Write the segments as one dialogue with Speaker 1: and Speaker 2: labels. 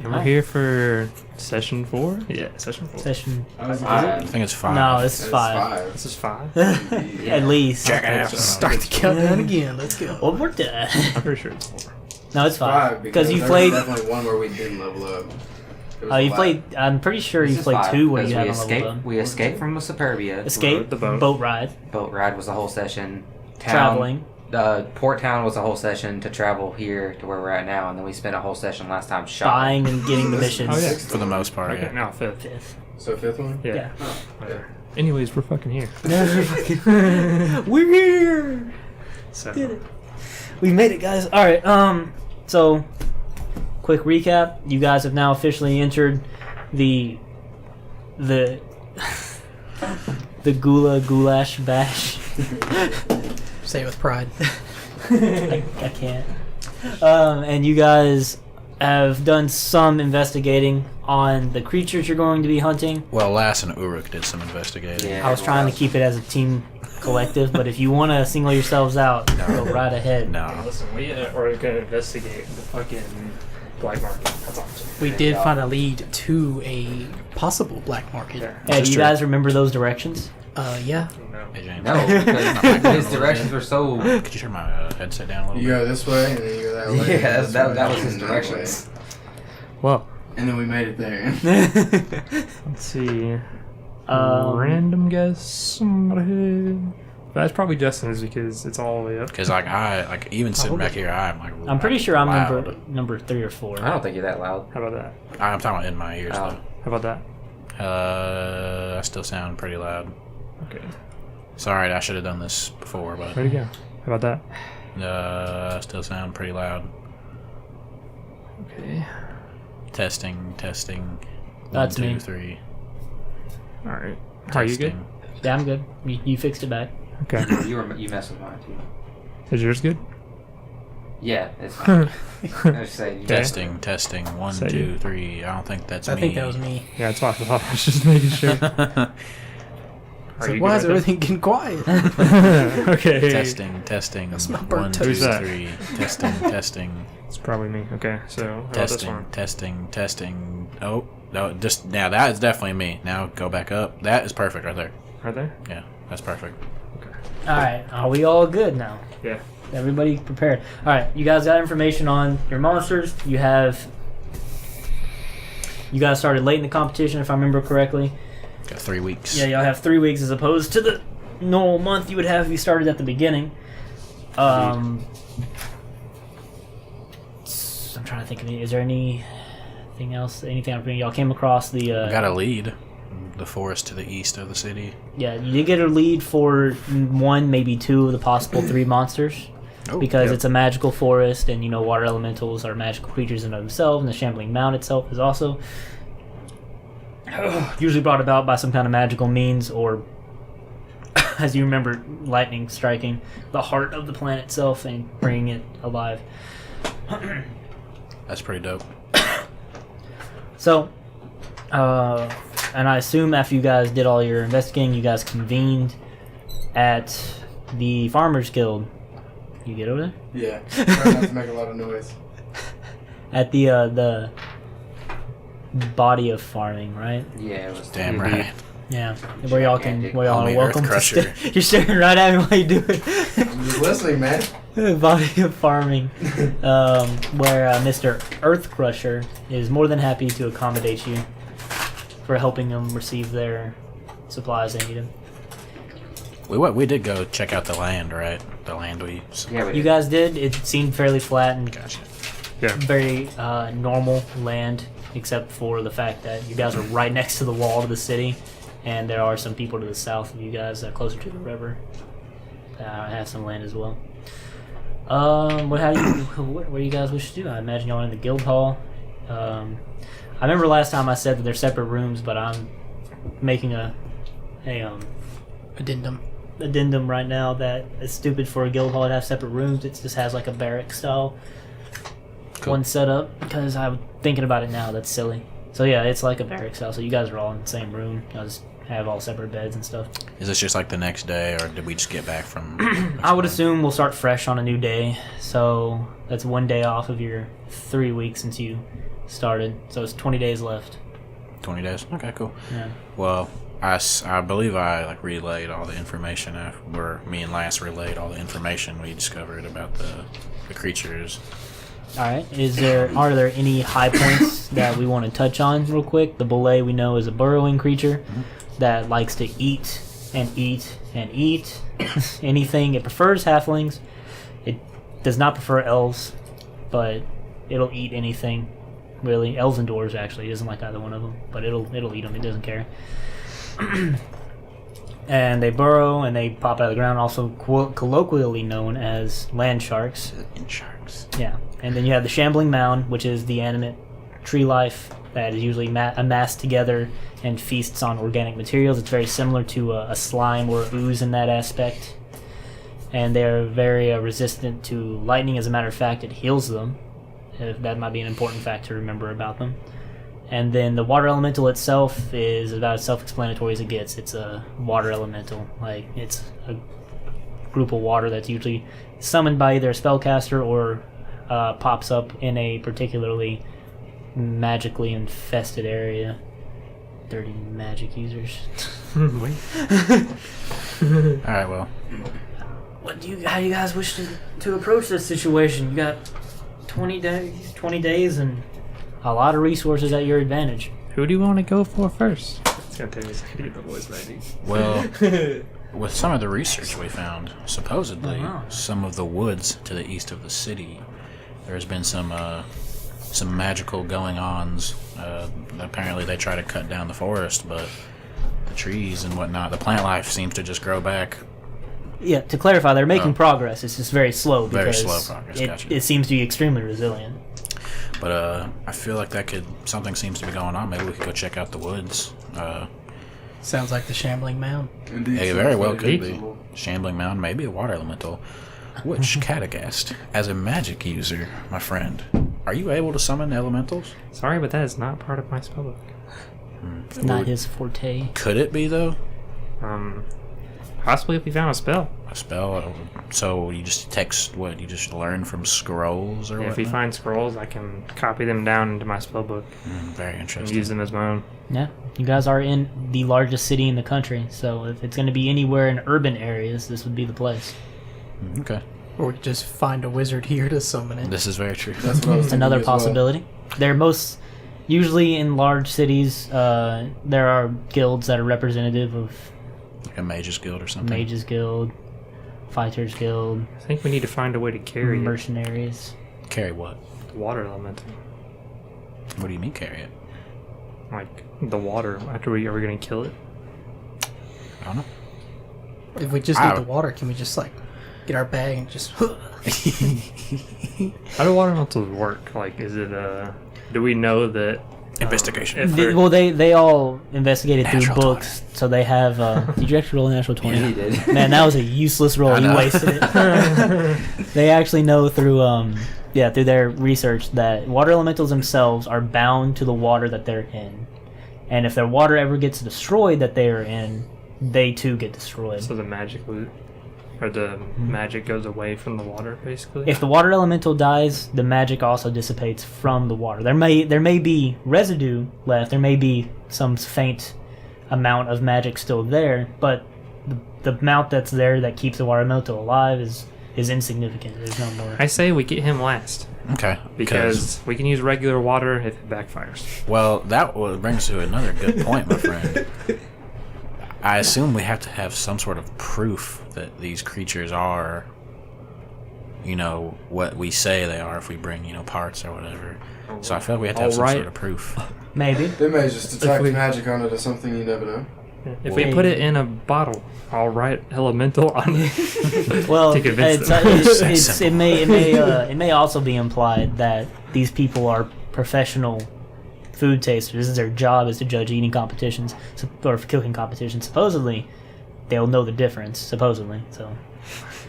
Speaker 1: And we're here for session 4? Yeah, session 4.
Speaker 2: I think it's 5.
Speaker 3: No, this is 5.
Speaker 1: This is 5?
Speaker 3: At least.
Speaker 4: Start the countdown again. Let's go.
Speaker 3: Well, we're done.
Speaker 1: I'm pretty sure it's 4.
Speaker 3: No, it's 5.
Speaker 5: Because
Speaker 3: you
Speaker 5: there
Speaker 3: played.
Speaker 5: was definitely one where we didn't level up.
Speaker 3: Oh, you played. I'm pretty sure you played 2 where you haven't leveled up.
Speaker 6: We escaped from the Superbia.
Speaker 3: Escape,
Speaker 1: the
Speaker 3: boat ride.
Speaker 6: Boat ride was the whole session.
Speaker 3: Traveling.
Speaker 6: Port Town was a whole session to travel here to where we're at now, and then we spent a whole session last time shopping.
Speaker 3: Buying and getting the missions.
Speaker 1: Oh, yeah.
Speaker 2: For the most part,
Speaker 1: Okay,
Speaker 2: yeah.
Speaker 1: now 5th.
Speaker 3: Fifth.
Speaker 5: So 5th one?
Speaker 1: Yeah.
Speaker 5: Yeah.
Speaker 1: Anyways, we're fucking here.
Speaker 3: We're here.
Speaker 1: So,
Speaker 3: Did it. We made it, guys. All right. So, quick recap. You guys have now officially entered the goulash bash.
Speaker 4: Say it with pride.
Speaker 3: I can't. And you guys have done some investigating on the creatures you're going to be hunting.
Speaker 2: Well, Lass and Uruk did some investigating.
Speaker 6: Yeah.
Speaker 3: I was trying to keep it as a team collective, but if you want to single yourselves out, go right ahead.
Speaker 2: No.
Speaker 1: listen, we are going to investigate the fucking black market. That's awesome.
Speaker 4: We did find a lead to a possible black market.
Speaker 1: Yeah.
Speaker 3: Hey, do you
Speaker 2: true.
Speaker 3: guys remember those directions?
Speaker 4: Yeah.
Speaker 1: No.
Speaker 2: Hey, James.
Speaker 6: No, because his directions were so...
Speaker 2: Could you turn my headset down a little
Speaker 5: You
Speaker 2: bit?
Speaker 5: go this way, and then you go that way.
Speaker 6: Yeah,
Speaker 5: and
Speaker 6: that
Speaker 5: this way,
Speaker 6: was his
Speaker 5: and that
Speaker 6: directions.
Speaker 5: way.
Speaker 1: Well,
Speaker 5: And then we made it there.
Speaker 1: let's see. Random guess in my head. That's probably Justin's because it's all the way up.
Speaker 2: Because even sitting back here,
Speaker 3: I'm pretty sure I'm
Speaker 2: loud.
Speaker 3: number 3 or 4.
Speaker 6: I don't think you're that loud.
Speaker 1: How about that?
Speaker 2: I'm talking about in my ears,
Speaker 1: How about that?
Speaker 2: though. I still sound pretty loud.
Speaker 1: Okay.
Speaker 2: Sorry, I should have done this before, but
Speaker 1: Where'd it go? How about that?
Speaker 2: I still sound pretty loud.
Speaker 1: Okay.
Speaker 2: Testing.
Speaker 3: That's
Speaker 2: 1, 2,
Speaker 3: me.
Speaker 2: 3.
Speaker 1: All right. Are you good?
Speaker 2: Testing.
Speaker 3: Yeah, I'm good. You fixed it back.
Speaker 1: Okay.
Speaker 6: You messed with mine, too.
Speaker 1: Is yours good?
Speaker 6: Yeah, it's fine. I was saying, you
Speaker 1: Okay.
Speaker 2: Testing. 1,
Speaker 1: Say
Speaker 2: 2, 3. I don't think that's
Speaker 4: I
Speaker 2: me.
Speaker 4: think that was me.
Speaker 1: Yeah, that's what I thought. I was just making sure.
Speaker 4: So why is everything getting quiet?
Speaker 1: Okay.
Speaker 2: Testing.
Speaker 4: That's my
Speaker 2: 1,
Speaker 4: burnt
Speaker 2: 2,
Speaker 1: Who's that?
Speaker 2: 3. Testing.
Speaker 1: It's probably me. Okay, so how about this one?
Speaker 2: Testing. Oh, no, just now that is definitely me. Now go back up. That is perfect right there.
Speaker 1: Right there?
Speaker 2: Yeah, that's perfect.
Speaker 3: All right. Are we all good now?
Speaker 1: Yeah.
Speaker 3: Everybody prepared. All right. You guys got information on your monsters. You guys started late in the competition, if I remember correctly.
Speaker 2: Got 3 weeks.
Speaker 3: Yeah, y'all have 3 weeks as opposed to the normal month you would have if you started at the beginning. I'm trying to think of is there anything else? Anything y'all came across the?
Speaker 2: We got a lead. The forest to the east of the city.
Speaker 3: Yeah, you did get a lead for 1, maybe 2 of the possible 3 monsters.
Speaker 2: Oh,
Speaker 3: Because
Speaker 2: yep.
Speaker 3: it's a magical forest, and water elementals are magical creatures in and of themselves, and the Shambling Mount itself is also usually brought about by some kind of magical means, or, as you remember, lightning striking the heart of the planet itself and bringing it alive.
Speaker 2: That's pretty dope.
Speaker 3: So, and I assume after you guys did all your investigating, you guys convened at the Farmers Guild. You get over there?
Speaker 5: Yeah. Try not to make a lot of noise.
Speaker 3: At the body of farming, right?
Speaker 6: Yeah, it was
Speaker 2: Damn right.
Speaker 3: Yeah, where y'all are
Speaker 2: Homie
Speaker 3: welcome
Speaker 2: Earth
Speaker 3: to stay.
Speaker 2: Crusher.
Speaker 3: You're staring right at me while you do it.
Speaker 5: I'm just listening, man.
Speaker 3: Body of farming, where Mr. Earth Crusher is more than happy to accommodate you for helping them receive their supplies they need them.
Speaker 2: We did go check out the land, right? The land we.
Speaker 6: Yeah,
Speaker 3: You guys did. It seemed fairly flat and
Speaker 2: Gotcha.
Speaker 1: Yeah.
Speaker 3: very normal land, except for the fact that you guys are right next to the wall of the city, and there are some people to the south of you guys, closer to the river, that have some land as well. What do you guys wish to do? I imagine y'all in the guild hall. I remember last time I said that they're separate rooms, but I'm making a addendum right now that it's stupid for a guild hall to have separate rooms. It just has like a barrack style one set up, because I'm thinking about it now. That's silly. So yeah, it's like a barrack style. So you guys are all in the same room. Y'all just have all separate beds and stuff.
Speaker 2: Is this just like the next day, or did we just get back from?
Speaker 3: I would assume we'll start fresh on a new day. So that's 1 day off of your 3 weeks since you started, so it's 20 days left.
Speaker 2: 20 days. Okay, cool.
Speaker 3: Yeah.
Speaker 2: Well, I believe I like relayed all the information, where me and Lance relayed all the information we discovered about the creatures.
Speaker 3: All right. Are there any high points that we want to touch on real quick? The Bullet we know is a burrowing creature that likes to eat and eat and eat anything. It prefers halflings. It does not prefer elves, but it'll eat anything. Really, elves and dwarves actually. It doesn't like either one of them, but it'll eat them. It doesn't care. And they burrow and they pop out of the ground. Also colloquially known as land sharks.
Speaker 2: Land sharks.
Speaker 3: Yeah. And then you have the shambling mound, which is the animate tree life that is usually amassed together and feasts on organic materials. It's very similar to a slime or ooze in that aspect. And they're very resistant to lightning. As a matter of fact, it heals them. That might be an important fact to remember about them. And then the water elemental itself is about as self-explanatory as it gets. It's a water elemental. Like, it's a group of water that's usually summoned by either a spellcaster or pops up in a particularly magically infested area. Dirty magic users.
Speaker 1: Wait.
Speaker 2: Alright, well.
Speaker 3: How do you guys wish to approach this situation? You got 20 days and a lot of resources at your advantage.
Speaker 1: Who do you want to go for first? It's gonna take me a second to get the voice ready.
Speaker 2: Well, with some of the research we found, supposedly some of the woods to the east of the city, there's been some magical going-ons. Apparently they try to cut down the forest, but the trees and whatnot, the plant life seems to just grow back.
Speaker 3: Yeah, to clarify, they're making progress. It's just very slow because
Speaker 2: Very slow progress, gotcha.
Speaker 3: it seems to be extremely resilient.
Speaker 2: But I feel like something seems to be going on. Maybe we could go check out the woods.
Speaker 4: Sounds like the shambling mound.
Speaker 5: Indeed,
Speaker 2: It very well
Speaker 5: sounds
Speaker 2: could
Speaker 5: very
Speaker 2: be.
Speaker 5: cool.
Speaker 2: Shambling Mound, maybe a water elemental. Which, Catagast, as a magic user, my friend, are you able to summon elementals?
Speaker 1: Sorry, but that is not part of my spellbook.
Speaker 3: It's not his forte.
Speaker 2: Could it be, though?
Speaker 1: Possibly if we found a spell.
Speaker 2: A spell? So you just text, what, you just learn from scrolls or what?
Speaker 1: If we find scrolls, I can copy them down into my spellbook
Speaker 2: Very
Speaker 1: and
Speaker 2: interesting.
Speaker 1: use them as my own.
Speaker 3: Yeah, you guys are in the largest city in the country, so if it's going to be anywhere in urban areas, this would be the place.
Speaker 2: Okay.
Speaker 4: Or we could just find a wizard here to summon it.
Speaker 2: This is very true.
Speaker 5: That's what I was
Speaker 3: It's another
Speaker 5: thinking as well.
Speaker 3: possibility. They're most usually in large cities. There are guilds that are representative of
Speaker 2: Like a mage's guild or something.
Speaker 3: Mages Guild, Fighters Guild,
Speaker 1: I think we need to find a way to carry
Speaker 3: mercenaries.
Speaker 2: Carry what?
Speaker 1: the water elemental.
Speaker 2: What do you mean carry it?
Speaker 1: Like, the water. Are we going to kill it?
Speaker 2: I don't know.
Speaker 4: If we just need the water, can we just like get our bag and just?
Speaker 1: How do water elementals work? Like, is it, do we know that...
Speaker 2: Investigation.
Speaker 1: if they're-
Speaker 3: Well, they all investigated through
Speaker 2: Natural
Speaker 3: books, so they have. Did you actually roll a natural 20?
Speaker 6: Yeah, he did.
Speaker 3: Man, that was a useless roll.
Speaker 2: I
Speaker 3: You
Speaker 2: know.
Speaker 3: wasted it. They actually know through through their research that water elementals themselves are bound to the water that they're in, and if their water ever gets destroyed that they are in, they too get destroyed.
Speaker 1: So the magic loot, or the magic goes away from the water, basically?
Speaker 3: If the water elemental dies, the magic also dissipates from the water. There may be residue left. There may be some faint amount of magic still there, but the amount that's there that keeps the water elemental alive is insignificant. There's no more.
Speaker 1: I say we get him last,
Speaker 2: Okay.
Speaker 1: because we can use regular water if it backfires.
Speaker 2: Well, that brings to another good point, my friend. I assume we have to have some sort of proof that these creatures are, what we say they are if we bring, parts or whatever. So I feel like we have to have some
Speaker 1: Alright.
Speaker 2: sort of proof.
Speaker 3: Maybe.
Speaker 5: They may just detect
Speaker 1: we-
Speaker 5: magic on it or something, you never know.
Speaker 1: If we put it in a bottle, I'll write elemental on it.
Speaker 3: Well,
Speaker 1: To convince
Speaker 3: it may also be implied that these people are professional food tasters. This is their job, is to judge eating competitions or cooking competitions. Supposedly, they'll know the difference. Supposedly, so.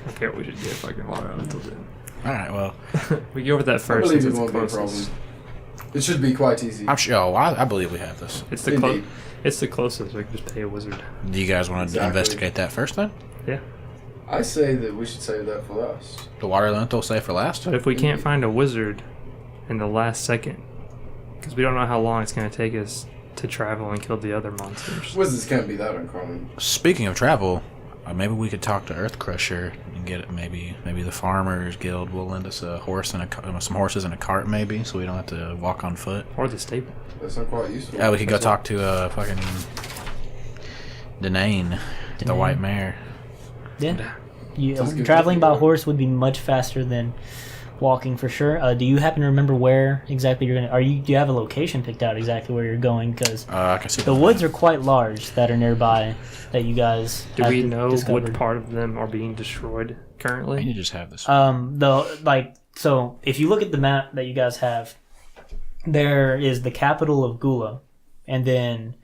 Speaker 1: Okay, we should get fucking water elemental then.
Speaker 2: Alright, well,
Speaker 1: We go over that
Speaker 5: I
Speaker 1: first.
Speaker 5: believe
Speaker 1: since
Speaker 5: it
Speaker 1: it's
Speaker 5: won't be a
Speaker 1: closest.
Speaker 5: problem. It should be quite easy.
Speaker 2: I'm sure. Oh, I believe we have this.
Speaker 1: It's the
Speaker 5: Indeed.
Speaker 1: It's the closest. We can just pay a wizard.
Speaker 2: Do you guys want to
Speaker 5: Exactly.
Speaker 2: investigate that first then?
Speaker 1: Yeah.
Speaker 5: I say that we should save that for last.
Speaker 2: The water elemental say for last?
Speaker 1: But if we can't find a wizard in the last second, Because we don't know how long it's going to take us to travel and kill the other monsters.
Speaker 5: Wizards can't be that uncommon.
Speaker 2: Speaking of travel, maybe we could talk to Earthcrusher and get it. Maybe the Farmers Guild will lend us a horse and some horses and a cart, maybe, so we don't have to walk on foot.
Speaker 1: Or the stable.
Speaker 5: That's not quite useful.
Speaker 2: Yeah, we could go talk to fucking Denane, the white mare.
Speaker 3: Yeah.
Speaker 5: Sounds good.
Speaker 3: Traveling by horse would be much faster than walking for sure. Do you happen to remember where exactly you're gonna? Do you have a location picked out exactly where you're going? Because
Speaker 2: I can see
Speaker 3: the woods are quite large that are nearby that you guys.
Speaker 1: Do we know
Speaker 3: discovered.
Speaker 1: what part of them are being destroyed
Speaker 2: I
Speaker 1: currently?
Speaker 2: need to just have this.
Speaker 3: So if you look at the map that you guys have, there is the capital of Gula, and then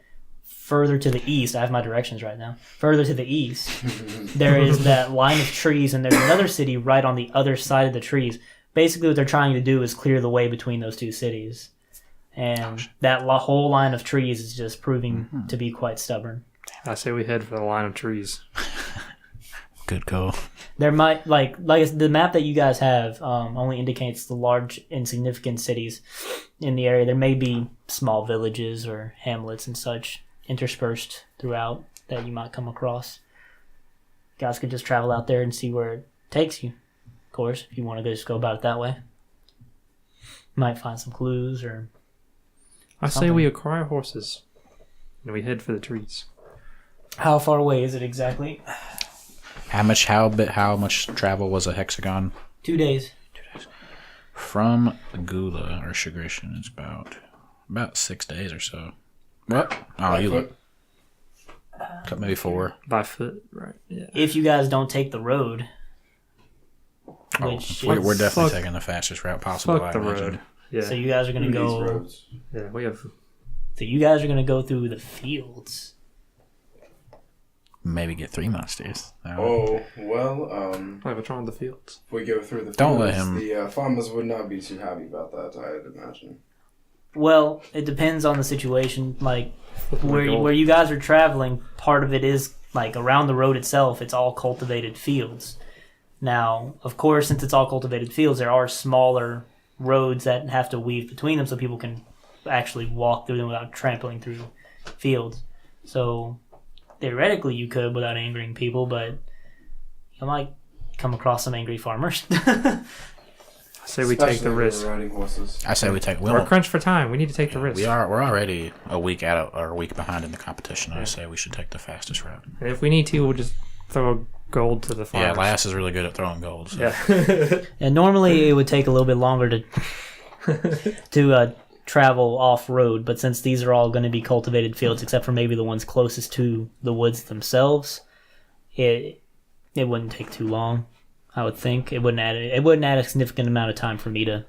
Speaker 3: further to the east, I have my directions right now. Further to the east, there is that line of trees, and there's another city right on the other side of the trees. Basically, what they're trying to do is clear the way between those two cities. And that whole line of trees is just proving to be quite stubborn.
Speaker 1: I say we head for the line of trees.
Speaker 2: Good call.
Speaker 3: There might, like the map that you guys have only indicates the large, insignificant cities in the area. There may be small villages or hamlets and such interspersed throughout that you might come across. You guys could just travel out there and see where it takes you. Of course, if you want to just go about it that way. Might find some clues or...
Speaker 1: I say we acquire horses and we head for the trees.
Speaker 3: How far away is it exactly?
Speaker 2: How much travel was a hexagon?
Speaker 3: 2 days.
Speaker 2: From Gula or Shigrishan, it's about 6 days or so. What? Oh, you look. Maybe 4.
Speaker 1: By foot, right? Yeah.
Speaker 3: If you guys don't take the road... Which
Speaker 2: We're definitely
Speaker 1: fuck-
Speaker 2: taking the fastest route possible.
Speaker 1: Fuck
Speaker 2: I
Speaker 1: the
Speaker 2: imagine.
Speaker 1: road. Yeah.
Speaker 3: So you guys are going to
Speaker 5: These
Speaker 3: go...
Speaker 5: roads.
Speaker 1: Yeah, we have...
Speaker 3: So you guys are going to go through the fields.
Speaker 2: Maybe get 3 monsters.
Speaker 5: Oh, well,
Speaker 1: I have a try on the fields.
Speaker 5: if we go through the
Speaker 2: Don't let
Speaker 5: fields,
Speaker 2: him-
Speaker 5: the farmers would not be too happy about that, I'd imagine.
Speaker 3: Well, it depends on the situation. Like,
Speaker 1: my goal.
Speaker 3: where you guys are traveling, part of it is, like, around the road itself, it's all cultivated fields. Now, of course, since it's all cultivated fields, there are smaller roads that have to weave between them so people can actually walk through them without trampling through fields. So, theoretically, you could without angering people, but you might come across some angry farmers.
Speaker 1: I say we take
Speaker 5: Especially
Speaker 1: the
Speaker 5: when
Speaker 1: risk.
Speaker 5: we're riding horses.
Speaker 2: I say we take.
Speaker 1: We're crunched for time. We need to take the risk.
Speaker 2: We're already a week out or a week behind in the competition. I say we should take the fastest route.
Speaker 1: And if we need to, we'll just throw gold to the farmers.
Speaker 2: Yeah, Lass is really good at throwing gold. So.
Speaker 1: Yeah.
Speaker 3: And normally it would take a little bit longer to travel off road, but since these are all going to be cultivated fields, except for maybe the ones closest to the woods themselves, it wouldn't take too long. I would think it wouldn't add a significant amount of time for me to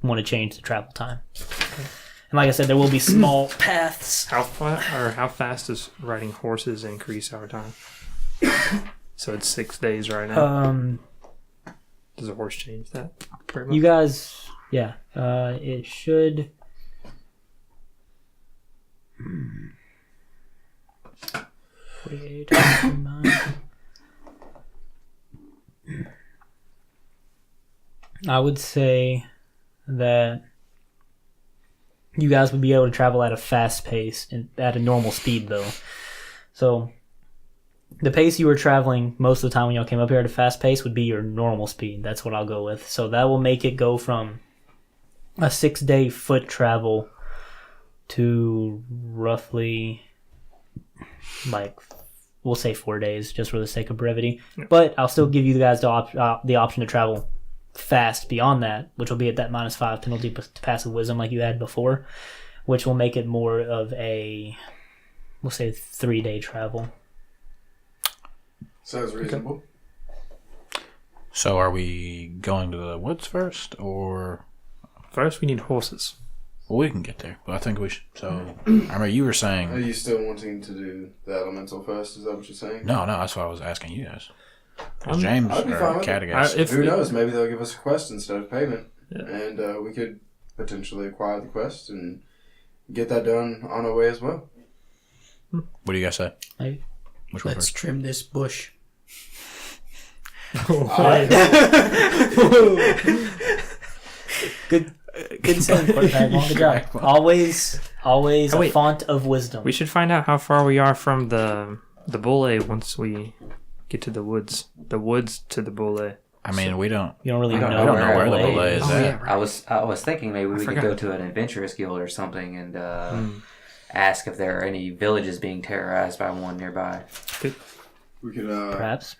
Speaker 3: want to change the travel time. And like I said, there will be small paths.
Speaker 1: How fast does riding horses increase our time? So it's 6 days right now. Does a horse change that? Very much?
Speaker 3: You guys, yeah, it should. 48, 49. I would say that you guys would be able to travel at a fast pace and at a normal speed, though. So the pace you were traveling most of the time when y'all came up here at a fast pace would be your normal speed. That's what I'll go with. So that will make it go from a 6-day foot travel to roughly, like, we'll say 4 days, just for the sake of brevity. But I'll still give you guys the option to travel fast beyond that, which will be at that -5 penalty to passive wisdom like you had before, which will make it more of a, we'll say, 3-day travel.
Speaker 5: Sounds reasonable.
Speaker 2: So are we going to the woods first, or...
Speaker 1: First, we need horses.
Speaker 2: Well, we can get there, but I think we should... So, I mean, you were
Speaker 5: Are
Speaker 2: saying...
Speaker 5: you still wanting to do the elemental first? Is that what you're saying?
Speaker 2: No, that's what I was asking you guys. 'Cause James
Speaker 5: I'd be
Speaker 2: or
Speaker 5: fine with it.
Speaker 2: Cragdaddies...
Speaker 5: Who knows? Maybe they'll give us a quest instead of payment.
Speaker 1: Yeah.
Speaker 5: And we could potentially acquire the quest and get that done on our way as well.
Speaker 2: What do you guys say?
Speaker 3: Maybe.
Speaker 2: Which one
Speaker 4: Let's
Speaker 2: first?
Speaker 4: trim this bush.
Speaker 3: Good. Good saying, Cragdaddies. Good job. Always
Speaker 1: Oh,
Speaker 3: a
Speaker 1: wait.
Speaker 3: font of wisdom.
Speaker 1: We should find out how far we are from the bulle once we get to the woods. The woods to the bulle.
Speaker 2: I mean, we don't.
Speaker 3: You don't really
Speaker 6: We don't
Speaker 3: know,
Speaker 2: I don't know where the
Speaker 3: it
Speaker 2: belay is
Speaker 1: Oh,
Speaker 2: at.
Speaker 1: yeah, right.
Speaker 6: I was thinking maybe we could
Speaker 1: forgot.
Speaker 6: go to an adventurous guild or something and ask if there are any villages being terrorized by one nearby.
Speaker 5: We could
Speaker 3: Perhaps.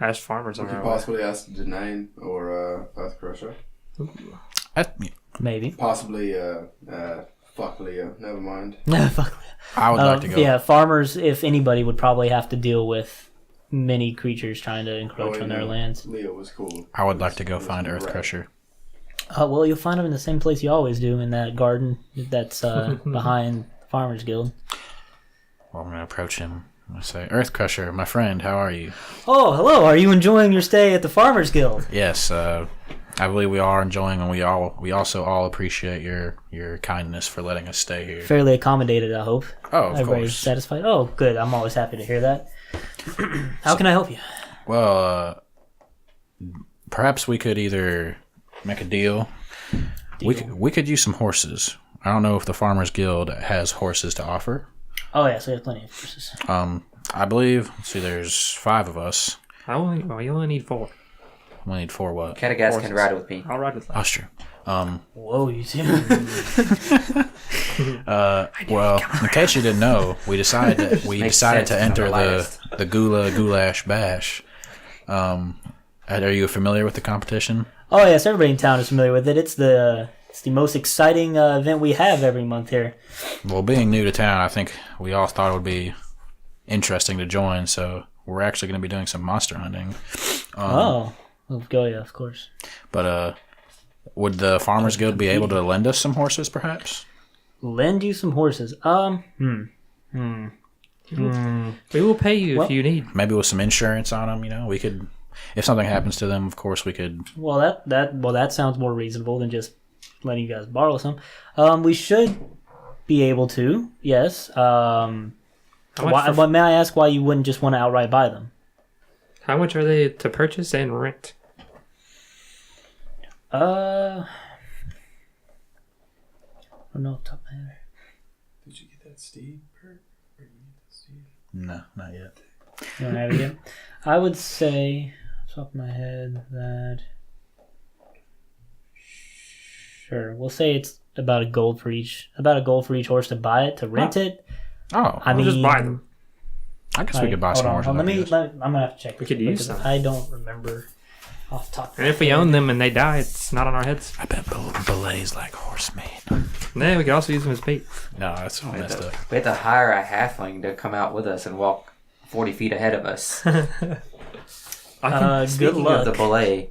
Speaker 1: Ask farmers
Speaker 5: we
Speaker 1: on
Speaker 5: could
Speaker 1: our way.
Speaker 5: possibly ask Denane or Earthcrusher.
Speaker 3: Maybe.
Speaker 5: Possibly fuck Leo. Never mind.
Speaker 3: Fuck.
Speaker 2: I would like to go.
Speaker 3: Yeah, farmers, if anybody, would probably have to deal with many creatures trying to encroach on their lands.
Speaker 5: Leo was cool.
Speaker 2: I would like to go find Earthcrusher.
Speaker 3: Well, you'll find them in the same place you always do, in that garden that's behind Farmers Guild.
Speaker 2: Well, I'm gonna approach him. I say, Earthcrusher, my friend, how are you?
Speaker 3: Oh, hello. Are you enjoying your stay at the Farmers Guild?
Speaker 2: Yes, I believe we are enjoying, and we also all appreciate your kindness for letting us stay here.
Speaker 3: Fairly accommodated, I hope.
Speaker 2: Oh, of
Speaker 3: Everybody's
Speaker 2: course.
Speaker 3: satisfied. Oh, good. I'm always happy to hear that. How can I help you?
Speaker 2: Well, perhaps we could either make a deal. We could use some horses. I don't know if the Farmers Guild has horses to offer.
Speaker 3: Oh, yes, we have plenty of horses.
Speaker 2: I believe. Let's see, there's 5 of us.
Speaker 1: You only need 4.
Speaker 2: We need 4 what?
Speaker 6: Cragdaddies
Speaker 1: Horses.
Speaker 6: can ride with me.
Speaker 1: I'll ride with that.
Speaker 2: Oh, sure.
Speaker 3: Whoa, you two.
Speaker 2: Well, in case you didn't know, we decided
Speaker 6: Makes
Speaker 2: to
Speaker 6: sense,
Speaker 2: enter
Speaker 6: I'm the lightest.
Speaker 2: the Goulash Bash. Are you familiar with the competition?
Speaker 3: Oh, yes, everybody in town is familiar with it. It's the most exciting event we have every month here.
Speaker 2: Well, being new to town, I think we all thought it would be interesting to join. So we're actually going to be doing some monster hunting.
Speaker 3: Oh, yeah, of course.
Speaker 2: But would the Farmers Guild be able to lend us some horses, perhaps?
Speaker 3: Lend you some horses.
Speaker 1: We will pay you if you need.
Speaker 2: Maybe with some insurance on them. You know, we could. If something happens to them, of course, we could.
Speaker 3: Well, that sounds more reasonable than just letting you guys borrow some. We should be able to. Yes. May I ask why you wouldn't just want to outright buy them?
Speaker 1: How much are they to purchase and rent?
Speaker 3: I don't know off the top of my head.
Speaker 5: Did you get that steed, Bert? Or you get that steed?
Speaker 2: No, not yet.
Speaker 3: You don't have it yet? I would say, off the top of my head, that. Sure, we'll say it's about a gold for each horse to buy it. To rent it,
Speaker 2: Oh,
Speaker 3: I
Speaker 1: We'll
Speaker 3: mean,
Speaker 1: just buy them.
Speaker 2: I guess we could buy
Speaker 3: hold
Speaker 2: some
Speaker 3: on,
Speaker 2: horses.
Speaker 3: hold on,
Speaker 2: I guess.
Speaker 3: I'm gonna have to check.
Speaker 1: We could
Speaker 3: this
Speaker 1: use
Speaker 3: because
Speaker 1: some.
Speaker 3: I don't remember off the top. Of
Speaker 1: And if we own them and they die, it's not on our heads.
Speaker 2: I bet belays like horsemen.
Speaker 1: Nah, we could also use them as bait.
Speaker 2: No, that's messed up.
Speaker 6: We have to hire a halfling to come out with us and walk 40 feet ahead of us.
Speaker 3: good
Speaker 6: Speaking
Speaker 3: luck.
Speaker 6: of the belay,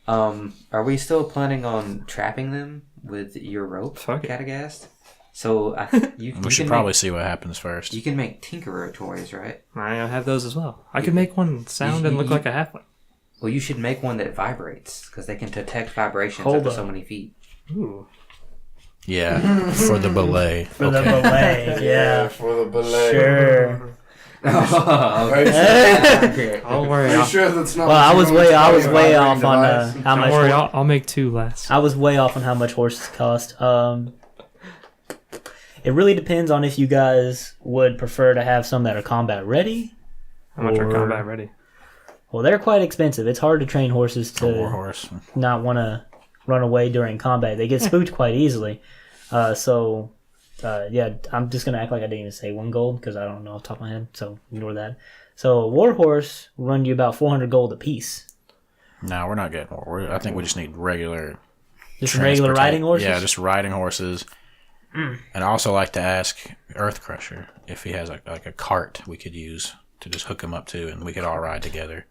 Speaker 6: are we still planning on trapping them with your rope,
Speaker 1: Fuck it.
Speaker 6: Cragdaddies? So you
Speaker 2: We should probably see what happens first.
Speaker 6: You can make tinkerer toys, right?
Speaker 1: I have those as well. I could make one sound and look like a halfling.
Speaker 6: Well, you should make one that vibrates because they can detect vibrations
Speaker 3: Hold
Speaker 6: up to
Speaker 3: up.
Speaker 6: so many feet.
Speaker 1: Ooh.
Speaker 2: Yeah, for the belay.
Speaker 3: For the belay, yeah.
Speaker 5: For the belay.
Speaker 3: Sure.
Speaker 5: Are
Speaker 1: Don't worry.
Speaker 5: you
Speaker 1: I'll,
Speaker 5: sure that's not?
Speaker 3: Well, I
Speaker 5: what you
Speaker 3: was
Speaker 5: want to
Speaker 3: way
Speaker 5: tell
Speaker 3: off
Speaker 5: your
Speaker 3: on
Speaker 5: vibrating
Speaker 3: how
Speaker 1: don't
Speaker 3: much.
Speaker 1: worry. I'll make 2 last.
Speaker 3: I was way off on how much horses cost. It really depends on if you guys would prefer to have some that are combat ready.
Speaker 1: How much are
Speaker 3: or-
Speaker 1: combat ready?
Speaker 3: Well, they're quite expensive. It's hard to train horses
Speaker 2: A war
Speaker 3: to
Speaker 2: horse.
Speaker 3: not want to run away during combat. They get spooked quite easily. Yeah, I'm just going to act like I didn't even say 1 gold because I don't know off the top of my head, so ignore that. So a war horse will run you about 400 gold apiece.
Speaker 2: No, we're not getting war. I think we just need regular.
Speaker 3: Just regular riding horses?
Speaker 2: Yeah, just riding horses. And I also like to ask Earthcrusher if he has like a cart we could use to just hook him up to, and we could all ride together.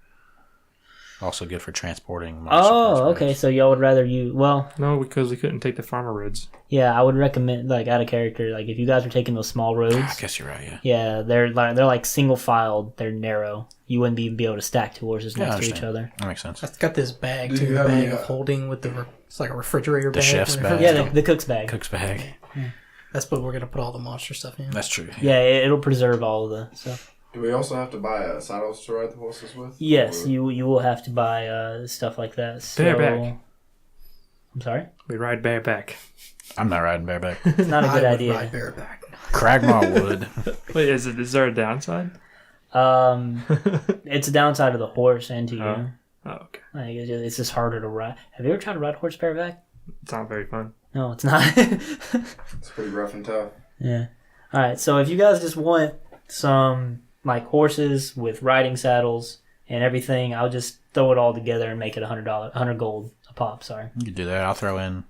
Speaker 2: Also good for transporting. monster
Speaker 3: Oh,
Speaker 2: prospects.
Speaker 3: okay. So y'all would rather you... Well,
Speaker 1: No, because we couldn't take the farmer roads.
Speaker 3: yeah, I would recommend, like, out of character, like, if you guys are taking those small roads...
Speaker 2: I guess you're right. Yeah.
Speaker 3: Yeah, they're like single filed. They're narrow. You wouldn't even be able to stack 2 horses
Speaker 2: Yeah, I
Speaker 3: next to each
Speaker 2: understand.
Speaker 3: other.
Speaker 2: That makes sense.
Speaker 4: I've got this bag
Speaker 5: Do
Speaker 4: too,
Speaker 5: you
Speaker 4: a
Speaker 5: have
Speaker 4: bag
Speaker 5: any,
Speaker 4: of holding with it's like a refrigerator
Speaker 2: The
Speaker 4: bag.
Speaker 2: chef's
Speaker 4: whatever.
Speaker 2: bag.
Speaker 3: Yeah, the cook's bag.
Speaker 2: Cook's bag.
Speaker 4: That's what we're gonna put all the monster stuff in.
Speaker 2: That's true.
Speaker 3: Yeah, it'll preserve all of the stuff.
Speaker 5: Do we also have to buy saddles to ride the horses with?
Speaker 3: Yes,
Speaker 5: Or-
Speaker 3: you will have to buy stuff like that. So,
Speaker 1: Bareback.
Speaker 3: I'm sorry?
Speaker 1: We ride bareback.
Speaker 2: I'm not riding bareback.
Speaker 3: It's not a good
Speaker 4: I
Speaker 3: idea.
Speaker 4: would ride bareback.
Speaker 2: Cragmaw would.
Speaker 1: Wait, is there a downside?
Speaker 3: It's a downside to the horse and to you.
Speaker 1: Oh, okay.
Speaker 3: Like, it's just harder to ride. Have you ever tried to ride a horse bareback?
Speaker 1: It's not very fun.
Speaker 3: No, it's not.
Speaker 5: It's pretty rough and tough.
Speaker 3: Yeah. All right. So if you guys just want some like horses with riding saddles and everything, I'll just throw it all together and make it $100 gold a pop. Sorry.
Speaker 2: You can do that. I'll throw in,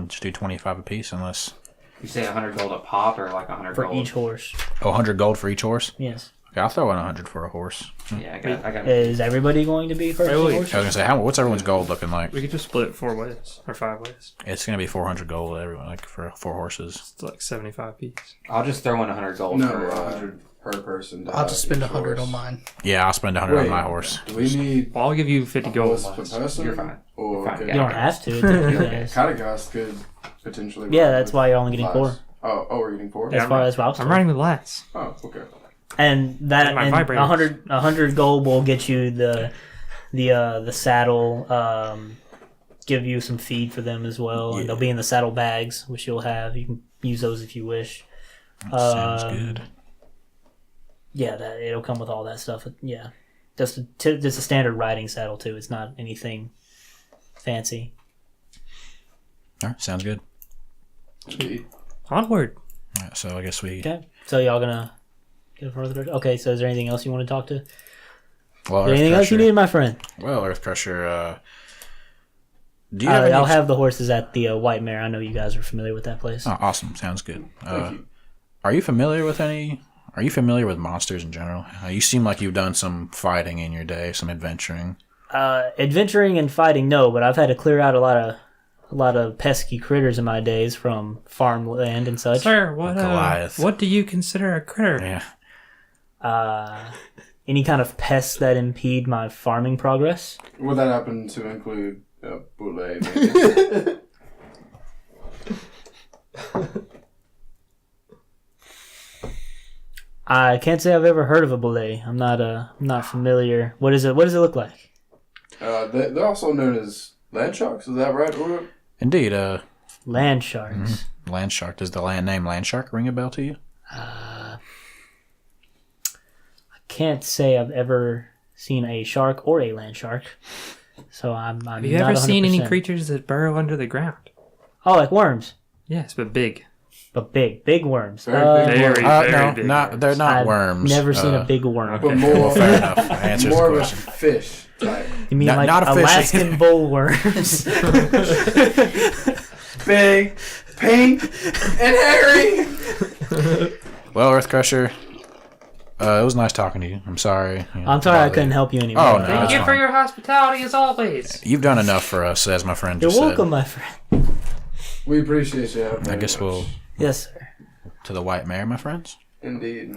Speaker 2: just do 25 a piece unless.
Speaker 6: You say 100 gold a pop or like 100
Speaker 3: For
Speaker 6: gold?
Speaker 3: each horse.
Speaker 2: Oh, 100 gold for each horse?
Speaker 3: Yes.
Speaker 2: Okay, I'll throw in 100 for a horse.
Speaker 6: Yeah, I got
Speaker 3: Is everybody going to be purchasing
Speaker 1: Wait.
Speaker 2: I was
Speaker 3: horses?
Speaker 2: gonna say, what's everyone's gold looking like?
Speaker 1: We could just split it 4 ways or 5 ways.
Speaker 2: It's gonna be 400 gold, everyone, like for 4 horses.
Speaker 1: It's like 75 piece.
Speaker 6: I'll just throw in 100 gold
Speaker 5: No,
Speaker 6: for
Speaker 5: 100 per person.
Speaker 4: I'll just spend
Speaker 5: each
Speaker 4: 100
Speaker 5: horse.
Speaker 4: on mine.
Speaker 2: Yeah, I'll spend 100 on
Speaker 5: Wait,
Speaker 2: my horse.
Speaker 5: Do we need
Speaker 1: Well, I'll give you 50 gold.
Speaker 5: gold per person?
Speaker 6: You're fine.
Speaker 5: Or
Speaker 6: You're fine.
Speaker 5: could
Speaker 3: You don't have to. It's up to you guys.
Speaker 5: Catagast could potentially.
Speaker 3: Yeah,
Speaker 5: ride
Speaker 3: that's
Speaker 5: with
Speaker 3: why you're only getting
Speaker 5: Lance.
Speaker 3: 4.
Speaker 5: Oh, we're getting 4?
Speaker 3: That's why that's what I was
Speaker 1: I'm
Speaker 3: told.
Speaker 1: riding with Lance.
Speaker 5: Oh, okay.
Speaker 3: And that
Speaker 1: My
Speaker 3: and
Speaker 1: vibrators.
Speaker 3: 100 gold will get you the saddle. Give you some feed for them as well, and they'll be in the saddle bags, which you'll have. You can use those if you wish.
Speaker 2: Sounds good.
Speaker 3: Yeah, that it'll come with all that stuff. Yeah, just a standard riding saddle too. It's not anything fancy.
Speaker 2: All right, sounds good.
Speaker 5: Sweet.
Speaker 1: Onward.
Speaker 2: All right, so I guess we.
Speaker 3: Okay, so y'all gonna get further. Okay, so is there anything else you want to talk to?
Speaker 2: Well,
Speaker 3: Anything else you need, my friend?
Speaker 2: Well, Earth Crusher. Do you have
Speaker 3: I'll
Speaker 2: any?
Speaker 3: have the horses at the White Mare. I know you guys are familiar with that place.
Speaker 2: Oh, awesome! Sounds good.
Speaker 5: Thank you.
Speaker 2: Are you familiar with any? Are you familiar with monsters in general? You seem like you've done some fighting in your day, some adventuring.
Speaker 3: Adventuring and fighting, no, but I've had to clear out a lot of pesky critters in my days from farmland and such.
Speaker 1: Sir, what
Speaker 2: Goliath.
Speaker 1: what do you consider a critter?
Speaker 2: Yeah.
Speaker 3: Any kind of pests that impede my farming progress.
Speaker 5: Would that happen to include Boule, maybe?
Speaker 3: I can't say I've ever heard of a belay. I'm not familiar. What is it? What does it look like?
Speaker 5: They're also known as land sharks, is that right, Uru?
Speaker 2: Indeed.
Speaker 3: Land sharks.
Speaker 2: Land shark. Does the land name land shark ring a bell to you?
Speaker 3: I can't say I've ever seen a shark or a land shark. So I'm
Speaker 1: Have you
Speaker 3: not
Speaker 1: ever seen any
Speaker 3: 100%.
Speaker 1: creatures that burrow under the ground?
Speaker 3: Oh, like worms,
Speaker 1: Yes, but big.
Speaker 3: but big worms.
Speaker 5: Very big
Speaker 1: Very,
Speaker 2: no,
Speaker 1: very big.
Speaker 2: they're not
Speaker 3: I've
Speaker 2: worms.
Speaker 3: never seen a big worm.
Speaker 5: But more,
Speaker 2: Well, fair enough. Answers
Speaker 5: more
Speaker 2: the
Speaker 5: of a
Speaker 2: question.
Speaker 5: fish type.
Speaker 3: You mean
Speaker 2: Not-
Speaker 3: like
Speaker 2: not a fish.
Speaker 3: Alaskan bullworms?
Speaker 5: Big, pink, and hairy.
Speaker 2: Well, Earth Crusher, it was nice talking to you. I'm sorry.
Speaker 3: I'm sorry I couldn't help you anymore.
Speaker 2: Oh, no.
Speaker 1: Thank
Speaker 2: that's
Speaker 1: you
Speaker 2: fine.
Speaker 1: for your hospitality as always.
Speaker 2: You've done enough for us, as my friend
Speaker 3: You're
Speaker 2: just
Speaker 3: welcome, my friend.
Speaker 5: We appreciate you.
Speaker 2: said. I guess we'll
Speaker 3: Yes, sir.
Speaker 2: to the White Mare, my friends.
Speaker 5: Indeed.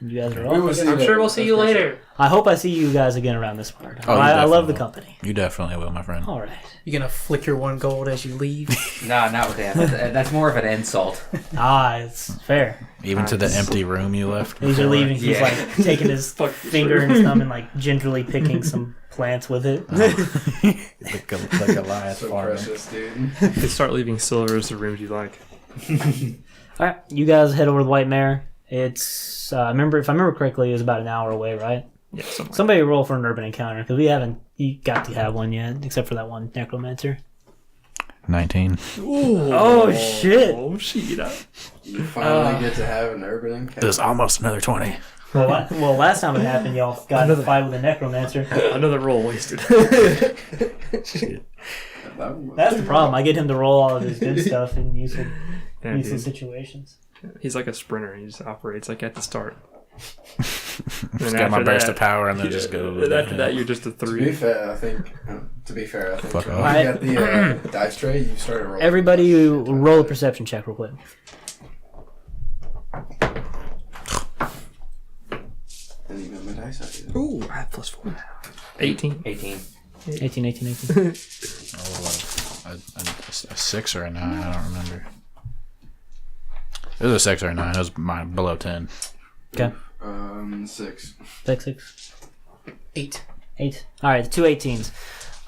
Speaker 3: You guys are
Speaker 5: We
Speaker 3: all.
Speaker 5: will see
Speaker 1: I'm
Speaker 5: you
Speaker 1: sure
Speaker 5: later.
Speaker 1: we'll see you
Speaker 5: That's for
Speaker 1: later.
Speaker 3: I hope I see you guys again around this part.
Speaker 2: Oh, you
Speaker 3: I love
Speaker 2: definitely
Speaker 3: the
Speaker 2: will.
Speaker 3: company.
Speaker 2: You definitely will, my friend.
Speaker 3: All right.
Speaker 4: You gonna flick your 1 gold as you leave?
Speaker 6: No, not with that. That's more of an insult.
Speaker 3: It's fair.
Speaker 2: Even to the empty room you left.
Speaker 3: These are
Speaker 2: before.
Speaker 3: leaving. He's
Speaker 6: Yeah.
Speaker 3: like taking his finger in his thumb and like gingerly picking some plants with it.
Speaker 2: the Goliath
Speaker 5: So
Speaker 2: farmer.
Speaker 5: precious, dude.
Speaker 1: They start leaving silver as the rooms you like.
Speaker 3: All right, you guys head over to the White Mare. It's if I remember correctly, it was about an hour away, right?
Speaker 1: Yeah, something like
Speaker 3: Somebody roll for an urban encounter because we haven't got to have one yet, except for that one necromancer.
Speaker 2: 19.
Speaker 3: Oh shit!
Speaker 1: Oh shit!
Speaker 5: You finally get to have an urban encounter.
Speaker 2: There's almost another 20.
Speaker 3: Well, last time it happened, y'all got in a fight with a necromancer.
Speaker 1: Another roll wasted.
Speaker 3: That's the problem. I get him to roll all of his good stuff in useful
Speaker 1: Yeah, dude.
Speaker 3: situations.
Speaker 1: He's like a sprinter. He just operates like at the start.
Speaker 2: Just get my burst of power and then just go.
Speaker 1: And after that, you're just a
Speaker 5: To be
Speaker 1: 3.
Speaker 5: fair, I think.
Speaker 2: Fuck
Speaker 5: When
Speaker 2: off.
Speaker 5: you got the dice tray, you started rolling.
Speaker 3: Everybody, roll a perception check real quick.
Speaker 5: And you got my dice out here.
Speaker 1: Ooh, I have +4 now. 18.
Speaker 6: 18.
Speaker 3: 18.
Speaker 2: A 6 or a 9, I don't remember. It was a 6 or a 9. It was mine below 10.
Speaker 3: Okay.
Speaker 5: 6.
Speaker 3: 6.
Speaker 4: 8.
Speaker 3: 8. All right, the two 18s.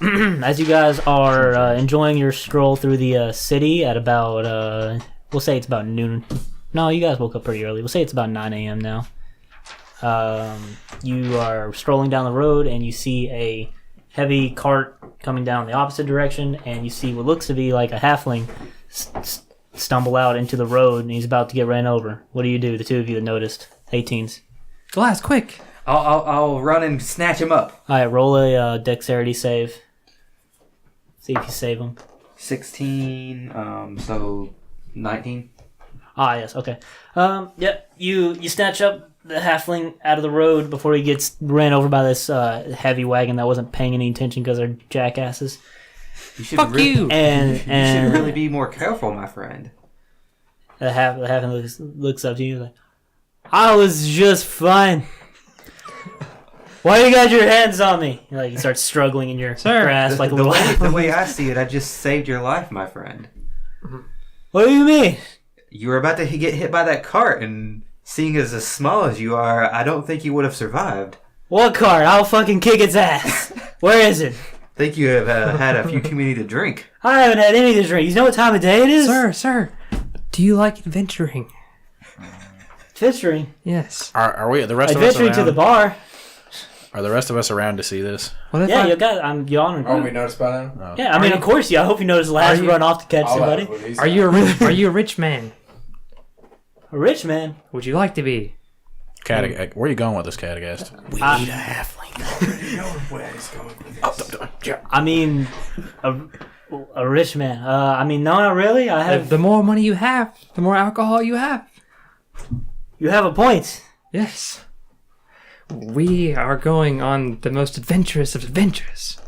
Speaker 3: as you guys are enjoying your stroll through the city at about, we'll say it's about noon. No, you guys woke up pretty early. We'll say it's about 9 a.m. now. You are strolling down the road and you see a heavy cart coming down the opposite direction, and you see what looks to be like a halfling stumble out into the road, and he's about to get ran over. What do you do, the two of you that noticed? 18s.
Speaker 1: Glass, quick!
Speaker 6: I'll run and snatch him up.
Speaker 3: All right, roll a dexterity save. See if you save him.
Speaker 6: 16, so 19.
Speaker 3: Ah, yes, okay. Yep, you snatch up the halfling out of the road before he gets ran over by this heavy wagon that wasn't paying any attention because they're jackasses.
Speaker 1: Fuck you!
Speaker 3: And
Speaker 6: You should really be more careful, my friend.
Speaker 3: the halfling looks up to you like, I was just fine. Why you got your hands on me? Like, you start struggling in your grasp like a little.
Speaker 6: The way I see it, I just saved your life, my friend.
Speaker 3: What do you mean?
Speaker 6: You were about to get hit by that cart, and seeing as small as you are, I don't think you would have survived.
Speaker 3: What cart? I'll fucking kick its ass. Where is it?
Speaker 6: I think you have had a few too many to drink.
Speaker 3: I haven't had any to drink. You know what time of day it is?
Speaker 1: Sir, do you like adventuring?
Speaker 3: Adventuring.
Speaker 1: Yes.
Speaker 2: Are we the rest of us
Speaker 3: Adventuring
Speaker 2: around?
Speaker 3: to the bar.
Speaker 2: Are the rest of us around to see this?
Speaker 1: What if
Speaker 3: Yeah,
Speaker 1: I-
Speaker 3: you got. I'm yawning.
Speaker 5: Oh, we noticed by now?
Speaker 2: No.
Speaker 3: Yeah, I mean, of course, yeah. I hope you noticed Laz
Speaker 1: Are you-
Speaker 3: run off to catch
Speaker 5: I'll
Speaker 3: somebody.
Speaker 5: laugh when he's
Speaker 1: Are you a rich man?
Speaker 3: A rich man.
Speaker 1: Would you like to be?
Speaker 2: Where are you going with this, Cragdaddies?
Speaker 3: We need
Speaker 2: a halfling.
Speaker 5: where he's going with this.
Speaker 3: I mean, a rich man. I mean, no, not really. I have.
Speaker 1: The more money you have, the more alcohol you have.
Speaker 3: You have a point.
Speaker 1: Yes. We are going on the most adventurous of adventures.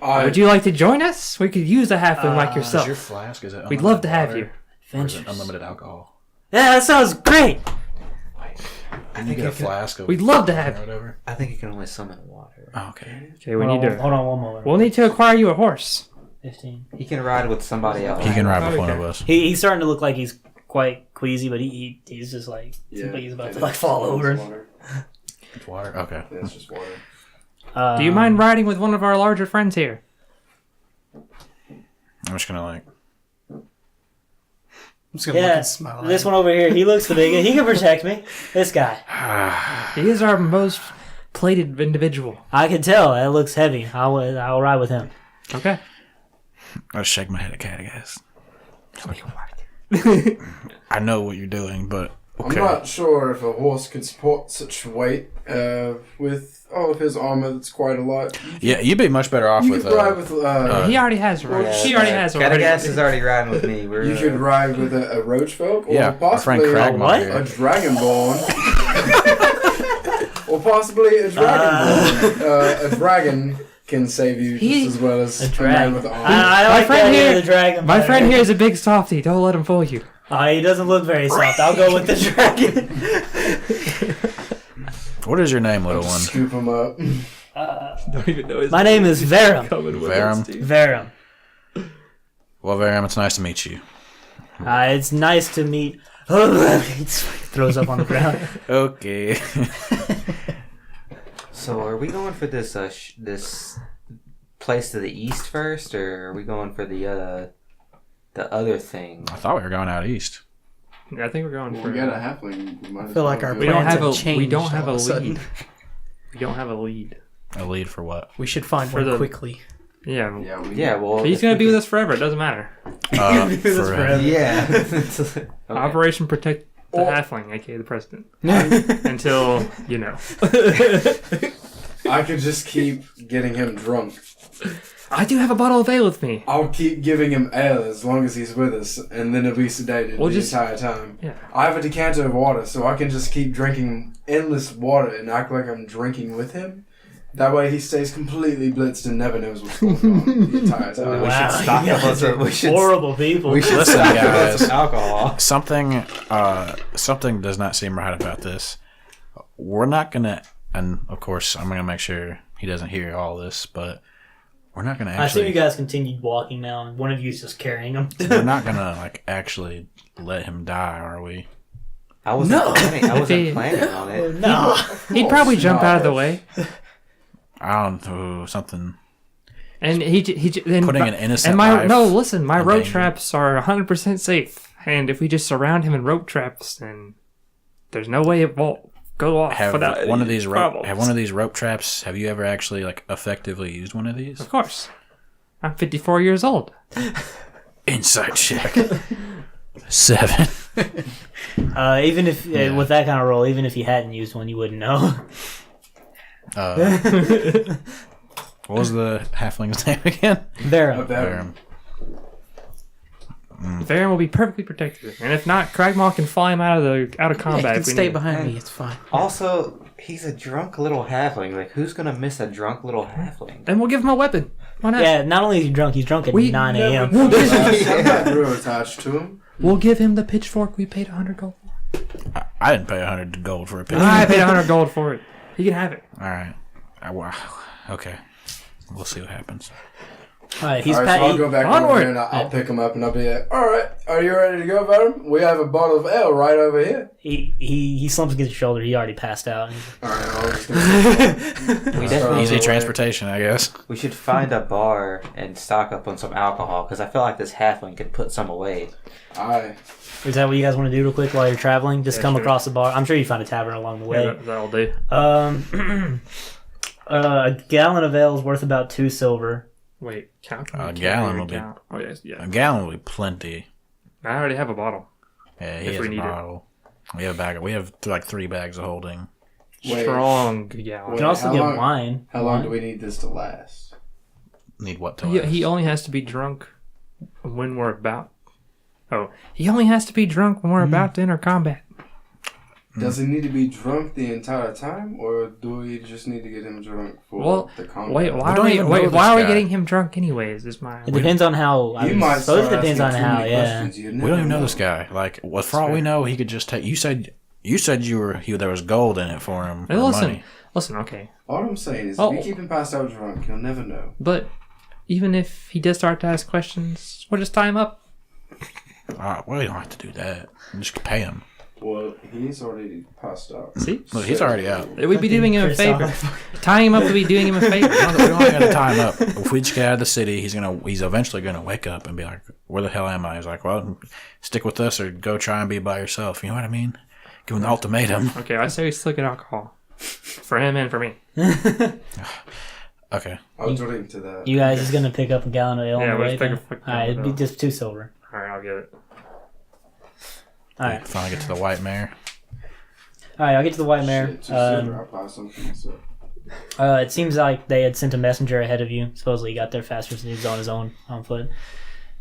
Speaker 1: Would you like to join us? We could use a halfling like yourself.
Speaker 2: Is your flask? Is it
Speaker 1: We'd love to have you.
Speaker 2: Or is it
Speaker 3: Adventures.
Speaker 2: unlimited alcohol?
Speaker 3: Yeah, that sounds great.
Speaker 2: Can you get a flask of
Speaker 1: We'd love to have
Speaker 2: or whatever?
Speaker 6: I think you can only summon water.
Speaker 2: Oh, okay.
Speaker 1: Okay, we need to.
Speaker 3: Hold on one moment.
Speaker 1: We'll need to acquire you a horse.
Speaker 3: 15.
Speaker 6: He can ride with somebody else.
Speaker 2: He can ride with
Speaker 1: Okay.
Speaker 2: one of us.
Speaker 3: He's starting to look like he's quite queasy, but he's just like seems like he's about to like fall over.
Speaker 2: It's water? Okay.
Speaker 5: Yeah, it's just water.
Speaker 1: Do you mind riding with one of our larger friends here?
Speaker 2: I'm just gonna like.
Speaker 4: I'm just gonna look
Speaker 3: Yeah,
Speaker 4: and smile.
Speaker 3: this one over here. He looks the biggest. He can protect me. This guy.
Speaker 1: He is our most plated individual.
Speaker 3: I can tell. That looks heavy. I'll ride with him.
Speaker 1: Okay.
Speaker 2: I just shake my head at Cragdaddies. I know what you're doing, but okay.
Speaker 5: I'm not sure if a horse could support such weight with all of his armor. That's quite a lot.
Speaker 2: Yeah, you'd be much better off
Speaker 5: You
Speaker 2: with.
Speaker 5: could ride with.
Speaker 1: He already has. She already has.
Speaker 6: Cragdaddies is already riding with me. We're,
Speaker 5: You could ride with a roach folk, or
Speaker 2: Yeah, our friend
Speaker 5: possibly
Speaker 2: Cragmore
Speaker 5: a
Speaker 2: here.
Speaker 5: dragonborn, or possibly a dragonborn. A dragon can save you just as well as a man
Speaker 3: Dragon.
Speaker 5: with armor.
Speaker 3: I
Speaker 1: My
Speaker 3: like
Speaker 1: friend
Speaker 3: the idea
Speaker 1: here-
Speaker 3: of the dragon.
Speaker 1: My
Speaker 3: better.
Speaker 1: friend here is a big softy. Don't let him fool you.
Speaker 3: He doesn't look very soft. I'll go with the dragon.
Speaker 2: What is your name, little one?
Speaker 5: Scoop him up.
Speaker 1: Don't even know his
Speaker 3: My name is Verum.
Speaker 2: Verum.
Speaker 3: Verum.
Speaker 2: Well, Verum, it's nice to meet you.
Speaker 3: It's nice to meet. He throws up on the ground.
Speaker 2: Okay.
Speaker 6: So, are we going for this this place to the east first, or are we going for the other thing?
Speaker 2: I thought we were going out east.
Speaker 1: I think we're going
Speaker 5: Well,
Speaker 1: for.
Speaker 5: we got a halfling. We might
Speaker 4: I
Speaker 5: as
Speaker 4: feel
Speaker 5: well
Speaker 4: like our
Speaker 5: do
Speaker 1: We
Speaker 5: it.
Speaker 1: don't
Speaker 4: plans
Speaker 1: have
Speaker 4: have
Speaker 1: a.
Speaker 4: changed
Speaker 1: We don't have
Speaker 4: all
Speaker 1: a
Speaker 4: of a sudden.
Speaker 1: lead. We don't have a lead.
Speaker 2: A lead for what?
Speaker 4: We should find
Speaker 1: For
Speaker 4: one
Speaker 1: the-
Speaker 4: quickly.
Speaker 1: Yeah.
Speaker 6: Yeah, well,
Speaker 1: He's gonna be with us forever. It doesn't matter.
Speaker 2: For,
Speaker 6: Yeah. Okay.
Speaker 1: Operation Protect the Halfling, aka the President. Until you know.
Speaker 5: I could just keep getting him drunk.
Speaker 1: I do have a bottle of ale with me.
Speaker 5: I'll keep giving him ale as long as he's with us, and then he'll be sedated
Speaker 1: We'll
Speaker 5: the
Speaker 1: just-
Speaker 5: entire time.
Speaker 1: Yeah.
Speaker 5: I have a decanter of water, so I can just keep drinking endless water and act like I'm drinking with him. That way he stays completely blitzed and never knows what's going on the entire time.
Speaker 6: We should stock
Speaker 3: you
Speaker 6: up on
Speaker 3: guys
Speaker 6: some.
Speaker 3: are
Speaker 6: We should.
Speaker 3: horrible people.
Speaker 6: We should
Speaker 2: Listen,
Speaker 6: stock up on
Speaker 2: guys.
Speaker 6: some alcohol.
Speaker 2: Something does not seem right about this. We're not gonna, and of course, I'm gonna make sure he doesn't hear all this, but we're not gonna
Speaker 3: I assume you
Speaker 2: actually.
Speaker 3: guys continued walking now, and one of you is just carrying him.
Speaker 2: We're not gonna like actually let him die, are we?
Speaker 6: I wasn't planning. I wasn't
Speaker 1: He-
Speaker 6: planning on it.
Speaker 3: No.
Speaker 1: He'd probably jump out of the
Speaker 5: not.
Speaker 1: way.
Speaker 2: I don't know something.
Speaker 1: And he then
Speaker 2: Putting an innocent
Speaker 1: and my
Speaker 2: life
Speaker 1: no, listen, my
Speaker 2: in
Speaker 1: rope
Speaker 2: danger.
Speaker 1: traps are 100% safe. And if we just surround him in rope traps, then there's no way it won't go off
Speaker 2: Have
Speaker 1: without
Speaker 2: one
Speaker 1: any
Speaker 2: of these
Speaker 1: problems.
Speaker 2: have one of these rope traps. Have you ever actually like effectively used one of these?
Speaker 1: Of course. I'm 54 years old.
Speaker 2: Insight check. 7.
Speaker 3: Even if with that kind of roll, even if you hadn't used one, you wouldn't know.
Speaker 2: What was the halfling's name again?
Speaker 3: Vera.
Speaker 2: Verum.
Speaker 1: Varen will be perfectly protected, and if not, Cragmaw can fly him out of combat.
Speaker 4: Yeah, you
Speaker 1: if
Speaker 4: can
Speaker 1: we
Speaker 4: stay
Speaker 1: need.
Speaker 4: behind me. It's fine.
Speaker 6: Also, he's a drunk little halfling. Like, who's gonna miss a drunk little halfling?
Speaker 1: Then we'll give him a weapon. Why not?
Speaker 3: Yeah, not only is he drunk, he's drunk at 9 a.m.
Speaker 5: I'm not real attached to him.
Speaker 1: We'll give him the pitchfork we paid 100 gold.
Speaker 2: I didn't pay 100 gold for a picture.
Speaker 1: I paid 100 gold for it. He can have it.
Speaker 2: All right. Okay. We'll see what happens.
Speaker 3: All right, he's
Speaker 5: Alright, so I'll go back over
Speaker 1: onward.
Speaker 5: there and I'll pick him up and I'll be like, alright, are you ready to go, Venom? We have a bottle of ale right over here.
Speaker 3: he slumps against your shoulder. He already passed out.
Speaker 5: Alright, I'll just gonna
Speaker 6: We definitely
Speaker 2: Easy
Speaker 5: away.
Speaker 2: transportation, I guess.
Speaker 6: We should find a bar and stock up on some alcohol because I feel like this halfling could put some away.
Speaker 5: Aye.
Speaker 3: Is that what you guys want to do real quick while you're traveling? Just
Speaker 1: Yeah,
Speaker 3: come
Speaker 1: sure.
Speaker 3: across the bar. I'm sure you find a tavern along the way.
Speaker 1: Yeah, that'll do.
Speaker 3: A gallon of ale is worth about 2 silver.
Speaker 1: Wait, count.
Speaker 2: A gallon will be-
Speaker 1: Oh, yes, yeah.
Speaker 2: A gallon will be plenty.
Speaker 1: I already have a bottle.
Speaker 2: Yeah, he
Speaker 1: If
Speaker 2: has
Speaker 1: we
Speaker 2: a
Speaker 1: need it.
Speaker 2: bottle. We have a bag. We have like 3 bags of holding.
Speaker 5: Wait.
Speaker 1: Strong gallon.
Speaker 3: You can also
Speaker 5: how
Speaker 3: get
Speaker 5: long-
Speaker 3: wine.
Speaker 5: How long do we need this to last?
Speaker 2: Need what to
Speaker 1: He,
Speaker 2: last?
Speaker 1: he only has to be drunk when we're about. Oh, he only has to be drunk when we're about to enter combat.
Speaker 5: Does he need to be drunk the entire time, or do we just need to get him drunk for
Speaker 1: Well,
Speaker 5: the combat?
Speaker 1: Wait, why
Speaker 2: don't
Speaker 1: are we?
Speaker 2: even know
Speaker 1: Wait,
Speaker 2: this
Speaker 1: why are we
Speaker 2: guy.
Speaker 1: getting him drunk anyways? Is my
Speaker 3: It depends on how. I
Speaker 5: You
Speaker 3: mean,
Speaker 5: might
Speaker 3: suppose
Speaker 5: start
Speaker 3: it depends on
Speaker 5: asking too
Speaker 3: how.
Speaker 5: many
Speaker 3: Yeah.
Speaker 5: questions. You
Speaker 2: We
Speaker 5: never
Speaker 2: don't even know this guy. Like, well, for all we know, he could just take. You said there was gold in it for him.
Speaker 1: Hey,
Speaker 2: or
Speaker 1: listen,
Speaker 2: money.
Speaker 1: listen. Okay,
Speaker 5: All I'm saying is,
Speaker 1: Oh.
Speaker 5: if we keep him passed out drunk, he'll never know.
Speaker 1: but even if he does start to ask questions, we'll just tie him up.
Speaker 2: Well, you don't have to do that. Just pay him.
Speaker 5: Well, he's already passed out.
Speaker 1: See,
Speaker 2: Look, he's already out.
Speaker 1: we'd be doing him a favor.
Speaker 3: Christoph.
Speaker 1: Tying him up would be doing him a favor.
Speaker 2: We don't have to tie him up. If we just get out of the city, he's eventually gonna wake up and be like, "Where the hell am I?" He's like, "Well, stick with us or go try and be by yourself." You know what I mean? Give him the ultimatum.
Speaker 1: Okay, I say we still get alcohol for him and for me.
Speaker 2: Okay.
Speaker 5: I'll drink to that.
Speaker 3: You guys is gonna pick up a gallon of ale
Speaker 1: Yeah,
Speaker 3: on the
Speaker 1: we'll
Speaker 3: way.
Speaker 1: just take a
Speaker 3: then?
Speaker 1: fucking
Speaker 3: Alright, it'd be
Speaker 1: ale.
Speaker 3: just 2 silver.
Speaker 1: All right, I'll get it.
Speaker 3: Alright,
Speaker 2: Finally get to the white mare.
Speaker 3: I'll get to the White Mare.
Speaker 5: Shit, 2 silver, I'll buy something. So.
Speaker 3: It seems like they had sent a messenger ahead of you. Supposedly he got there faster since he was on his own on foot.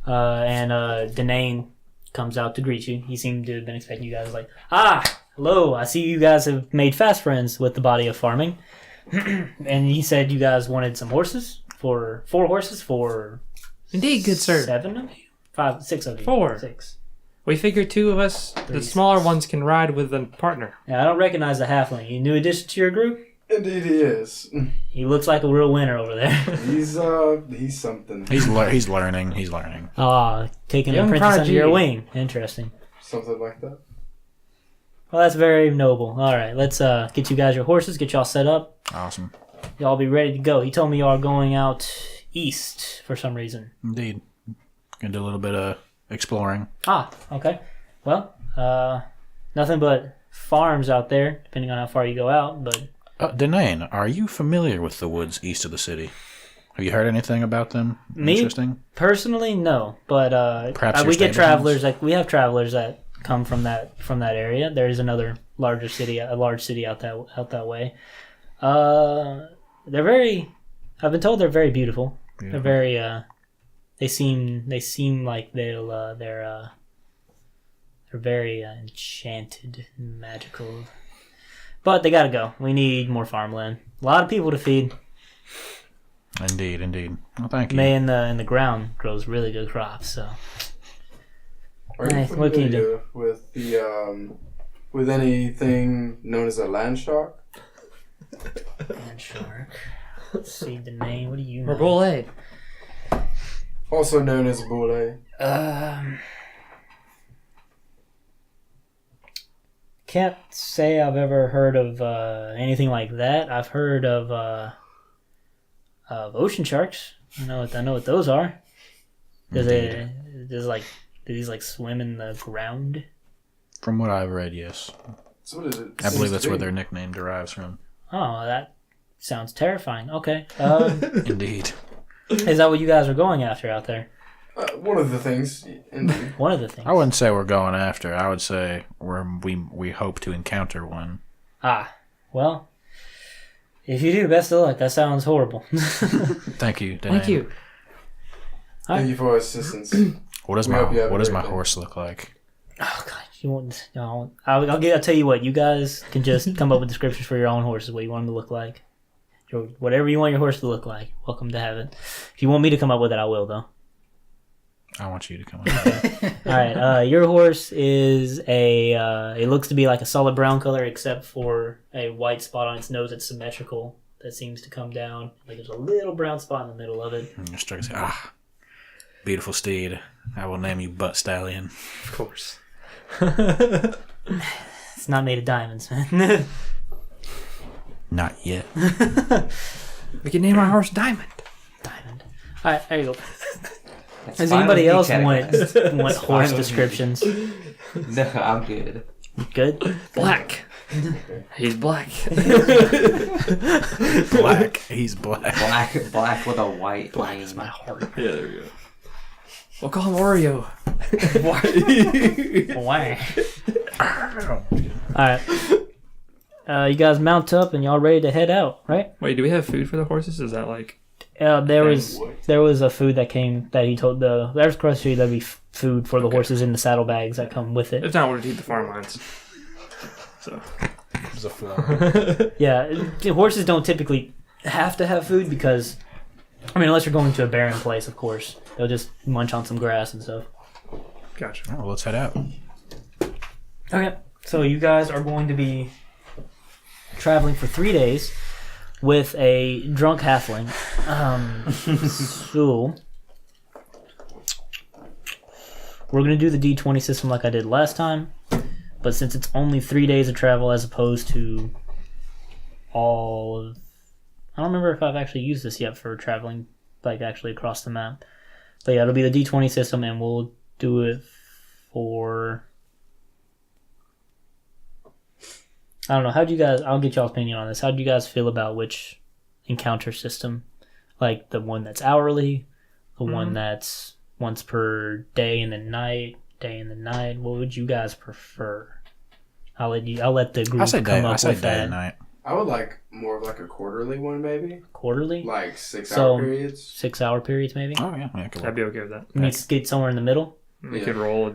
Speaker 3: And Danae comes out to greet you. He seemed to have been expecting you guys. Like, hello. I see you guys have made fast friends with the body of farming. And he said you guys wanted some horses for 4 horses for
Speaker 1: Indeed, good sir.
Speaker 3: 7 of you, 5, 6 of you,
Speaker 1: 4.
Speaker 3: 6.
Speaker 1: We figured 2 of us, the smaller ones, can ride with a partner.
Speaker 3: Yeah, I don't recognize the halfling. You new addition to your group?
Speaker 5: Indeed, he is.
Speaker 3: He looks like a real winner over there.
Speaker 5: He's something.
Speaker 2: He's learning. He's learning.
Speaker 3: Taking
Speaker 1: Young
Speaker 3: an apprentice under
Speaker 1: prodigy.
Speaker 3: your wing. Interesting.
Speaker 5: Something like that.
Speaker 3: Well, that's very noble. All right, let's get you guys your horses, get y'all set up.
Speaker 2: Awesome.
Speaker 3: Y'all be ready to go. He told me y'all are going out east for some reason.
Speaker 2: Indeed. Gonna do a little bit of exploring.
Speaker 3: Okay. Well, nothing but farms out there, depending on how far you go out. But
Speaker 2: Danae, are you familiar with the woods east of the city? Have you heard anything about them?
Speaker 3: Me?
Speaker 2: Interesting.
Speaker 3: personally, no. But
Speaker 2: Perhaps
Speaker 3: we
Speaker 2: your
Speaker 3: get
Speaker 2: stables?
Speaker 3: travelers. Like we have travelers that come from that area. There is another large city out that way. They're very. I've been told they're very beautiful. They're very. They seem like they're very enchanted and magical. But they gotta go. We need more farmland. A lot of people to feed.
Speaker 2: Indeed. Well, thank you.
Speaker 3: May in the ground grows really good crops. So
Speaker 5: Are you
Speaker 3: Nice, what can you do?
Speaker 5: familiar with the with anything known as a land shark?
Speaker 3: land shark. Let's see the name. What do you know?
Speaker 1: Or bull
Speaker 5: Also known as a bulle.
Speaker 3: Can't say I've ever heard of anything like that. I've heard of Ocean sharks. I know what those are. Do these like swim in the ground?
Speaker 2: From what I've read, yes.
Speaker 5: So what is it?
Speaker 2: I believe that's where their nickname derives from.
Speaker 3: Oh, that sounds terrifying. Okay.
Speaker 2: Indeed.
Speaker 3: Is that what you guys are going after out there?
Speaker 5: One of the things. Indeed.
Speaker 3: One of the things.
Speaker 2: I wouldn't say we're going after. I would say we hope to encounter one.
Speaker 3: Ah, well, if you do, best of luck. That sounds horrible.
Speaker 2: Thank you, Danae.
Speaker 3: Thank you.
Speaker 5: Thank you for your assistance.
Speaker 2: What does
Speaker 5: We hope you have a
Speaker 2: my
Speaker 5: great day.
Speaker 2: horse look like?
Speaker 3: Oh God, you won't. No, I'll tell you what. You guys can just come up with descriptions for your own horses. What you want them to look like. Whatever you want your horse to look like. Welcome to have it. If you want me to come up with it, I will though.
Speaker 2: I want you to come up.
Speaker 3: All right. Your horse is it looks to be like a solid brown color, except for a white spot on its nose that's symmetrical. That seems to come down. Like there's a little brown spot in the middle of it.
Speaker 2: And you're starting to say, beautiful steed. I will name you Butt Stallion.
Speaker 1: Of course.
Speaker 3: It's not made of diamonds, man.
Speaker 2: Not yet.
Speaker 1: We can name our horse Diamond.
Speaker 3: Diamond. All right, there you go.
Speaker 6: That's
Speaker 3: Does
Speaker 6: fine
Speaker 3: anybody
Speaker 6: with me,
Speaker 3: else
Speaker 6: Categorized.
Speaker 3: want
Speaker 6: Fine
Speaker 3: horse
Speaker 6: with me.
Speaker 3: descriptions?
Speaker 6: No, I'm good.
Speaker 3: Good.
Speaker 1: Black. He's black.
Speaker 2: Black. He's black.
Speaker 6: Black with a white
Speaker 3: Black
Speaker 6: lane.
Speaker 3: is my heart.
Speaker 1: Yeah, there we go. We'll call him Oreo.
Speaker 3: Why? All right. You guys mount up and y'all ready to head out, right?
Speaker 1: Wait, do we have food for the horses? Is that like...
Speaker 3: There was a food that came that he told there's grocery there'd be food for the horses in the saddlebags that come with it.
Speaker 1: If not, we'll eat the farmlands. So...
Speaker 2: There's a flower.
Speaker 3: Yeah, the horses don't typically have to have food because, I mean, unless you're going to a barren place, of course, they'll just munch on some grass and stuff.
Speaker 1: Gotcha.
Speaker 2: Well, let's head out.
Speaker 3: Okay, so you guys are going to be traveling for 3 days with a drunk halfling. So we're going to do the D20 system like I did last time, but since it's only 3 days of travel as opposed to all of... I don't remember if I've actually used this yet for traveling, like actually across the map. But yeah, it'll be the D20 system, and we'll do it for... I don't know. How do you guys... I'll get y'all's opinion on this. How do you guys feel about which encounter system? Like the one that's hourly, the one that's once per day and the night, day and the night. What would you guys prefer? I'll let the group come up with
Speaker 2: day
Speaker 3: that.
Speaker 2: and night.
Speaker 5: I would like more of like a quarterly one, maybe.
Speaker 3: Quarterly?
Speaker 5: Like 6
Speaker 3: So-
Speaker 5: hour periods.
Speaker 3: 6 hour periods, maybe?
Speaker 2: Oh, yeah. Yeah, could
Speaker 1: I'd
Speaker 2: work.
Speaker 1: be okay with that.
Speaker 3: You need to get somewhere in the middle?
Speaker 1: We
Speaker 5: Yeah.
Speaker 1: could roll...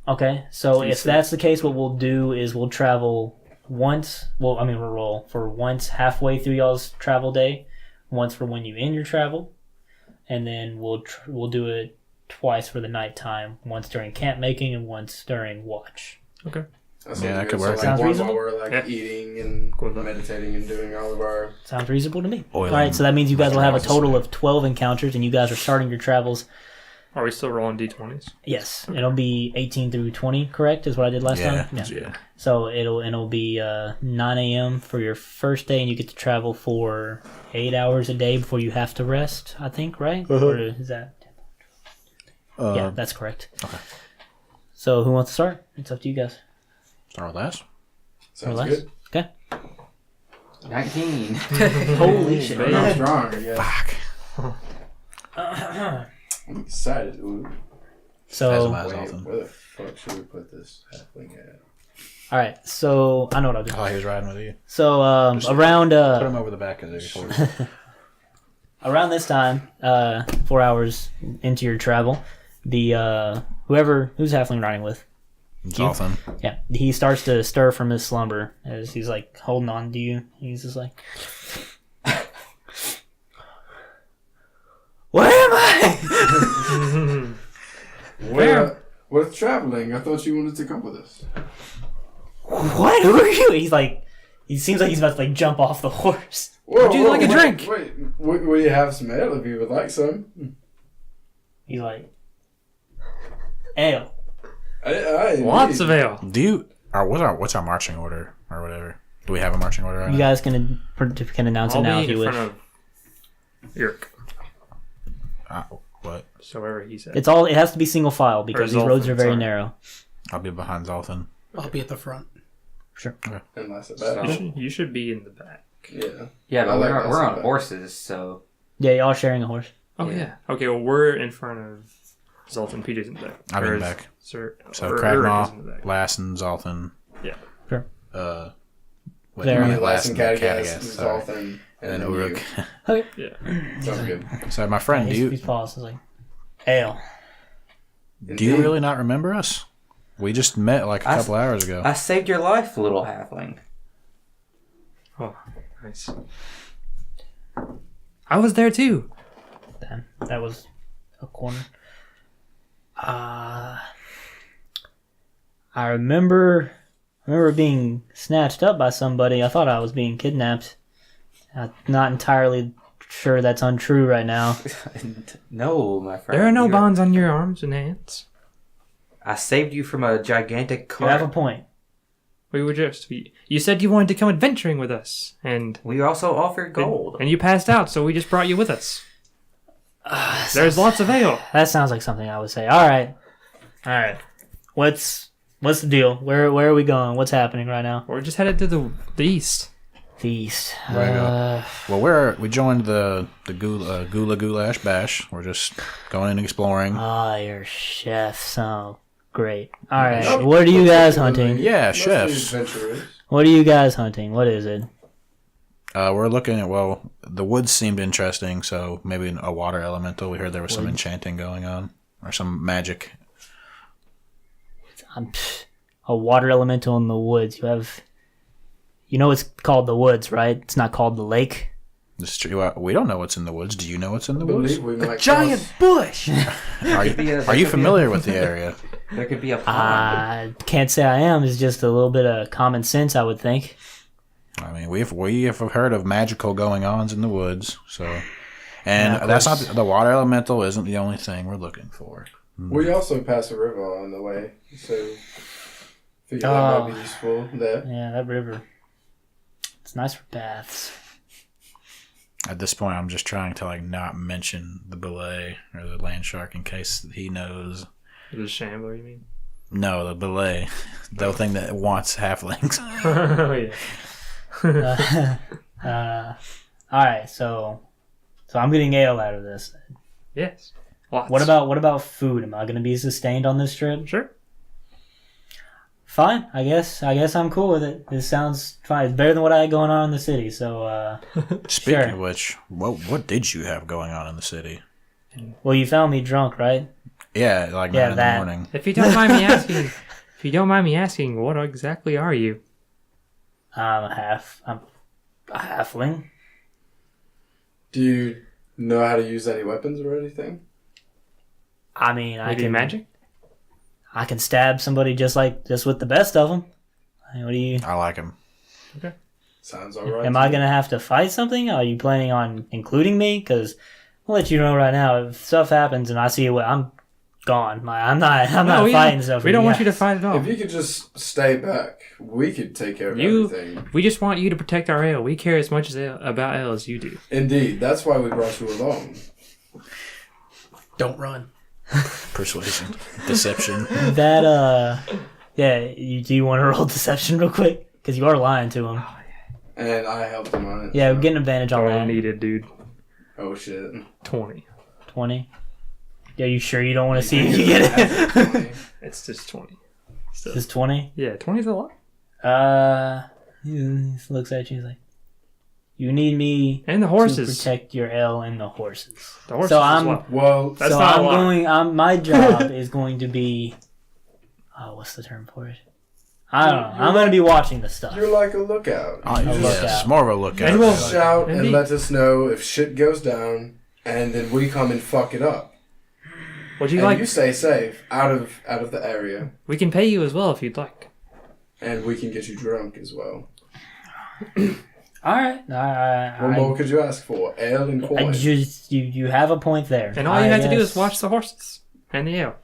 Speaker 3: Okay, so if
Speaker 1: Decent.
Speaker 3: that's the case, what we'll do is we'll travel once. Well, I mean, we'll roll for once halfway through y'all's travel day, once for when you end your travel, and then we'll do it twice for the nighttime. Once during camp making and once during watch.
Speaker 1: Okay.
Speaker 5: That
Speaker 2: Yeah, that
Speaker 5: sounds
Speaker 2: could
Speaker 5: good.
Speaker 2: work.
Speaker 5: So,
Speaker 3: Sounds
Speaker 5: like,
Speaker 3: reasonable?
Speaker 5: while we're like
Speaker 1: Yeah.
Speaker 5: eating and
Speaker 1: Cool with that.
Speaker 5: meditating and doing all of our...
Speaker 3: Sounds reasonable to me.
Speaker 2: Oiling
Speaker 3: All right, so that means you guys will have a
Speaker 2: my
Speaker 3: total
Speaker 2: trousers.
Speaker 3: of 12 encounters, and you guys are starting your travels.
Speaker 1: Are we still rolling D20s?
Speaker 3: Yes, it'll be 18 through 20, correct? Is what I did last
Speaker 2: Yeah.
Speaker 3: time.
Speaker 2: Yeah.
Speaker 3: So it'll be 9 a.m. for your first day, and you get to travel for 8 hours a day before you have to rest. I think, right? Or is that? Yeah, that's correct.
Speaker 2: okay.
Speaker 3: So who wants to start? It's up to you guys.
Speaker 2: Start with us.
Speaker 5: Sounds
Speaker 3: less?
Speaker 5: good.
Speaker 3: Okay.
Speaker 6: 19.
Speaker 3: Holy shit!
Speaker 5: I'm strong, yeah.
Speaker 2: Fuck.
Speaker 5: I'm excited. Ooh.
Speaker 3: So
Speaker 2: As
Speaker 5: Wait,
Speaker 2: often.
Speaker 5: where the fuck should we put this halfling at?
Speaker 3: all right. So I know what I'll do.
Speaker 2: Oh, he was riding with you.
Speaker 3: So around
Speaker 2: Put him over the back of the horse.
Speaker 3: around this time, 4 hours into your travel, the who's halfling riding with.
Speaker 2: Dolphin.
Speaker 3: Yeah, he starts to stir from his slumber as he's like holding on to you. He's just like, "Where am I?"
Speaker 5: What's traveling? I thought you wanted to come with us.
Speaker 3: What? Who are you? He's like, he seems like he's about to like jump off the horse.
Speaker 5: Whoa,
Speaker 1: Would you like a drink?
Speaker 5: Wait, we have some ale if you would like some.
Speaker 3: He's like, ale.
Speaker 1: Lots of ale.
Speaker 2: Do you... what's our marching order or whatever? Do we have a marching order right
Speaker 3: You
Speaker 2: now?
Speaker 3: guys can announce it
Speaker 1: I'll
Speaker 3: now
Speaker 1: be
Speaker 3: if you
Speaker 1: in
Speaker 3: wish.
Speaker 1: front of Yerk.
Speaker 2: What?
Speaker 1: So wherever he said.
Speaker 3: It has to be single file because these roads are very
Speaker 1: sorry.
Speaker 3: narrow.
Speaker 2: I'll be behind Zoltan.
Speaker 4: I'll be at the front.
Speaker 3: Sure.
Speaker 5: Unless it's
Speaker 1: You
Speaker 5: bad.
Speaker 1: you should be in the back.
Speaker 5: Yeah.
Speaker 6: Yeah, but
Speaker 5: I like
Speaker 6: we're
Speaker 5: that
Speaker 6: on
Speaker 5: side.
Speaker 6: horses, so
Speaker 3: Yeah, y'all sharing a horse.
Speaker 1: Oh
Speaker 6: Yeah.
Speaker 1: yeah. Okay, well we're in front of Zoltan. Peter's in the back.
Speaker 2: I'm in
Speaker 1: Or
Speaker 2: the
Speaker 1: is-
Speaker 2: back.
Speaker 1: Sir,
Speaker 2: So
Speaker 1: or Eric is in the
Speaker 2: Cragmaw,
Speaker 1: back.
Speaker 2: Lassen, Zoltan.
Speaker 1: Yeah.
Speaker 3: Sure.
Speaker 2: Wait,
Speaker 3: There.
Speaker 5: Me,
Speaker 2: Lassen,
Speaker 5: Lassen,
Speaker 2: Catagast,
Speaker 5: Catagast,
Speaker 2: sorry.
Speaker 5: Zoltan,
Speaker 2: And
Speaker 5: and
Speaker 2: then
Speaker 5: then
Speaker 2: Uruk.
Speaker 3: Okay.
Speaker 1: Yeah.
Speaker 5: Sounds good.
Speaker 2: So my friend, do
Speaker 3: He's
Speaker 2: you
Speaker 3: paused. He's like, ale.
Speaker 2: do you really not remember us? We just met like a couple hours ago.
Speaker 6: I saved your life, little halfling.
Speaker 1: Oh, nice. I was there too.
Speaker 3: Damn, that was a corner. I remember being snatched up by somebody. I thought I was being kidnapped. I'm not entirely sure that's untrue right now.
Speaker 6: No, my friend.
Speaker 1: There are no bonds on your arms and hands.
Speaker 6: I saved you from a gigantic
Speaker 3: You have a
Speaker 6: cart.
Speaker 3: point.
Speaker 1: We were just. You said you wanted to come adventuring with us, and
Speaker 6: We also offered gold.
Speaker 1: and you passed out, so we just brought you with us. There's lots of ale.
Speaker 3: That sounds like something I would say. All right. What's the deal? Where are we going? What's happening right now?
Speaker 1: We're just headed to the east.
Speaker 3: The east.
Speaker 2: Right Well, we joined the Gula Gulash Bash. We're just going and exploring.
Speaker 3: Your chefs. Oh, great. All right. What are you guys hunting?
Speaker 2: Yeah,
Speaker 5: Mostly
Speaker 2: chefs.
Speaker 5: adventurers.
Speaker 3: What are you guys hunting? What is it?
Speaker 2: We're looking at, the woods seemed interesting, so maybe a water elemental. We heard there was some enchanting going on, or some magic.
Speaker 3: A water elemental in the woods. You know it's called the woods, right? It's not called the lake.
Speaker 2: This is true. We don't know what's in the woods. Do you know what's in the
Speaker 5: I
Speaker 2: woods?
Speaker 5: believe we might
Speaker 1: Giant bush.
Speaker 2: Are you familiar with the area?
Speaker 6: There could be a pond.
Speaker 3: I can't say I am. It's just a little bit of common sense, I would think.
Speaker 2: I mean, we have heard of magical going-ons in the woods, so, and that's not the water elemental. Isn't the only thing we're looking for.
Speaker 5: We also pass a river on the way, so figure that might be useful there.
Speaker 3: Yeah, that river. It's nice for baths.
Speaker 2: At this point, I'm just trying to not mention the belay or the land shark in case he knows.
Speaker 1: The shambler, you mean?
Speaker 2: No, the belay, the thing that wants halflings.
Speaker 1: Oh yeah.
Speaker 3: All right, so I'm getting ale out of this.
Speaker 1: Yes. Lots.
Speaker 3: What about food? Am I going to be sustained on this trip?
Speaker 1: Sure.
Speaker 3: Fine, I guess I'm cool with it. This sounds fine. It's better than what I had going on in the city. So,
Speaker 2: Speaking
Speaker 3: Sure.
Speaker 2: of which, what did you have going on in the city?
Speaker 3: well, you found me drunk, right?
Speaker 2: Yeah,
Speaker 3: Yeah,
Speaker 2: 9 in the
Speaker 3: that.
Speaker 2: morning.
Speaker 1: If you don't mind me asking, what exactly are you?
Speaker 3: I'm a halfling.
Speaker 5: Do you know how to use any weapons or anything?
Speaker 3: I mean,
Speaker 1: Maybe magic?
Speaker 3: I can stab somebody just with the best of them. What do you?
Speaker 2: I like him.
Speaker 5: Sounds alright.
Speaker 3: Am I gonna have to fight something? Are you planning on including me? Because I'll let you know right now. If stuff happens and I see it, I'm gone. I'm not fighting stuff.
Speaker 1: We don't want you to fight at all.
Speaker 5: If you could just stay back, we could take care of
Speaker 1: You-
Speaker 5: everything.
Speaker 1: We just want you to protect our ale. We care as much about ale as you do.
Speaker 5: Indeed, that's why we brought you along.
Speaker 4: Don't run.
Speaker 2: Persuasion, deception.
Speaker 3: That yeah. Do you want to roll deception real quick? Because you are lying to him.
Speaker 5: And I helped him on it.
Speaker 3: Yeah,
Speaker 5: so-
Speaker 3: we're getting advantage on
Speaker 1: All
Speaker 3: that.
Speaker 1: needed, dude.
Speaker 5: Oh shit.
Speaker 1: 20.
Speaker 3: 20. Are you sure you don't want to see if you get it?
Speaker 1: It's just 20.
Speaker 3: Just 20.
Speaker 1: Yeah, 20 is a lot.
Speaker 3: He looks at you. He's like, "You need me
Speaker 1: And the
Speaker 3: to
Speaker 1: horses.
Speaker 3: protect your ale and the horses."
Speaker 1: The horses
Speaker 3: So
Speaker 1: as
Speaker 3: I'm-
Speaker 1: well.
Speaker 5: Well,
Speaker 1: That's
Speaker 3: so
Speaker 1: not a
Speaker 3: I'm
Speaker 1: lot.
Speaker 3: going. My job is going to be. Oh, what's the term for it? I don't know. I'm going to be watching the stuff.
Speaker 5: you're like a lookout.
Speaker 2: Oh,
Speaker 5: You
Speaker 3: look
Speaker 5: just
Speaker 2: yes,
Speaker 3: out.
Speaker 2: more of a lookout.
Speaker 1: And we'll-
Speaker 5: shout and
Speaker 1: Indeed.
Speaker 5: let us know if shit goes down, and then we come and fuck it up.
Speaker 1: Would you
Speaker 5: And
Speaker 1: like?
Speaker 5: you stay safe out of the area,
Speaker 1: We can pay you as well if you'd like.
Speaker 5: and we can get you drunk as well.
Speaker 3: All right.
Speaker 5: What more could you ask for? Ale and
Speaker 3: I
Speaker 5: coin.
Speaker 3: just you have a point there.
Speaker 1: And all you
Speaker 3: I
Speaker 1: have to do
Speaker 3: guess
Speaker 1: is watch the horses and the ale.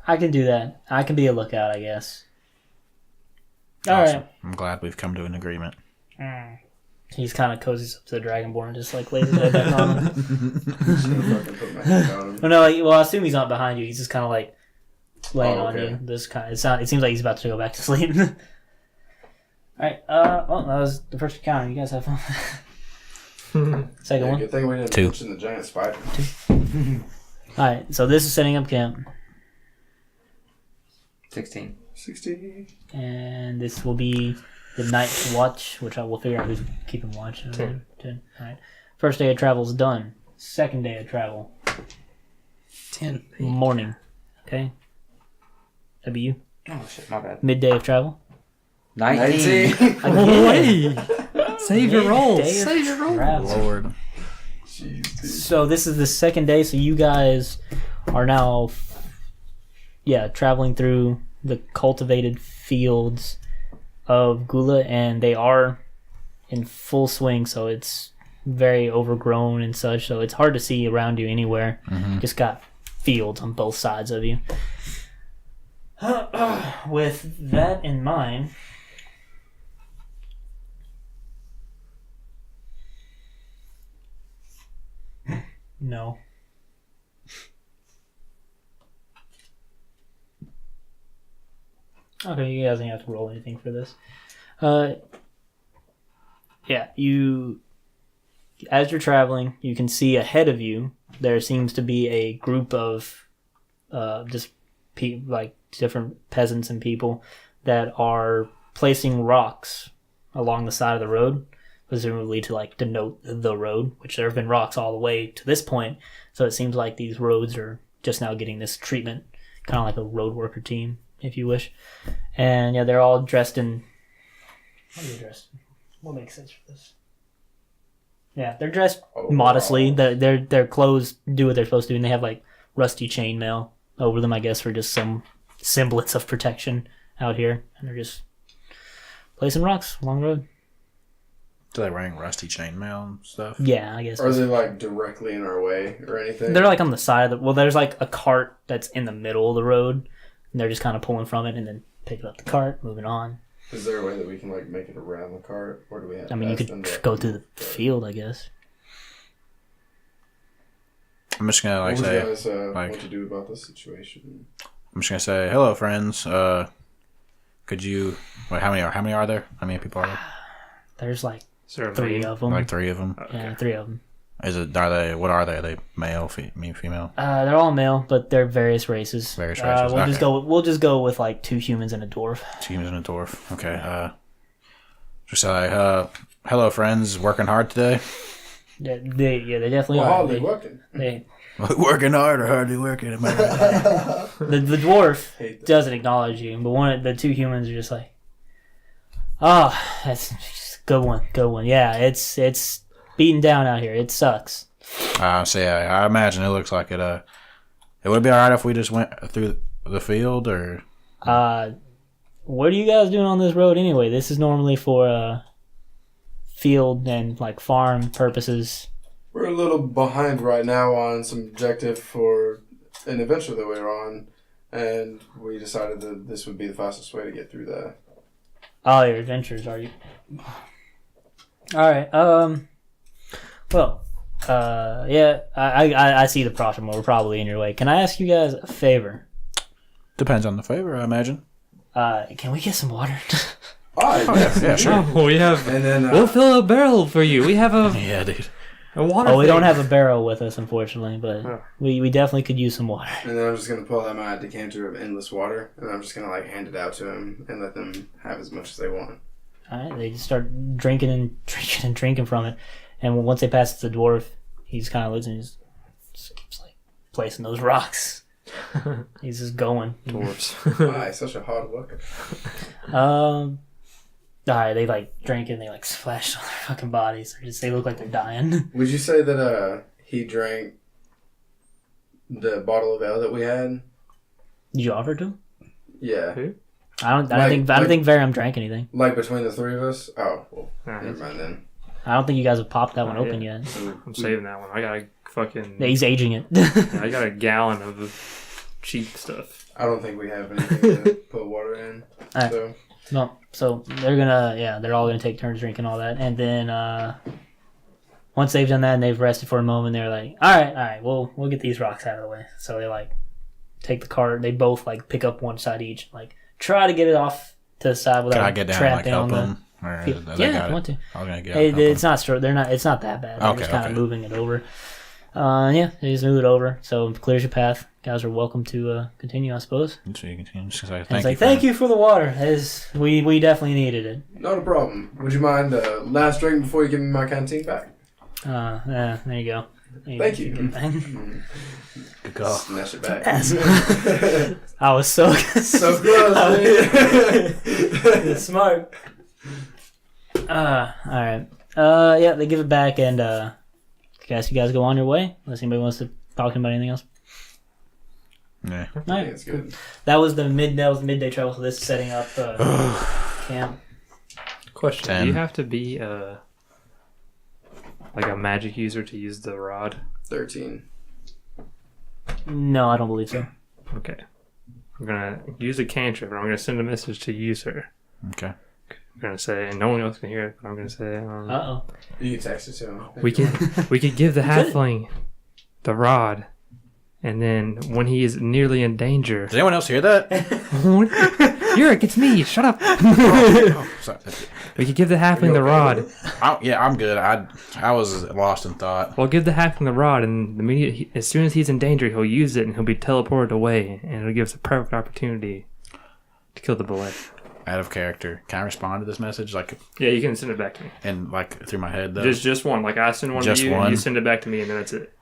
Speaker 3: I can do that. I can be a lookout, I guess. All
Speaker 2: Awesome.
Speaker 3: right.
Speaker 2: I'm glad we've come to an agreement.
Speaker 3: He's kind of cozies up to the Dragonborn and just like lays his head back on him.
Speaker 5: Just gonna fucking put my hand on him.
Speaker 3: Oh, no, well, I assume he's not behind you. He's just kind of like laying on
Speaker 5: okay.
Speaker 3: you. It seems like he's about to go back to sleep. All right. Well, that was the first encounter. You guys have fun. Second one.
Speaker 5: Good thing we didn't
Speaker 2: 2.
Speaker 5: mention the giant spider.
Speaker 3: All right. So this is setting up camp,
Speaker 6: 16.
Speaker 5: 60.
Speaker 3: and this will be the night's watch, which I will figure out who's keeping watch.
Speaker 1: 10.
Speaker 3: 10. All right. First day of travel is done. Second day of travel,
Speaker 4: 10.
Speaker 3: morning. Okay. That'd be you.
Speaker 6: Oh shit, my bad.
Speaker 3: Midday of travel.
Speaker 6: 19.
Speaker 1: Save your rolls.
Speaker 3: Day of
Speaker 1: Save your rolls.
Speaker 3: travel.
Speaker 2: Lord.
Speaker 5: Jeez, dude.
Speaker 3: So this is the second day. So you guys are now, traveling through the cultivated fields of Gula, and they are in full swing. So it's very overgrown and such. So it's hard to see around you anywhere. Just got fields on both sides of you. With that in mind. No. Okay, you guys don't have to roll anything for this. As you're traveling, you can see ahead of you, there seems to be a group of different peasants and people that are placing rocks along the side of the road, presumably to like denote the road, which there have been rocks all the way to this point. So it seems like these roads are just now getting this treatment, kind of like a road worker team, if you wish. And yeah, they're all dressed in. What are they dressed in? What makes sense for this? Yeah, they're dressed modestly.
Speaker 5: Wow.
Speaker 3: Their clothes do what they're supposed to do, and they have like rusty chainmail over them, I guess, for just some semblance of protection out here. And they're just placing rocks along the road.
Speaker 2: Do they wearing rusty chainmail and stuff?
Speaker 3: Yeah, I guess.
Speaker 5: Are they like directly in our way or anything?
Speaker 3: They're like on the side of the. Well, there's like a cart that's in the middle of the road, and they're just kind of pulling from it and then picking up the cart, moving on.
Speaker 5: Is there a way that we can like make it around the cart, or do we have?
Speaker 3: I mean, you could go through the field, I guess.
Speaker 2: I'm just gonna
Speaker 5: What
Speaker 2: say,
Speaker 5: do you guys
Speaker 2: like-
Speaker 5: want to do about this situation?
Speaker 2: I'm just gonna say, hello, friends. Could you? Wait, how many are there? How many people are there?
Speaker 3: There's like
Speaker 1: Is there a
Speaker 3: 3
Speaker 1: main?
Speaker 3: of them.
Speaker 2: Like 3 of them.
Speaker 3: Yeah, 3 of them.
Speaker 2: Are they? What are they? Are they male, female?
Speaker 3: They're all male, but they're various races.
Speaker 2: Various races,
Speaker 3: We'll just go with like 2 humans and a dwarf.
Speaker 2: 2 humans and a dwarf. Okay. Just say, hello, friends. Working hard today.
Speaker 3: Yeah, they definitely
Speaker 5: Well,
Speaker 3: are.
Speaker 5: hardly working.
Speaker 2: Working hard or hardly working? Am I right?
Speaker 3: The dwarf
Speaker 5: Hate that.
Speaker 3: doesn't acknowledge you, but the 2 humans are just like, that's just a good one. Yeah, it's beaten down out here. It sucks.
Speaker 2: So yeah, I imagine it looks like it. It would be all right if we just went through the field, or
Speaker 3: What are you guys doing on this road anyway? This is normally for field and like farm purposes.
Speaker 5: We're a little behind right now on some objective for an adventure that we're on, and we decided that this would be the fastest way to get through that.
Speaker 3: Oh, your adventures, are you? All right. Well, yeah, I see the problem. We're probably in your way. Can I ask you guys a favor?
Speaker 2: depends on the favor, I imagine.
Speaker 3: Can we get some water?
Speaker 2: Yeah, sure.
Speaker 1: Oh, we have.
Speaker 5: And then
Speaker 1: We'll fill a barrel for you. We have a
Speaker 2: Yeah, dude.
Speaker 1: water.
Speaker 3: Oh, we don't
Speaker 1: thing.
Speaker 3: have a barrel with us, unfortunately, but
Speaker 1: Oh.
Speaker 3: we definitely could use some water.
Speaker 5: And then I'm just gonna pull out my decanter of endless water, and I'm just gonna like hand it out to him and let them have as much as they want.
Speaker 3: All right, they just start drinking and drinking and drinking from it, and once they pass it to the dwarf, he just kind of looks and just keeps like placing those rocks. He's just going.
Speaker 1: Dwarves.
Speaker 5: Why such a hard worker?
Speaker 3: All right, they like drink and they like splash on their fucking bodies. They look like they're dying.
Speaker 5: Would you say that he drank the bottle of ale that we had?
Speaker 3: Did you offer it to him?
Speaker 5: Yeah.
Speaker 3: I don't think Varium drank anything.
Speaker 5: Like between the 3 of us? Oh, well,
Speaker 1: Alright.
Speaker 5: never mind then.
Speaker 3: I don't think you guys have popped that one
Speaker 1: Not
Speaker 3: open
Speaker 1: yet.
Speaker 3: yet.
Speaker 1: I'm saving that one. I got a fucking.
Speaker 3: Yeah, he's aging it.
Speaker 1: I got a gallon of cheap stuff.
Speaker 5: I don't think we have anything to put water in.
Speaker 3: Alright.
Speaker 5: So
Speaker 3: No, So they're all gonna take turns drinking all that, and then once they've done that and they've rested for a moment, they're like, all right, we'll get these rocks out of the way. So they like take the cart. They both like pick up one side each, like try to get it off to the side without
Speaker 2: Can I get down and like help them? Or
Speaker 3: yeah, if you want to.
Speaker 2: I was gonna get out
Speaker 3: It's not It's not that bad. They're just kind of moving it over. They just move it over, so it clears your path. Guys are welcome to continue, I suppose.
Speaker 2: So you continue. Just say
Speaker 3: Thank you for the water. We definitely needed it.
Speaker 5: Not a problem. Would you mind last drink before you give me my canteen back?
Speaker 3: There you go.
Speaker 5: Thank you.
Speaker 2: Good call.
Speaker 5: Snatch it back.
Speaker 3: I was so
Speaker 5: So close,
Speaker 3: It's smart. All right. Yeah, they give it back, and guess you guys go on your way. Unless anybody wants to talk about anything else.
Speaker 2: Yeah.
Speaker 3: All right.
Speaker 5: That's good.
Speaker 3: That was midday travel. So this is setting up camp.
Speaker 1: Question:
Speaker 2: 10.
Speaker 1: Do you have to be like a magic user to use the rod?
Speaker 5: 13.
Speaker 3: No, I don't believe so.
Speaker 1: Okay. I'm gonna use a cantrip, and I'm gonna send a message to you, sir.
Speaker 2: Okay.
Speaker 1: I'm gonna say, and no one else can hear it, but I'm gonna say,
Speaker 3: Uh-oh.
Speaker 5: You can text it to him.
Speaker 1: we could give the halfling the rod, and then when he is nearly in danger,
Speaker 2: Does anyone else hear that?
Speaker 1: Yurik, it's me. Shut up.
Speaker 2: Sorry.
Speaker 1: We could give the halfling the rod.
Speaker 2: I'm good. I was lost in thought.
Speaker 1: Well, give the halfling the rod, and as soon as he's in danger, he'll use it, and he'll be teleported away, and it'll give us a perfect opportunity to kill the boy.
Speaker 2: Out of character. Can I respond to this message? Like,
Speaker 1: Yeah, you can send it back to me.
Speaker 2: and like through my head though.
Speaker 1: Just one. Like I send one
Speaker 2: Just
Speaker 1: to you,
Speaker 2: one?
Speaker 1: and you send it back to me, and then that's it.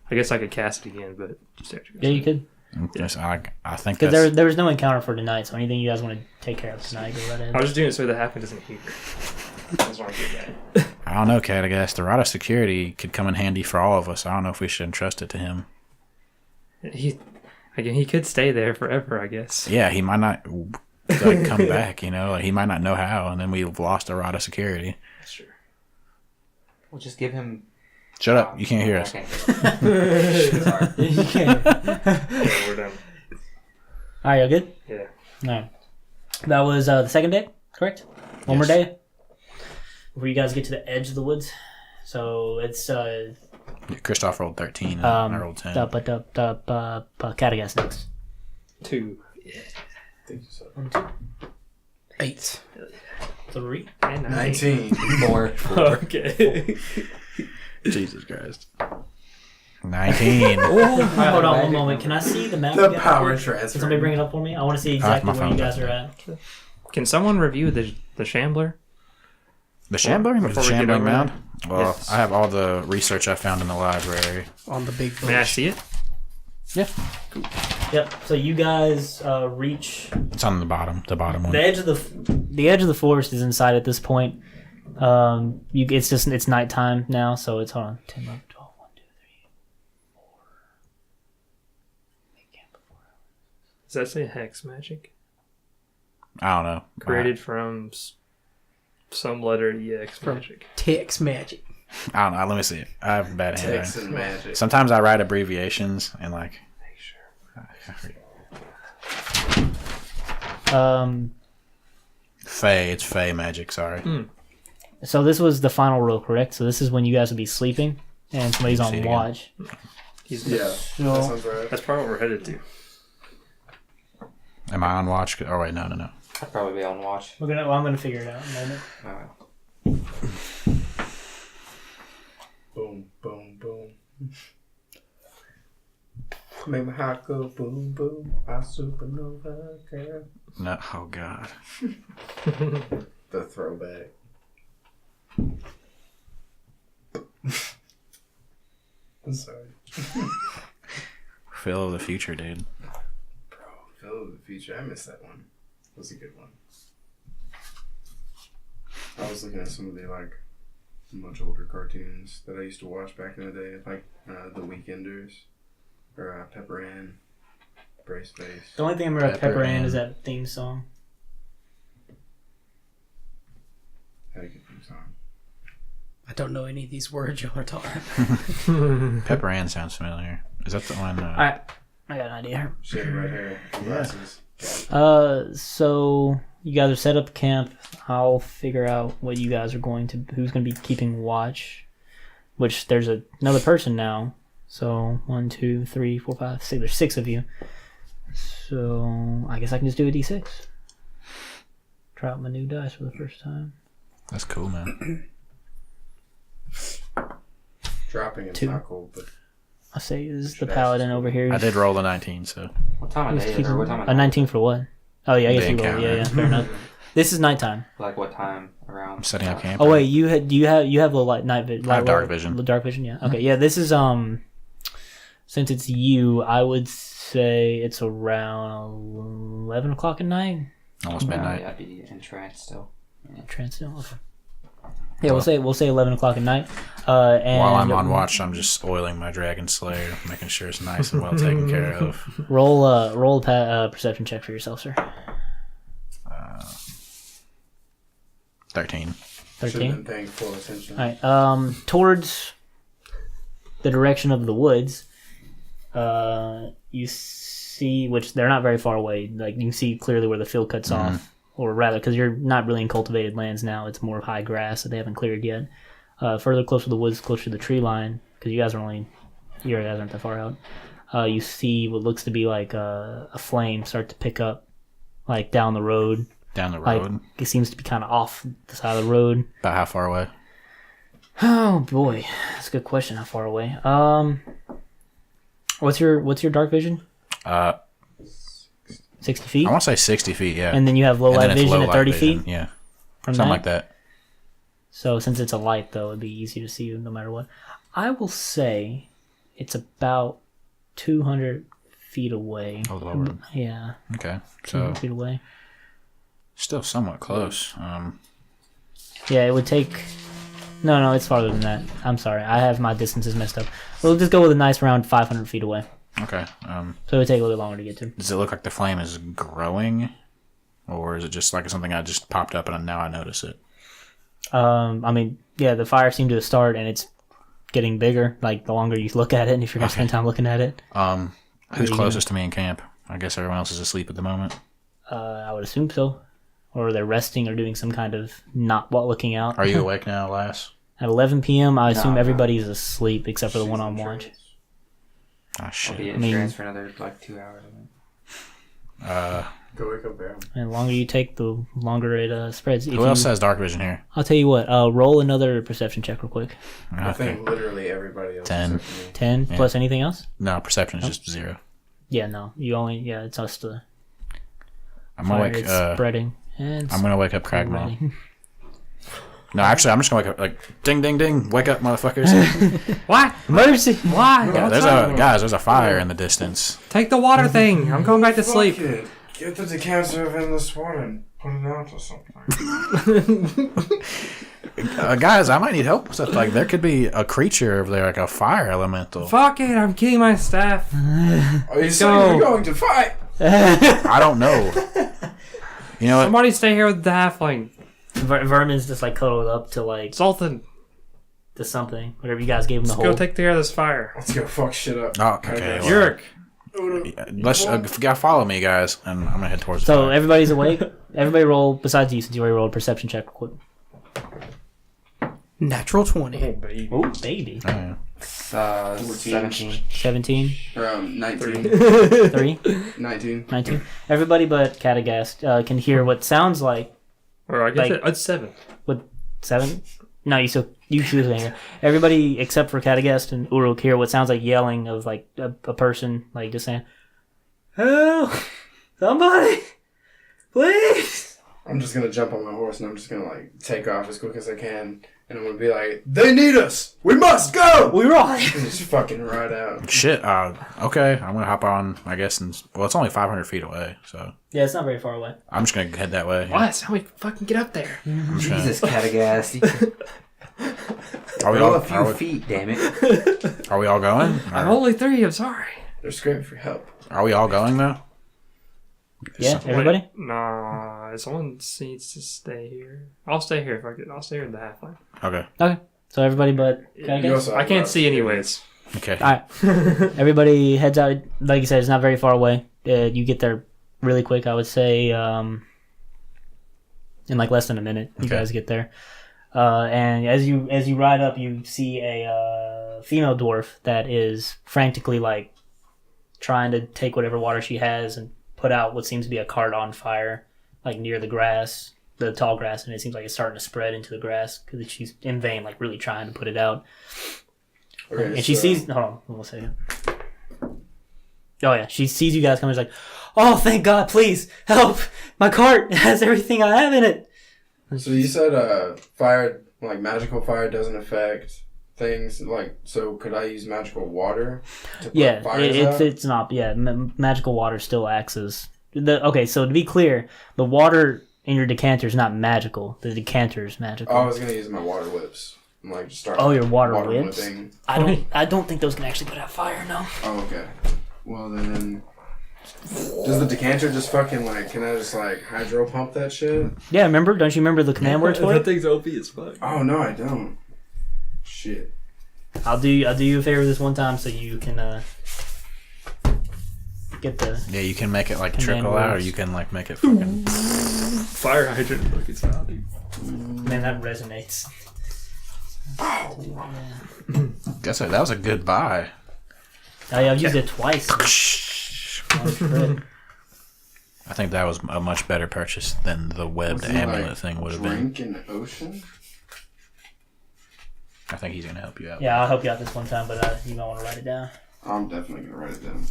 Speaker 1: I guess I could cast it again, but just after
Speaker 3: Yeah, you could.
Speaker 2: Yes, I think
Speaker 3: Because
Speaker 2: that's...
Speaker 3: there was no encounter for tonight, so anything you guys want to take care of tonight, go right ahead.
Speaker 1: I was just doing it so the halfling doesn't hear. That's why I did that.
Speaker 2: I don't know, Kat. I guess the rod of security could come in handy for all of us. I don't know if we should entrust it to him.
Speaker 1: He could stay there forever, I guess.
Speaker 2: Yeah, he might not like come back. You know, like, he might not know how, and then we've lost a rod of security.
Speaker 1: That's true.
Speaker 6: We'll just give him.
Speaker 2: Shut up! You can't hear us.
Speaker 6: Okay.
Speaker 3: You can't.
Speaker 1: Yeah, we're done.
Speaker 3: All right, y'all good?
Speaker 1: Yeah.
Speaker 3: All right. That was the second day, correct? One more
Speaker 2: Yes.
Speaker 3: day before you guys get to the edge of the woods. So it's
Speaker 2: Christoph rolled 13, and I rolled 10.
Speaker 3: Cragdaddies next.
Speaker 1: 2.
Speaker 5: Think so.
Speaker 4: 8.
Speaker 3: 3.
Speaker 1: And
Speaker 5: 19.
Speaker 6: More.
Speaker 1: Okay.
Speaker 2: Jesus Christ. 19.
Speaker 3: Hold on one moment. Can I see the map?
Speaker 5: The
Speaker 3: again?
Speaker 5: power
Speaker 3: Can
Speaker 5: transfer.
Speaker 3: somebody bring it up for me? I want to see exactly
Speaker 2: my
Speaker 3: where you
Speaker 2: phone's
Speaker 3: guys
Speaker 2: up.
Speaker 3: are at.
Speaker 1: Can someone review the Shambler?
Speaker 2: The Shambler? The
Speaker 1: Before we get
Speaker 2: Shambling
Speaker 1: over
Speaker 2: Mound?
Speaker 1: there?
Speaker 2: Well,
Speaker 1: Yes.
Speaker 2: I have all the research I found in the library.
Speaker 4: On the big
Speaker 1: May I
Speaker 4: bush.
Speaker 1: see it?
Speaker 2: Yeah.
Speaker 3: Yep. So you guys reach
Speaker 2: It's on the bottom one.
Speaker 3: the edge of the forest is inside at this point. It's nighttime now, so it's hold on 10, 11, 12, 1, 2, 3, 4. Make camp before hours.
Speaker 1: Does that say hex magic?
Speaker 2: I don't know.
Speaker 1: Created from some letter EX magic.
Speaker 4: Text magic.
Speaker 2: I don't know. Let me see it. I have bad
Speaker 5: Text
Speaker 2: handwriting.
Speaker 5: and magic.
Speaker 2: Sometimes I write abbreviations and like. Fey. It's Fey magic. Sorry.
Speaker 3: So this was the final roll, correct? So this is when you guys would be sleeping and somebody's
Speaker 2: See
Speaker 3: on
Speaker 2: it again.
Speaker 3: watch.
Speaker 5: Yeah, that
Speaker 3: So
Speaker 5: sounds right.
Speaker 1: That's probably what we're headed to.
Speaker 2: Am I on watch? Oh wait, no.
Speaker 6: I'd probably be on watch.
Speaker 3: I'm gonna figure it out in a moment.
Speaker 5: Boom, boom, boom. Make my heart go boom, boom. I supernova girl.
Speaker 2: No. Oh God.
Speaker 5: The throwback. I'm sorry.
Speaker 2: Phil of the future, dude.
Speaker 5: Bro, Phil of the Future. I missed that one. That was a good one. I was looking at some of the much older cartoons that I used to watch back in the day, like The Weekenders or Pepper Ann, Brace Face.
Speaker 3: The only thing I remember about
Speaker 2: Pepper
Speaker 3: Pepper Ann
Speaker 2: Ann.
Speaker 3: is that theme song.
Speaker 5: Had a good theme song.
Speaker 4: I don't know any of these words y'all are talking about.
Speaker 2: Pepper Ann sounds familiar. Is that the one?
Speaker 3: Alright. I got an idea.
Speaker 5: Shit, red hair, glasses.
Speaker 3: So you guys are set up camp. I'll figure out what you guys are going to. Who's going to be keeping watch? Which there's another person now. So 1, 2, 3, 4, 5, 6. There's 6 of you. So I guess I can just do a d6. Try out my new dice for the first time.
Speaker 2: That's cool, man.
Speaker 5: Dropping it's
Speaker 3: 2.
Speaker 5: not cool, but
Speaker 3: I'll say is the paladin over here.
Speaker 2: I did roll a 19, so.
Speaker 6: What time of day is it? Or what time of
Speaker 3: A 19 for what? Oh yeah, I guess
Speaker 2: The
Speaker 3: you rolled.
Speaker 2: encounter.
Speaker 3: Yeah, fair enough. This is nighttime.
Speaker 6: Like what time
Speaker 2: I'm
Speaker 6: around?
Speaker 2: setting up camp.
Speaker 3: Oh wait, you have low light night vision.
Speaker 2: I have dark vision.
Speaker 3: Dark vision, yeah. Okay, yeah. This is since it's you, I would say it's around 11 o'clock at night.
Speaker 2: Almost midnight.
Speaker 6: Yeah, I'd be entranced still.
Speaker 3: Transcendent. Okay. Yeah, we'll say 11 o'clock at night. And
Speaker 2: While I'm on watch, I'm just oiling my Dragon Slayer, making sure it's nice and well taken care of.
Speaker 3: roll a perception check for yourself, sir.
Speaker 2: 13.
Speaker 5: should
Speaker 3: 13.
Speaker 5: have been paying full attention.
Speaker 3: All right. Towards the direction of the woods, you see, which they're not very far away. Like you can see clearly where the field cuts off, or rather, because you're not really in cultivated lands now. It's more high grass that they haven't cleared yet. Further closer to the woods, closer to the tree line, because you guys aren't that far out. You see what looks to be like a flame start to pick up, like down the road.
Speaker 2: Down the
Speaker 3: Like
Speaker 2: road.
Speaker 3: it seems to be kind of off the side of the road.
Speaker 2: About how far away?
Speaker 3: Oh boy, that's a good question. How far away? What's your dark vision? 60 feet.
Speaker 2: I want to say 60 feet, yeah.
Speaker 3: And then you have low
Speaker 2: And
Speaker 3: light
Speaker 2: then it's
Speaker 3: vision
Speaker 2: low
Speaker 3: at
Speaker 2: light
Speaker 3: 30
Speaker 2: vision,
Speaker 3: feet.
Speaker 2: Yeah.
Speaker 3: From
Speaker 2: Something
Speaker 3: that?
Speaker 2: like that.
Speaker 3: So since it's a light, though, it'd be easy to see you no matter what. I will say it's about 200 feet away.
Speaker 2: Oh, Lord.
Speaker 3: Yeah,
Speaker 2: Okay.
Speaker 3: 200
Speaker 2: So,
Speaker 3: feet away.
Speaker 2: still somewhat close.
Speaker 3: Yeah, it would take... No, it's farther than that. I'm sorry. I have my distances messed up. We'll just go with a nice round 500 feet away.
Speaker 2: Okay.
Speaker 3: So it would take a little bit longer to get to.
Speaker 2: Does it look like the flame is growing? Or is it just like something I just popped up and now I notice it?
Speaker 3: I mean, yeah, the fire seemed to start and it's getting bigger. Like the longer you look at it, and if you're gonna spend time looking at it.
Speaker 2: Who's closest to me in camp? I guess everyone else is asleep at the moment.
Speaker 3: I would assume so, or they're resting or doing some kind of not looking out.
Speaker 2: Are you awake now, Lass?
Speaker 3: At 11 p.m., I assume
Speaker 6: No.
Speaker 3: everybody's asleep except for the one on watch.
Speaker 2: Oh,
Speaker 6: I'll
Speaker 2: shit.
Speaker 6: be
Speaker 3: I mean-
Speaker 6: entranced for another like 2 hours. I think.
Speaker 5: Go wake up there.
Speaker 3: And the longer you take, the longer it spreads.
Speaker 2: Who else has dark vision here?
Speaker 3: I'll tell you what. Roll another perception check real quick.
Speaker 5: I
Speaker 2: Okay.
Speaker 5: think literally everybody else.
Speaker 2: 10.
Speaker 5: except for me.
Speaker 3: 10
Speaker 2: Yeah.
Speaker 3: plus anything else?
Speaker 2: No, perception is just 0.
Speaker 3: Yeah, no. You only. Yeah, it's us to.
Speaker 2: I'm gonna
Speaker 3: Fire,
Speaker 2: wake.
Speaker 3: it's spreading. And
Speaker 2: I'm gonna wake up Cragmaw.
Speaker 3: spreading.
Speaker 2: No, actually, I'm just gonna wake up. Like, ding, ding, ding! Wake up, motherfuckers!
Speaker 1: What?
Speaker 3: Mercy!
Speaker 1: Why?
Speaker 2: Yeah, there's a fire in the distance.
Speaker 1: Take the water thing. I'm going back to sleep.
Speaker 5: Fuck it. Get the decanter of endless water and put it out or something.
Speaker 2: Guys, I might need help with stuff. Like, there could be a creature over there, like a fire elemental.
Speaker 1: Fuck it. I'm getting my staff.
Speaker 5: Are you saying we're going to fight?
Speaker 2: I don't know. You know what?
Speaker 1: Somebody stay here with the halfling.
Speaker 3: Vermin's just like cuddled up to like
Speaker 1: Sultan,
Speaker 3: to something. Whatever you guys gave him the
Speaker 1: let's
Speaker 3: whole.
Speaker 1: go take care of this fire.
Speaker 5: Let's go fuck shit up.
Speaker 2: Oh, okay. Well,
Speaker 1: Yurik.
Speaker 2: let's follow me, guys, and I'm gonna head towards. The
Speaker 3: So
Speaker 2: fire.
Speaker 3: everybody's awake. Everybody roll. Besides you, since you already rolled a perception check. Real quick.
Speaker 4: Natural 20.
Speaker 1: Baby.
Speaker 3: Oh, baby.
Speaker 2: Oh, yeah.
Speaker 6: 17.
Speaker 3: 17,
Speaker 5: 19.
Speaker 3: 3,
Speaker 5: 19.
Speaker 3: 19. Everybody but Catagast can hear what sounds like
Speaker 1: Or I guess
Speaker 3: Like-
Speaker 1: it's 7.
Speaker 3: 7. No, you still can hear. Everybody except for Catagast and Uruk hear what sounds like yelling of like a person like just saying, "Help! Somebody, please!"
Speaker 5: I'm just gonna jump on my horse and I'm just gonna like take off as quick as I can. And I'm gonna be like, they need us! We must go!
Speaker 3: We ride.
Speaker 5: And just fucking ride out.
Speaker 2: Shit. Okay, I'm gonna hop on. I guess, and well, it's only 500 feet away, so
Speaker 3: Yeah, it's not very far away.
Speaker 2: I'm just gonna head that way.
Speaker 1: What? How we fucking get up there?
Speaker 6: Jesus, Catagast.
Speaker 2: Are we
Speaker 6: Go
Speaker 2: all?
Speaker 6: a few
Speaker 2: Are we,
Speaker 6: feet, damn it.
Speaker 2: are we all going?
Speaker 1: I'm
Speaker 2: Or,
Speaker 1: only 3. I'm sorry.
Speaker 5: They're screaming for help.
Speaker 2: are we all going though?
Speaker 3: Yeah, everybody.
Speaker 1: Wait, nah, someone needs to stay here. I'll stay here if I get. I'll stay here in the halfling.
Speaker 2: Okay.
Speaker 3: Okay, so everybody but
Speaker 5: You
Speaker 3: Catagast.
Speaker 5: also
Speaker 1: I
Speaker 5: have
Speaker 1: can't
Speaker 5: us.
Speaker 1: see anyways.
Speaker 2: Okay.
Speaker 3: All right. Everybody heads out. Like you said, it's not very far away. You get there really quick. I would say in like less than a minute. You guys get there. And as you ride up, you see a female dwarf that is frantically like trying to take whatever water she has and put out what seems to be a cart on fire, like near the grass, the tall grass, and it seems like it's starting to spread into the grass because she's in vain, like really trying to put it out.
Speaker 5: Okay,
Speaker 3: And she sees. Hold on, 1 second. Oh yeah, she sees you guys coming. She's like, "Oh, thank God! Please help! My cart has everything I have in it."
Speaker 5: So you said fire, like magical fire, doesn't affect things. Like, so could I use magical water to put fires out?
Speaker 3: It's not. Yeah, magical water still acts as okay. So to be clear, the water in your decanter is not magical. The decanter is magical.
Speaker 5: Oh, I was gonna use my water whips. And, like, just start.
Speaker 3: Oh, your water whips.
Speaker 5: Whipping.
Speaker 3: I don't think those can actually put out fire. No.
Speaker 5: Oh, okay. Well then, does the decanter just fucking like? Can I just like hydro pump that shit?
Speaker 3: Yeah, remember? Don't you remember the command word for
Speaker 1: That
Speaker 3: it?
Speaker 1: thing's OP as fuck.
Speaker 5: Oh no, I don't. Shit.
Speaker 3: I'll do you a favor this one time so you can get the.
Speaker 2: Yeah, you can make it like
Speaker 3: Command
Speaker 2: trickle out, or
Speaker 3: words.
Speaker 2: you can like make it fucking.
Speaker 1: Fire hydrant fucking style, dude.
Speaker 3: Man, that resonates.
Speaker 2: Guess what? That was a good buy.
Speaker 3: Oh yeah, I've used it twice. One crit.
Speaker 2: I think that was a much better purchase than the webbed
Speaker 5: Was he,
Speaker 2: amulet
Speaker 5: like,
Speaker 2: thing would have been.
Speaker 5: Drink in the ocean.
Speaker 2: I think he's gonna help you out.
Speaker 3: Yeah, I'll help you out this one time, but you might want to write it down.
Speaker 5: I'm definitely gonna write it down.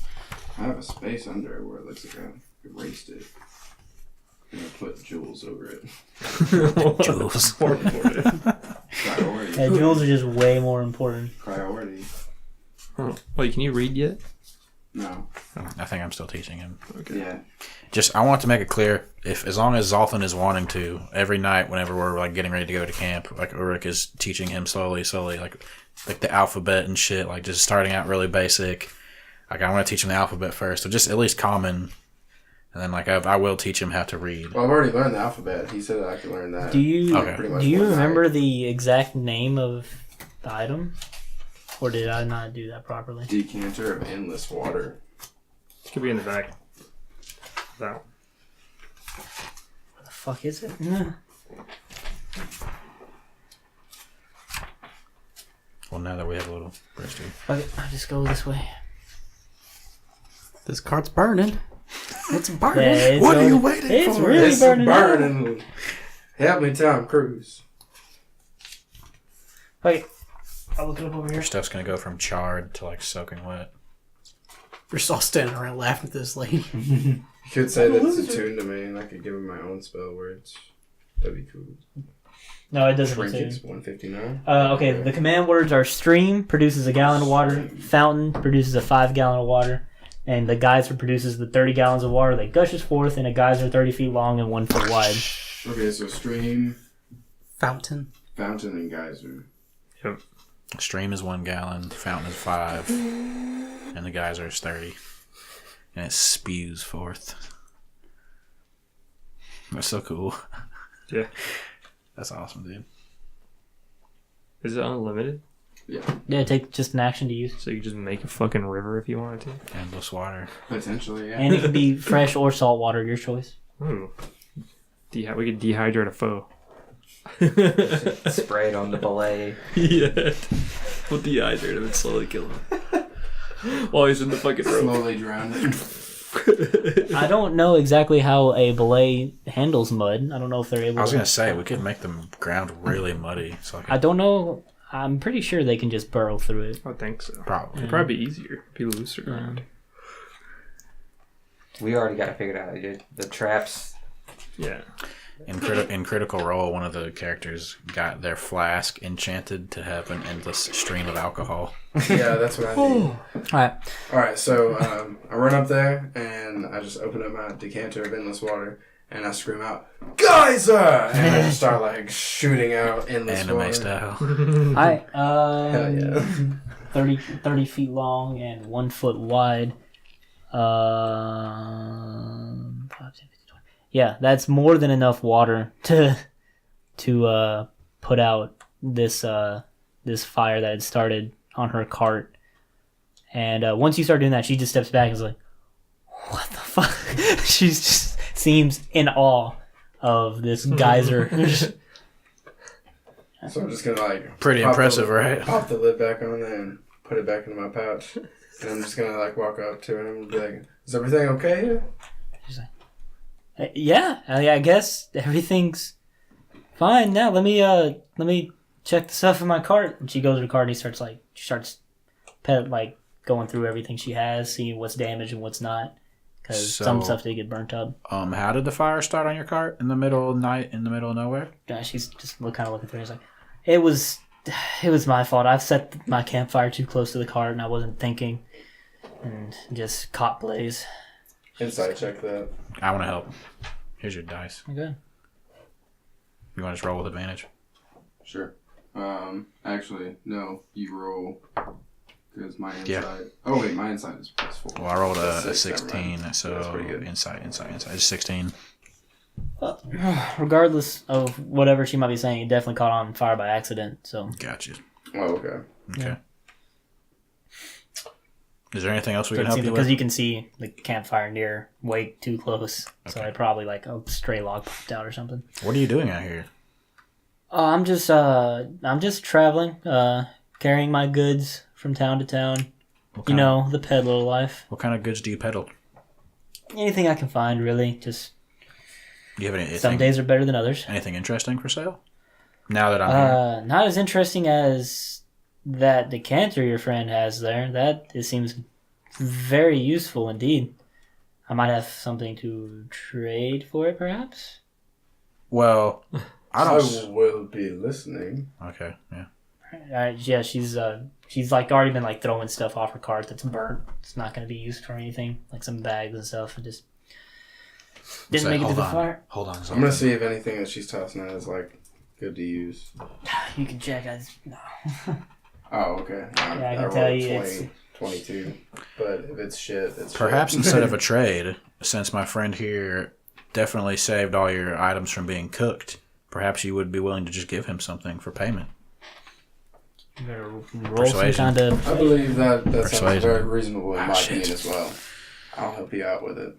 Speaker 5: I have a space under it where it looks like I erased it. I'm gonna put jewels over it.
Speaker 2: Jules.
Speaker 5: Priority.
Speaker 3: Yeah, jewels are just way more important.
Speaker 5: Priority.
Speaker 1: Oh. Wait, can you read yet?
Speaker 5: No.
Speaker 2: I think I'm still teaching him.
Speaker 1: Okay.
Speaker 5: Yeah.
Speaker 2: Just, I want to make it clear, if as long as Zoltan is wanting to, every night whenever we're like getting ready to go to camp, like Ulrich is teaching him slowly, like the alphabet and shit, like just starting out really basic. Like I want to teach him the alphabet first, so just at least common, and then like I will teach him how to read.
Speaker 5: Well, I've already learned the alphabet. He said that I could learn that.
Speaker 3: Do you
Speaker 2: Okay.
Speaker 3: do you remember the exact name of the item, or did I not do that properly?
Speaker 5: Decanter of endless water.
Speaker 1: It could be in the back. That one.
Speaker 3: What the fuck is it?
Speaker 2: Well, now that we have a little breast here.
Speaker 3: Fuck it, I'll just go this way.
Speaker 4: This cart's burning. It's
Speaker 3: Yeah,
Speaker 4: burning.
Speaker 3: it's
Speaker 2: What are you
Speaker 3: going-
Speaker 2: waiting
Speaker 3: It's
Speaker 2: for?
Speaker 3: really
Speaker 5: It's
Speaker 3: burning.
Speaker 5: burning. Help me, Tom Cruise.
Speaker 3: Wait, I'll look it up over here.
Speaker 2: Your stuff's gonna go from charred to like soaking wet.
Speaker 4: We're just all standing around laughing at this lady.
Speaker 5: You could say that it's attuned to me, and I could give him my own spell words. That'd be cool.
Speaker 3: No, it doesn't.
Speaker 5: Shrink
Speaker 3: say.
Speaker 5: it's 159.
Speaker 3: Okay, the command words are stream produces a gallon of water, fountain produces a 5 gallon of water, and the geyser produces the 30 gallons of water that gushes forth in a geyser 30 feet long and 1 foot wide.
Speaker 5: Okay, so stream,
Speaker 4: Fountain.
Speaker 5: fountain, and geyser.
Speaker 2: Stream is 1 gallon, fountain is 5, and the geyser is 30, and it spews forth. That's so cool.
Speaker 1: Yeah.
Speaker 2: That's awesome, dude.
Speaker 1: Is it unlimited?
Speaker 5: Yeah,
Speaker 3: Yeah, take just an action to use.
Speaker 1: So you could just make a fucking river if you wanted to?
Speaker 2: Endless water.
Speaker 5: potentially, yeah.
Speaker 3: And it can be fresh or salt water, your choice.
Speaker 1: Ooh. We could dehydrate a foe.
Speaker 6: Spray it on the belay.
Speaker 1: Yeah. We'll dehydrate him and slowly kill him. While he's in the fucking rope.
Speaker 5: Slowly drown it.
Speaker 3: I don't know exactly how a belay handles mud. I don't know if they're able
Speaker 2: I was
Speaker 3: to.
Speaker 2: gonna say we could make the ground really muddy, so
Speaker 3: I don't know. I'm pretty sure they can just burrow through it.
Speaker 1: I think so.
Speaker 2: probably.
Speaker 1: It'd probably be easier. Be looser ground.
Speaker 6: We already got it figured out. Dude. The traps.
Speaker 1: Yeah.
Speaker 2: In Critical Role, one of the characters got their flask enchanted to have an endless stream of alcohol.
Speaker 5: Yeah, that's what I need.
Speaker 3: Alright.
Speaker 5: Alright, so I run up there, and I just open up my decanter of endless water, and I scream out, Geyser! And I just start, like, shooting out endless
Speaker 2: Anime
Speaker 5: water.
Speaker 2: style.
Speaker 3: Alright.
Speaker 5: Hell yeah.
Speaker 3: 30 feet long and 1 foot wide. 5, 10, 15, 20. Yeah, that's more than enough water to put out this this fire that had started on her cart. And once you start doing that, she just steps back and is like, what the fuck? She just seems in awe of this geyser.
Speaker 5: So I'm just gonna like
Speaker 2: Pretty impressive, right?
Speaker 5: Pop the lid back on there and put it back into my pouch, and I'm just gonna like walk up to him and be like, "Is everything okay here?"
Speaker 3: She's like, yeah, I guess everything's fine now. Let me check the stuff in my cart. And she goes to the cart and she starts going through everything she has, seeing what's damaged and what's not, because some stuff did get burnt up.
Speaker 2: How did the fire start on your cart in the middle of the night, in the middle of nowhere?
Speaker 3: She's just kind of looking through. She's like, it was my fault. I've set my campfire too close to the cart and I wasn't thinking, and just caught blaze.
Speaker 5: Insight check that.
Speaker 2: I want to help. Here's your dice.
Speaker 3: Okay.
Speaker 2: You want to just roll with advantage?
Speaker 5: Sure. Actually, no. You roll because my insight.
Speaker 2: Yeah.
Speaker 5: Oh wait, my insight is +4.
Speaker 2: Well, I rolled a
Speaker 5: That's
Speaker 2: 16,
Speaker 5: that's
Speaker 2: so
Speaker 5: pretty good.
Speaker 2: insight. It's 16.
Speaker 3: Regardless of whatever she might be saying, it definitely caught on fire by accident. So
Speaker 2: Gotcha.
Speaker 5: Oh, okay.
Speaker 2: Okay.
Speaker 3: Yeah.
Speaker 2: Is there anything else we can help you
Speaker 3: because
Speaker 2: with?
Speaker 3: you can see the campfire near way too close, so
Speaker 2: Okay.
Speaker 3: it probably like a stray log popped out or something.
Speaker 2: What are you doing out here?
Speaker 3: I'm just traveling, carrying my goods from town to town.
Speaker 2: What
Speaker 3: You
Speaker 2: kind
Speaker 3: know, the peddler life.
Speaker 2: What kind of goods do you peddle?
Speaker 3: Anything I can find, really. Just
Speaker 2: Do you have anything,
Speaker 3: some days are better than others.
Speaker 2: anything interesting for sale? Now that I'm here.
Speaker 3: Not as interesting as that decanter your friend has there. It seems very useful indeed. I might have something to trade for it, perhaps.
Speaker 2: Well, I don't.
Speaker 5: I will be listening.
Speaker 2: Okay, yeah.
Speaker 3: Yeah, she's like already been like throwing stuff off her cart that's burnt. It's not going to be used for anything, like some bags and stuff. And just didn't
Speaker 2: Say,
Speaker 3: make it to
Speaker 2: hold
Speaker 3: the
Speaker 2: on.
Speaker 3: fire.
Speaker 2: Hold on.
Speaker 5: I'm gonna see if anything that she's tossing out is like good to use.
Speaker 3: You can check. No.
Speaker 5: Oh, okay.
Speaker 3: Yeah, I can
Speaker 5: rolled
Speaker 3: tell you it's-
Speaker 5: 22. But if it's shit, it's
Speaker 2: Perhaps
Speaker 5: shit.
Speaker 2: instead of a trade, since my friend here definitely saved all your items from being cooked, perhaps you would be willing to just give him something for payment.
Speaker 3: You better roll
Speaker 2: Persuasion.
Speaker 3: some kind of.
Speaker 5: I believe that sounds
Speaker 2: Persuasion.
Speaker 5: very reasonable in my
Speaker 2: shit.
Speaker 5: opinion as well. I'll help you out with it.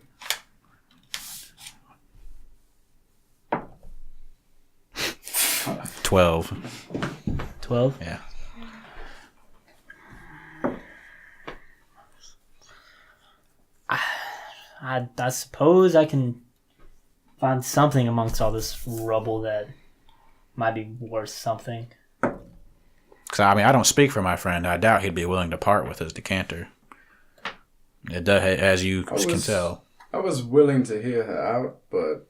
Speaker 2: $12.
Speaker 3: 12?
Speaker 2: Yeah.
Speaker 3: I suppose I can find something amongst all this rubble that might be worth something.
Speaker 2: Because, I mean, I don't speak for my friend. I doubt he'd be willing to part with his decanter. It does, as you can tell.
Speaker 5: I was willing to hear her out, but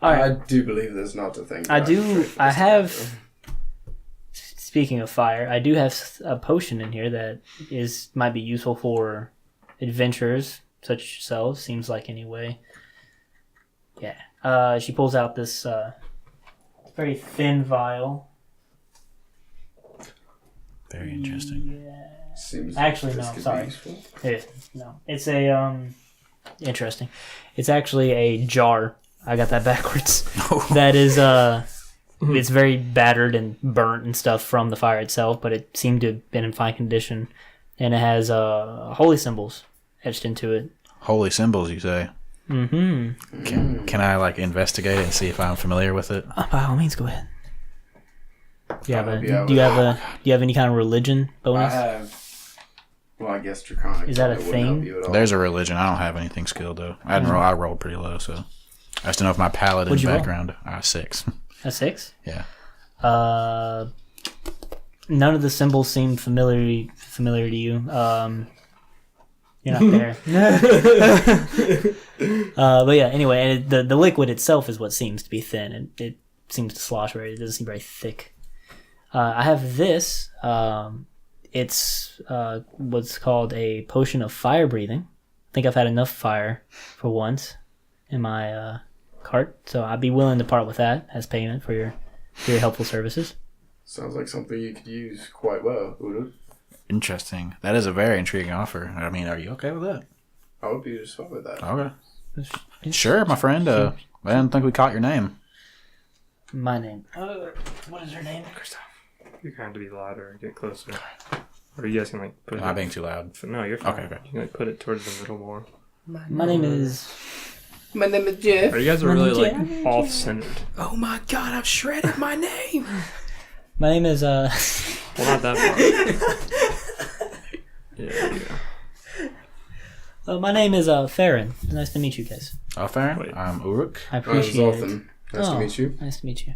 Speaker 3: All right.
Speaker 5: I do believe there's not a thing. that
Speaker 3: I
Speaker 5: can
Speaker 3: do.
Speaker 5: trade for
Speaker 3: I
Speaker 5: this
Speaker 3: have.
Speaker 5: character.
Speaker 3: Speaking of fire, I do have a potion in here that might be useful for adventurers such as yourselves. Seems like anyway. Yeah. She pulls out this very thin vial.
Speaker 2: Very interesting.
Speaker 3: Yeah.
Speaker 5: Seems
Speaker 3: Actually,
Speaker 5: this
Speaker 3: no,
Speaker 5: could be
Speaker 3: sorry.
Speaker 5: useful.
Speaker 3: No, it's a interesting. It's actually a jar. I got that backwards. That is it's very battered and burnt and stuff from the fire itself, but it seemed to have been in fine condition, and it has holy symbols etched into it.
Speaker 2: Holy symbols, you say?
Speaker 3: Mm-hmm.
Speaker 2: Can I, like, investigate it and see if I'm familiar with it?
Speaker 3: By all means, go ahead. Do you have
Speaker 5: I'll be out
Speaker 3: do you
Speaker 5: with
Speaker 3: have do you have any kind of religion
Speaker 5: I
Speaker 3: bonus?
Speaker 5: have. Well, I guess Draconic.
Speaker 3: Is that a
Speaker 5: probably wouldn't help
Speaker 3: thing?
Speaker 5: you at all.
Speaker 2: There's a religion. I don't have anything skilled, though. I rolled pretty low, so... I just don't know if my paladin
Speaker 3: What'd you roll?
Speaker 2: background... 6.
Speaker 3: A 6?
Speaker 2: Yeah.
Speaker 3: None of the symbols seem familiar to you. You're not there. But yeah, anyway, and the liquid itself is what seems to be thin, and it seems to slosh very. It doesn't seem very thick. I have this. It's what's called a potion of fire breathing. I think I've had enough fire for once in my cart, so I'd be willing to part with that as payment for your helpful services.
Speaker 5: Sounds like something you could use quite well, Udo.
Speaker 2: Interesting. That is a very intriguing offer. I mean, are you okay with that?
Speaker 5: I would be just fine with that.
Speaker 2: Okay. Sure, my friend. I didn't think we caught your name.
Speaker 3: My name. What is her name?
Speaker 1: You're going to be louder and get closer. Or you guys can like put
Speaker 2: Am I being too loud?
Speaker 1: No, you're fine.
Speaker 2: Okay.
Speaker 1: You can like put it towards the middle more.
Speaker 3: My name is...
Speaker 4: My name is Jeff.
Speaker 1: Or you guys are really like off-centered.
Speaker 4: Oh my god, I've shredded my name.
Speaker 3: My name is,
Speaker 1: Well, not that far. Yeah, there you go.
Speaker 3: my name is, Farron. Nice to meet you guys.
Speaker 2: Oh, Farron?
Speaker 1: Wait.
Speaker 2: I'm Uruk.
Speaker 3: I
Speaker 5: It's
Speaker 3: appreciate it.
Speaker 5: Zoltan. Nice to meet you.
Speaker 3: Nice to meet you.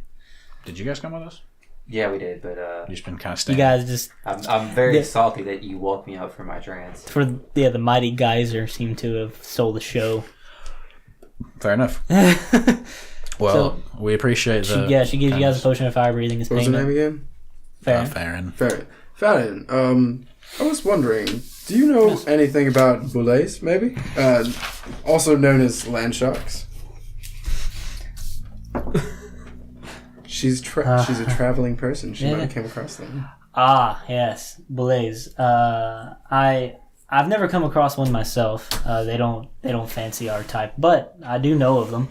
Speaker 2: Did you guys come with us?
Speaker 6: Yeah, we did, but
Speaker 2: You just been kind of
Speaker 3: You
Speaker 2: staying.
Speaker 3: guys just,
Speaker 6: I'm very
Speaker 3: Yeah.
Speaker 6: salty that you woke me up from my trance.
Speaker 3: the mighty geyser seem to have stole the show.
Speaker 2: Fair enough. Well, we appreciate the.
Speaker 3: She gives you guys a potion of fire breathing as
Speaker 5: What was your
Speaker 3: payment.
Speaker 5: name again?
Speaker 3: Farron.
Speaker 2: Farron.
Speaker 5: Farron, I was wondering, do you know anything about boulets, maybe? Also known as land sharks. She's a traveling person. She might have came across them.
Speaker 3: Ah, yes, belays. I've never come across one myself. They don't fancy our type, but I do know of them.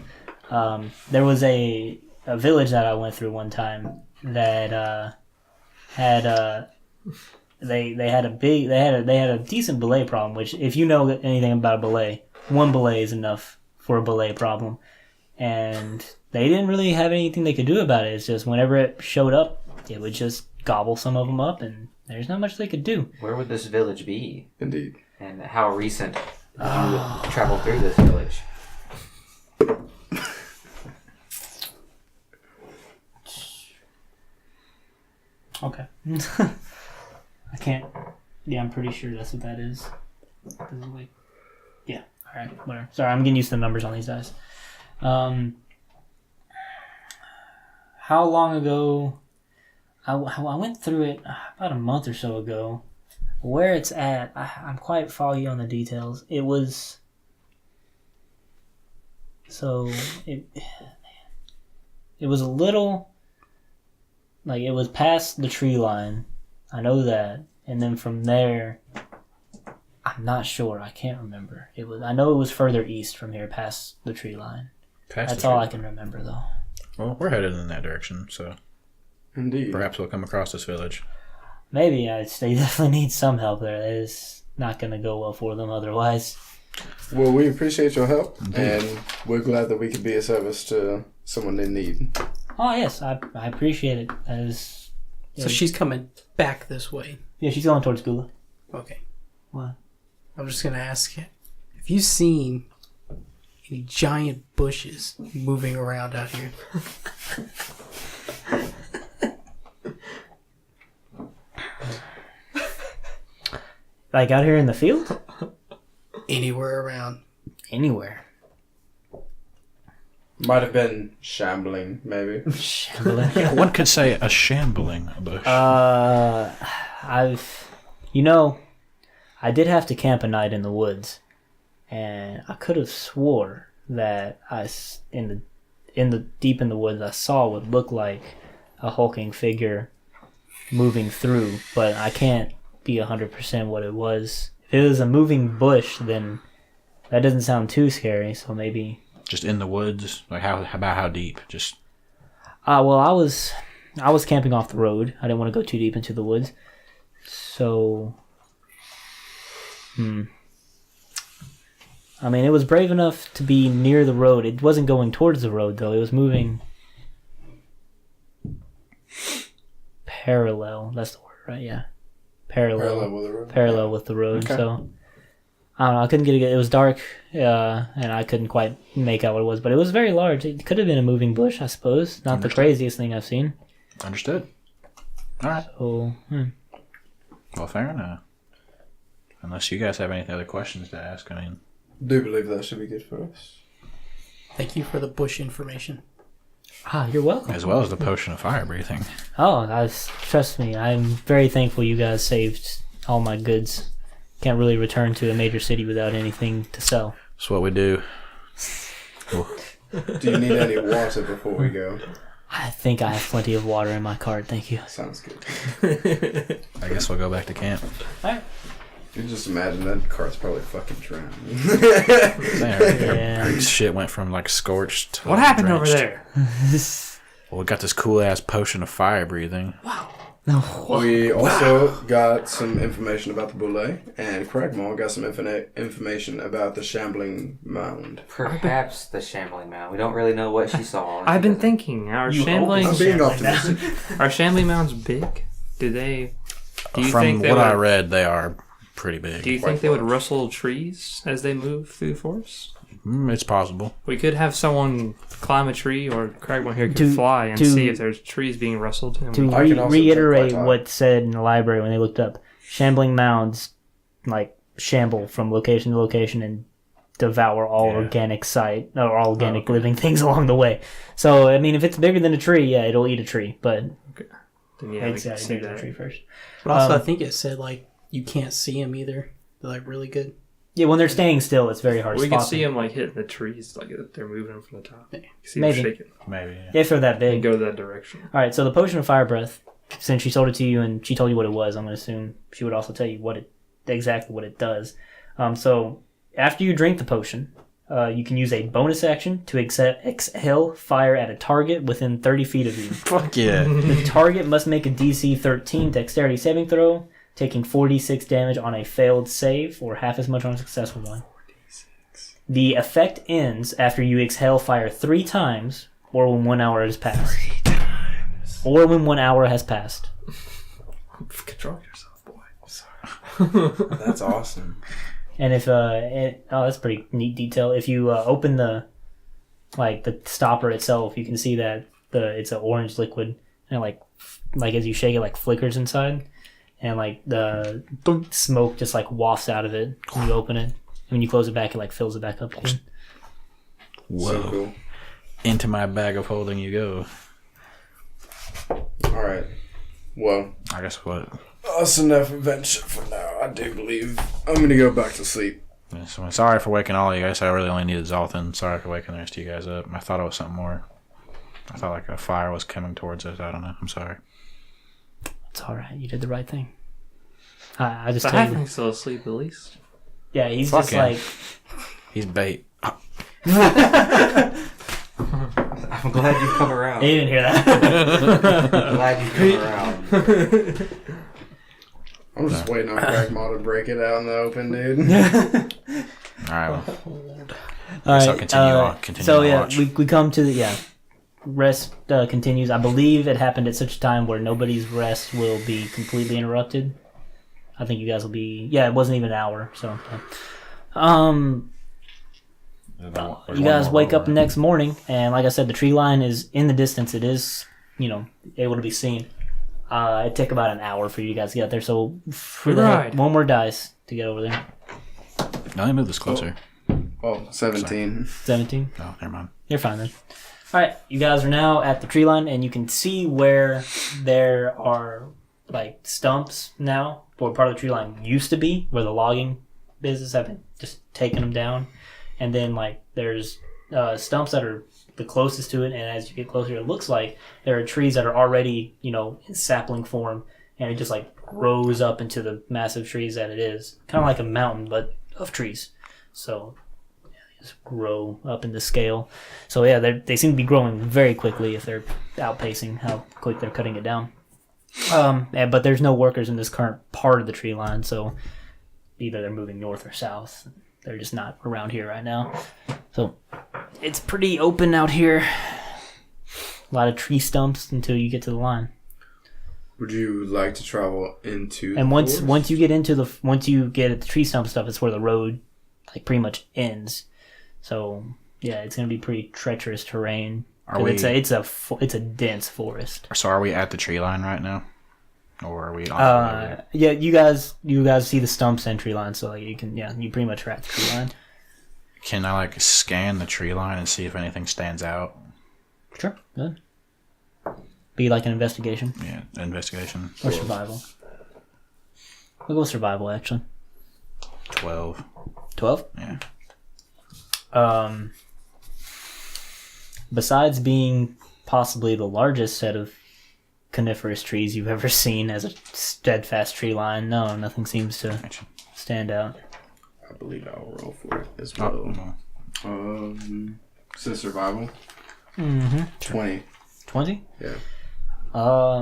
Speaker 3: There was a village that I went through one time that had they had a decent belay problem. Which, if you know anything about a belay, one belay is enough for a belay problem, and they didn't really have anything they could do about it. It's just whenever it showed up, it would just gobble some of them up, and there's not much they could do.
Speaker 6: Where would this village be?
Speaker 5: Indeed.
Speaker 6: And how recent did you travel through this village?
Speaker 3: Okay. I can't. Yeah, I'm pretty sure that's what that is. This is like, yeah. All right. Whatever. Sorry, I'm getting used to the numbers on these dice. How long ago? I went through it about a month or so ago. Where it's at, I'm quite foggy on the details. It was. So it was a little. Like, it was past the tree line. I know that. And then from there, I'm not sure. I can't remember. I know it was further east from here, past the tree line. That's all I can remember, though.
Speaker 2: Well, we're headed in that direction, so
Speaker 5: Indeed.
Speaker 2: perhaps we'll come across this village.
Speaker 3: Maybe. They definitely need some help there. That is not going to go well for them otherwise.
Speaker 5: Well, we appreciate your help, and we're glad that we could be of service to someone in need.
Speaker 3: Oh, yes. I appreciate it. That is,
Speaker 4: So she's coming back this way.
Speaker 3: yeah, she's going towards Gula.
Speaker 4: Okay.
Speaker 3: What?
Speaker 4: I'm just going to ask you, have you seen any giant bushes moving around out here?
Speaker 3: Like out here in the field?
Speaker 4: Anywhere around.
Speaker 3: Anywhere.
Speaker 5: Might have been shambling, maybe.
Speaker 3: Shambling.
Speaker 2: Yeah, one could say a shambling bush.
Speaker 3: I did have to camp a night in the woods, and I could have swore that in the deep in the woods I saw what looked like a hulking figure moving through, but I can't be 100% what it was. If it was a moving bush, then that doesn't sound too scary. So maybe
Speaker 2: Just in the woods? Like how deep? Just
Speaker 3: well, I was camping off the road. I didn't want to go too deep into the woods. So I mean, it was brave enough to be near the road. It wasn't going towards the road though. It was moving parallel. That's the word, right? Yeah. Parallel
Speaker 5: with the road.
Speaker 3: Parallel with the road.
Speaker 5: Okay.
Speaker 3: So I don't know. I couldn't get it. It was dark, and I couldn't quite make out what it was. But it was very large. It could have been a moving bush, I suppose. Not the craziest thing I've seen.
Speaker 2: understood. All right.
Speaker 3: So,
Speaker 2: Well, fair enough. Unless you guys have any other questions to ask, I mean,
Speaker 5: Do believe that should be good for us.
Speaker 4: Thank you for the bush information.
Speaker 3: you're welcome.
Speaker 2: as well as the potion of fire breathing.
Speaker 3: Oh, trust me, I'm very thankful you guys saved all my goods. Can't really return to a major city without anything to sell.
Speaker 2: That's what we do.
Speaker 5: Do you need any water before we go?
Speaker 3: I think I have plenty of water in my cart, thank you.
Speaker 5: Sounds good.
Speaker 2: I guess we'll go back to camp.
Speaker 3: Alright.
Speaker 5: You just imagine that cart's probably fucking drowned.
Speaker 3: Yeah.
Speaker 2: Our shit went from like scorched to
Speaker 1: What happened over
Speaker 2: drenched.
Speaker 1: there?
Speaker 2: Well, we got this cool ass potion of fire breathing.
Speaker 1: Wow.
Speaker 5: We also got some information about the Boule, and Cragmaw got some information about the Shambling Mound.
Speaker 6: Perhaps the Shambling Mound. We don't really know what she saw.
Speaker 1: I've been thinking,
Speaker 5: I'm being optimistic.
Speaker 1: Are shambling mounds big? Do you
Speaker 2: From
Speaker 1: think
Speaker 2: what I read, they are pretty big.
Speaker 1: Do you think they would rustle trees as they move through the forest?
Speaker 2: It's possible.
Speaker 1: We could have someone climb a tree, or Cragmore here could fly and see if there's trees being rustled.
Speaker 3: To reiterate what's said in the library when they looked up, shambling mounds like shamble from location to location and devour all organic living things along the way. So I mean, if it's bigger than a tree, it'll eat a tree. But
Speaker 1: then
Speaker 3: it's bigger than a tree first.
Speaker 4: But also, I think it said like you can't see them either. They're like really good.
Speaker 3: Yeah, when they're staying still, it's very hard to spot.
Speaker 1: We can see them like hitting the trees, like they're moving from the top. See
Speaker 3: Maybe.
Speaker 1: them shaking.
Speaker 2: Maybe.
Speaker 3: If they're that big.
Speaker 1: And go that direction.
Speaker 3: All right, so the potion of fire breath, since she sold it to you and she told you what it was, I'm going to assume she would also tell you exactly what it does. So after you drink the potion, you can use a bonus action to exhale fire at a target within 30 feet of you.
Speaker 2: Fuck yeah.
Speaker 3: The target must make a DC 13 dexterity saving throw, taking 4d6 damage on a failed save, or half as much on a successful one. 4d6. The effect ends after you exhale fire 3 times, or when 1 hour has passed.
Speaker 4: 3 times.
Speaker 3: Or when 1 hour has passed.
Speaker 1: Control yourself, boy. I'm sorry.
Speaker 5: That's awesome.
Speaker 3: And if that's pretty neat detail. If you open the stopper itself, you can see that it's an orange liquid, and like as you shake it, like flickers inside. And like the smoke just like wafts out of it when you open it. And when you close it back, it like fills it back up again.
Speaker 2: Whoa.
Speaker 5: So cool.
Speaker 2: Into my bag of holding you go.
Speaker 5: Alright. Well,
Speaker 2: I guess what?
Speaker 5: that's enough adventure for now. I do believe I'm going to go back to sleep.
Speaker 2: Yeah, so sorry for waking all of you guys. I really only needed Zoltan. Sorry for waking the rest of you guys up. I thought it was something more. I thought like a fire was coming towards us. I don't know. I'm sorry.
Speaker 3: It's all right. You did the right thing. I just
Speaker 1: The
Speaker 3: told you.
Speaker 1: halfling's still asleep at least.
Speaker 3: Yeah, he's
Speaker 2: Fuck
Speaker 3: just
Speaker 2: him.
Speaker 3: like.
Speaker 2: He's bait.
Speaker 6: I'm glad you've come around.
Speaker 3: He didn't hear that.
Speaker 6: I'm glad you've come around.
Speaker 5: I'm just waiting on Cragmaw to break it out in the open, dude.
Speaker 2: All right. Well,
Speaker 3: All right.
Speaker 2: so continue
Speaker 3: so
Speaker 2: to
Speaker 3: yeah,
Speaker 2: watch.
Speaker 3: we come to the rest continues. I believe it happened at such a time where nobody's rest will be completely interrupted. I think you guys will be. Yeah, it wasn't even an hour. So, you guys wake up the next morning, and like I said, the tree line is in the distance. It is, able to be seen. It took about an hour for you guys to get there. So, for one more dice to get over there.
Speaker 2: No, let me move this closer.
Speaker 5: Oh, 17.
Speaker 3: 17.
Speaker 2: No, never mind.
Speaker 3: You're fine then. All right, you guys are now at the tree line, and you can see where there are like stumps now, where part of the tree line used to be, where the logging business have been just taking them down, and then like there's stumps that are the closest to it, and as you get closer, it looks like there are trees that are already in sapling form, and it just like grows up into the massive trees that it is, kind of like a mountain but of trees. So. Just grow up in the scale. So yeah, they seem to be growing very quickly if they're outpacing how quick they're cutting it down. But there's no workers in this current part of the tree line, so either they're moving north or south. They're just not around here right now. So it's pretty open out here. A lot of tree stumps until you get to the line.
Speaker 5: Would you like to travel into
Speaker 3: And
Speaker 5: the
Speaker 3: once
Speaker 5: forest?
Speaker 3: you get at the tree stump stuff, it's where the road like pretty much ends. So yeah, it's gonna be pretty treacherous terrain. It's a dense forest.
Speaker 2: So are we at the tree line right now, or are we on?
Speaker 3: Yeah, you guys see the stumps and tree line, so like you pretty much are at the tree line.
Speaker 2: Can I like scan the tree line and see if anything stands out?
Speaker 3: Sure, good. Be like an investigation
Speaker 2: Yeah, investigation.
Speaker 3: or survival. We'll go survival actually.
Speaker 2: 12.
Speaker 3: 12.
Speaker 2: Yeah.
Speaker 3: Besides being possibly the largest set of coniferous trees you've ever seen as a steadfast tree line, no, nothing seems to stand out.
Speaker 5: I believe I'll roll for it as well. So survival. 20.
Speaker 3: 20?
Speaker 5: Yeah.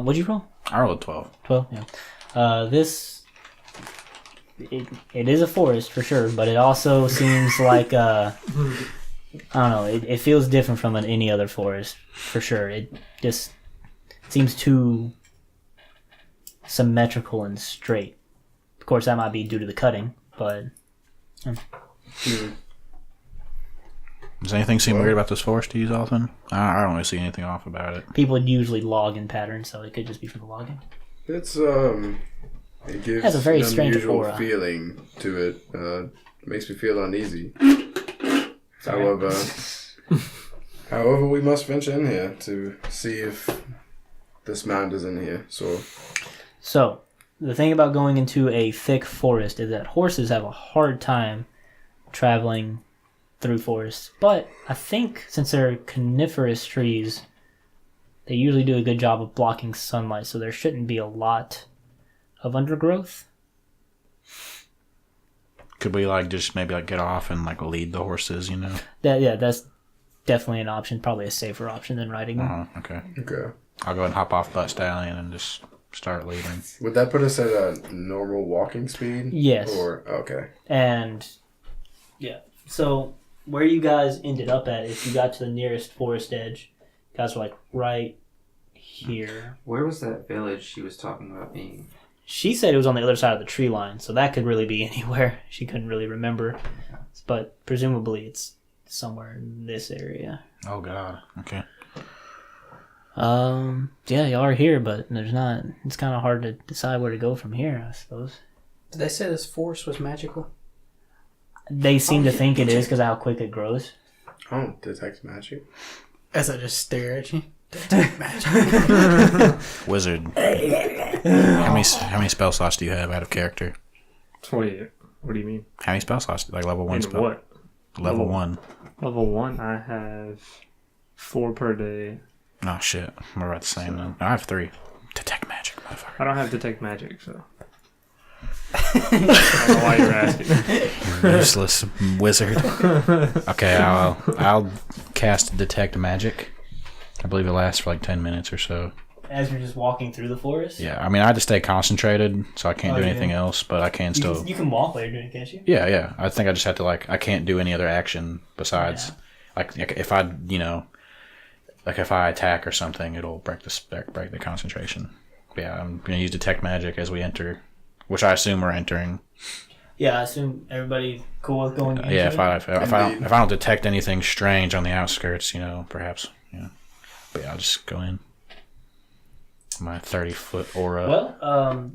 Speaker 3: What'd you roll?
Speaker 2: I rolled 12.
Speaker 3: 12, yeah. This, it is a forest for sure, but it also seems like, I don't know, it feels different from any other forest for sure. It just seems too symmetrical and straight. Of course, that might be due to the cutting, but...
Speaker 2: Does anything seem weird about this forest to you, Zoltan? I don't really see anything off about it.
Speaker 3: People would usually log in patterns, so it could just be from the logging.
Speaker 5: It's it gives
Speaker 3: has a very
Speaker 5: an
Speaker 3: strange
Speaker 5: unusual
Speaker 3: aura.
Speaker 5: feeling to it. Makes me feel uneasy. However, we must venture in here to see if this mound is in here.
Speaker 3: So, the thing about going into a thick forest is that horses have a hard time traveling through forests. But I think since they're coniferous trees, they usually do a good job of blocking sunlight, so there shouldn't be a lot of undergrowth.
Speaker 2: Could we just maybe get off and lead the horses,
Speaker 3: That's definitely an option, probably a safer option than riding them.
Speaker 2: Okay.
Speaker 5: Okay.
Speaker 2: I'll go ahead and hop off Butt Stallion and just start leading.
Speaker 5: Would that put us at a normal walking speed?
Speaker 3: Yes.
Speaker 5: Or okay.
Speaker 3: And yeah, so where you guys ended up at, if you got to the nearest forest edge, you guys were right here.
Speaker 6: Where was that village she was talking about being?
Speaker 3: She said it was on the other side of the tree line, so that could really be anywhere. She couldn't really remember, but presumably it's somewhere in this area.
Speaker 2: Oh God. Okay.
Speaker 3: Yeah, y'all are here, but there's not. It's kind of hard to decide where to go from here, I suppose.
Speaker 4: Did they say this forest was magical?
Speaker 3: They seem to think it is because of how quick it grows.
Speaker 5: I don't detect magic.
Speaker 4: As I just stare at you. Detect magic.
Speaker 2: Wizard. How many spell slots do you have out of character?
Speaker 1: What do you mean?
Speaker 2: How many spell slots? Level 1
Speaker 1: In
Speaker 2: spell?
Speaker 1: what?
Speaker 2: Level 1.
Speaker 1: Level 1, I have 4 per day.
Speaker 2: Oh shit. We're about the same then. I have 3. Detect magic, motherfucker.
Speaker 1: I don't have detect magic, so. I don't know why you're asking.
Speaker 2: Useless wizard. Okay, I'll cast detect magic. I believe it lasts for 10 minutes or so.
Speaker 3: As you're just walking through the forest?
Speaker 2: Yeah, I have to stay concentrated, so I can't do anything else, but I can still...
Speaker 3: You can walk while you're doing it, can't you?
Speaker 2: Yeah. I think I just have to, I can't do any other action besides... if I, if I attack or something, it'll break the concentration. But yeah, I'm going to use detect magic as we enter, which I assume we're entering.
Speaker 3: Yeah, I assume everybody cool with going into
Speaker 2: Yeah,
Speaker 3: it?
Speaker 2: if I don't detect anything strange on the outskirts, perhaps, But yeah, I'll just go in. My 30-foot aura.
Speaker 3: Well,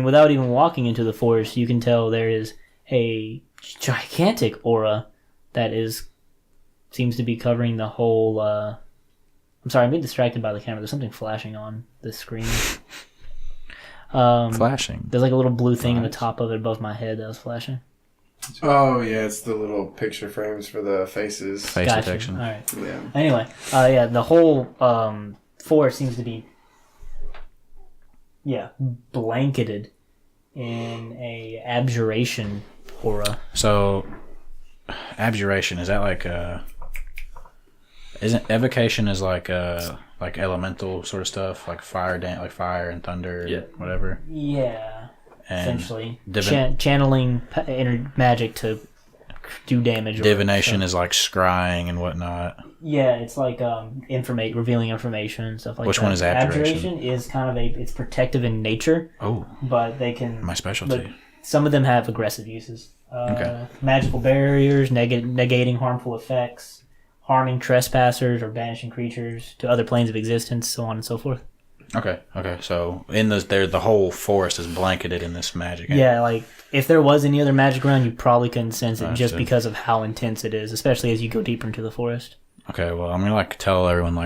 Speaker 3: without even walking into the forest, you can tell there is a gigantic aura that seems to be covering the whole... I'm sorry, I'm being distracted by the camera. There's something flashing on the screen.
Speaker 2: Flashing?
Speaker 3: There's a little blue thing in the top of it above my head that was flashing.
Speaker 5: Oh yeah, it's the little picture frames for the faces.
Speaker 2: Face
Speaker 3: Gotcha.
Speaker 2: detection.
Speaker 3: All right.
Speaker 5: Yeah.
Speaker 3: Anyway, the whole forest seems to be, blanketed in a abjuration aura.
Speaker 2: So, abjuration, is that isn't evocation is like elemental sort of stuff, like fire and thunder, whatever.
Speaker 3: Yeah,
Speaker 2: And
Speaker 3: essentially channeling inner magic to do damage.
Speaker 2: Divination is like scrying and whatnot.
Speaker 3: Yeah, it's like revealing information and stuff like
Speaker 2: Which
Speaker 3: that.
Speaker 2: one is abjuration?
Speaker 3: Abjuration is kind of it's protective in nature.
Speaker 2: Oh,
Speaker 3: but they can
Speaker 2: my specialty.
Speaker 3: But some of them have aggressive uses.
Speaker 2: Okay.
Speaker 3: Magical barriers, negating harmful effects, harming trespassers or banishing creatures to other planes of existence, so on and so forth.
Speaker 2: Okay. So in the whole forest is blanketed in this magic.
Speaker 3: Yeah, if there was any other magic around, you probably couldn't sense it just
Speaker 2: Understood.
Speaker 3: because of how intense it is, especially as you go deeper into the forest.
Speaker 2: Okay, well, I'm gonna tell everyone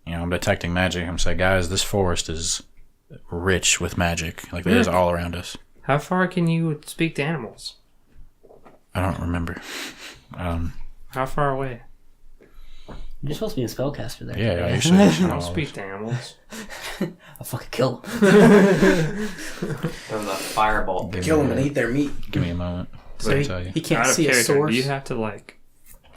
Speaker 2: I'm detecting magic. I'm gonna say, guys, this forest is rich with magic. It is all around us.
Speaker 1: How far can you speak to animals?
Speaker 2: I don't remember.
Speaker 1: How far away?
Speaker 3: You're supposed to be a spellcaster there.
Speaker 2: Yeah, I usually.
Speaker 1: I don't speak to animals.
Speaker 3: I'll fucking kill him.
Speaker 6: Throw the fireball.
Speaker 2: Give
Speaker 4: Kill
Speaker 2: me
Speaker 4: them and
Speaker 2: a-
Speaker 4: eat their meat.
Speaker 2: Give me a moment.
Speaker 4: So
Speaker 2: I'll tell you.
Speaker 4: he can't
Speaker 1: Out of
Speaker 4: see a
Speaker 1: character,
Speaker 4: source.
Speaker 1: do you have to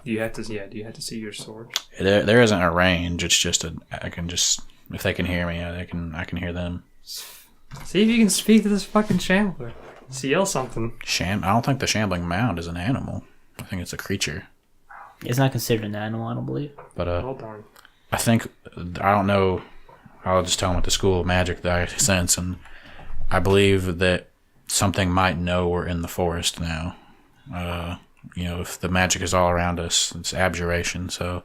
Speaker 1: do you have to see your source?
Speaker 2: There isn't a range. It's just I can just If they can hear me, I can hear them.
Speaker 1: See if you can speak to this fucking shambler. See, yell something.
Speaker 2: I don't think the shambling mound is an animal. I think it's a creature.
Speaker 3: It's not considered an animal, I don't believe.
Speaker 2: But
Speaker 1: Oh darn.
Speaker 2: I think I don't know. I'll just tell them at the School of Magic that I sense, and I believe that something might know we're in the forest now. If the magic is all around us, it's abjuration, so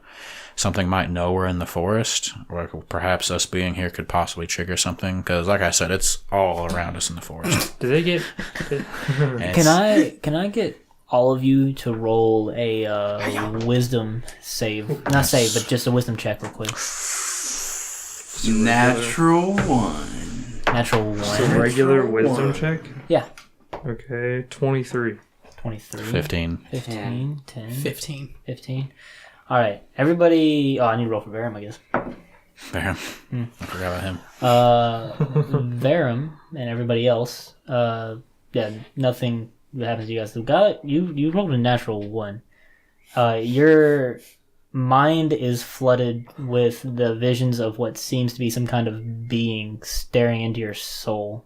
Speaker 2: something might know we're in the forest, or perhaps us being here could possibly trigger something, because like I said, it's all around us in the forest.
Speaker 1: Do they get...
Speaker 3: Can I get all of you to roll a wisdom save? Not save, but just a wisdom check real quick.
Speaker 5: Natural 1.
Speaker 3: Natural 1.
Speaker 1: So regular wisdom check?
Speaker 3: Yeah.
Speaker 1: Okay, 23.
Speaker 3: 23.
Speaker 2: 15.
Speaker 3: 15. 10.
Speaker 4: 15.
Speaker 3: 15. Alright. Everybody... Oh, I need to roll for Verum, I guess.
Speaker 2: Verum. I forgot about him.
Speaker 3: Verum and everybody else, nothing that happens to you guys. You rolled a natural 1. Your mind is flooded with the visions of what seems to be some kind of being staring into your soul.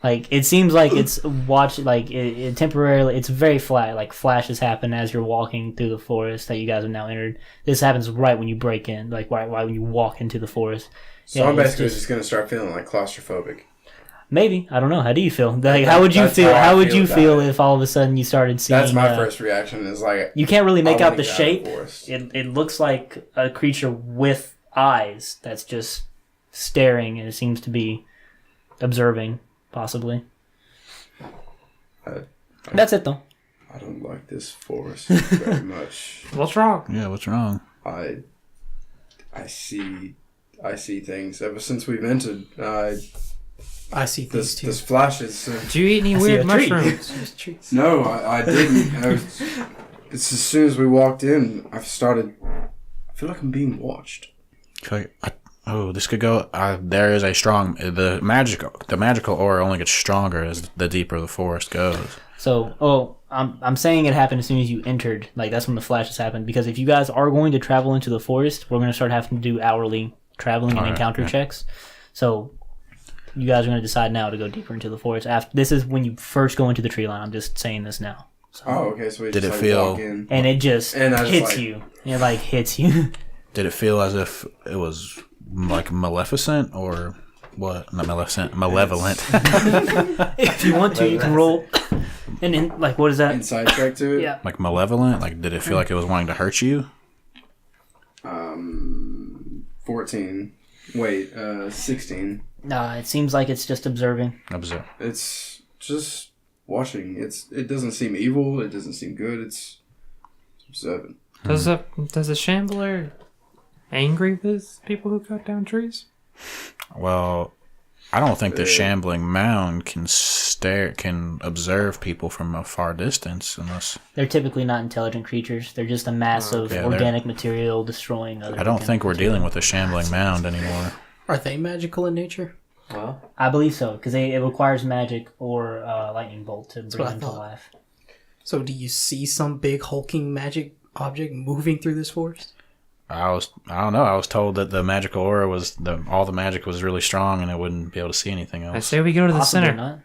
Speaker 3: Like, it seems like it's it temporarily, it's very flat, like flashes happen as you're walking through the forest that you guys have now entered. This happens right when you break in, like right when you walk into the forest.
Speaker 5: So I'm basically just going to start feeling like claustrophobic.
Speaker 3: Maybe. I don't know. How do you feel? Like, how would you feel? How would you feel if all of a sudden you started seeing...
Speaker 5: That's my first reaction, is like...
Speaker 3: You can't really make out the
Speaker 5: get out
Speaker 3: shape.
Speaker 5: of the forest.
Speaker 3: It looks like a creature with eyes that's just staring, and it seems to be observing, possibly. That's it, though.
Speaker 5: I don't like this forest very much.
Speaker 1: What's wrong?
Speaker 2: Yeah, what's wrong?
Speaker 5: I see things. Ever since we've entered,
Speaker 4: I see things too.
Speaker 5: this flashes.
Speaker 1: Did you eat any
Speaker 3: I see
Speaker 1: weird
Speaker 3: a tree.
Speaker 1: mushrooms?
Speaker 5: No, I didn't. It's as soon as we walked in, I feel like I'm being watched.
Speaker 2: This could go. There is a strong. The magical aura only gets stronger as the deeper the forest goes.
Speaker 3: So, I'm saying it happened as soon as you entered. Like, that's when the flashes happened. Because if you guys are going to travel into the forest, we're going to start having to do hourly traveling and encounter checks. So, you guys are going to decide now to go deeper into the forest. This is when you first go into the tree line. I'm just saying this now. So,
Speaker 5: Okay. So we
Speaker 2: Did
Speaker 5: just
Speaker 2: it feel-
Speaker 5: walk in.
Speaker 3: and it just hits you. It, hits you.
Speaker 2: Did it feel as if it was like maleficent or what? Not maleficent, malevolent.
Speaker 3: If you want to, you can roll. And then, what is that?
Speaker 5: Inside check to it.
Speaker 3: Yeah.
Speaker 2: Like malevolent? Like, did it feel like it was wanting to hurt you?
Speaker 5: 14. Wait, 16.
Speaker 3: It seems like it's just observing.
Speaker 2: Observe.
Speaker 5: It's just watching. It doesn't seem evil. It doesn't seem good. It's observant.
Speaker 1: Does a shambler angry with people who cut down trees?
Speaker 2: Well, I don't think the shambling mound can observe people from a far distance unless...
Speaker 3: They're typically not intelligent creatures. They're just a mass of organic material destroying other.
Speaker 2: I don't think we're dealing with a shambling mound anymore.
Speaker 4: Are they magical in nature?
Speaker 6: Well,
Speaker 3: I believe so, because it requires magic or lightning bolt to bring
Speaker 4: what I
Speaker 3: them to
Speaker 4: thought.
Speaker 3: life.
Speaker 4: So do you see some big hulking magic object moving through this forest?
Speaker 2: I don't know. I was told that the magical aura was all the magic was really strong, and I wouldn't be able to see anything
Speaker 1: I
Speaker 2: else.
Speaker 1: say we go to the
Speaker 3: Possibly
Speaker 1: center.
Speaker 3: not.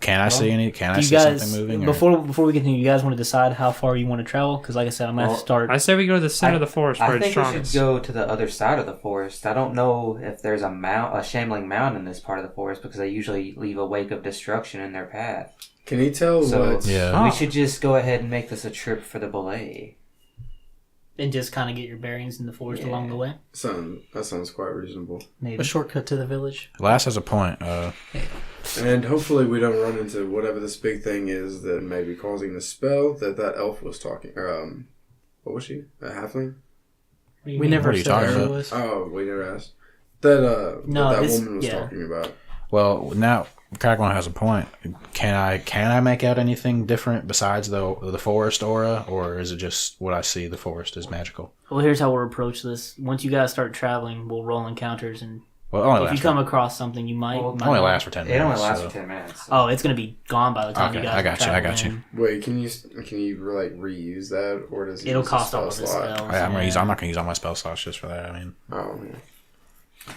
Speaker 2: Can I see any? Can I
Speaker 3: Do you
Speaker 2: see
Speaker 3: guys
Speaker 2: something moving? Or?
Speaker 3: before we continue? You guys want to decide how far you want to travel? Because, like I said, I'm gonna have to start.
Speaker 1: I say we go to the center of the forest where
Speaker 6: I
Speaker 1: it's
Speaker 6: think we
Speaker 1: strongest.
Speaker 6: should go to the other side of the forest. I don't know if there's a shambling mound in this part of the forest because they usually leave a wake of destruction in their path.
Speaker 5: Can you tell
Speaker 6: So
Speaker 5: what?
Speaker 2: Yeah.
Speaker 6: we should just go ahead and make this a trip for the belay.
Speaker 3: And just kind of get your bearings in the forest along the way.
Speaker 5: That sounds quite reasonable.
Speaker 3: Maybe.
Speaker 4: A shortcut to the village?
Speaker 2: Lass has a point.
Speaker 5: And hopefully we don't run into whatever this big thing is that may be causing the spell that elf was talking. What was she? A halfling?
Speaker 4: We never
Speaker 2: What are you
Speaker 4: said
Speaker 2: talking
Speaker 4: who she
Speaker 2: about?
Speaker 4: was.
Speaker 5: Oh, we never asked. That
Speaker 3: this-
Speaker 5: woman was
Speaker 3: yeah.
Speaker 5: talking about.
Speaker 2: Well, now Cragdaddies has a point. Can I make out anything different besides the forest aura, or is it just what I see? The forest is magical.
Speaker 3: Well, here's how we'll approach this. Once you guys start traveling, we'll roll encounters and
Speaker 2: Well, it only
Speaker 3: If
Speaker 2: lasts
Speaker 3: you come across something, you might.
Speaker 6: Well,
Speaker 2: it only lasts for 10
Speaker 6: It
Speaker 2: minutes.
Speaker 6: only lasts
Speaker 2: so-
Speaker 6: for 10 minutes.
Speaker 3: Oh, it's gonna be gone by the time
Speaker 2: Okay,
Speaker 3: you guys.
Speaker 2: I got you, I got
Speaker 3: travel in.
Speaker 5: Wait, can you like reuse that, or does it
Speaker 3: It'll
Speaker 5: use a
Speaker 3: cost
Speaker 5: spell
Speaker 3: all of the
Speaker 5: slot?
Speaker 3: spells.
Speaker 2: I'm
Speaker 3: yeah.
Speaker 2: not gonna use all my spell slots just for that. I mean,
Speaker 5: Oh, yeah.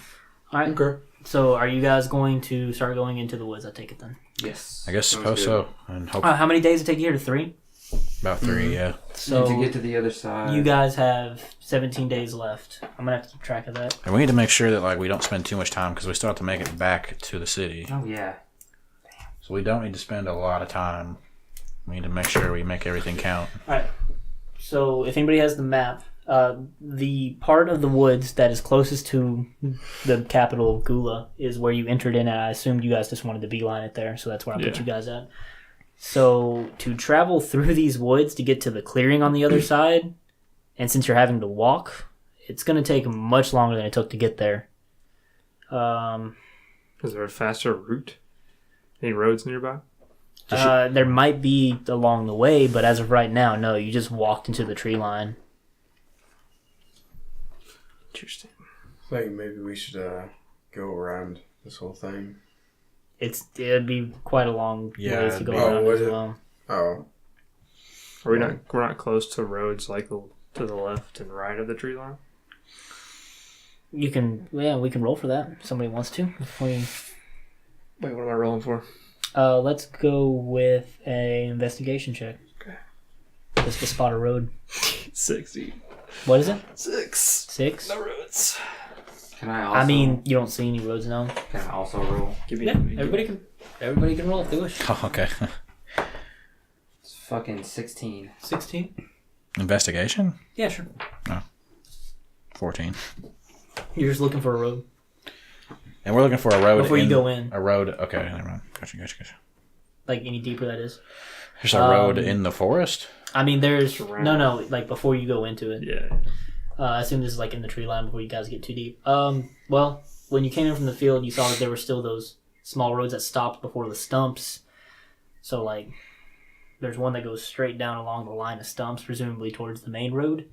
Speaker 3: All right.
Speaker 5: Okay.
Speaker 3: So, are you guys going to start going into the woods? I take it then.
Speaker 6: Yes.
Speaker 2: I guess
Speaker 5: Sounds
Speaker 2: suppose
Speaker 5: good.
Speaker 2: so. And hope
Speaker 3: How many days it take you here to 3?
Speaker 2: about 3. Yeah.
Speaker 3: So
Speaker 6: to get to the other side.
Speaker 3: you guys have 17 days left. I'm gonna have to keep track of that.
Speaker 2: And we need to make sure that like we don't spend too much time because we still have to make it back to the city.
Speaker 6: Oh, yeah.
Speaker 2: So we don't need to spend a lot of time. We need to make sure we make everything count.
Speaker 3: All right. So, if anybody has the map, the part of the woods that is closest to the capital of Gula is where you entered in, and I assumed you guys just wanted to beeline it there, so that's where I put
Speaker 1: Yeah.
Speaker 3: you guys at. So, to travel through these woods to get to the clearing on the other side, and since you're having to walk, it's going to take much longer than it took to get there.
Speaker 1: Is there a faster route? Any roads nearby?
Speaker 3: There might be along the way, but as of right now, no, you just walked into the tree line.
Speaker 1: Interesting.
Speaker 5: I think maybe we should go around this whole thing.
Speaker 3: It'd be quite a long
Speaker 2: Yeah,
Speaker 3: ways to
Speaker 2: it'd
Speaker 3: go
Speaker 2: be-
Speaker 3: around
Speaker 5: would
Speaker 3: as
Speaker 5: it?
Speaker 3: well.
Speaker 5: Oh,
Speaker 1: Are we not? We're not close to roads like to the left and right of the tree line.
Speaker 3: We can roll for that. If somebody wants to.
Speaker 1: Wait, what am I rolling for?
Speaker 3: Let's go with a investigation check.
Speaker 1: Okay.
Speaker 3: Just to spot a road.
Speaker 1: 60.
Speaker 3: What is it?
Speaker 1: 6.
Speaker 3: 6?
Speaker 1: No roads.
Speaker 6: Can I also...
Speaker 3: I mean, you don't see any roads now.
Speaker 6: Can I also roll?
Speaker 1: Give me.
Speaker 3: Yeah, everybody can roll if they wish.
Speaker 2: Oh, okay.
Speaker 6: It's fucking 16.
Speaker 3: 16.
Speaker 2: Investigation?
Speaker 3: Yeah, sure.
Speaker 2: 14.
Speaker 3: You're just looking for a road
Speaker 2: And we're looking for a road
Speaker 3: before you go in.
Speaker 2: A road. Okay, never mind. Gotcha.
Speaker 3: Like any deeper, that is.
Speaker 2: There's a road in the forest.
Speaker 3: I mean, there's
Speaker 1: Around.
Speaker 3: no, like before you go into it.
Speaker 1: Yeah.
Speaker 3: I assume this is like in the tree line before you guys get too deep. Well, when you came in from the field, you saw that there were still those small roads that stopped before the stumps. So, like, there's one that goes straight down along the line of stumps, presumably towards the main road.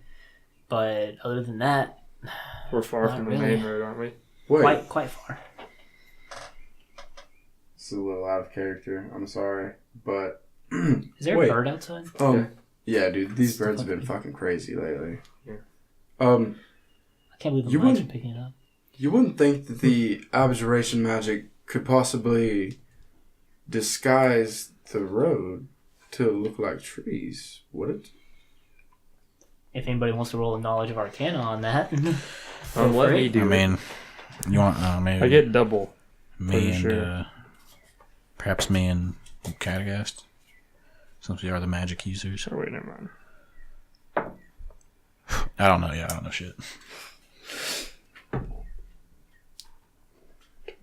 Speaker 3: But other than that,
Speaker 1: We're far
Speaker 3: Not
Speaker 1: from
Speaker 3: really.
Speaker 1: the main road, aren't we?
Speaker 5: wait.
Speaker 3: quite far.
Speaker 5: It's a little out of character. I'm sorry, but
Speaker 3: Is there
Speaker 5: Wait.
Speaker 3: a bird outside?
Speaker 5: yeah, dude, these birds have been fucking crazy lately.
Speaker 1: Yeah.
Speaker 3: I can't believe the
Speaker 5: You
Speaker 3: mics are
Speaker 5: wouldn't-
Speaker 3: picking it up.
Speaker 5: You wouldn't think that the abjuration magic could possibly disguise the road to look like trees, would it?
Speaker 3: If anybody wants to roll a knowledge of Arcana on that.
Speaker 1: Let me do
Speaker 2: I
Speaker 1: it.
Speaker 2: mean, you want maybe
Speaker 1: I get double.
Speaker 2: me
Speaker 1: pretty
Speaker 2: and
Speaker 1: sure.
Speaker 2: perhaps me and Cragdaddies, since we are the magic users.
Speaker 1: Oh, wait, never mind.
Speaker 2: I don't know. Yeah, I don't know shit.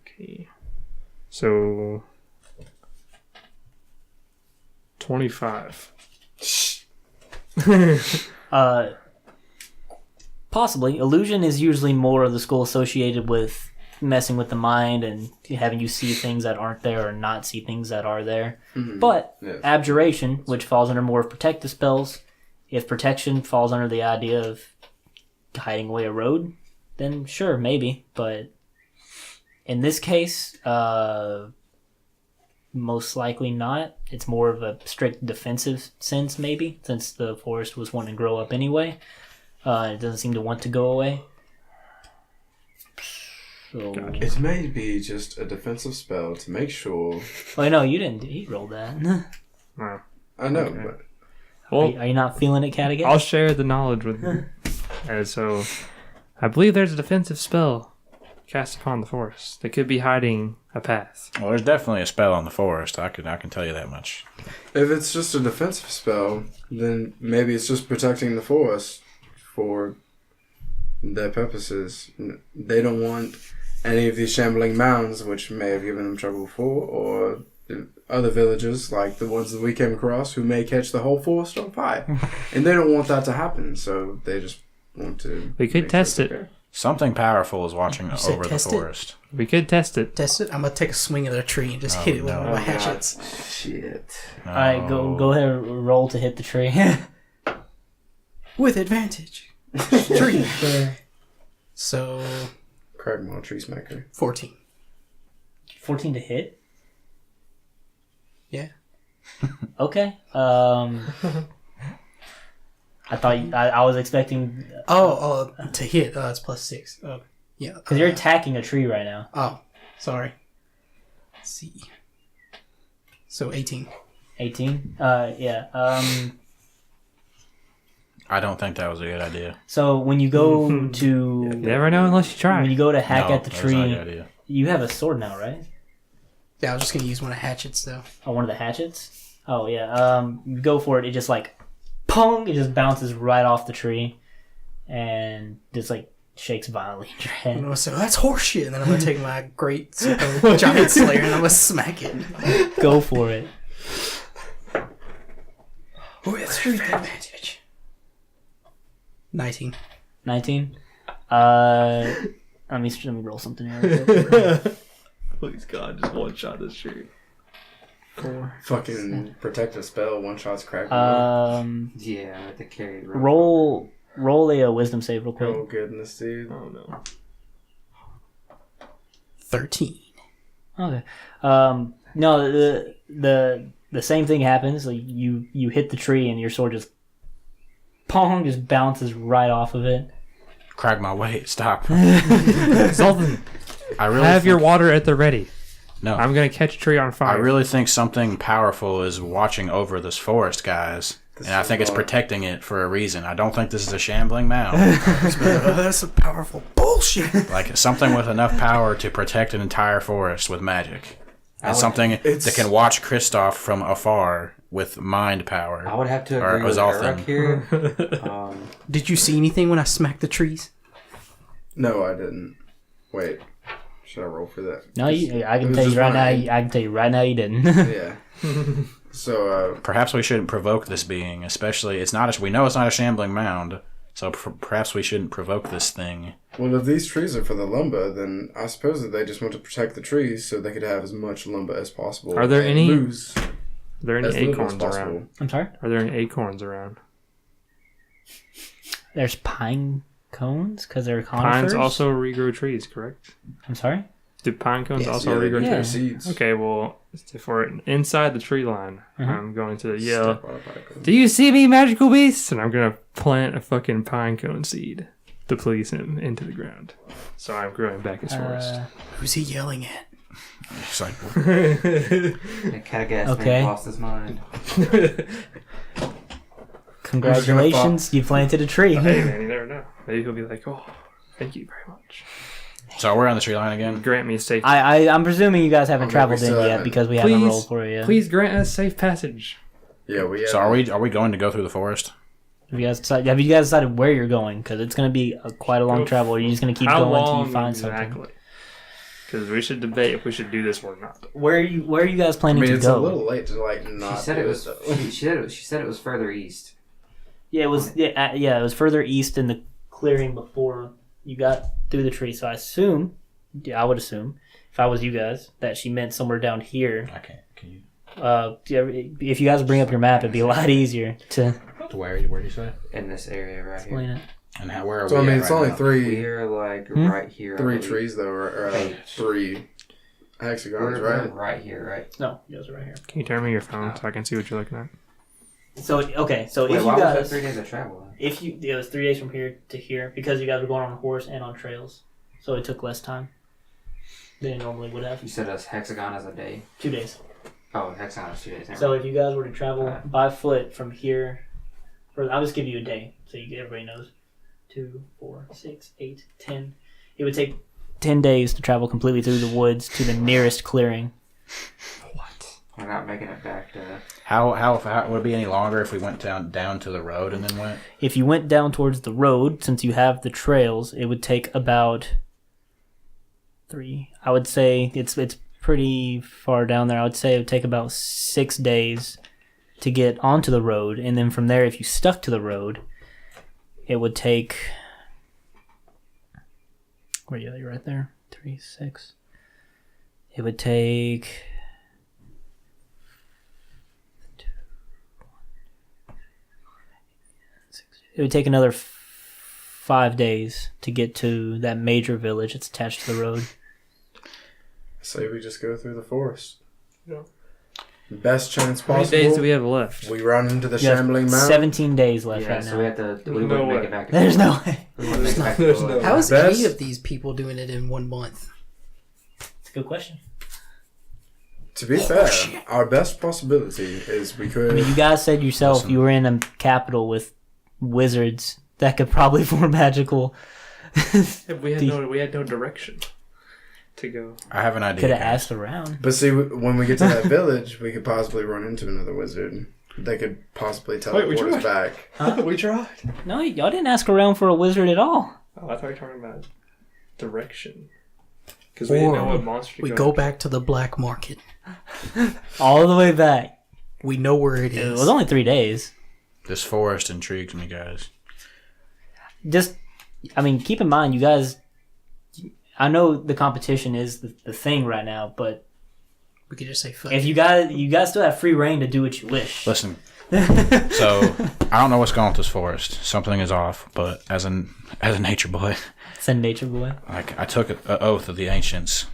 Speaker 1: Okay. So 25.
Speaker 3: Possibly. Illusion is usually more of the school associated with messing with the mind and having you see things that aren't there or not see things that are there. But
Speaker 5: Yes.
Speaker 3: abjuration, which falls under more of protective spells, if protection falls under the idea of hiding away a road, then sure, maybe. But in this case, most likely not. It's more of a strict defensive sense, maybe, since the forest was wanting to grow up anyway. It doesn't seem to want to go away. So,
Speaker 1: Gotcha.
Speaker 5: It may be just a defensive spell to make sure.
Speaker 3: oh no, you didn't. You rolled that.
Speaker 1: Wow.
Speaker 5: I know,
Speaker 1: Okay.
Speaker 5: but
Speaker 1: Well,
Speaker 3: Are you not feeling it, Catagate?
Speaker 1: I'll share the knowledge with you. And so, I believe there's a defensive spell cast upon the forest. They could be hiding a path.
Speaker 2: Well, there's definitely a spell on the forest. I can tell you that much.
Speaker 5: if it's just a defensive spell, then maybe it's just protecting the forest for their purposes. They don't want any of these shambling mounds, which may have given them trouble before, or the other villagers, like the ones that we came across, who may catch the whole forest on fire. And they don't want that to happen, so they just want to...
Speaker 1: We could
Speaker 5: make sure
Speaker 1: test
Speaker 5: it's
Speaker 1: it.
Speaker 5: okay.
Speaker 2: Something powerful is watching
Speaker 4: said
Speaker 2: over the
Speaker 4: test it?
Speaker 2: forest.
Speaker 1: We could test it.
Speaker 4: Test it. I'm gonna take a swing at their tree and just hit it with
Speaker 2: no.
Speaker 4: one of my
Speaker 5: Oh, God.
Speaker 4: hatchets.
Speaker 5: Shit.
Speaker 3: All right, go ahead and roll to hit the tree.
Speaker 4: With advantage. Tree. So
Speaker 5: Cragmaw Tree Smacker.
Speaker 4: 14.
Speaker 3: 14 to hit.
Speaker 4: Yeah.
Speaker 3: Okay. I thought I was expecting
Speaker 4: To hit. It's +6. Oh, yeah.
Speaker 3: because you're attacking a tree right now.
Speaker 4: Oh, sorry. Let's see. So 18.
Speaker 3: 18. Yeah.
Speaker 2: I don't think that was a good idea.
Speaker 3: So when you go
Speaker 1: You
Speaker 3: to
Speaker 1: never know unless you try.
Speaker 3: when you go to hack
Speaker 2: No,
Speaker 3: at the
Speaker 2: that was not a good
Speaker 3: tree,
Speaker 2: idea.
Speaker 3: you have a sword now, right?
Speaker 4: Yeah, I was just gonna use one of hatchets though.
Speaker 3: Oh, one of the hatchets. Oh yeah. You go for it. It just like, pong! It just bounces right off the tree, and just like shakes violently in your
Speaker 4: I'm
Speaker 3: head.
Speaker 4: gonna say that's horseshit, and then I'm gonna take my great giant slayer and I'm gonna smack it.
Speaker 3: Go for it.
Speaker 4: Oh, that's strength advantage. 19.
Speaker 3: 19. Let me roll something here.
Speaker 1: Please God, just one shot this tree.
Speaker 3: 4.
Speaker 5: Fucking protective spell, one shot's Cragmaw.
Speaker 6: Yeah, I have to carry.
Speaker 3: Roll a wisdom save real quick.
Speaker 5: Oh goodness, dude.
Speaker 1: Oh no.
Speaker 4: 13.
Speaker 3: Okay. No, the same thing happens. Like you hit the tree and your sword just pong just bounces right off of it.
Speaker 2: Cragmaw, wait, stop.
Speaker 1: Sultan,
Speaker 2: I really
Speaker 1: have your
Speaker 2: think-
Speaker 1: water at the ready.
Speaker 2: No.
Speaker 1: I'm gonna catch a tree on
Speaker 2: I
Speaker 1: fire.
Speaker 2: really think something powerful is watching over this forest, guys. And I think it's protecting it for a reason. I don't think this is a shambling mound.
Speaker 4: That's some powerful bullshit.
Speaker 2: Like something with enough power to protect an entire forest with magic. And something that can watch Kristoff from afar with mind power.
Speaker 6: I would have to
Speaker 2: Or
Speaker 6: agree with
Speaker 2: Azalthan.
Speaker 6: Eric here.
Speaker 4: Did you see anything when I smacked the trees?
Speaker 5: No, I didn't. Wait, should I roll for that?
Speaker 3: No, I
Speaker 5: It
Speaker 3: can
Speaker 5: was
Speaker 3: tell you
Speaker 5: just
Speaker 3: right now.
Speaker 5: mine.
Speaker 3: I can tell you right now you didn't.
Speaker 5: Yeah. So,
Speaker 2: Perhaps we shouldn't provoke this being, especially it's not. We know it's not a shambling mound, so perhaps we shouldn't provoke this thing.
Speaker 5: well, if these trees are for the lumber, then I suppose that they just want to protect the trees so they could have as much lumber as possible.
Speaker 1: Are there
Speaker 5: and
Speaker 1: any-
Speaker 5: lose
Speaker 1: Are there any
Speaker 5: as little as
Speaker 1: acorns
Speaker 5: possible.
Speaker 1: around?
Speaker 3: I'm sorry.
Speaker 1: Are there any acorns around?
Speaker 3: There's pine cones because they're conifers.
Speaker 1: Pines also regrow trees, correct?
Speaker 3: I'm sorry.
Speaker 1: Do pine cones
Speaker 4: Yes.
Speaker 1: also
Speaker 5: Yeah, they
Speaker 1: regrow
Speaker 5: get
Speaker 3: Yeah.
Speaker 5: their
Speaker 1: trees?
Speaker 5: seeds.
Speaker 1: Okay, well, if we're inside the tree line, I'm going to yell,
Speaker 5: Step on a pipe.
Speaker 1: "Do you see me, magical beast?" And I'm gonna plant a fucking pine cone seed to please him into the ground. So I'm growing back his forest.
Speaker 4: Who's he yelling at?
Speaker 2: It's like,
Speaker 6: The Catagass
Speaker 3: Okay.
Speaker 6: man lost his mind.
Speaker 3: Congratulations, you planted a tree.
Speaker 1: Hey man, you never know. Maybe he'll be like, "Oh, thank you very much.
Speaker 2: so we're on the tree line again.
Speaker 1: Grant me safe.
Speaker 3: I'm presuming you guys haven't
Speaker 5: Okay,
Speaker 3: traveled
Speaker 5: we
Speaker 3: in
Speaker 5: still
Speaker 3: yet
Speaker 5: haven't.
Speaker 3: because we haven't
Speaker 1: Please-
Speaker 3: rolled for it yet.
Speaker 1: Please grant us safe passage."
Speaker 5: Yeah, we have.
Speaker 2: So are we going to go through the forest?
Speaker 3: Have you guys decided where you're going? Because it's going to be quite a long travel. Or are you just going to keep
Speaker 1: How
Speaker 3: going until
Speaker 1: long
Speaker 3: you find
Speaker 1: exactly?
Speaker 3: something?
Speaker 1: Because we should debate if we should do this or not.
Speaker 3: Where are you guys
Speaker 5: I
Speaker 3: planning
Speaker 5: mean,
Speaker 3: to
Speaker 5: it's
Speaker 3: go?
Speaker 5: a little late to like not.
Speaker 6: She said
Speaker 5: do
Speaker 6: it was.
Speaker 5: though.
Speaker 6: She said it was further east.
Speaker 3: Yeah, it was. Yeah, it was further east in the clearing before you got through the tree. So I would assume, if I was you guys, that she meant somewhere down here.
Speaker 2: Okay. Can you?
Speaker 3: If you guys bring up your map, it'd be a lot easier to
Speaker 2: Where do you say?
Speaker 6: In this area right
Speaker 3: explain
Speaker 6: here.
Speaker 3: it.
Speaker 2: And where are
Speaker 5: So I
Speaker 2: we?
Speaker 5: mean,
Speaker 2: at
Speaker 5: it's
Speaker 2: right
Speaker 5: only
Speaker 2: now?
Speaker 5: three
Speaker 6: We're like right here. I
Speaker 5: three
Speaker 6: believe.
Speaker 5: trees though, or like three hexagons,
Speaker 6: We're
Speaker 5: right?
Speaker 6: right here, right?
Speaker 3: No, you guys are right here.
Speaker 1: Can you turn me your phone so I can see what you're looking at?
Speaker 3: So okay, so
Speaker 6: Wait,
Speaker 3: if
Speaker 6: why
Speaker 3: you
Speaker 6: was that
Speaker 3: guys,
Speaker 6: 3 days of travel?
Speaker 3: it was 3 days from here to here because you guys were going on a horse and on trails, so it took less time than it normally would have.
Speaker 6: You said us hexagon as a day.
Speaker 3: 2 days.
Speaker 6: Oh, hexagon is 2 days.
Speaker 3: So if you guys were to travel by foot from here, I'll just give you a day so everybody knows. 2, 4, 6, 8, 10. It would take 10 days to travel completely through the woods to the nearest clearing.
Speaker 6: We're not making it back to.
Speaker 2: How would it be any longer if we went down to the road and then went?
Speaker 3: If you went down towards the road, since you have the trails, it would take about 3. I would say it's pretty far down there. I would say it would take about 6 days to get onto the road, and then from there, if you stuck to the road, it would take. Where are you? You're right there. 3, 6. It would take. It would take another 5 days to get to that major village that's attached to the road.
Speaker 5: Say we just go through the forest.
Speaker 1: Yeah.
Speaker 5: Best chance
Speaker 1: How many
Speaker 5: possible.
Speaker 1: days do we have left?
Speaker 5: We run into the
Speaker 3: You have
Speaker 5: shambling mound.
Speaker 3: 17 days left
Speaker 6: Yeah,
Speaker 3: right
Speaker 6: so
Speaker 3: now.
Speaker 6: we have to. We
Speaker 1: No
Speaker 6: wouldn't make
Speaker 1: way.
Speaker 6: it back.
Speaker 3: There's no way.
Speaker 6: We wouldn't make it back.
Speaker 1: There's
Speaker 6: to
Speaker 1: no
Speaker 6: the-
Speaker 1: way.
Speaker 4: How is
Speaker 5: Best-
Speaker 4: any of these people doing it in 1 month?
Speaker 3: It's a good question.
Speaker 5: To be fair, our best possibility is we could.
Speaker 3: I mean, you guys said yourself
Speaker 2: Listen.
Speaker 3: you were in a capital with wizards that could probably form magical.
Speaker 1: We had no direction to go.
Speaker 2: I have an idea.
Speaker 3: Could have
Speaker 2: guys.
Speaker 3: asked around.
Speaker 5: But see, when we get to that village, we could possibly run into another wizard. They could possibly teleport
Speaker 1: tried.
Speaker 5: us back.
Speaker 1: We tried.
Speaker 3: No, y'all didn't ask around for a wizard at all.
Speaker 1: Oh, I thought you were talking about direction. Because we didn't know what monster to
Speaker 4: We
Speaker 1: go.
Speaker 4: go back to the black market.
Speaker 3: All the way back.
Speaker 4: We know where it
Speaker 3: It
Speaker 4: is.
Speaker 3: was only 3 days.
Speaker 2: This forest intrigues me, guys.
Speaker 3: Just, I mean, keep in mind, you guys. I know the competition is the thing right now, but
Speaker 4: We could just say fuck.
Speaker 3: if you guys still have free reign to do what you wish.
Speaker 2: Listen. So I don't know what's going on with this forest. Something is off. But as a nature boy,
Speaker 3: Send nature boy.
Speaker 2: like I took an oath of the ancients.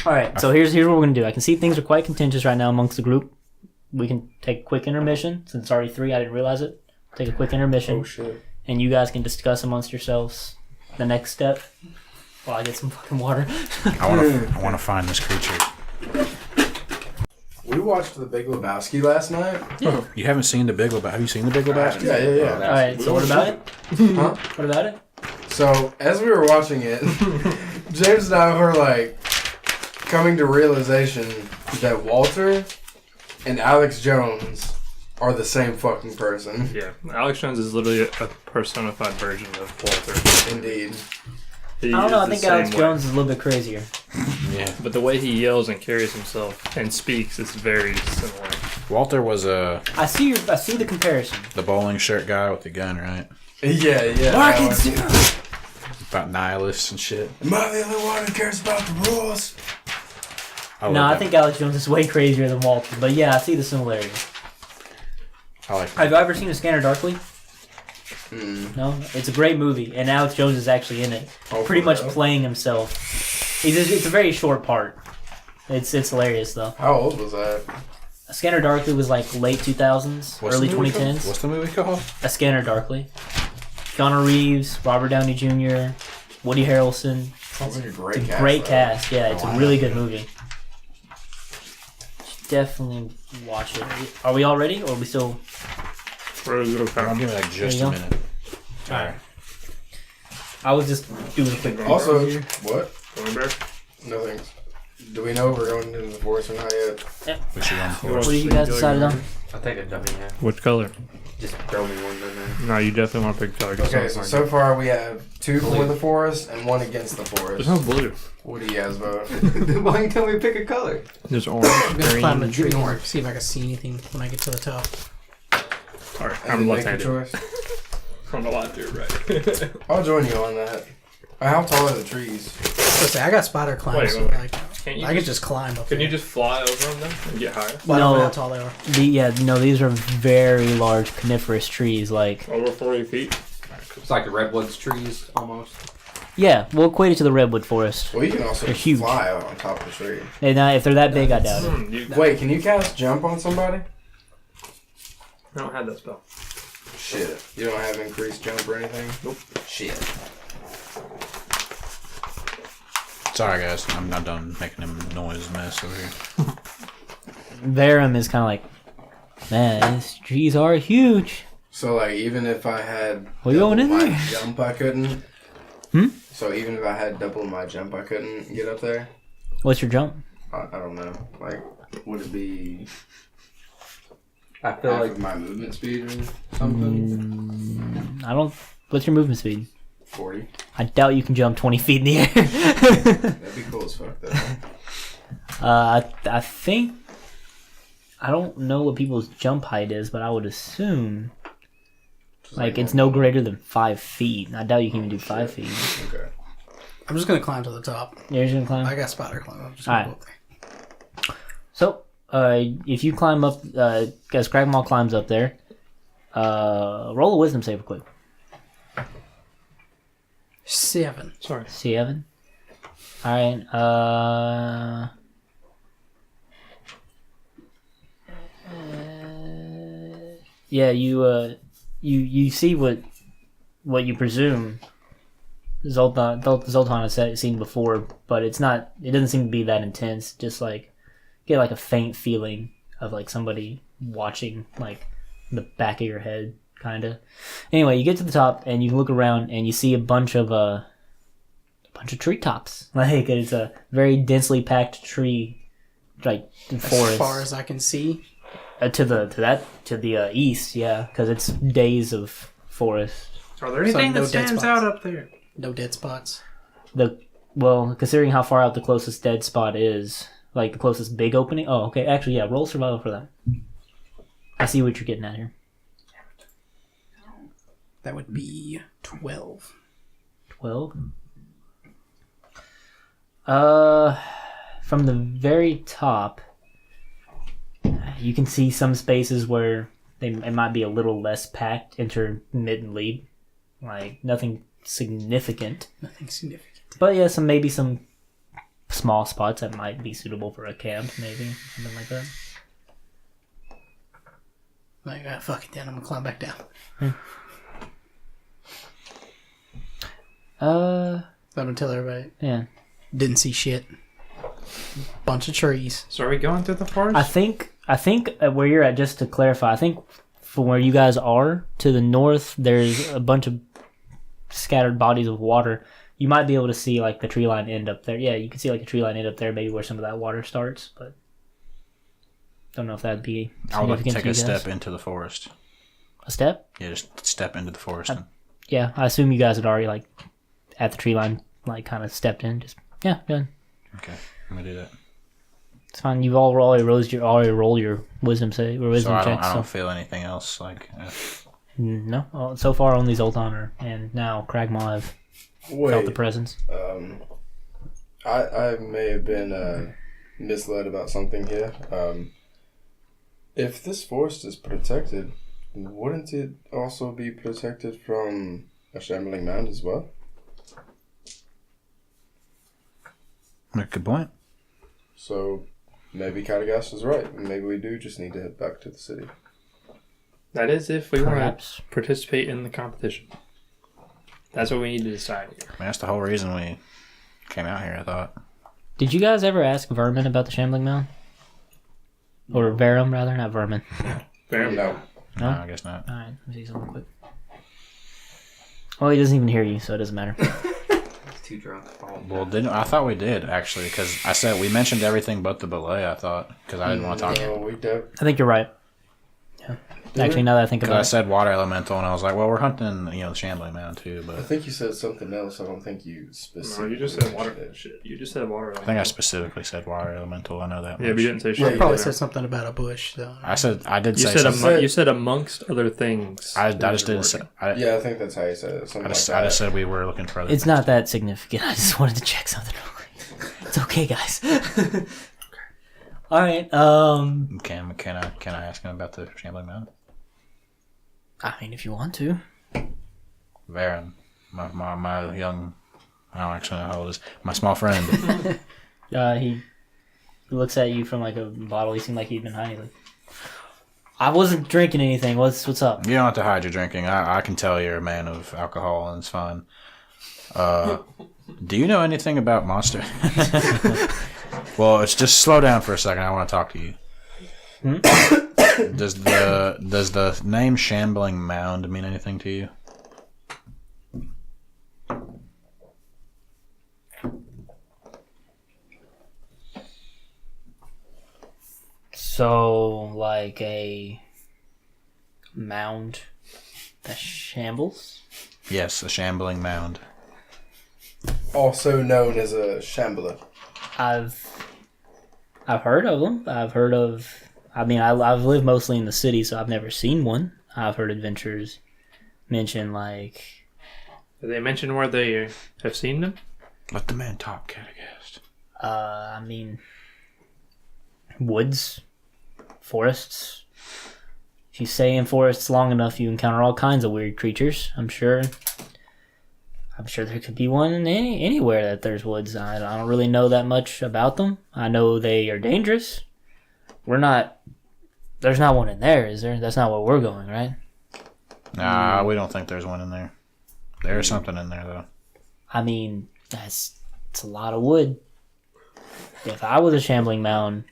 Speaker 3: All right, so here's what we're gonna do. I can see things are quite contentious right now amongst the group. We can take a quick intermission since it's already 3. I didn't realize it. Take a quick intermission,
Speaker 5: Oh shit!
Speaker 3: and you guys can discuss amongst yourselves the next step. While I get some fucking water.
Speaker 2: I want to find this creature.
Speaker 5: We watched The Big Lebowski last night.
Speaker 2: You haven't seen the Big Lebowski? Have you seen the Big Lebowski?
Speaker 5: Yeah.
Speaker 3: All right, so what about it?
Speaker 5: Huh?
Speaker 3: What about it?
Speaker 5: So as we were watching it, James and I were like coming to realization that Walter and Alex Jones are the same fucking person.
Speaker 1: Yeah, Alex Jones is literally a personified version of Walter.
Speaker 5: Indeed.
Speaker 1: He
Speaker 3: I don't know.
Speaker 1: is
Speaker 3: I
Speaker 1: the
Speaker 3: think Alex
Speaker 1: same
Speaker 3: Jones
Speaker 1: way.
Speaker 3: is a little bit crazier.
Speaker 2: Yeah.
Speaker 1: But the way he yells and carries himself and speaks is very similar.
Speaker 2: Walter was
Speaker 3: I see the comparison.
Speaker 2: the bowling shirt guy with the gun, right?
Speaker 5: Yeah. that
Speaker 2: About nihilists and shit.
Speaker 5: one. Am I the only one who cares about the rules?
Speaker 3: No, I think Alex Jones is way crazier than Walter. But yeah, I see the similarity.
Speaker 2: I like
Speaker 3: Have you ever seen A Scanner Darkly?
Speaker 5: Mm.
Speaker 3: No, it's a great movie, and Alex Jones is actually in it,
Speaker 5: Oh,
Speaker 3: pretty
Speaker 5: for
Speaker 3: much
Speaker 5: real?
Speaker 3: playing himself. It's a very short part. It's hilarious though.
Speaker 5: How old was that?
Speaker 3: A Scanner Darkly was like late 2000s,
Speaker 2: What's
Speaker 3: early
Speaker 2: the movie called?
Speaker 3: 2010s.
Speaker 2: What's the movie called?
Speaker 3: A Scanner Darkly. Keanu Reeves, Robert Downey Jr., Woody Harrelson.
Speaker 5: Sounds like a great cast.
Speaker 3: Great
Speaker 5: though.
Speaker 3: cast, yeah. It's
Speaker 5: Oh,
Speaker 3: a
Speaker 5: wow.
Speaker 3: really good movie. Definitely watch it. Are we all ready, or are we still?
Speaker 1: For a little
Speaker 2: Give me like just
Speaker 3: There
Speaker 2: a
Speaker 3: you go.
Speaker 2: minute. Alright.
Speaker 3: I was just doing a quick.
Speaker 5: Also, what?
Speaker 1: Going bear?
Speaker 5: No thanks. Do we know if we're going into the forest or not yet?
Speaker 2: We should go on
Speaker 1: You
Speaker 2: forest.
Speaker 1: want
Speaker 3: What do you guys decided on?
Speaker 6: I'll take a dummy hat.
Speaker 1: Which color?
Speaker 6: Just throw me one in there.
Speaker 1: No, you definitely want to pick color. 'cause
Speaker 5: Okay,
Speaker 1: it's
Speaker 5: so
Speaker 1: hard.
Speaker 5: far we have 2 for the forest and 1 against the forest.
Speaker 1: There's no blue.
Speaker 5: What do you guys vote?
Speaker 6: Why you tell me to pick a color?
Speaker 1: There's orange,
Speaker 4: I'm gonna climb the
Speaker 1: green.
Speaker 4: tree, see if I can see anything when I get to the top.
Speaker 1: Alright,
Speaker 5: And
Speaker 1: I'm
Speaker 5: then make
Speaker 1: left-handed.
Speaker 5: your choice.
Speaker 1: I don't know why I do it right.
Speaker 5: I'll join you on that. How tall are the trees?
Speaker 4: Listen, I got spider climb,
Speaker 1: Wait,
Speaker 4: so
Speaker 1: wait.
Speaker 4: like
Speaker 1: Can't you
Speaker 4: I could just climb up.
Speaker 1: Can you
Speaker 4: there.
Speaker 1: just fly over them then and get higher?
Speaker 4: Well, I don't know
Speaker 3: No.
Speaker 4: how tall they are.
Speaker 3: These are very large coniferous trees. Like,
Speaker 1: Over 40 feet?
Speaker 6: It's like the redwoods trees almost.
Speaker 3: yeah, we'll equate it to the redwood forest.
Speaker 5: Well, you can also
Speaker 3: They're huge.
Speaker 5: fly out on top of the tree.
Speaker 3: And if they're that big, I doubt it.
Speaker 1: You
Speaker 5: Wait, can you cast jump on somebody?
Speaker 1: I don't have that spell.
Speaker 5: Shit. You don't have increased jump or anything?
Speaker 1: Nope.
Speaker 5: Shit.
Speaker 2: Sorry, guys. I'm not done making him noise mess over here.
Speaker 3: Verum is kind of like, man, these trees are huge.
Speaker 5: So, like, even if I had
Speaker 3: What are you going in
Speaker 5: double my
Speaker 3: there?
Speaker 5: jump, I couldn't?
Speaker 3: Hmm?
Speaker 5: So even if I had double my jump, I couldn't get up there?
Speaker 3: What's your jump?
Speaker 5: I don't know. Like, would it be
Speaker 6: I feel
Speaker 5: half
Speaker 6: like
Speaker 5: of my movement speed or something?
Speaker 3: I don't. What's your movement speed?
Speaker 5: 40.
Speaker 3: I doubt you can jump 20 feet in the air.
Speaker 5: That'd be cool as fuck, though.
Speaker 3: I think. I don't know what people's jump height is, but I would assume
Speaker 5: Just
Speaker 3: like it's no greater than 5 feet. I doubt you can even do 5 feet.
Speaker 5: Okay.
Speaker 4: I'm just gonna climb to the top.
Speaker 3: You're just gonna climb.
Speaker 4: I got spider climb. I'm just gonna
Speaker 3: Alright.
Speaker 4: go up there.
Speaker 3: So, if you climb up, as Cragmaw climbs up there, roll a wisdom save quick.
Speaker 4: 7.
Speaker 1: Sorry.
Speaker 3: 7. All right. Yeah. You see what you presume Zoltan has seen before, but it's not. It doesn't seem to be that intense. Just like get like a faint feeling of like somebody watching, like in the back of your head, kind of. Anyway, you get to the top and you look around and you see a bunch of treetops. Like it's a very densely packed tree, like forest.
Speaker 4: As far as I can see.
Speaker 3: To the east, yeah, because it's days of forest.
Speaker 1: Are there anything that stands out up there?
Speaker 4: No dead spots.
Speaker 3: Well, considering how far out the closest dead spot is, like the closest big opening. Oh, okay. Actually, yeah. Roll survival for that. I see what you're getting at here.
Speaker 4: That would be 12.
Speaker 3: 12. From the very top, you can see some spaces where it might be a little less packed intermittently, like nothing significant.
Speaker 4: Nothing significant.
Speaker 3: But yeah, maybe some small spots that might be suitable for a camp, maybe something like that.
Speaker 4: Like, fuck it, then I'm gonna climb back down. I'm gonna tell everybody.
Speaker 3: Yeah.
Speaker 4: Didn't see shit. Bunch of trees.
Speaker 1: So are we going through the forest?
Speaker 3: I think where you're at, just to clarify, I think from where you guys are to the north, there's a bunch of scattered bodies of water. You might be able to see like the tree line end up there. Yeah, you can see like a tree line end up there, maybe where some of that water starts, but don't know if that'd be significant.
Speaker 2: I would like to take
Speaker 3: you
Speaker 2: a
Speaker 3: guys.
Speaker 2: step into the forest.
Speaker 3: A step?
Speaker 2: Yeah, just step into the forest.
Speaker 3: Yeah, I assume you guys had already like at the tree line, like kind of stepped in. Just yeah, good.
Speaker 2: Okay, I'm gonna do that.
Speaker 3: It's fine. You've already rolled your wisdom save or wisdom
Speaker 2: So
Speaker 3: checks.
Speaker 2: I don't feel anything else like.
Speaker 3: No, so far only Zoltan and now Cragmaw have felt the presence.
Speaker 5: I may have been misled about something here. If this forest is protected, wouldn't it also be protected from a shambling mound as well?
Speaker 2: Good point.
Speaker 5: So maybe Cragdaddies is right. Maybe we do just need to head back to the city.
Speaker 1: That is if we want
Speaker 3: Perhaps.
Speaker 1: to participate in the competition. That's what we need to decide here.
Speaker 2: I mean, that's the whole reason we came out here, I thought.
Speaker 3: Did you guys ever ask Vermin about the Shambling Mound? Or Verum, rather, not Vermin.
Speaker 1: Fair
Speaker 5: No.
Speaker 2: No,
Speaker 3: No?
Speaker 2: I guess not.
Speaker 3: Alright, let me see something quick. Well, he doesn't even hear you, so it doesn't matter.
Speaker 6: Too drunk.
Speaker 2: Well, I thought we did, actually, because I said we mentioned everything but the belay, I thought, because I didn't want to talk
Speaker 5: No, we don't.
Speaker 3: I think you're right. Yeah. Actually, now that I think
Speaker 2: Because
Speaker 3: about
Speaker 2: I
Speaker 3: it.
Speaker 2: said water elemental, and I was like, well, we're hunting, the Shambling Mound, too, but
Speaker 5: I think you said something else. I don't think you specifically.
Speaker 1: No, you just said water. Shit, you just said water.
Speaker 2: I think I specifically said water elemental. I know that
Speaker 1: Yeah,
Speaker 2: much.
Speaker 1: but you didn't say
Speaker 4: Well,
Speaker 1: shit.
Speaker 4: I probably
Speaker 1: either.
Speaker 4: said something about a bush, though.
Speaker 2: I did
Speaker 1: You
Speaker 2: say
Speaker 1: said
Speaker 2: something.
Speaker 1: you said amongst other things.
Speaker 2: I just didn't say.
Speaker 5: Yeah, I think that's how you said it. Something
Speaker 2: I just
Speaker 5: like that.
Speaker 2: said we were looking for other
Speaker 3: It's
Speaker 2: things.
Speaker 3: not that significant. I just wanted to check something real quick. It's okay, guys. Alright,
Speaker 2: Can I ask him about the Shambling Mound?
Speaker 3: I mean, if you want to.
Speaker 2: Varen, my young, I don't actually know how old he is. My small friend.
Speaker 3: He looks at you from like a bottle. He seemed like he'd been hiding. Like, I wasn't drinking anything. What's up?
Speaker 2: You don't have to hide your drinking. I can tell you're a man of alcohol, and it's fine. Do you know anything about monster? Well, it's just slow down for a second. I want to talk to you. Does the name Shambling Mound mean anything to you?
Speaker 3: So, like a mound that shambles?
Speaker 2: Yes, a Shambling Mound.
Speaker 5: Also known as a shambler.
Speaker 3: I've heard of them. I've lived mostly in the city, so I've never seen one. I've heard adventurers mention like.
Speaker 1: Did they mention where they have seen them?
Speaker 2: Let the man talk, Cragdaddies.
Speaker 3: Woods, forests. If you stay in forests long enough, you encounter all kinds of weird creatures, I'm sure. I'm sure there could be one in anywhere that there's woods. I don't really know that much about them. I know they are dangerous. There's not one in there, is there? That's not where we're going, right?
Speaker 2: Nah, we don't think there's one in there. There's something in there, though.
Speaker 3: I mean, it's a lot of wood. If I was a shambling mound,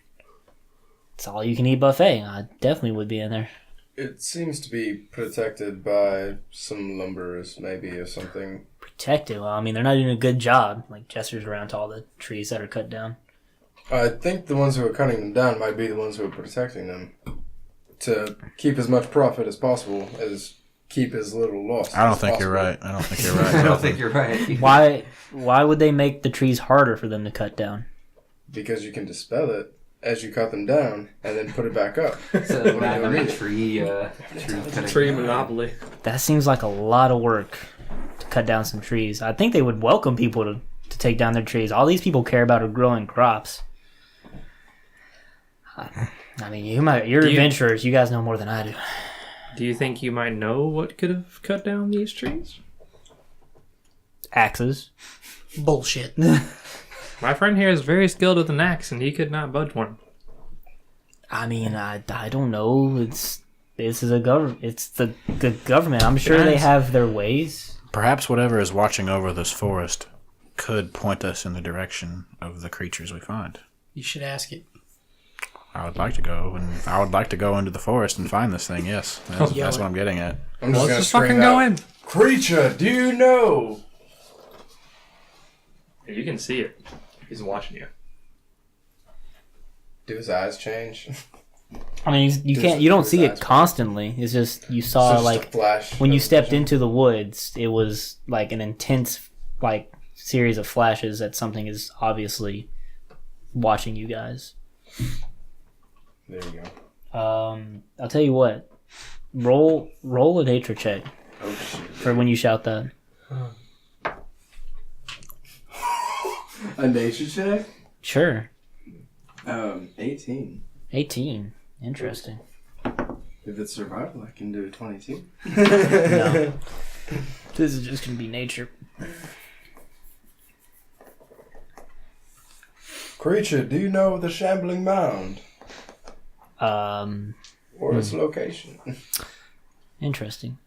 Speaker 3: it's all you can eat buffet. I definitely would be in there.
Speaker 5: It seems to be protected by some lumberers, maybe, or something.
Speaker 3: Protected? Well, I mean, they're not doing a good job. Like, gestures around to all the trees that are cut down.
Speaker 5: I think the ones who are cutting them down might be the ones who are protecting them. To keep as much profit as possible, as keep as little loss.
Speaker 2: I don't think you're right. I don't think you're right.
Speaker 6: I don't think you're right.
Speaker 3: Why would they make the trees harder for them to cut down?
Speaker 5: Because you can dispel it as you cut them down and then put it back up.
Speaker 6: So random tree cutting.
Speaker 1: Tree monopoly.
Speaker 3: That seems like a lot of work to cut down some trees. I think they would welcome people to take down their trees. All these people care about are growing crops. I mean, you're adventurers. You guys know more than I do.
Speaker 1: Do you think you might know what could have cut down these trees?
Speaker 3: Axes.
Speaker 4: Bullshit.
Speaker 1: My friend here is very skilled with an axe, and he could not budge one.
Speaker 3: I mean, I don't know. It's the government. I'm sure they have their ways.
Speaker 2: Perhaps whatever is watching over this forest could point us in the direction of the creatures we find.
Speaker 4: You should ask it.
Speaker 2: I would like to go into the forest and find this thing. Yes, that's what I'm getting at.
Speaker 5: I'm
Speaker 1: Let's
Speaker 5: gonna
Speaker 1: just
Speaker 5: scream
Speaker 1: fucking
Speaker 5: out,
Speaker 1: go in.
Speaker 5: Creature, do you know?
Speaker 1: You can see it. He's watching you.
Speaker 5: Do his eyes change?
Speaker 3: I mean, you don't see it constantly. It's just you saw
Speaker 5: So just a
Speaker 3: like
Speaker 5: flash
Speaker 3: when you
Speaker 5: of
Speaker 3: stepped
Speaker 5: vision?
Speaker 3: into the woods, it was like an intense like series of flashes that something is obviously watching you guys.
Speaker 5: There you go.
Speaker 3: I'll tell you what. Roll a nature check
Speaker 5: Oh shit.
Speaker 3: for when you shout that.
Speaker 5: A nature check?
Speaker 3: Sure.
Speaker 5: 18.
Speaker 3: 18. Interesting.
Speaker 5: If it's survival, I can do 22.
Speaker 3: No. This is just gonna be nature.
Speaker 5: Creature, do you know the shambling mound or its location?
Speaker 3: Interesting.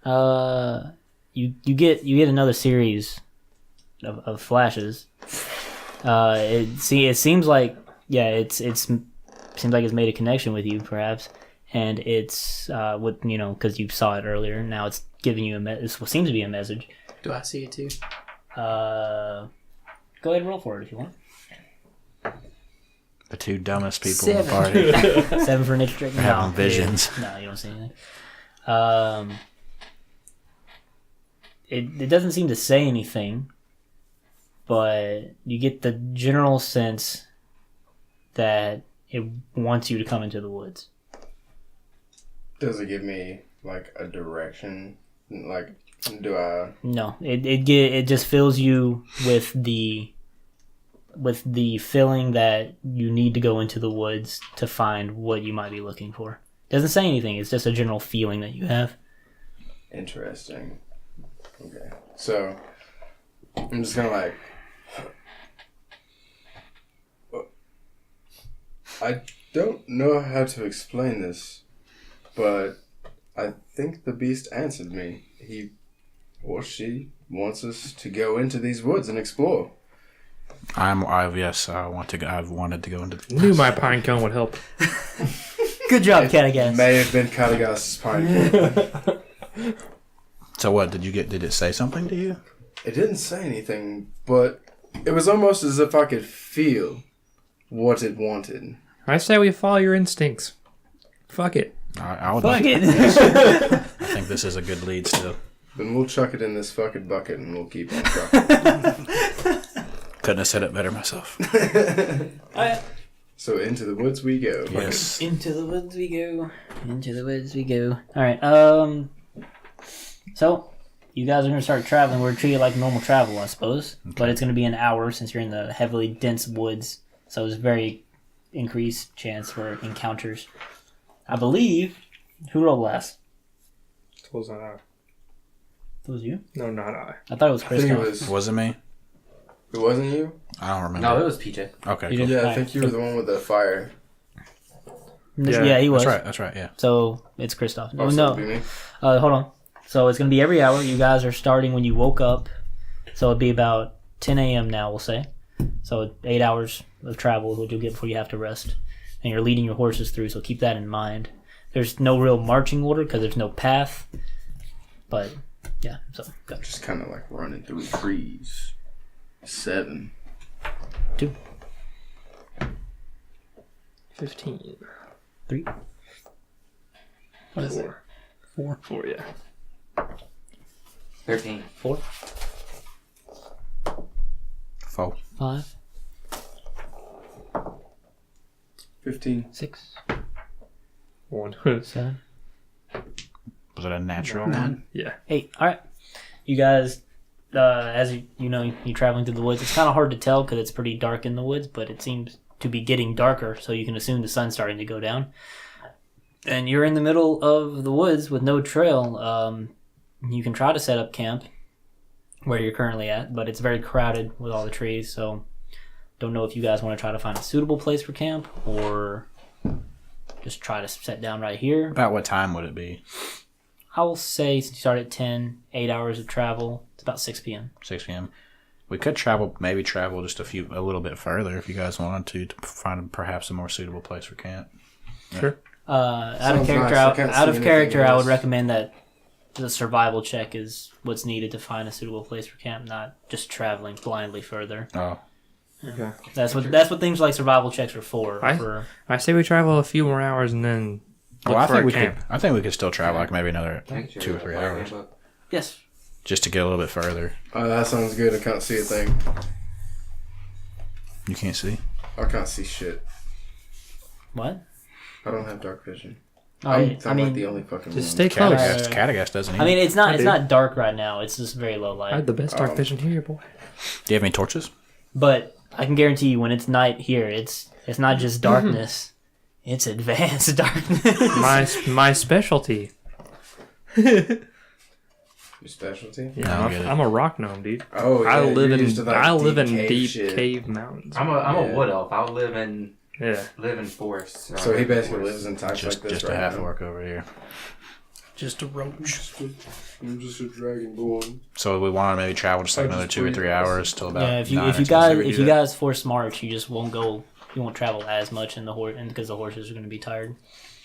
Speaker 3: You get another series of flashes. It seems like seems like it's made a connection with you perhaps, and it's because you saw it earlier. Now it's giving you it seems to be a message.
Speaker 4: Do I see it too?
Speaker 3: Go ahead and roll for it if you want.
Speaker 2: The two dumbest people in the party
Speaker 3: 7 for nature check.
Speaker 2: are having visions.
Speaker 3: No, you don't see anything. It doesn't seem to say anything, but you get the general sense that it wants you to come into the woods.
Speaker 5: Does it give me like a direction? Like, do I?
Speaker 3: No, it just fills you with the feeling that you need to go into the woods to find what you might be looking for. Doesn't say anything. It's just a general feeling that you have.
Speaker 5: Interesting. Okay, so I'm just gonna I don't know how to explain this, but I think the beast answered me. He or she wants us to go into these woods and explore.
Speaker 2: I want to go. I've wanted to go into the
Speaker 1: Knew my pine cone would help.
Speaker 3: Good job, Cragdaddies.
Speaker 5: May have been Cragdaddies' pine.
Speaker 2: So what did it say something to you?
Speaker 5: It didn't say anything, but it was almost as if I could feel what it wanted.
Speaker 1: I say we follow your instincts. Fuck it.
Speaker 2: I would
Speaker 3: Fuck
Speaker 2: like.
Speaker 3: it.
Speaker 2: I think this is a good lead still.
Speaker 5: Then we'll chuck it in this fucking bucket and we'll keep on trucking.
Speaker 2: Couldn't have said it better myself.
Speaker 5: So into the woods we go.
Speaker 2: Yes.
Speaker 3: Into the woods we go. Into the woods we go. Alright, so you guys are going to start traveling. We're treated like normal travel, I suppose. Okay. But it's going to be an hour since you're in the heavily dense woods. So there's very increased chance for encounters. I believe... Who rolled last?
Speaker 1: Close that out.
Speaker 3: It was you?
Speaker 1: No, not I.
Speaker 3: I thought it was
Speaker 5: I think it
Speaker 3: Christoph.
Speaker 5: was.
Speaker 2: Was it me?
Speaker 5: It wasn't you?
Speaker 2: I don't remember.
Speaker 6: No, it was PJ.
Speaker 2: Okay,
Speaker 3: You
Speaker 2: cool.
Speaker 3: did?
Speaker 5: Yeah, I think you were the one with the fire.
Speaker 3: Yeah, he was.
Speaker 2: That's right, yeah.
Speaker 3: So it's Christoph. Oh,
Speaker 5: Also,
Speaker 3: no.
Speaker 5: it'd be me.
Speaker 3: Hold on. So it's going to be every hour. You guys are starting when you woke up. So it'd be about 10 a.m. now, we'll say. So 8 hours of travel is what you'll get before you have to rest. And you're leading your horses through, so keep that in mind. There's no real marching order because there's no path. But, yeah, so go.
Speaker 5: Just kind of like running through trees. 7.
Speaker 3: 2,
Speaker 1: 15.
Speaker 3: 3.
Speaker 4: What is it? 4.
Speaker 1: 4, yeah.
Speaker 6: 13.
Speaker 3: 4.
Speaker 2: 4.
Speaker 3: 5.
Speaker 5: 15.
Speaker 3: 6.
Speaker 1: 1.
Speaker 3: 7.
Speaker 2: Was it a natural?
Speaker 4: 9.
Speaker 1: Yeah.
Speaker 3: 8. All right. You guys, as you know, you're traveling through the woods. It's kind of hard to tell because it's pretty dark in the woods, but it seems to be getting darker, so you can assume the sun's starting to go down. And you're in the middle of the woods with no trail. You can try to set up camp where you're currently at, but it's very crowded with all the trees, so don't know if you guys want to try to find a suitable place for camp or just try to set down right here.
Speaker 2: About what time would it be?
Speaker 3: I will say since you start at 10, 8 hours of travel, it's about 6 p.m.
Speaker 2: 6 p.m. We could maybe travel just a little bit further if you guys wanted to find perhaps a more suitable place for camp.
Speaker 1: Sure.
Speaker 3: Out
Speaker 5: Sounds
Speaker 3: of character,
Speaker 5: nice. I can't
Speaker 3: out
Speaker 5: see
Speaker 3: of
Speaker 5: anything
Speaker 3: character, I would
Speaker 5: else.
Speaker 3: recommend that the survival check is what's needed to find a suitable place for camp, not just traveling blindly further.
Speaker 2: Oh,
Speaker 1: Okay.
Speaker 3: That's what things like survival checks are for.
Speaker 1: I say we travel a few more hours and then look
Speaker 2: I
Speaker 1: for
Speaker 2: think
Speaker 1: a
Speaker 2: we
Speaker 1: camp.
Speaker 2: could. I think we could still travel like maybe another 2 or 3 hours
Speaker 3: Yes.
Speaker 2: just to get a little bit further.
Speaker 5: Oh, that sounds good. I can't see a thing.
Speaker 2: You can't see.
Speaker 5: I can't see shit.
Speaker 3: What?
Speaker 5: I don't have dark vision.
Speaker 3: I
Speaker 5: I'm
Speaker 3: mean,
Speaker 5: like the only fucking
Speaker 1: Just
Speaker 5: one.
Speaker 1: stay close.
Speaker 2: Catagast doesn't.
Speaker 3: I mean, it's not
Speaker 1: I
Speaker 3: it's
Speaker 1: do.
Speaker 3: not dark right now. It's just very low
Speaker 1: I
Speaker 3: light.
Speaker 1: had the best dark
Speaker 5: Oh.
Speaker 1: vision here, boy.
Speaker 2: Do you have any torches?
Speaker 3: But I can guarantee you, when it's night here, it's not just darkness; it's advanced darkness.
Speaker 1: My specialty.
Speaker 5: Your specialty?
Speaker 1: Yeah,
Speaker 2: I don't get it.
Speaker 1: I'm a rock gnome, dude.
Speaker 5: Oh, yeah.
Speaker 1: I live
Speaker 5: you're used to,
Speaker 1: in
Speaker 5: like,
Speaker 1: deep
Speaker 5: cave shit.
Speaker 1: cave mountains.
Speaker 6: I'm a
Speaker 5: Yeah.
Speaker 6: wood elf. I'll live in
Speaker 1: Yeah.
Speaker 6: forests.
Speaker 5: So he basically lives in types
Speaker 2: Just
Speaker 5: like this
Speaker 2: just
Speaker 5: right
Speaker 2: a half
Speaker 5: now.
Speaker 2: orc over here.
Speaker 4: Just a roach.
Speaker 5: I'm just a dragonborn.
Speaker 2: So we want to maybe travel just like another 2 or 3 hours till about.
Speaker 3: Yeah, if you
Speaker 2: 9 or 10.
Speaker 3: if you guys force march, you just won't go. You won't travel as much in the horse, and because the horses are going to be tired.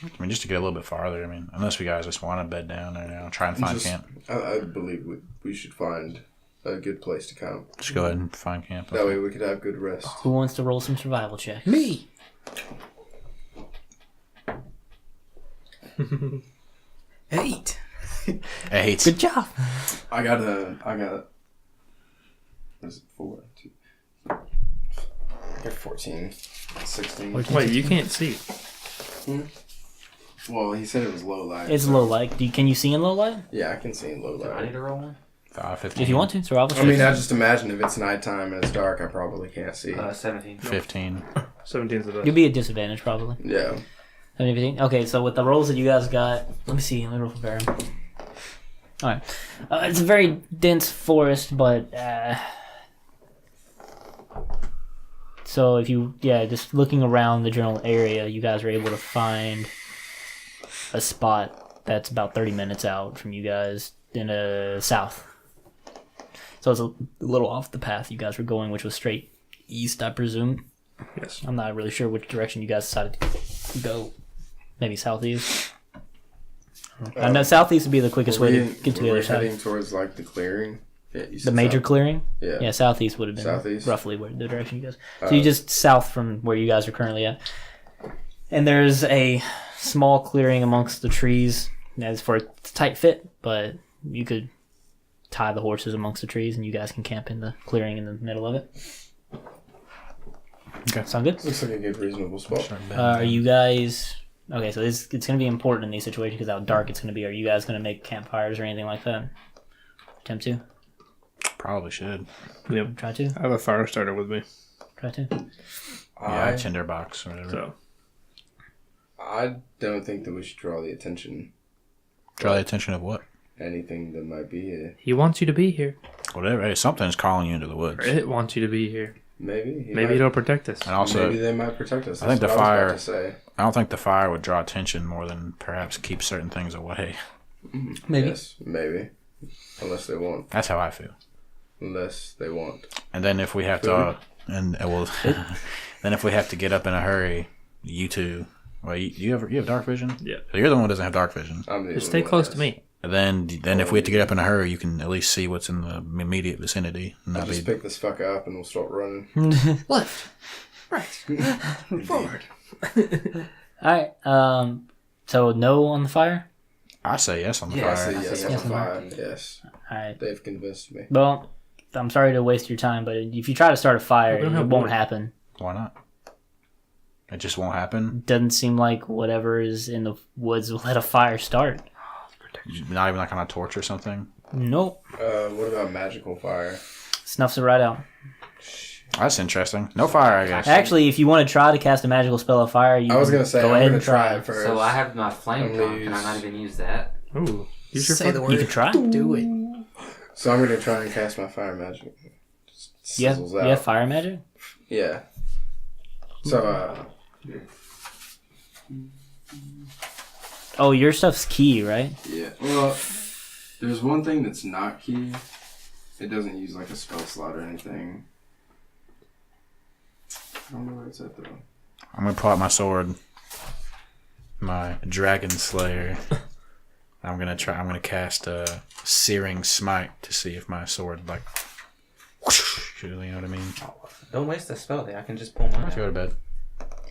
Speaker 2: I mean, just to get a little bit farther. I mean, unless you guys just want to bed down there now, try and find camp.
Speaker 5: I believe we should find a good place to camp.
Speaker 2: Just go ahead and find camp.
Speaker 5: That way we could have good rest.
Speaker 3: Who wants to roll some survival checks?
Speaker 4: Me. 8.
Speaker 2: 8.
Speaker 3: Good job.
Speaker 5: I got what is it, 4? 2. I got 14. 16.
Speaker 1: Wait, you can't see.
Speaker 5: Well, he said it was low light.
Speaker 3: It's low light. Can you see in low light?
Speaker 5: Yeah, I can see in low
Speaker 6: I
Speaker 5: light.
Speaker 6: need to roll one.
Speaker 2: 15.
Speaker 3: If you want to, survival
Speaker 5: I mean,
Speaker 3: checks.
Speaker 5: I just imagine if it's nighttime and it's dark, I probably can't see.
Speaker 6: 17.
Speaker 2: 15.
Speaker 1: 17's the best.
Speaker 3: You'll be at disadvantage probably.
Speaker 5: Yeah.
Speaker 3: 17. Okay, so with the rolls that you guys got, let me see. Let me roll for Baron. All right, it's a very dense forest, but so if you just looking around the general area, you guys are able to find a spot that's about 30 minutes out from you guys in the south. So it's a little off the path you guys were going, which was straight east, I presume.
Speaker 1: Yes.
Speaker 3: I'm not really sure which direction you guys decided to go. Maybe southeast. I know southeast would be the quickest way to get to the other
Speaker 5: heading
Speaker 3: side.
Speaker 5: towards like the clearing. Yeah, you
Speaker 3: The
Speaker 5: said
Speaker 3: major
Speaker 5: south.
Speaker 3: clearing?
Speaker 5: Yeah.
Speaker 3: Yeah, southeast would have been
Speaker 5: Southeast.
Speaker 3: roughly where the direction you guys. So you just south from where you guys are currently at. And there's a small clearing amongst the trees. It's for a tight fit, but you could tie the horses amongst the trees and you guys can camp in the clearing in the middle of it.
Speaker 2: Okay.
Speaker 3: Sound good?
Speaker 5: Looks like a good, reasonable spot.
Speaker 3: Are you guys... Okay, so it's going to be important in these situations because how dark it's going to be. Are you guys going to make campfires or anything like that? Attempt to?
Speaker 2: Probably should.
Speaker 1: Yep.
Speaker 3: Try to?
Speaker 1: I have a fire starter with me,
Speaker 3: Try to?
Speaker 2: Yeah, tinderbox or whatever.
Speaker 1: so
Speaker 5: I don't think that we should draw the attention.
Speaker 2: Draw the attention of what?
Speaker 5: anything that might be here.
Speaker 1: He wants you to be here.
Speaker 2: Whatever. Hey, something's calling you into the woods.
Speaker 1: Or it wants you to be here.
Speaker 5: Maybe.
Speaker 1: Maybe it'll protect us.
Speaker 2: And also,
Speaker 5: maybe they might protect us.
Speaker 2: I think
Speaker 5: That's
Speaker 2: the
Speaker 5: what
Speaker 2: fire.
Speaker 5: I was about to say.
Speaker 2: I don't think the fire would draw attention more than perhaps keep certain things away.
Speaker 3: Maybe.
Speaker 5: Yes, maybe. Unless they want.
Speaker 2: That's how I feel.
Speaker 5: Unless they want.
Speaker 2: And then if we have to, then if we have to get up in a hurry, you two. Well, you have dark vision.
Speaker 1: Yeah.
Speaker 2: So you're the one who doesn't have dark vision.
Speaker 1: Just stay close to me.
Speaker 2: And then if we have to get up in a hurry, you can at least see what's in the immediate vicinity. And
Speaker 5: I'll
Speaker 2: not
Speaker 5: just
Speaker 2: be.
Speaker 5: pick this fucker up and we'll start running.
Speaker 1: Left. Right. Forward.
Speaker 3: All right. So no on the fire.
Speaker 2: I say yes on the
Speaker 5: I
Speaker 2: fire.
Speaker 5: say yes on
Speaker 3: Yes
Speaker 5: the
Speaker 3: on
Speaker 5: fire. Yes.
Speaker 3: All right.
Speaker 5: They've convinced me.
Speaker 3: Well, I'm sorry to waste your time, but if you try to start a fire,
Speaker 1: We don't
Speaker 3: it
Speaker 1: have
Speaker 3: won't
Speaker 1: wood.
Speaker 3: happen.
Speaker 2: Why not? It just won't happen.
Speaker 3: Doesn't seem like whatever is in the woods will let a fire start.
Speaker 2: Not even like on a torch or something.
Speaker 3: Nope.
Speaker 5: What about magical fire?
Speaker 3: Snuffs it right out.
Speaker 2: That's interesting. No fire, I guess.
Speaker 3: Actually, if you want to try to cast a magical spell of fire, you
Speaker 5: I was
Speaker 3: can
Speaker 5: gonna say
Speaker 3: go
Speaker 5: I'm
Speaker 3: ahead
Speaker 5: gonna
Speaker 3: and
Speaker 5: try it first.
Speaker 6: So I have my flame
Speaker 5: I'm gonna
Speaker 6: tongue. Can I
Speaker 5: use-
Speaker 6: not even use that?
Speaker 1: Ooh. Use your
Speaker 4: Say the word.
Speaker 3: You could try.
Speaker 4: Do it.
Speaker 5: So I'm gonna try and cast my fire magic. Just
Speaker 3: Yeah,
Speaker 5: sizzles out.
Speaker 3: yeah, fire magic.
Speaker 5: Yeah. So
Speaker 3: Oh, your stuff's key, right?
Speaker 5: yeah. Well, there's one thing that's not key. It doesn't use like a spell slot or anything. I don't know where it's at though.
Speaker 2: I'm gonna pull out my sword, my dragon slayer. I'm gonna cast a searing smite to see if my sword like. You know what I mean?
Speaker 6: Don't waste a spell there. I can just pull mine
Speaker 2: Let's go
Speaker 6: out.
Speaker 2: to bed.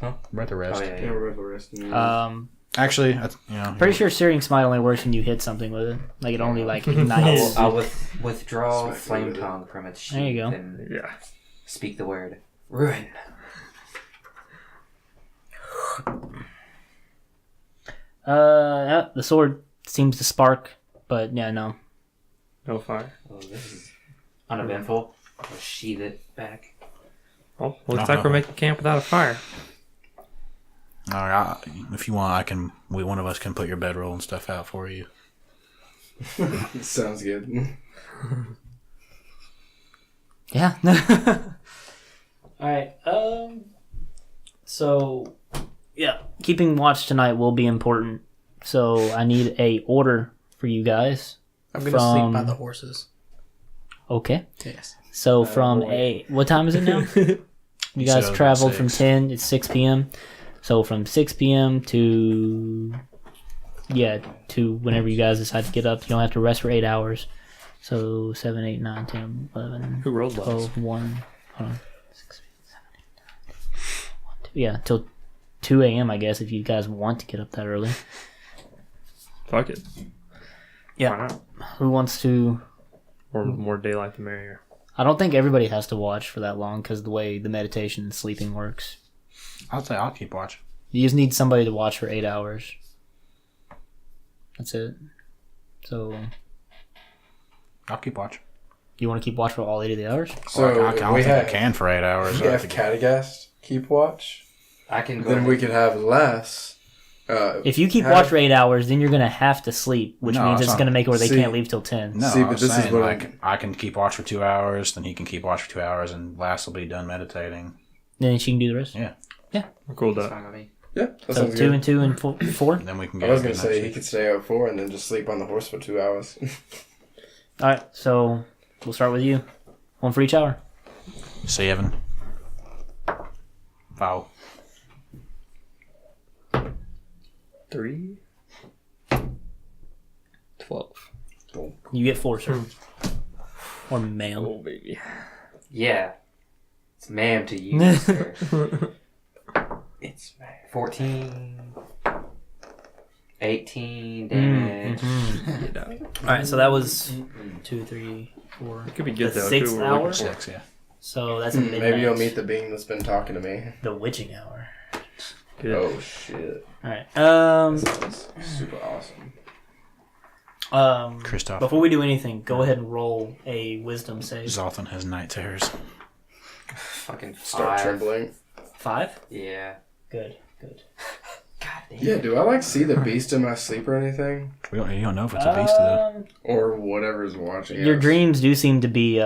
Speaker 6: Huh?
Speaker 2: We're at the rest.
Speaker 6: Oh, yeah,
Speaker 5: Yeah,
Speaker 6: yeah.
Speaker 5: we're at the rest of the
Speaker 2: Actually,
Speaker 3: Pretty sure Searing Smite only works when you hit something with it. Like it only like ignites.
Speaker 6: I'll withdraw
Speaker 5: Smack
Speaker 6: flame
Speaker 5: it.
Speaker 6: tongue from its sheath
Speaker 3: There you go.
Speaker 6: and
Speaker 1: Yeah.
Speaker 6: speak the word ruin.
Speaker 3: Yeah, the sword seems to spark, but yeah, no.
Speaker 1: No fire.
Speaker 6: Oh, this is uneventful. I'll sheath it back.
Speaker 1: Well, looks like we're making camp without a fire.
Speaker 2: All right, if you want, one of us can put your bedroll and stuff out for you.
Speaker 5: Sounds good.
Speaker 3: Yeah. All right. So, yeah, keeping watch tonight will be important. So I need a order for you guys.
Speaker 4: I'm gonna sleep by
Speaker 3: From-
Speaker 4: the horses.
Speaker 3: Okay.
Speaker 4: Yes.
Speaker 3: So from
Speaker 5: boy.
Speaker 3: what time is it now? You
Speaker 2: said
Speaker 3: guys
Speaker 2: it was
Speaker 3: traveled
Speaker 2: about
Speaker 3: from
Speaker 2: 6.
Speaker 3: 10. It's 6 p.m. So from 6 p.m. to whenever you guys decide to get up. You don't have to rest for 8 hours. So 7, 8, 9, 10, 11,
Speaker 1: Who rolled last?
Speaker 3: 12, 1, hold on. 6, 7, 8, 9, 1, 2, yeah, till 2 a.m. I guess if you guys want to get up that early.
Speaker 1: Fuck it.
Speaker 3: Yeah.
Speaker 1: Why not?
Speaker 3: Who wants to?
Speaker 1: More daylight the merrier.
Speaker 3: I don't think everybody has to watch for that long because the way the meditation and sleeping works.
Speaker 2: I'll keep watch.
Speaker 3: You just need somebody to watch for 8 hours. That's it. So,
Speaker 2: I'll keep watch.
Speaker 3: you want to keep watch for all 8 of the hours?
Speaker 5: So
Speaker 2: I don't
Speaker 5: we
Speaker 2: think I
Speaker 5: have
Speaker 2: can for 8 hours.
Speaker 5: we have Catagast keep watch.
Speaker 6: I can go.
Speaker 5: Then we could have less.
Speaker 3: If you keep
Speaker 5: have-
Speaker 3: watch for 8 hours, then you're going to have to sleep, which
Speaker 2: No,
Speaker 3: means
Speaker 2: that's
Speaker 3: it's
Speaker 2: not-
Speaker 3: going to make it where they
Speaker 5: See-
Speaker 3: can't leave till 10.
Speaker 2: No,
Speaker 5: See,
Speaker 2: I
Speaker 5: but
Speaker 2: was
Speaker 5: this is
Speaker 2: saying,
Speaker 5: what
Speaker 2: like I can keep watch for 2 hours, then he can keep watch for 2 hours, and last will be done meditating.
Speaker 3: Then she can do the rest.
Speaker 2: Yeah.
Speaker 1: We're cool with
Speaker 6: That's
Speaker 1: that.
Speaker 6: fine with me.
Speaker 5: Yeah, that
Speaker 3: So
Speaker 5: sounds
Speaker 3: 2
Speaker 5: good.
Speaker 3: and 2 and 4.
Speaker 2: And then we can
Speaker 5: I
Speaker 2: get.
Speaker 5: was
Speaker 2: a
Speaker 5: gonna
Speaker 2: good
Speaker 5: say
Speaker 2: night's
Speaker 5: he
Speaker 2: sleep.
Speaker 5: could stay out 4 and then just sleep on the horse for 2 hours.
Speaker 3: All right, so we'll start with you. 1 for each hour.
Speaker 2: 7. 5.
Speaker 1: 3. 12.
Speaker 3: You get 4, sir. Or ma'am.
Speaker 1: Oh, baby.
Speaker 6: Yeah. It's ma'am to you, sir. It's 14. 18 damage.
Speaker 1: Get out.
Speaker 3: All right, so that was 2, 3, 4.
Speaker 1: It could be good
Speaker 3: The
Speaker 1: though.
Speaker 3: 6th
Speaker 1: too.
Speaker 3: hour?
Speaker 2: 6, yeah.
Speaker 3: So that's a midnight.
Speaker 5: Maybe you'll meet the being that's been talking to me.
Speaker 3: the witching hour.
Speaker 1: Good.
Speaker 5: Oh shit.
Speaker 3: All right.
Speaker 5: That's super awesome.
Speaker 2: Christoph.
Speaker 3: Before we do anything, go ahead and roll a wisdom save.
Speaker 2: Zoltan has night terrors.
Speaker 6: Fucking 5.
Speaker 5: Start trembling.
Speaker 3: 5.
Speaker 6: Yeah.
Speaker 3: Good. Good.
Speaker 6: God
Speaker 5: Yeah, do I like see the beast in my sleep or anything?
Speaker 2: You don't know if it's a beast though.
Speaker 5: Or whatever's watching
Speaker 3: Your
Speaker 5: us?
Speaker 3: dreams do seem to be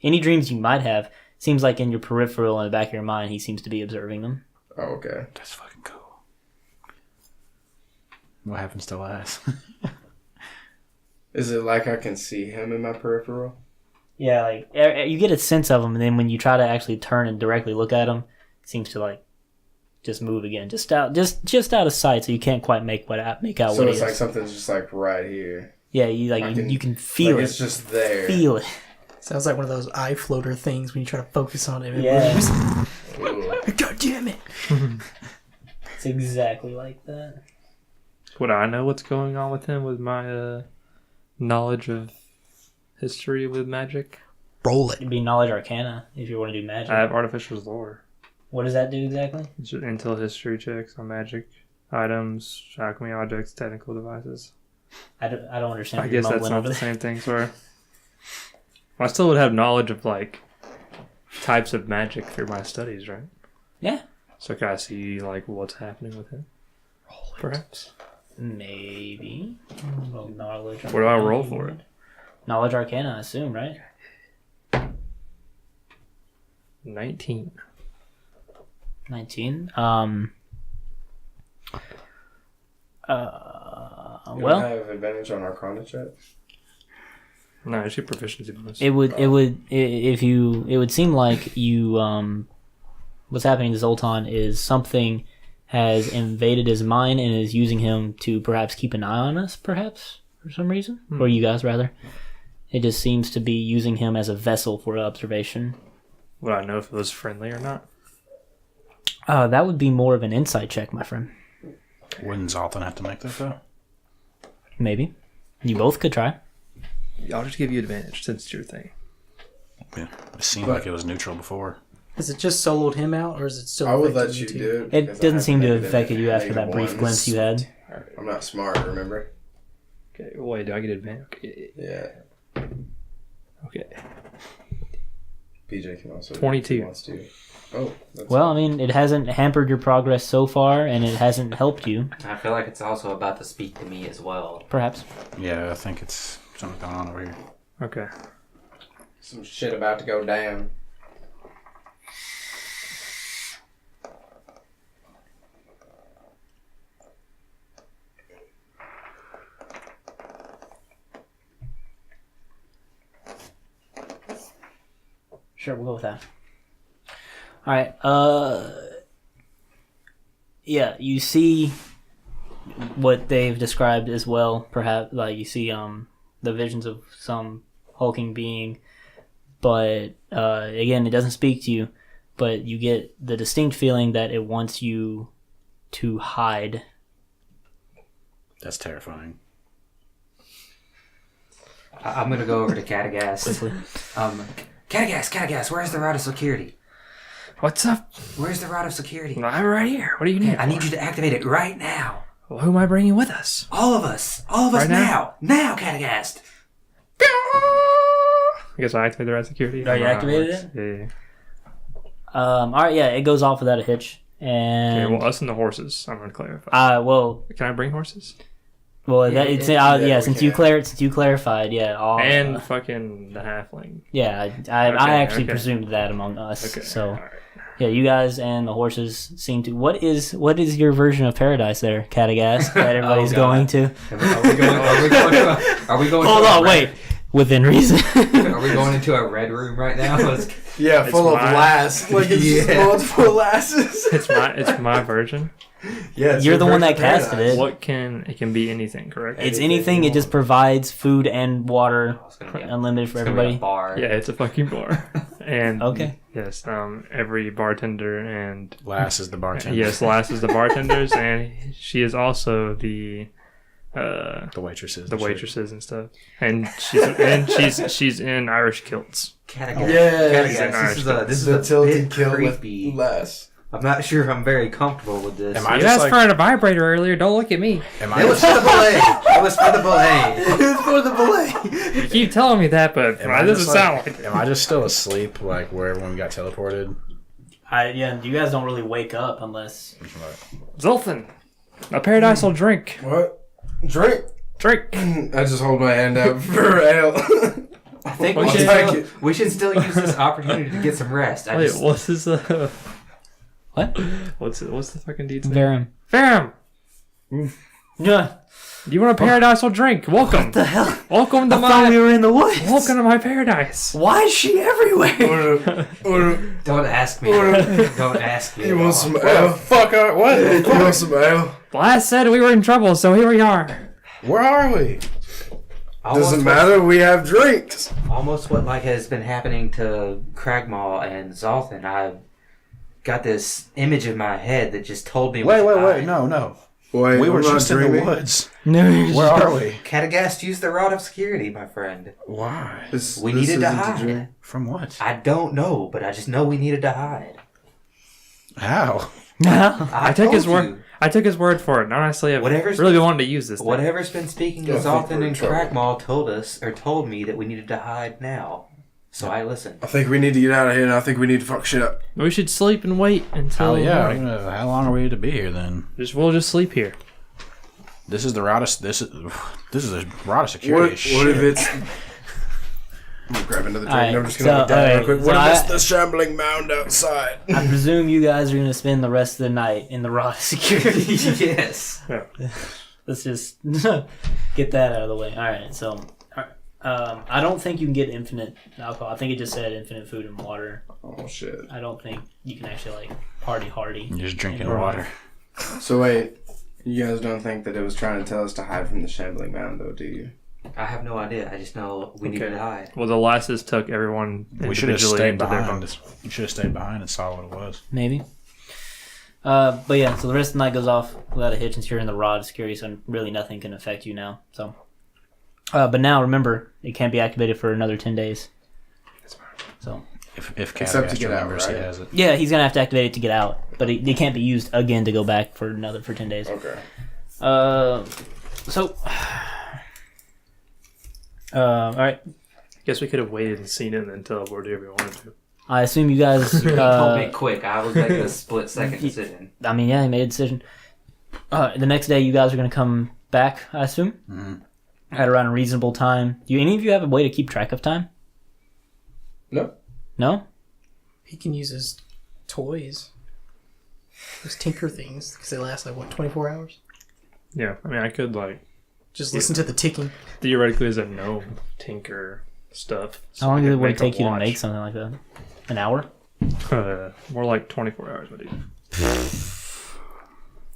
Speaker 3: any dreams you might have. Seems like in your peripheral in the back of your mind, he seems to be observing them.
Speaker 5: Oh, okay.
Speaker 2: That's fucking cool. What happens to Lass?
Speaker 5: Is it like I can see him in my peripheral?
Speaker 3: Yeah, like you get a sense of him, and then when you try to actually turn and directly look at him, it seems to like just move again, just out of sight, so you can't quite make out
Speaker 5: So
Speaker 3: what it
Speaker 5: it's
Speaker 3: is.
Speaker 5: like something's just like right here.
Speaker 3: Yeah, you can feel
Speaker 5: like
Speaker 3: it.
Speaker 5: It's just there.
Speaker 3: Feel it.
Speaker 4: Sounds like one of those eye floater things when you try to focus on it.
Speaker 3: Yeah.
Speaker 5: Ooh.
Speaker 4: God damn it!
Speaker 3: It's exactly like that.
Speaker 1: Would I know what's going on with him with my knowledge of history with magic?
Speaker 4: Roll it.
Speaker 3: It'd be knowledge arcana if you want to do magic.
Speaker 1: I have artificer's lore.
Speaker 3: What does that do exactly?
Speaker 1: It's just intel history checks on magic items, alchemy objects, technical devices.
Speaker 3: I don't understand.
Speaker 1: I
Speaker 3: what you're
Speaker 1: guess that's
Speaker 3: mumbling
Speaker 1: not
Speaker 3: over
Speaker 1: the
Speaker 3: there.
Speaker 1: same thing, sorry. I still would have knowledge of like types of magic through my studies, right?
Speaker 3: Yeah.
Speaker 1: So can I see like what's happening with him? Perhaps.
Speaker 3: Maybe. Well, knowledge.
Speaker 1: What do I roll for it?
Speaker 3: Knowledge arcana, I assume, right?
Speaker 1: 19.
Speaker 3: 19.
Speaker 5: You
Speaker 3: Well,
Speaker 5: don't have advantage on Arcana check?
Speaker 1: No, it's your proficiency bonus.
Speaker 3: it would seem like you what's happening to Zoltan is something has invaded his mind and is using him to perhaps keep an eye on us, perhaps for some reason, or you guys rather. It just seems to be using him as a vessel for observation.
Speaker 1: Would I know if it was friendly or not?
Speaker 3: That would be more of an insight check, my friend.
Speaker 2: Wouldn't Zoltan have to make that though?
Speaker 3: Maybe. You both could try.
Speaker 1: I'll just give you advantage since it's your thing.
Speaker 2: Yeah, it seemed like it was neutral before.
Speaker 4: Has it just soloed him out, or is it still?
Speaker 5: I would
Speaker 4: affecting
Speaker 5: let you
Speaker 4: too?
Speaker 5: do it.
Speaker 3: It
Speaker 5: because I
Speaker 3: doesn't
Speaker 5: have
Speaker 3: seem to have
Speaker 5: negative-
Speaker 3: affected you after that
Speaker 5: negative
Speaker 3: brief
Speaker 5: ones.
Speaker 3: glimpse you had.
Speaker 5: I'm not smart, remember?
Speaker 1: Okay, wait, do I get advantage? Okay.
Speaker 5: Yeah.
Speaker 1: Okay.
Speaker 5: BJ can also
Speaker 1: 22.
Speaker 5: if he wants to. Oh. That's
Speaker 3: Well, I mean, it hasn't hampered your progress so far, and it hasn't helped you,
Speaker 6: I feel like it's also about to speak to me as well.
Speaker 3: perhaps.
Speaker 2: Yeah, I think it's something going on over here.
Speaker 1: Okay.
Speaker 5: some shit about to go down.
Speaker 3: Sure, we'll go with that. All right. Yeah, you see what they've described as well. Perhaps, like you see, the visions of some hulking being, but again, it doesn't speak to you. But you get the distinct feeling that it wants you to hide.
Speaker 2: That's terrifying.
Speaker 6: I'm gonna go over to Cragdaddies.
Speaker 3: Quickly.
Speaker 6: Cragdaddies, where's the route of security?
Speaker 1: What's up?
Speaker 6: Where's the route of security?
Speaker 1: I'm right here. What do you need?
Speaker 6: I need you to activate it right now.
Speaker 1: Well, who am I bringing with us?
Speaker 6: All of us
Speaker 1: Right now?
Speaker 6: now, Cragdaddies.
Speaker 1: I guess I activate the right security.
Speaker 3: Oh, you
Speaker 1: I don't know how
Speaker 3: activated
Speaker 1: works. Yeah.
Speaker 3: All right, yeah, it goes off without a hitch.
Speaker 1: Okay,
Speaker 3: And
Speaker 1: well, us and the horses. I'm gonna clarify.
Speaker 3: well,
Speaker 1: Can I bring horses?
Speaker 3: that, it's
Speaker 5: yeah,
Speaker 3: yeah.
Speaker 5: we
Speaker 3: Since
Speaker 5: can.
Speaker 3: you clarified, yeah. All,
Speaker 1: And fucking the halfling.
Speaker 3: yeah, I
Speaker 1: Okay,
Speaker 3: actually
Speaker 1: okay.
Speaker 3: presumed that among us.
Speaker 1: Okay.
Speaker 3: So
Speaker 1: all right.
Speaker 3: yeah, you guys and the horses seem to. What is your version of paradise there, Cragdaddies, that everybody's
Speaker 6: God.
Speaker 3: going to?
Speaker 6: Are we going
Speaker 3: Hold
Speaker 6: to a
Speaker 3: on, wait. Within reason.
Speaker 6: Are we going into a red room right now?
Speaker 5: Yeah,
Speaker 1: It's
Speaker 5: full of
Speaker 1: mine.
Speaker 5: lass. Like it's just
Speaker 6: Yeah.
Speaker 5: multiple lasses.
Speaker 1: It's my version.
Speaker 5: Yeah, it's
Speaker 3: You're
Speaker 5: your
Speaker 3: the one
Speaker 5: version
Speaker 3: that
Speaker 5: of
Speaker 3: casted
Speaker 5: paradise.
Speaker 3: it.
Speaker 1: What it can be anything, correct?
Speaker 3: It's
Speaker 5: Anything
Speaker 3: anything.
Speaker 5: you
Speaker 3: It just
Speaker 5: want.
Speaker 3: provides food and water,
Speaker 6: It's gonna be a-
Speaker 3: unlimited for
Speaker 6: it's gonna be a
Speaker 3: everybody.
Speaker 6: bar.
Speaker 1: Yeah, it's a fucking bar. And
Speaker 3: Okay.
Speaker 1: yes, every bartender and
Speaker 2: Lass is the bartender.
Speaker 1: yes, Lass is the bartenders, and she is also the
Speaker 2: The waitresses.
Speaker 1: the
Speaker 2: and shit.
Speaker 1: waitresses and stuff. And she's in Irish kilts.
Speaker 6: Cragdaddies.
Speaker 5: Yeah,
Speaker 6: Cragdaddies, this is
Speaker 5: the
Speaker 6: a
Speaker 5: tilted
Speaker 6: bit
Speaker 5: kill
Speaker 6: creepy.
Speaker 5: with lass.
Speaker 6: I'm not sure if I'm very comfortable with this.
Speaker 2: Am I
Speaker 1: You
Speaker 2: just
Speaker 1: asked
Speaker 2: like?
Speaker 1: for a vibrator earlier. Don't look at me.
Speaker 2: Am I
Speaker 6: It was
Speaker 2: just,
Speaker 6: for the belay. It was for the belay.
Speaker 5: It's for the belay.
Speaker 1: You keep telling me that, but
Speaker 2: am I
Speaker 1: it doesn't
Speaker 2: just
Speaker 1: sound
Speaker 2: like?
Speaker 1: like it.
Speaker 2: Am I just still asleep? Like where everyone got teleported?
Speaker 3: Yeah, you guys don't really wake up unless.
Speaker 1: Zoltan, A paradisal drink.
Speaker 5: What? Drink.
Speaker 1: Drink.
Speaker 5: I just hold my hand out for ale.
Speaker 6: I think we should still use this opportunity to get some rest.
Speaker 1: Wait, what's this?
Speaker 3: What?
Speaker 1: What's the fucking dude's
Speaker 3: Verum.
Speaker 1: name? Verum.
Speaker 3: Yeah.
Speaker 1: Do you want a paradisal drink? Welcome.
Speaker 3: What the hell?
Speaker 1: Welcome to
Speaker 3: I thought we were in the woods.
Speaker 1: Welcome to my paradise.
Speaker 3: Why is she everywhere?
Speaker 6: Don't ask me. Don't ask me.
Speaker 5: You want some ale?
Speaker 2: Fuck, what?
Speaker 5: You want some ale?
Speaker 1: Well, I said we were in trouble, so here we are.
Speaker 2: Where are we?
Speaker 5: Doesn't matter. We have drinks.
Speaker 6: Almost what like has been happening to Cragmaw and Zolthan. I got this image in my head that just told me.
Speaker 2: Wait, no.
Speaker 5: Wait,
Speaker 2: We were just in the woods. Where are we?
Speaker 6: Catagast used the rod of security, my friend.
Speaker 2: Why?
Speaker 6: We needed to
Speaker 5: isn't a
Speaker 6: hide.
Speaker 5: drink.
Speaker 2: From what?
Speaker 6: I don't know, but I just know we needed to hide.
Speaker 2: How?
Speaker 1: I took his
Speaker 6: told
Speaker 1: word.
Speaker 6: you.
Speaker 1: I took his word for it. Not honestly, I've
Speaker 6: Whatever's
Speaker 1: really wanted to use this thing.
Speaker 6: Whatever's been speaking to
Speaker 5: I think
Speaker 6: Zolthan
Speaker 5: we're in
Speaker 6: and
Speaker 5: trouble.
Speaker 6: Cragmaw told me that we needed to hide now. So I listened.
Speaker 5: I think we need to get out of here, and I think we need to fuck shit up.
Speaker 1: We should sleep and wait until
Speaker 2: Oh yeah.
Speaker 1: morning.
Speaker 2: How long are we to be here then?
Speaker 1: We'll just sleep here.
Speaker 2: This is the route of this is a route of security.
Speaker 5: What if it's... I'm gonna grab another drink.
Speaker 3: Alright,
Speaker 5: I'm just gonna look
Speaker 3: so,
Speaker 5: down real
Speaker 3: alright,
Speaker 5: quick.
Speaker 3: so
Speaker 5: What if it's
Speaker 3: I-
Speaker 5: the shambling mound outside?
Speaker 3: I presume you guys are going to spend the rest of the night in the raw security.
Speaker 6: Yes.
Speaker 3: Let's just get that out of the way. All right, so I don't think you can get infinite alcohol. I think it just said infinite food and water.
Speaker 5: Oh shit.
Speaker 3: I don't think you can actually like party hardy.
Speaker 2: You're just drinking
Speaker 3: Right.
Speaker 2: water.
Speaker 5: So wait, you guys don't think that it was trying to tell us to hide from the shambling mound, though, do you?
Speaker 6: I have no idea. I just know we needed to hide.
Speaker 1: Well, the lasses took everyone
Speaker 2: We should have
Speaker 1: individually
Speaker 2: stayed
Speaker 1: into their
Speaker 2: behind.
Speaker 1: bunks.
Speaker 2: You should have stayed behind and saw what it was.
Speaker 3: Maybe. But yeah, so the rest of the night goes off without a hitch since you're in the rod security, so really nothing can affect you now. So, but now remember, it can't be activated for another 10 days. So
Speaker 2: If
Speaker 5: Except to
Speaker 2: Catagast
Speaker 5: get out,
Speaker 2: remembers he
Speaker 5: right?
Speaker 2: has it.
Speaker 3: yeah, he's gonna have to activate it to get out, but it can't be used again to go back for 10 days.
Speaker 5: Okay.
Speaker 3: So, all right.
Speaker 1: Guess we could have waited and seen it and then teleported if we wanted to.
Speaker 3: I assume you guys.
Speaker 6: Told me quick. I was making a split-second decision.
Speaker 3: I mean, yeah, he made a decision. The next day, you guys are gonna come back. I assume at around a reasonable time. Do any of you have a way to keep track of time?
Speaker 5: No.
Speaker 3: No.
Speaker 4: He can use his toys. Those tinker things, because they last like, what, 24 hours?
Speaker 1: Yeah, I mean, I could, like,
Speaker 4: Just listen to the ticking.
Speaker 1: theoretically as a gnome tinker stuff.
Speaker 3: How long
Speaker 1: I
Speaker 3: does
Speaker 1: could
Speaker 3: it would
Speaker 1: make a
Speaker 3: take you to
Speaker 1: watch.
Speaker 3: make something like that? An hour?
Speaker 1: More like 24 hours, my dude.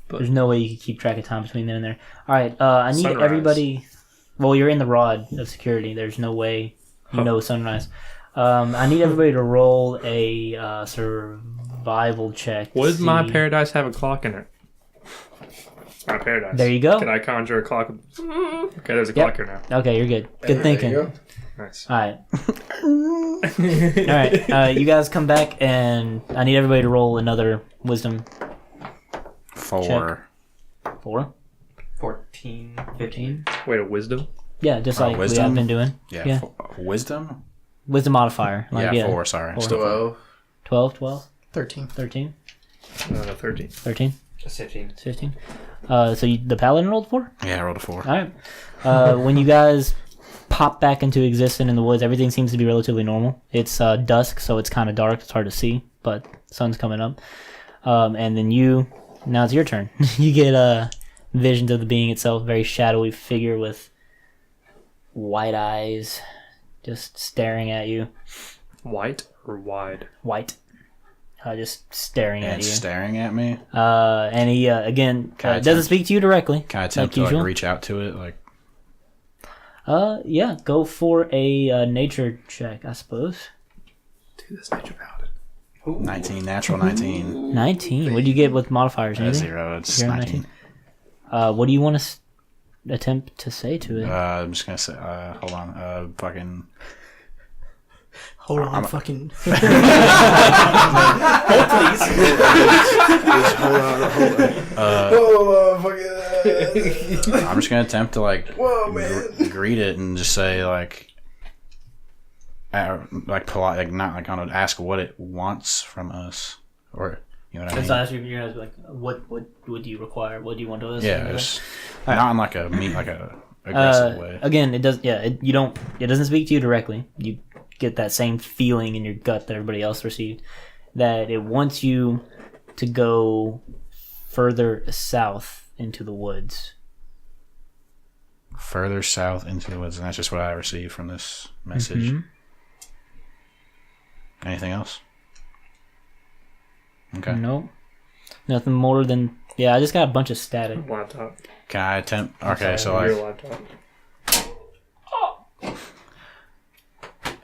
Speaker 3: There's no way you can keep track of time between then and there. All right, I need
Speaker 1: Sunrise.
Speaker 3: everybody. Well, you're in the rod of security. There's no way you know sunrise. I need everybody to roll a survival check. to
Speaker 1: Would my
Speaker 3: see-
Speaker 1: paradise have a clock in it? My paradise.
Speaker 3: There you go.
Speaker 1: Can I conjure a clock? Okay, there's a
Speaker 3: Yep.
Speaker 1: clock here now.
Speaker 3: Okay, you're good. Good thinking.
Speaker 5: There you go.
Speaker 1: Nice.
Speaker 3: All right. All right. You guys come back, and I need everybody to roll another wisdom
Speaker 2: 4.
Speaker 3: 4.
Speaker 6: 14, 15.
Speaker 1: Wait, a wisdom?
Speaker 3: Yeah, just like we
Speaker 2: wisdom?
Speaker 3: have been doing.
Speaker 2: Yeah.
Speaker 3: Yeah.
Speaker 2: Wisdom?
Speaker 3: Wisdom modifier. Like,
Speaker 2: Yeah, 4, sorry.
Speaker 3: Four.
Speaker 2: Still
Speaker 5: 12.
Speaker 3: 12, 12,
Speaker 4: 13.
Speaker 3: 13,
Speaker 1: 13.
Speaker 3: 13,
Speaker 6: 15.
Speaker 3: 15. So the paladin rolled 4?
Speaker 2: Yeah, I rolled a 4.
Speaker 3: All right. When you guys pop back into existence in the woods, everything seems to be relatively normal. It's dusk, so it's kind of dark. It's hard to see, but sun's coming up. And then now it's your turn. You get visions of the being itself, very shadowy figure with white eyes, just staring at you.
Speaker 1: White or wide?
Speaker 3: White. Just staring
Speaker 2: And
Speaker 3: at you.
Speaker 2: staring at me.
Speaker 3: And he, again,
Speaker 2: Can I
Speaker 3: doesn't
Speaker 2: attempt-
Speaker 3: speak to you directly.
Speaker 2: Can I attempt
Speaker 3: like
Speaker 2: to
Speaker 3: usual.
Speaker 2: reach out to it? Like,
Speaker 3: Yeah, go for a nature check, I suppose.
Speaker 1: Do this nature paladin.
Speaker 2: 19, natural 19.
Speaker 3: 19. What do you get with modifiers? Anything?
Speaker 2: 0. It's
Speaker 3: 0,
Speaker 2: 19.
Speaker 3: What do you want to attempt to say to it?
Speaker 2: I'm just gonna say, hold on, fucking.
Speaker 4: Hold on, fucking.
Speaker 2: I'm just gonna attempt to like
Speaker 5: Whoa, man.
Speaker 2: greet it and just say like polite, like not like gonna ask what it wants from us, or You know what I mean?
Speaker 3: So you're gonna be like, what do you require? What do you want to listen?
Speaker 2: Yeah, it's not in like a aggressive way.
Speaker 3: Again, it does. Yeah, it doesn't speak to you directly. You get that same feeling in your gut that everybody else received. That it wants you to go further south into the woods.
Speaker 2: Further south into the woods, and that's just what I received from this message.
Speaker 3: Mm-hmm.
Speaker 2: Anything else? Okay.
Speaker 3: Nope. Nothing more than I just got a bunch of static.
Speaker 1: Laptop.
Speaker 2: Can I attempt? Okay, so
Speaker 1: Your
Speaker 2: like
Speaker 1: laptop.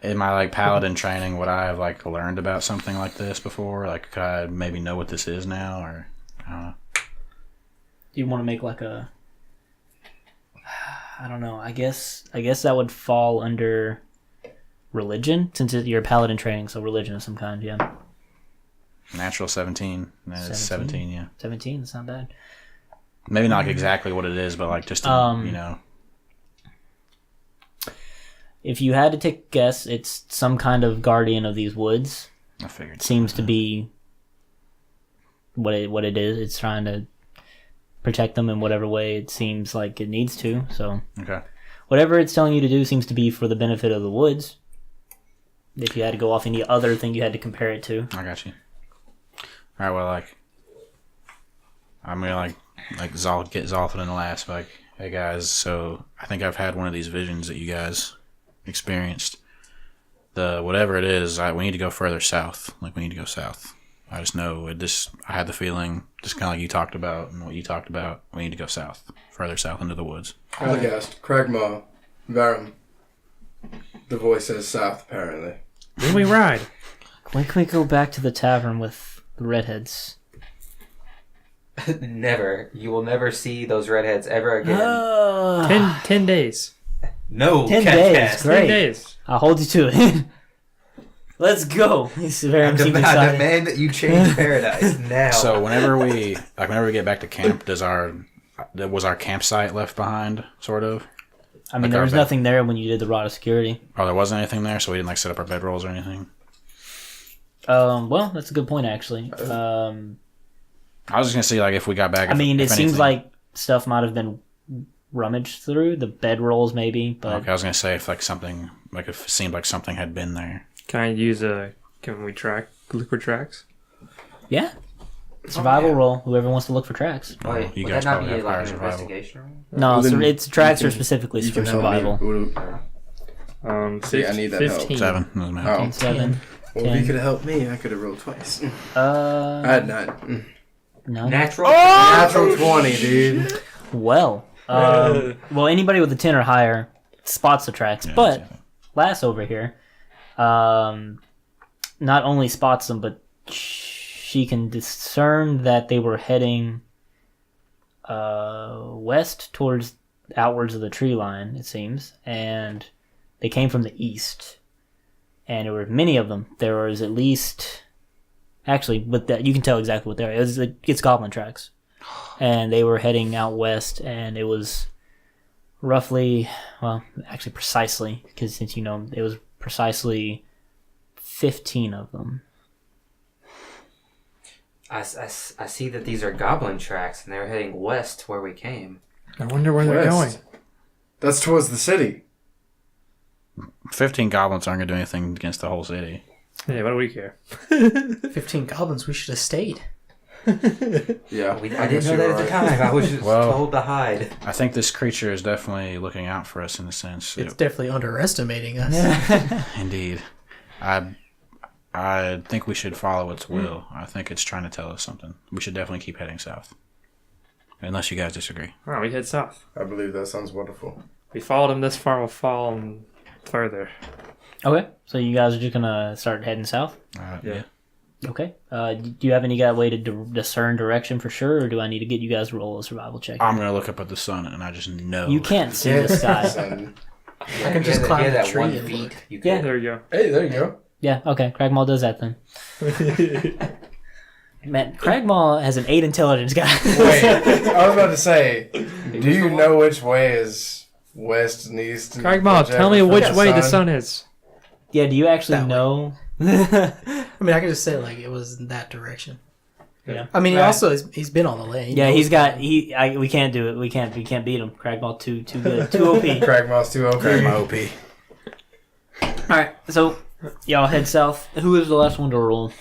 Speaker 2: in my like paladin training, would I have like learned about something like this before? Like, could I maybe know what this is now, or I don't know.
Speaker 3: You want to make like a? I don't know. I guess that would fall under religion since you're paladin training, so religion of some kind. Yeah.
Speaker 2: Natural 17. That is 17, yeah.
Speaker 3: 17. That's not bad.
Speaker 2: Maybe not like exactly what it is, but like just to, you know.
Speaker 3: If you had to take a guess, it's some kind of guardian of these woods.
Speaker 2: I figured.
Speaker 3: Seems to be what it is. It's trying to protect them in whatever way it seems like it needs to. So
Speaker 2: Okay.
Speaker 3: whatever it's telling you to do seems to be for the benefit of the woods. If you had to go off any other thing you had to compare it to.
Speaker 2: I got you. All right, well, like, I'm gonna like get Zolfin in the last. Like, hey guys, so I think I've had one of these visions that you guys experienced. The whatever it is, we need to go further south. Like, we need to go south. I just know it. I had the feeling, just kind of like you talked about and what you talked about. We need to go south, further south into the woods.
Speaker 5: Podcast. Cragma. Varum. The voice says south, apparently.
Speaker 1: When we ride.
Speaker 3: When can we go back to the tavern with the redheads?
Speaker 6: Never. You will never see those redheads ever again.
Speaker 1: 10 days.
Speaker 6: No,
Speaker 3: 10
Speaker 6: Cat
Speaker 3: days.
Speaker 6: Cast.
Speaker 3: Great.
Speaker 1: 10 days.
Speaker 3: I'll hold you to it. Let's go. Seems
Speaker 6: I
Speaker 3: excited.
Speaker 6: demand that you change paradise now.
Speaker 2: So whenever we get back to camp, was our campsite left behind? Sort of.
Speaker 3: I mean,
Speaker 2: Like
Speaker 3: there
Speaker 2: our
Speaker 3: was
Speaker 2: bed.
Speaker 3: nothing there when you did the rod of security.
Speaker 2: Oh, there wasn't anything there, so we didn't like set up our bedrolls or anything.
Speaker 3: Well, that's a good point, actually.
Speaker 2: I was just gonna see like if we got back.
Speaker 3: I mean,
Speaker 2: if
Speaker 3: it seems
Speaker 2: anything.
Speaker 3: like stuff might have been rummaged through the bedrolls, maybe. But
Speaker 2: Okay, I was gonna say if like something like if it seemed like something had been there.
Speaker 1: Can we track liquid tracks?
Speaker 3: yeah, survival
Speaker 5: yeah.
Speaker 3: roll. Whoever wants to look for tracks.
Speaker 6: Wait,
Speaker 2: you
Speaker 6: would
Speaker 2: guys
Speaker 6: that not
Speaker 2: probably
Speaker 6: be
Speaker 2: have
Speaker 6: like
Speaker 2: higher
Speaker 6: an
Speaker 2: survival.
Speaker 6: investigation roll?
Speaker 3: No,
Speaker 5: Well,
Speaker 3: so
Speaker 5: then
Speaker 3: it's tracks
Speaker 5: you
Speaker 3: are
Speaker 5: can-
Speaker 3: specifically
Speaker 5: You
Speaker 3: for
Speaker 5: can help me.
Speaker 3: survival.
Speaker 5: See, I need that help.
Speaker 1: 15.
Speaker 2: 7. Doesn't matter.
Speaker 5: Oh.
Speaker 3: 7.
Speaker 5: Well, if you could have helped me, I could have rolled twice. I had 9.
Speaker 3: No.
Speaker 6: Natural.
Speaker 5: Natural 20, dude.
Speaker 3: Well, anybody with a 10 or higher spots the tracks,
Speaker 2: Yeah,
Speaker 3: but
Speaker 2: that's it.
Speaker 3: Lass over here, not only spots them, but she can discern that they were heading west towards outwards of the tree line, it seems, and they came from the east. And there were many of them. There was at least, actually, with that you can tell exactly what they are. It's goblin tracks, and they were heading out west, and it was roughly, well, actually precisely, because since you know, it was precisely 15 of them.
Speaker 6: I see that these are goblin tracks, and they're heading west to where we came.
Speaker 1: I wonder where they're going.
Speaker 5: West. That's towards the city.
Speaker 2: 15 goblins aren't gonna do anything against the whole city.
Speaker 1: Yeah, what do we care?
Speaker 4: 15 goblins, we should have stayed.
Speaker 5: Yeah.
Speaker 6: I didn't know that at the time. I was just
Speaker 2: Well-
Speaker 6: told to hide.
Speaker 2: I think this creature is definitely looking out for us in a sense.
Speaker 4: It's definitely underestimating us.
Speaker 2: Indeed. I think we should follow its will. I think it's trying to tell us something. We should definitely keep heading south. Unless you guys disagree.
Speaker 1: All right, we head south.
Speaker 5: I believe that sounds wonderful.
Speaker 1: We followed him this far. We'll follow him further.
Speaker 3: Okay, so you guys are just gonna start heading south.
Speaker 1: Yeah.
Speaker 3: Okay. Do you have any way to discern direction for sure, or do I need to get you guys to roll a survival check?
Speaker 2: I'm going to look up at the sun and I just know.
Speaker 3: You can't see the sky.
Speaker 5: Son.
Speaker 4: I can just climb the
Speaker 6: that
Speaker 4: tree
Speaker 6: 1
Speaker 4: and
Speaker 6: feet.
Speaker 4: look.
Speaker 6: You
Speaker 3: Yeah.
Speaker 6: could.
Speaker 1: There we go.
Speaker 5: Hey, there you go.
Speaker 3: Yeah. Okay. Cragmaw does that then. Man, Cragmaw has an 8 intelligence guy.
Speaker 5: Wait, I was about to say, do you know which way is west and east? and
Speaker 1: Cragmaw, tell me
Speaker 5: whichever
Speaker 1: which way the
Speaker 5: sun?
Speaker 1: sun is.
Speaker 3: Yeah. Do you actually
Speaker 4: That way.
Speaker 3: know?
Speaker 4: I mean, I could just say, like, it was in that direction.
Speaker 3: Yeah.
Speaker 4: I mean,
Speaker 5: Right.
Speaker 4: he's been on the lane.
Speaker 3: Yeah, he's got we can't do it. We can't beat him. Cragmaw too good. Too OP.
Speaker 5: Cragmaw's too OP.
Speaker 2: Grab my OP.
Speaker 3: Alright, so y'all head south. Who is the last one to roll?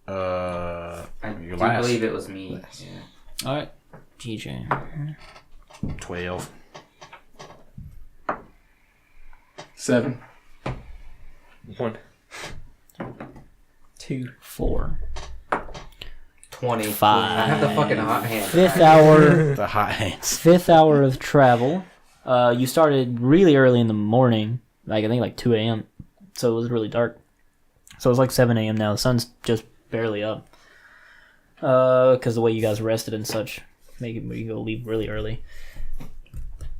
Speaker 6: I
Speaker 2: Your
Speaker 6: do
Speaker 2: last.
Speaker 6: believe it was me. Yeah.
Speaker 3: Alright. GJ.
Speaker 2: 12.
Speaker 5: 7.
Speaker 1: 1.
Speaker 3: 2. 4.
Speaker 6: 25.
Speaker 3: 5.
Speaker 6: I have the fucking hot hand.
Speaker 3: Fifth hour.
Speaker 2: The hot hands.
Speaker 3: Fifth hour of travel. You started really early in the morning, like I think like 2 a.m. So it was really dark. So it's like 7 a.m. now. The sun's just barely up. Because the way you guys rested and such, make it you go leave really early.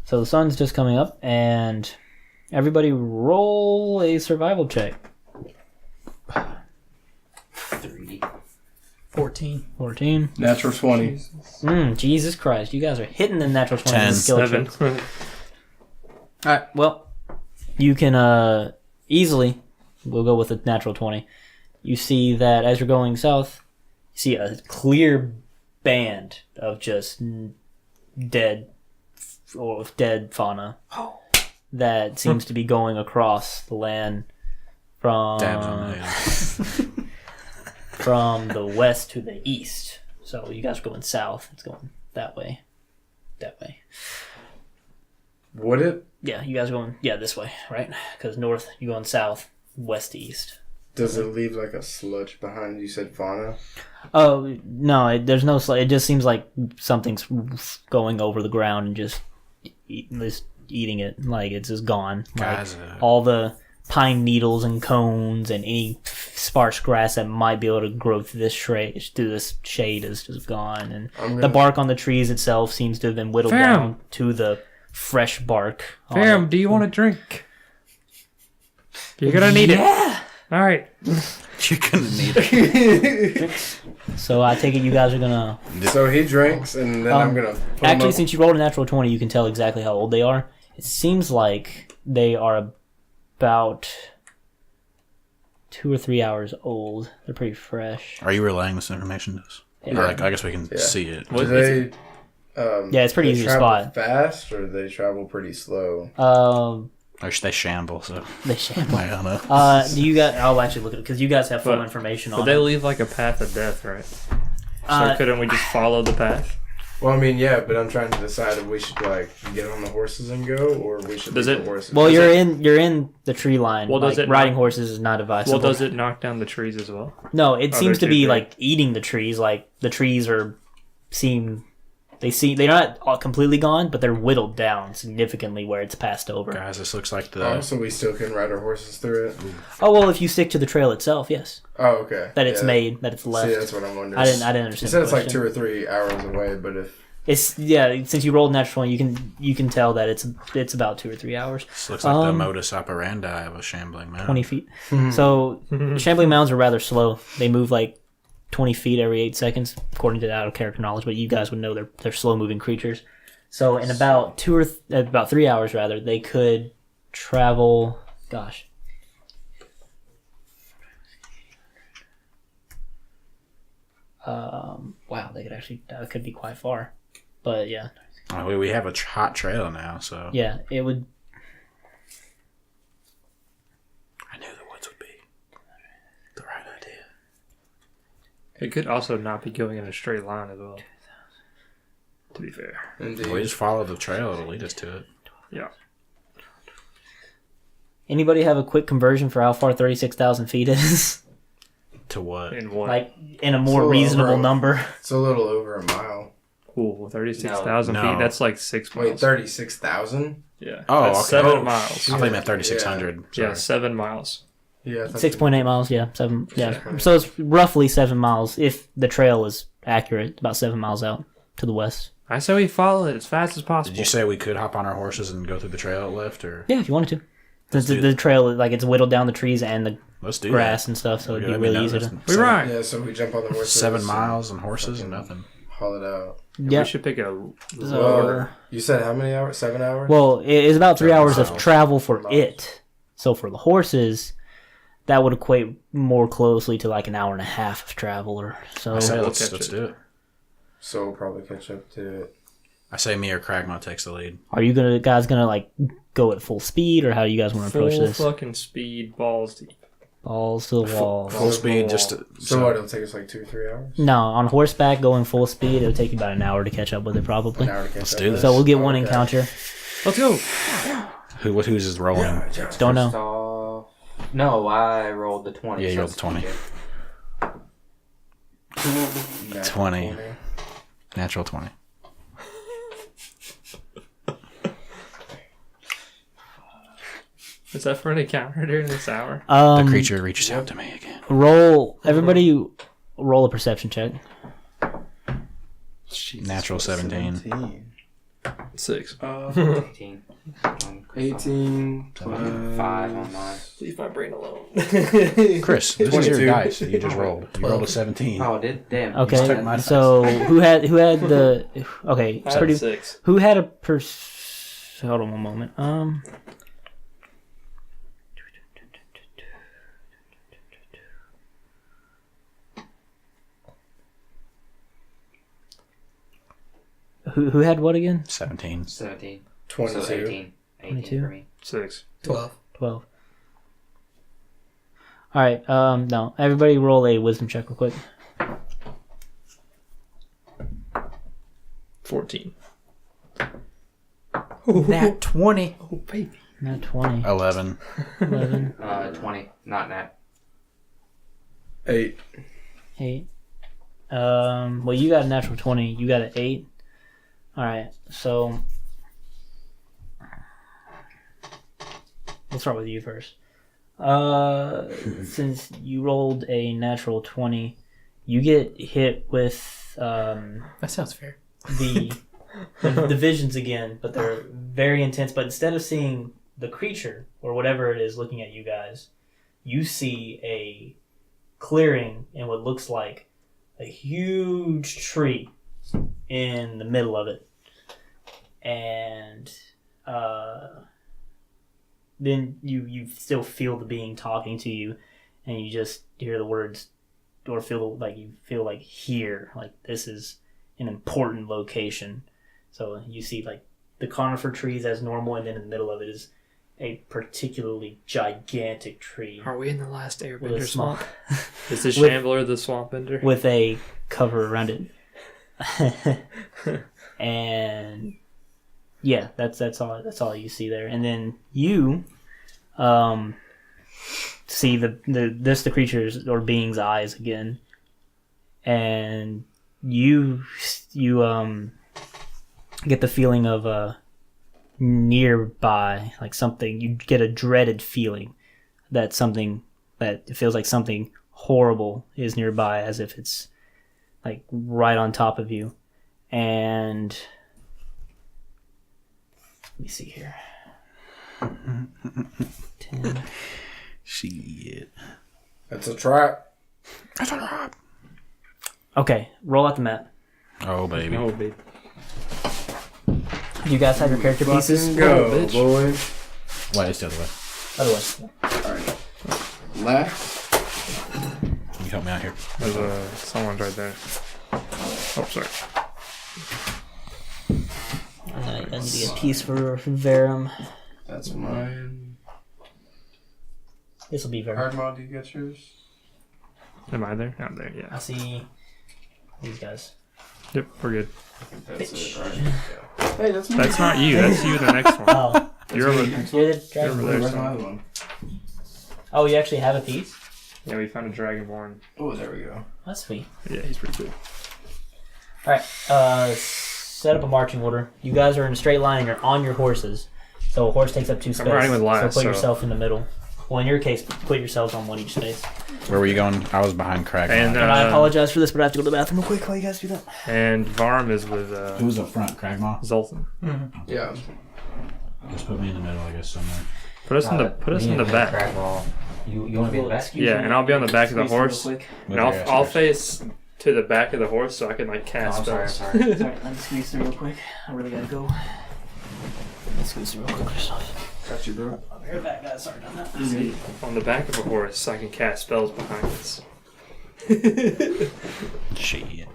Speaker 3: So the sun's just coming up, and everybody roll a survival check.
Speaker 6: 3.
Speaker 4: 14.
Speaker 3: 14.
Speaker 5: Natural 20.
Speaker 3: Jesus Christ, you guys are hitting the natural 20
Speaker 2: 10.
Speaker 3: skill
Speaker 1: 7.
Speaker 3: checks. Alright, well, you can easily, we'll go with a natural 20. You see that as you're going south, you see a clear band of just dead fauna that seems to be going across the land
Speaker 2: Dabs on the head.
Speaker 3: from the west to the east. So you guys are going south. It's going that way. That way.
Speaker 5: Would it?
Speaker 3: Yeah, you guys are going, this way, right? Because north, you're going south, west to east.
Speaker 5: Does it leave like a sludge behind? You said fauna?
Speaker 3: Oh, no, there's no, it just seems like something's going over the ground and just eating it. Like, it's just gone.
Speaker 2: Guys,
Speaker 3: Like, all the pine needles and cones and any sparse grass that might be able to grow through this shade is just gone. And the bark on the trees itself seems to have been whittled down to the fresh bark.
Speaker 1: Fam, do you want a drink? You're gonna need it.
Speaker 3: Yeah!
Speaker 1: Alright.
Speaker 2: you're gonna need it.
Speaker 3: So I take it you guys are gonna...
Speaker 5: So he drinks, and then I'm gonna put him
Speaker 3: Actually,
Speaker 5: up.
Speaker 3: since you rolled a natural 20, you can tell exactly how old they are. It seems like they are about 2 or 3 hours old. They're pretty fresh.
Speaker 2: Are you relaying this information to us?
Speaker 3: Yeah.
Speaker 2: Or, like, I guess we can see it.
Speaker 5: Do they?
Speaker 3: Yeah, it's pretty
Speaker 5: they
Speaker 3: easy to
Speaker 5: travel
Speaker 3: spot.
Speaker 5: Fast, or they travel pretty slow?
Speaker 2: Or should they shamble? So
Speaker 3: They shamble.
Speaker 2: I don't know.
Speaker 3: Do you guys? I'll actually look at it because you guys have full information
Speaker 1: But
Speaker 3: on
Speaker 1: they
Speaker 3: it.
Speaker 1: leave like a path of death, right?
Speaker 3: Uh,
Speaker 1: So couldn't we just follow the path?
Speaker 5: Well, I mean, yeah, but I'm trying to decide if we should like get on the horses and go, or we should
Speaker 1: Does
Speaker 5: leave
Speaker 1: it-
Speaker 5: the horses.
Speaker 3: Well, you're in the tree line.
Speaker 1: Well, does
Speaker 3: like,
Speaker 1: it
Speaker 3: riding
Speaker 1: not-
Speaker 3: horses is not advisable.
Speaker 1: Well, does it knock down the trees as well?
Speaker 3: No, it
Speaker 1: Oh,
Speaker 3: seems to
Speaker 1: they're
Speaker 3: be
Speaker 1: too big.
Speaker 3: like eating the trees. Like the trees they're not all completely gone, but they're whittled down significantly where it's passed over.
Speaker 2: Guys, this looks like the.
Speaker 5: Oh, so we still can ride our horses through it.
Speaker 3: Oh well, if you stick to the trail itself, yes,
Speaker 5: Oh, okay.
Speaker 3: that it's
Speaker 5: Yeah.
Speaker 3: made, that it's left.
Speaker 5: See, that's what I'm wondering.
Speaker 3: I didn't
Speaker 5: You
Speaker 3: understand.
Speaker 5: said
Speaker 3: the
Speaker 5: it's like
Speaker 3: question.
Speaker 5: 2 or 3 hours away, but if
Speaker 3: It's since you rolled natural 20, you can tell that it's about 2 or 3 hours.
Speaker 2: This looks like the modus operandi of a shambling man.
Speaker 3: 20 feet. So shambling mounds are rather slow. They move like 20 feet every 8 seconds, according to out of character knowledge. But you guys would know they're slow moving creatures. So in about 3 hours rather, they could travel. Gosh. Wow, they could actually that could be quite far. But yeah,
Speaker 2: We have a hot trail now, so.
Speaker 3: yeah, it would.
Speaker 2: I knew the woods would be the right idea.
Speaker 1: It could also not be going in a straight line as well. To be fair.
Speaker 5: indeed.
Speaker 2: We just follow the trail; it'll lead us to it.
Speaker 1: Yeah.
Speaker 3: Anybody have a quick conversion for how far 36,000 feet is?
Speaker 2: To what?
Speaker 1: In one.
Speaker 3: Like in a more
Speaker 5: So,
Speaker 3: reasonable
Speaker 5: bro.
Speaker 3: number.
Speaker 5: It's a little over a mile.
Speaker 1: Cool. 36,000
Speaker 2: No.
Speaker 1: feet. That's like 6 miles.
Speaker 5: Wait, 36,000?
Speaker 1: Yeah.
Speaker 2: Oh,
Speaker 1: That's
Speaker 2: okay.
Speaker 1: 7
Speaker 2: Oh,
Speaker 1: miles.
Speaker 2: I thought you meant 3,600.
Speaker 1: Yeah, 7 miles.
Speaker 5: Yeah, I thought
Speaker 3: 6.8 miles, yeah. 7 yeah.
Speaker 5: 6.8.
Speaker 3: So it's roughly 7 miles if the trail is accurate, about 7 miles out to the west.
Speaker 1: I say we follow it as fast as possible.
Speaker 2: Did you say we could hop on our horses and go through the trail it left, or
Speaker 3: Yeah, if you wanted to.
Speaker 2: Let's do
Speaker 3: The trail, like it's whittled down the trees and the
Speaker 2: let's do
Speaker 3: grass and stuff, so it'd be
Speaker 2: Let me
Speaker 3: really
Speaker 2: know.
Speaker 3: easy to.
Speaker 2: That's
Speaker 1: We
Speaker 2: seven-
Speaker 1: ride.
Speaker 5: Yeah, so we jump on the horses.
Speaker 2: 7
Speaker 5: and
Speaker 2: miles and horses and nothing.
Speaker 5: Haul it out.
Speaker 3: Yeah.
Speaker 1: We should pick a
Speaker 5: Well, you said how many hours? 7 hours?
Speaker 3: Well, it is about 3 hours of
Speaker 2: miles.
Speaker 3: travel for
Speaker 5: Miles.
Speaker 3: it. So for the horses, that would equate more closely to like an hour and a half of travel or so.
Speaker 2: I say
Speaker 1: we'll
Speaker 2: let's
Speaker 1: catch
Speaker 2: do it.
Speaker 5: So we'll probably catch up to it.
Speaker 2: I say me or Cragma takes the lead.
Speaker 3: Are you guys gonna like go at full speed, or how do you guys want to approach this?
Speaker 1: Fucking speed, balls deep.
Speaker 3: Balls to the wall.
Speaker 2: Full speed, just
Speaker 5: So what? It'll take us like 2 or 3 hours.
Speaker 3: No, on horseback going full speed, it'll take you about an hour to catch up with it probably.
Speaker 5: An hour to catch
Speaker 2: Let's
Speaker 5: up
Speaker 2: do
Speaker 5: with
Speaker 2: this.
Speaker 3: So we'll get
Speaker 5: it.
Speaker 3: one
Speaker 5: Okay.
Speaker 3: encounter.
Speaker 1: Let's go.
Speaker 2: who's is rolling?
Speaker 3: Don't know.
Speaker 6: First off- No, I rolled the 20.
Speaker 2: Yeah, you
Speaker 6: so
Speaker 2: rolled the 20.
Speaker 5: Natural
Speaker 2: 20. Natural 20.
Speaker 1: Is that for an encounter during this hour?
Speaker 2: The creature reaches out to me again.
Speaker 3: Everybody roll a perception check.
Speaker 2: Natural 17.
Speaker 1: 6.
Speaker 6: 18.
Speaker 5: 18
Speaker 6: 5 on mine.
Speaker 1: Leave my brain alone.
Speaker 2: Chris, this is
Speaker 5: 22.
Speaker 2: your dice. You just rolled. You rolled a 17.
Speaker 6: Oh, damn.
Speaker 3: Okay,
Speaker 2: took my
Speaker 3: so who had the okay?
Speaker 1: I had 6.
Speaker 3: Who had a hold on one moment. Who had what again?
Speaker 2: 17.
Speaker 6: 17.
Speaker 5: 22.
Speaker 6: So 18. 18
Speaker 3: 22?
Speaker 6: for me.
Speaker 1: 6.
Speaker 4: 12.
Speaker 3: 12. All right. No. Everybody roll a wisdom check real quick.
Speaker 1: 14.
Speaker 4: Nat 20.
Speaker 1: Oh, baby.
Speaker 3: Not 20.
Speaker 2: 11.
Speaker 3: 11.
Speaker 6: 20. Not nat.
Speaker 5: 8.
Speaker 3: 8. Well, you got a natural 20. You got an 8. All right. So we'll start with you first. Since you rolled a natural 20, you get hit with
Speaker 4: That sounds fair.
Speaker 3: the visions again, but they're very intense. But instead of seeing the creature or whatever it is looking at you guys, you see a clearing in what looks like a huge tree in the middle of it. And then you still feel the being talking to you, and you just hear the words, or feel like here, like this is an important location. So you see like the conifer trees as normal, and then in the middle of it is a particularly gigantic tree
Speaker 1: Are we in the last
Speaker 3: with
Speaker 1: Airbender
Speaker 3: a small
Speaker 1: swamp? Is the Shambler the swamp bender?
Speaker 3: with a cover around it. And yeah, that's all you see there. And then you see the creature's or being's eyes again, and you get the feeling of nearby, like something. You get a dreaded feeling that it feels like something horrible is nearby, as if it's like right on top of you. And let me see here. 10.
Speaker 2: Shit.
Speaker 5: That's a trap.
Speaker 2: That's a wrap.
Speaker 3: Okay, roll out the map.
Speaker 2: Oh, baby.
Speaker 1: Oh, baby.
Speaker 3: Do you guys have your character pieces?
Speaker 5: Go,
Speaker 1: bitch.
Speaker 5: boy.
Speaker 2: Wait, it's the other way.
Speaker 3: Otherwise,
Speaker 5: Left.
Speaker 2: Can you help me out here?
Speaker 1: There's someone's right there. Oh, sorry.
Speaker 3: I need to get a piece for Verum.
Speaker 5: That's mine.
Speaker 3: This will be Verum.
Speaker 5: Hard mod, do you get yours?
Speaker 1: Am I there? I'm there,
Speaker 3: I
Speaker 1: yeah.
Speaker 3: see these guys.
Speaker 1: Yep, we're good.
Speaker 5: That's
Speaker 3: Bitch.
Speaker 5: it, right? Hey, that's me.
Speaker 1: That's not you. That's you, the next one.
Speaker 3: Oh,
Speaker 1: You're over.
Speaker 3: you're the
Speaker 1: You're over
Speaker 3: dragonborn.
Speaker 1: there.
Speaker 5: Where's my
Speaker 1: Son.
Speaker 5: other one?
Speaker 3: Oh, you actually have a piece?
Speaker 1: Yeah, we found a dragonborn.
Speaker 5: Oh, there we go.
Speaker 3: That's sweet.
Speaker 1: Yeah, he's pretty cool.
Speaker 3: Alright, set up a marching order. You guys are in a straight line and you're on your horses. So a horse takes up 2 spaces.
Speaker 1: riding with Lyle,
Speaker 3: so put
Speaker 1: so-
Speaker 3: yourself in the middle. Well, in your case, put yourselves on one each space.
Speaker 2: Where were you going? I was behind Cragma.
Speaker 1: And,
Speaker 3: And I apologize for this, but I have to go to the bathroom real quick while you guys do that.
Speaker 1: And Varm is with
Speaker 2: Who's up front? Cragma?
Speaker 1: Zoltan.
Speaker 5: Yeah.
Speaker 2: Just put me in the middle, I guess, somewhere.
Speaker 1: Put us in the back.
Speaker 6: Cragwall. You want to be in the back?
Speaker 1: Yeah, and I'll be on the back of the horse.
Speaker 3: Quick.
Speaker 1: And I'll face to the back of the horse so I can like cast spells.
Speaker 3: Sorry, let me squeeze through real quick. I really gotta go. Let's squeeze through real quick, Christoph.
Speaker 5: Got you, bro.
Speaker 3: I'll be right back, guys. Sorry about that.
Speaker 1: See, on the back of a horse, I can cast spells behind us.
Speaker 2: Shit.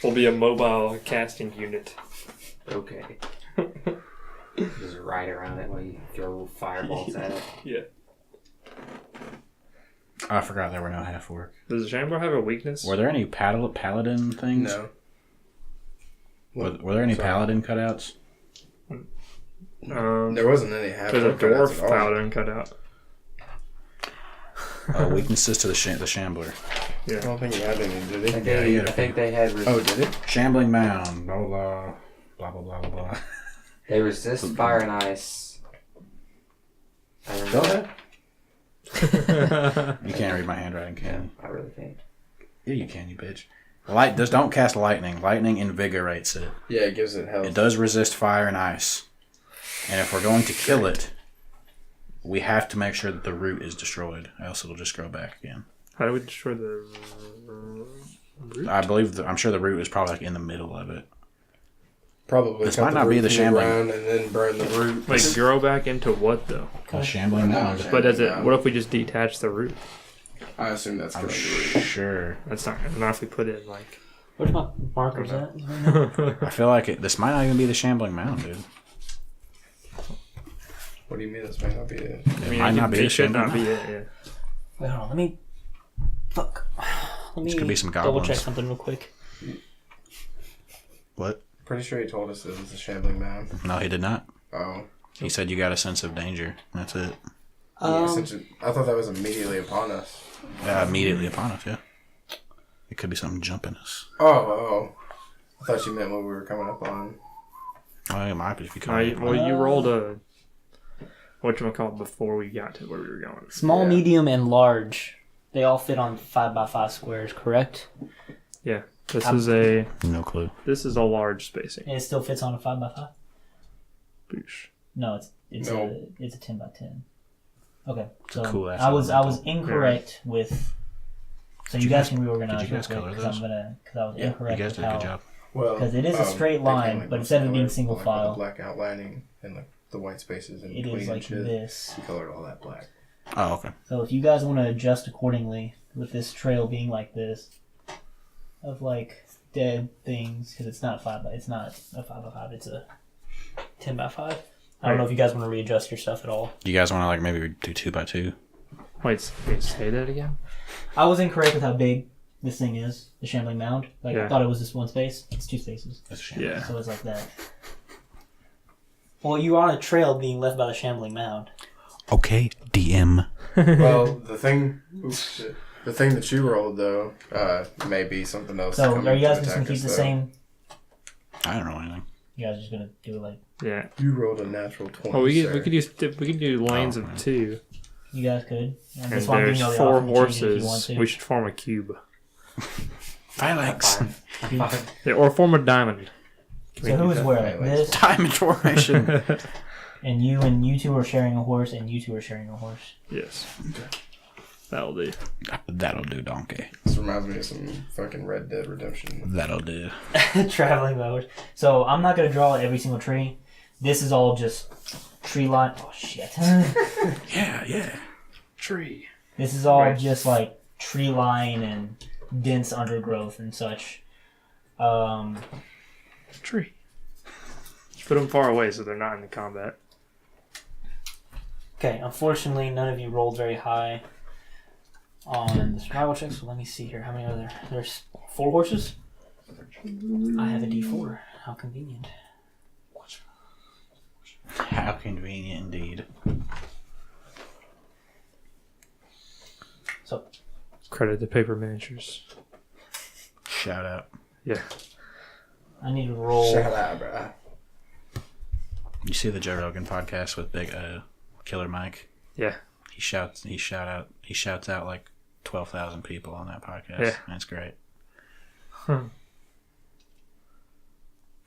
Speaker 1: We'll be a mobile casting unit.
Speaker 6: Okay. Just ride around it while you throw fireballs at it.
Speaker 1: Yeah.
Speaker 2: I forgot there were no half orc.
Speaker 1: Does the Shambler have a weakness?
Speaker 2: Were there any paladin things?
Speaker 5: No.
Speaker 2: Were there any paladin cutouts?
Speaker 5: There wasn't any half.
Speaker 1: There's a
Speaker 5: cutouts
Speaker 1: dwarf
Speaker 5: at all.
Speaker 1: paladin cut out.
Speaker 2: Weaknesses to the Shambler.
Speaker 5: I
Speaker 1: Yeah.
Speaker 5: don't think he had any, did he?
Speaker 2: Yeah,
Speaker 6: I think they had.
Speaker 5: Oh, did it?
Speaker 2: Shambling mound. Blah blah blah blah blah blah blah.
Speaker 6: They resist fire and ice. I remember that.
Speaker 2: You can't read my handwriting, can
Speaker 6: I really can't.
Speaker 2: you? Yeah, you can, you bitch. Just don't cast lightning. Lightning invigorates it.
Speaker 5: Yeah, it gives it health.
Speaker 2: It does resist fire and ice. And if we're going to kill it, we have to make sure that the root is destroyed, else it'll just grow back again.
Speaker 1: How do we destroy the root?
Speaker 2: I believe I'm sure the root is probably like in the middle of it.
Speaker 5: Probably.
Speaker 2: This
Speaker 5: cut
Speaker 2: might not be
Speaker 5: root
Speaker 2: the
Speaker 5: from
Speaker 2: shambling.
Speaker 5: ground and then burn the root.
Speaker 1: Like grow back into what though?
Speaker 2: A shambling mound.
Speaker 1: But does it? What if we just detach the root?
Speaker 5: I assume that's
Speaker 2: I'm
Speaker 5: growing the root.
Speaker 2: sure.
Speaker 1: That's not enough. If we put it in like.
Speaker 3: Where's my markers at?
Speaker 2: I feel like this might not even be the shambling mound, dude.
Speaker 5: What do you mean this might not be it?
Speaker 2: It might not be
Speaker 1: It
Speaker 2: the
Speaker 1: should
Speaker 2: shambling
Speaker 1: not be
Speaker 2: mound.
Speaker 1: it. Yeah.
Speaker 3: Wait, hold on. Let me. Fuck. Let me
Speaker 2: This could be some
Speaker 3: double check
Speaker 2: goblins.
Speaker 3: something real quick.
Speaker 2: What?
Speaker 5: Pretty sure he told us it was a shambling mound.
Speaker 2: No, he did not.
Speaker 5: Oh.
Speaker 2: He said you got a sense of danger. That's it.
Speaker 5: Yeah, I thought that was immediately upon us.
Speaker 2: Immediately upon us, yeah. It could be something jumping us.
Speaker 5: Oh. I thought you meant what we were coming up on.
Speaker 2: Oh, it might be if you
Speaker 1: Well,
Speaker 2: come.
Speaker 1: you rolled a whatchamacallit before we got to where we were going.
Speaker 3: Small,
Speaker 5: Yeah.
Speaker 3: medium, and large. They all fit on 5x5 squares, correct?
Speaker 1: Yeah. This is a
Speaker 2: No clue.
Speaker 1: large spacing.
Speaker 3: And it still fits on a 5x5?
Speaker 1: Boosh.
Speaker 3: No, it's
Speaker 5: No.
Speaker 3: a 10x10. Okay, so
Speaker 2: a cool ass
Speaker 3: I was
Speaker 2: elemental.
Speaker 3: incorrect with. So
Speaker 2: Did
Speaker 3: you
Speaker 2: you
Speaker 3: guys
Speaker 2: guys-
Speaker 3: can reorganize
Speaker 2: did you guys
Speaker 3: real quick
Speaker 2: color
Speaker 3: because I was
Speaker 5: Yeah, you
Speaker 3: incorrect
Speaker 2: You guys
Speaker 3: with
Speaker 2: did a
Speaker 3: how.
Speaker 2: good job.
Speaker 5: Well,
Speaker 3: 'Cause it is a straight
Speaker 5: they
Speaker 3: line,
Speaker 5: kinda, like,
Speaker 3: but instead of being
Speaker 5: colored,
Speaker 3: single
Speaker 5: like,
Speaker 3: file-
Speaker 5: with the black outlining and like the white spaces in
Speaker 3: It
Speaker 5: between
Speaker 3: is
Speaker 5: and
Speaker 3: like
Speaker 5: shit.
Speaker 3: this.
Speaker 5: He colored all that black.
Speaker 2: Oh, okay.
Speaker 3: So if you guys want to adjust accordingly with this trail being like this, of like dead things, because it's not a 5x5, it's a 10x5. I don't know if you guys want to readjust your stuff at all.
Speaker 2: You guys want to like maybe do 2x2?
Speaker 1: Wait, say that again?
Speaker 3: I was incorrect with how big this thing is, the shambling mound. Like I
Speaker 1: Yeah.
Speaker 3: thought it was just one space. It's two spaces.
Speaker 2: That's a shame.
Speaker 1: Yeah.
Speaker 3: So it's like that. Well, you are on a trail being left by the shambling mound.
Speaker 2: Okay, DM.
Speaker 5: Well, the thing that you rolled though, may be something else.
Speaker 3: So
Speaker 5: coming
Speaker 3: are you guys
Speaker 5: to
Speaker 3: just gonna
Speaker 5: attack
Speaker 3: keep
Speaker 5: us,
Speaker 3: the
Speaker 5: though.
Speaker 3: same?
Speaker 2: I don't know anything.
Speaker 3: You guys are just gonna do it like
Speaker 1: Yeah.
Speaker 5: You rolled a natural 20.
Speaker 1: Oh, we
Speaker 5: sir.
Speaker 1: could do lanes
Speaker 2: Oh,
Speaker 1: of
Speaker 2: man.
Speaker 1: 2,
Speaker 3: you guys could.
Speaker 1: and
Speaker 3: That's why I'm
Speaker 1: there's
Speaker 3: giving you
Speaker 1: 4
Speaker 3: all the option to change it if you want
Speaker 1: horses.
Speaker 3: to.
Speaker 1: We should form a cube.
Speaker 2: Phalanx.
Speaker 1: Yeah, or form a diamond. Can we
Speaker 3: So
Speaker 1: do
Speaker 3: who is
Speaker 1: that?
Speaker 3: where?
Speaker 5: Right,
Speaker 3: This
Speaker 2: Diamond formation.
Speaker 3: and you two are sharing a horse, and you two are sharing a horse.
Speaker 1: Yes. That'll do.
Speaker 2: That'll do, donkey.
Speaker 5: This reminds me of some fucking Red Dead Redemption.
Speaker 2: That'll do.
Speaker 3: Traveling by horse. So I'm not gonna draw every single tree. This is all just tree line. Oh shit.
Speaker 2: Yeah. Tree.
Speaker 3: This is all
Speaker 1: Right.
Speaker 3: just like tree line and dense undergrowth and such.
Speaker 1: Tree. Just put them far away so they're not in the combat.
Speaker 3: Okay, unfortunately, none of you rolled very high on the survival check, so let me see here. How many are there? There's 4 horses? I have a D4. How convenient.
Speaker 2: How convenient indeed.
Speaker 3: So,
Speaker 1: Credit to Paper Miniatures.
Speaker 2: Shout out.
Speaker 1: Yeah.
Speaker 3: I need to roll.
Speaker 5: Shout out, bruh.
Speaker 2: You see the Joe Rogan podcast with Big Killer Mike?
Speaker 1: Yeah.
Speaker 2: He shouts out like 12,000 people on that podcast.
Speaker 1: Yeah.
Speaker 2: That's great.
Speaker 1: Hmm.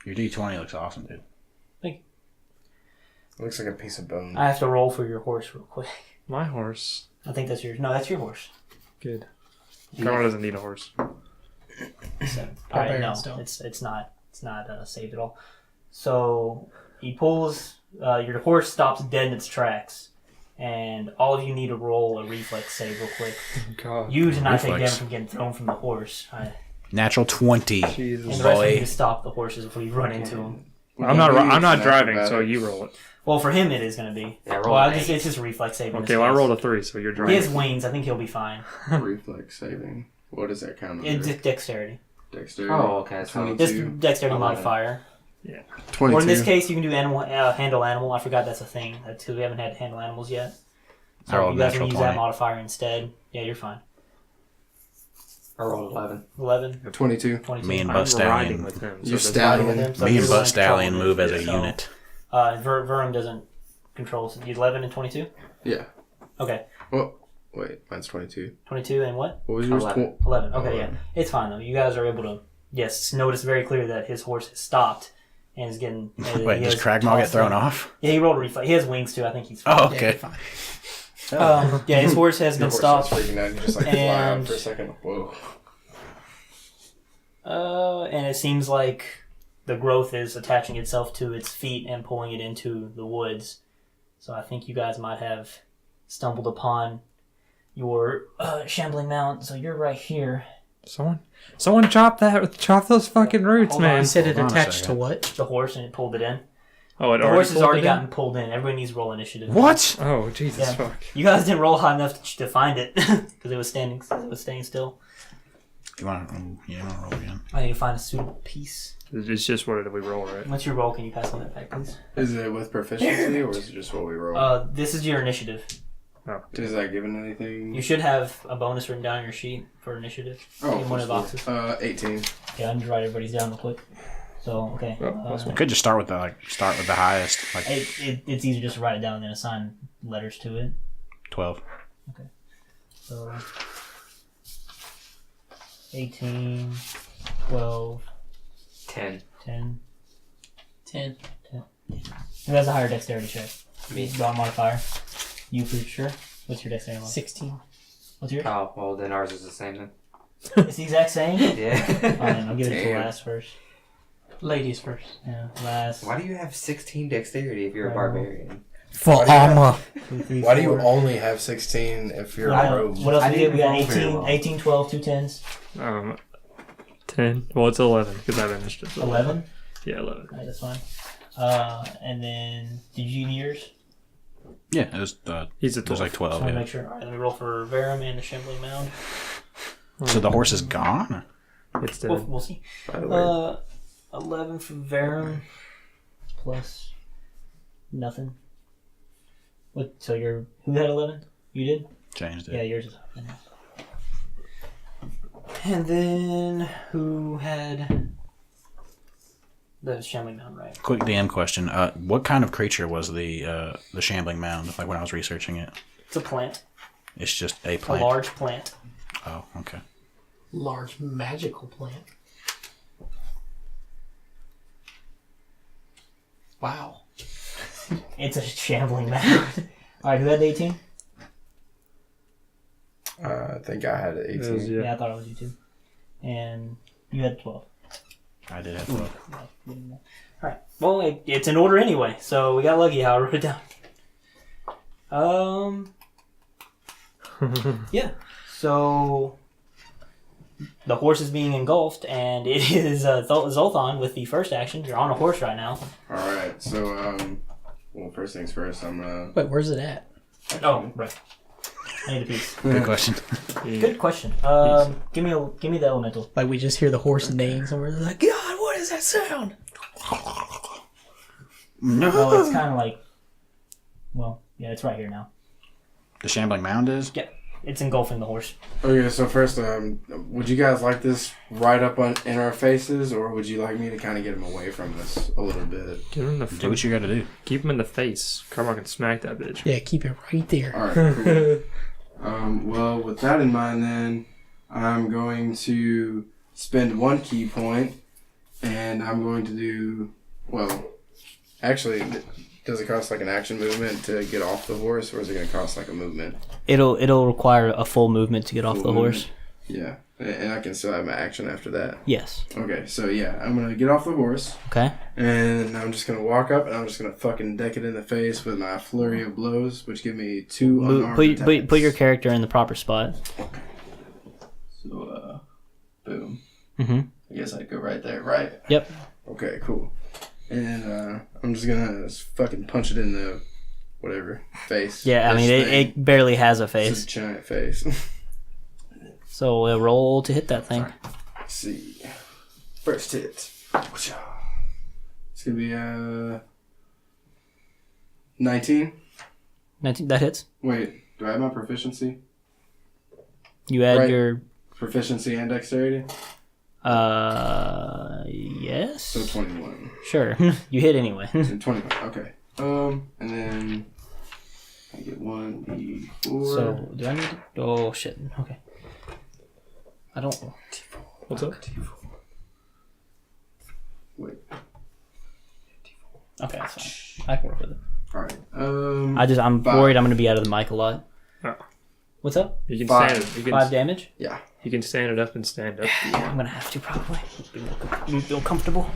Speaker 2: Your D20 looks awesome, dude.
Speaker 5: Looks like a piece of bone.
Speaker 3: I have to roll for your horse real quick.
Speaker 1: My horse.
Speaker 3: I think that's yours. No, that's your horse.
Speaker 1: Good. Carl doesn't need a horse.
Speaker 3: So, alright, no,
Speaker 4: Barbarians don't.
Speaker 3: it's not saved at all. So He pulls. Your horse stops dead in its tracks, and all of you need to roll a reflex save real quick.
Speaker 1: God.
Speaker 3: You do not take
Speaker 2: Reflex.
Speaker 3: damage from getting thrown from the horse.
Speaker 2: Natural 20.
Speaker 3: And
Speaker 1: Jesus.
Speaker 3: the rest of you
Speaker 2: Boy.
Speaker 3: need to stop the horses before you run into them.
Speaker 1: I'm not driving, so you roll it.
Speaker 3: Well, for him it is going to be.
Speaker 6: Yeah, roll
Speaker 3: Well,
Speaker 6: an
Speaker 3: it's just a reflex save. in
Speaker 1: Okay,
Speaker 3: this
Speaker 1: well I
Speaker 3: case.
Speaker 1: rolled a 3, so you're
Speaker 3: He
Speaker 1: driving.
Speaker 3: has wings. I think he'll be fine.
Speaker 5: Reflex saving. What does that count
Speaker 3: It's
Speaker 5: under?
Speaker 3: dexterity.
Speaker 5: Dexterity.
Speaker 6: Oh, okay. So
Speaker 5: 22.
Speaker 3: This dexterity
Speaker 6: 11.
Speaker 3: modifier.
Speaker 5: 22.
Speaker 3: Or in this case, you can do handle animal. I forgot that's a thing. That's because we haven't had handle animals yet.
Speaker 2: I
Speaker 3: So
Speaker 2: rolled
Speaker 3: if you guys
Speaker 2: natural
Speaker 3: want to use that
Speaker 2: 20.
Speaker 3: modifier instead, yeah, you're fine.
Speaker 6: I rolled 11.
Speaker 3: 11,
Speaker 5: 22.
Speaker 3: 22.
Speaker 2: Me and
Speaker 1: I'm
Speaker 2: Butt
Speaker 1: riding
Speaker 2: Stallion.
Speaker 1: with him.
Speaker 5: You're
Speaker 1: So
Speaker 5: stallion.
Speaker 3: Riding with him, so
Speaker 2: Me
Speaker 3: you're
Speaker 2: and
Speaker 3: the one
Speaker 2: Butt Stallion
Speaker 3: controlling
Speaker 2: move as a
Speaker 3: it. So,
Speaker 2: unit.
Speaker 3: Verum doesn't control. So 11 and 22?
Speaker 5: Yeah.
Speaker 3: Okay.
Speaker 5: Well, wait. Mine's 22.
Speaker 3: 22 and what?
Speaker 5: What was yours?
Speaker 6: 11.
Speaker 3: 11. Okay, yeah.
Speaker 5: 11.
Speaker 3: It's fine, though. You guys are able to, yes, notice very clear that his horse has stopped and is getting...
Speaker 2: Wait,
Speaker 3: he
Speaker 2: does
Speaker 3: has
Speaker 2: Cragmaw get
Speaker 3: tossed
Speaker 2: thrown
Speaker 3: him.
Speaker 2: off?
Speaker 3: Yeah, he rolled a reflex. He has wings, too. I think he's fine.
Speaker 2: Oh,
Speaker 4: Yeah,
Speaker 2: okay.
Speaker 4: fine.
Speaker 3: Yeah, his horse has
Speaker 5: Your
Speaker 3: been
Speaker 5: horse
Speaker 3: stopped.
Speaker 5: starts freaking out. You just like fly out
Speaker 3: And-
Speaker 5: for a second. Whoa.
Speaker 3: And it seems like the growth is attaching itself to its feet and pulling it into the woods. So I think you guys might have stumbled upon your shambling mount. So you're right here.
Speaker 1: Someone chop those fucking roots,
Speaker 3: Hold on.
Speaker 1: man.
Speaker 4: You said it
Speaker 2: Hold on a
Speaker 4: attached to
Speaker 2: second.
Speaker 4: what?
Speaker 3: The horse, and it pulled it in.
Speaker 1: Oh, it
Speaker 3: The horse has
Speaker 1: pulled
Speaker 3: already
Speaker 1: it in?
Speaker 3: gotten pulled in. Everybody needs to roll initiative.
Speaker 2: What?
Speaker 1: Oh, Jesus
Speaker 3: Yeah.
Speaker 1: fuck.
Speaker 3: You guys didn't roll high enough to find it because it was staying still.
Speaker 2: You want to roll again?
Speaker 3: I need to find a suitable piece.
Speaker 1: It's just what did we roll, right?
Speaker 3: What's your roll? Can you pass me that back, please?
Speaker 5: Is it with proficiency or is it just what we roll?
Speaker 3: This is your initiative.
Speaker 1: Oh.
Speaker 5: Is that given anything?
Speaker 3: You should have a bonus written down on your sheet for initiative. In one of the boxes.
Speaker 5: 18.
Speaker 3: Yeah, I'm just write everybody's down real quick. So okay,
Speaker 2: We could just start with the highest, like
Speaker 3: it's easier just to write it down and then assign letters to it.
Speaker 2: 12.
Speaker 3: So 18, 12,
Speaker 6: 10.
Speaker 3: 10.
Speaker 4: 10.
Speaker 3: Who has a higher dexterity check?
Speaker 6: Me.
Speaker 3: Dog modifier. You for sure. What's your dexterity modifier?
Speaker 4: 16.
Speaker 3: What's yours?
Speaker 6: Oh, well, then ours is the same then.
Speaker 3: It's the exact same.
Speaker 6: Yeah.
Speaker 3: Fine, I'll give it to
Speaker 5: Damn.
Speaker 3: last first.
Speaker 4: Ladies first.
Speaker 3: Yeah, last.
Speaker 6: Why do you have 16 dexterity if you're a
Speaker 3: Right.
Speaker 6: barbarian?
Speaker 4: For armor.
Speaker 3: 2, 3,
Speaker 5: Why do you
Speaker 3: 4.
Speaker 5: only have 16 if you're
Speaker 3: What
Speaker 5: a rogue?
Speaker 3: else
Speaker 6: I
Speaker 3: we get? We got
Speaker 6: didn't roll very
Speaker 3: 18,
Speaker 6: well.
Speaker 3: 18, 12, 2 10s.
Speaker 1: 10. Well, it's 11 because I have initiative.
Speaker 3: 11?
Speaker 1: Yeah, 11.
Speaker 3: Alright, that's fine. And then, did you need yours?
Speaker 2: Yeah, it was.
Speaker 1: He's a
Speaker 2: It was
Speaker 1: 12.
Speaker 2: like 12.
Speaker 3: Just want to
Speaker 2: Yeah.
Speaker 3: make sure. Alright, let me roll for Verum and the Shambling Mound.
Speaker 2: So the horse is gone.
Speaker 1: It's dead.
Speaker 3: We'll see.
Speaker 5: By the way.
Speaker 3: 11 for Verum plus nothing. What? So you're who had 11? You did?
Speaker 2: Changed it.
Speaker 3: Yeah, yours is. And then who had the Shambling Mound? Right.
Speaker 2: Quick DM question. What kind of creature was the shambling mound? Like when I was researching it,
Speaker 3: It's a plant.
Speaker 2: it's just a
Speaker 3: A
Speaker 2: plant.
Speaker 3: large plant.
Speaker 2: Oh, okay.
Speaker 4: Large magical plant. Wow.
Speaker 3: It's a Shambling Mound. All right, who had 18?
Speaker 5: I think I had 18.
Speaker 1: It was,
Speaker 3: Yeah.
Speaker 1: yeah.
Speaker 3: I thought it was you too. And you had 12.
Speaker 2: I did have 12.
Speaker 3: Alright. Well, it's in order anyway, so we got lucky how I wrote it down. Yeah. So the horse is being engulfed, and it is Zoltan with the first action. You're on a horse right now.
Speaker 5: Alright, so, well, first things first, I'm gonna.
Speaker 4: Wait, where's it at?
Speaker 3: Oh, right. I need a piece.
Speaker 2: Good question.
Speaker 3: Good question. Give me the elemental.
Speaker 4: Like we just hear the horse neighing somewhere. They're like, God, what is that sound?
Speaker 3: Well, it's kind of like, well, yeah, it's right here now.
Speaker 2: The shambling mound is.
Speaker 3: Yeah, it's engulfing the horse.
Speaker 5: Okay, so first, would you guys like this right up in our faces, or would you like me to kind of get him away from us a little bit?
Speaker 1: Give him the
Speaker 2: Do what you got to do.
Speaker 1: Keep him in the face. Carmack can smack that bitch.
Speaker 4: Yeah, keep it right there.
Speaker 5: Alright, cool. Well, with that in mind, then, I'm going to spend 1 key point, and I'm going to do, well, actually, does it cost like an action movement to get off the horse, or is it going to cost like a movement?
Speaker 3: It'll require a full movement to get off
Speaker 5: Full
Speaker 3: the horse.
Speaker 5: movement? Yeah. And I can still have my action after that.
Speaker 3: Yes.
Speaker 5: Okay, so yeah, I'm gonna get off the horse.
Speaker 3: Okay.
Speaker 5: And I'm just gonna walk up and I'm just gonna fucking deck it in the face with my flurry of blows, which give me 2 unarmed attacks.
Speaker 3: Put your character in the proper spot.
Speaker 5: So, boom.
Speaker 3: Mm-hmm.
Speaker 5: I guess I'd go right there, right?
Speaker 3: Yep.
Speaker 5: Okay, cool. And I'm just gonna fucking punch it in the whatever face.
Speaker 3: Yeah, I mean it barely has a
Speaker 5: It's
Speaker 3: face.
Speaker 5: a giant face.
Speaker 3: So we'll roll to hit that thing.
Speaker 5: Let's see. First hit. It's gonna be 19.
Speaker 3: 19, that hits.
Speaker 5: Wait, do I have my proficiency?
Speaker 3: You add
Speaker 5: Right.
Speaker 3: your
Speaker 5: Proficiency and dexterity?
Speaker 3: yes.
Speaker 5: So 21.
Speaker 3: Sure. You hit anyway.
Speaker 5: So 21, okay. And then I get 1d4.
Speaker 3: So do I need to, oh shit. Okay. I don't.
Speaker 1: What's up?
Speaker 5: Wait.
Speaker 3: Okay, that's fine. I can work with it.
Speaker 5: Alright.
Speaker 3: I'm
Speaker 5: 5.
Speaker 3: worried I'm gonna be out of the mic a lot.
Speaker 1: Oh.
Speaker 3: What's up?
Speaker 1: You can
Speaker 5: 5.
Speaker 1: stand it. You can,
Speaker 3: 5 damage?
Speaker 5: Yeah.
Speaker 1: you can stand it up and stand up.
Speaker 3: I'm gonna have to probably. Be feel comfortable.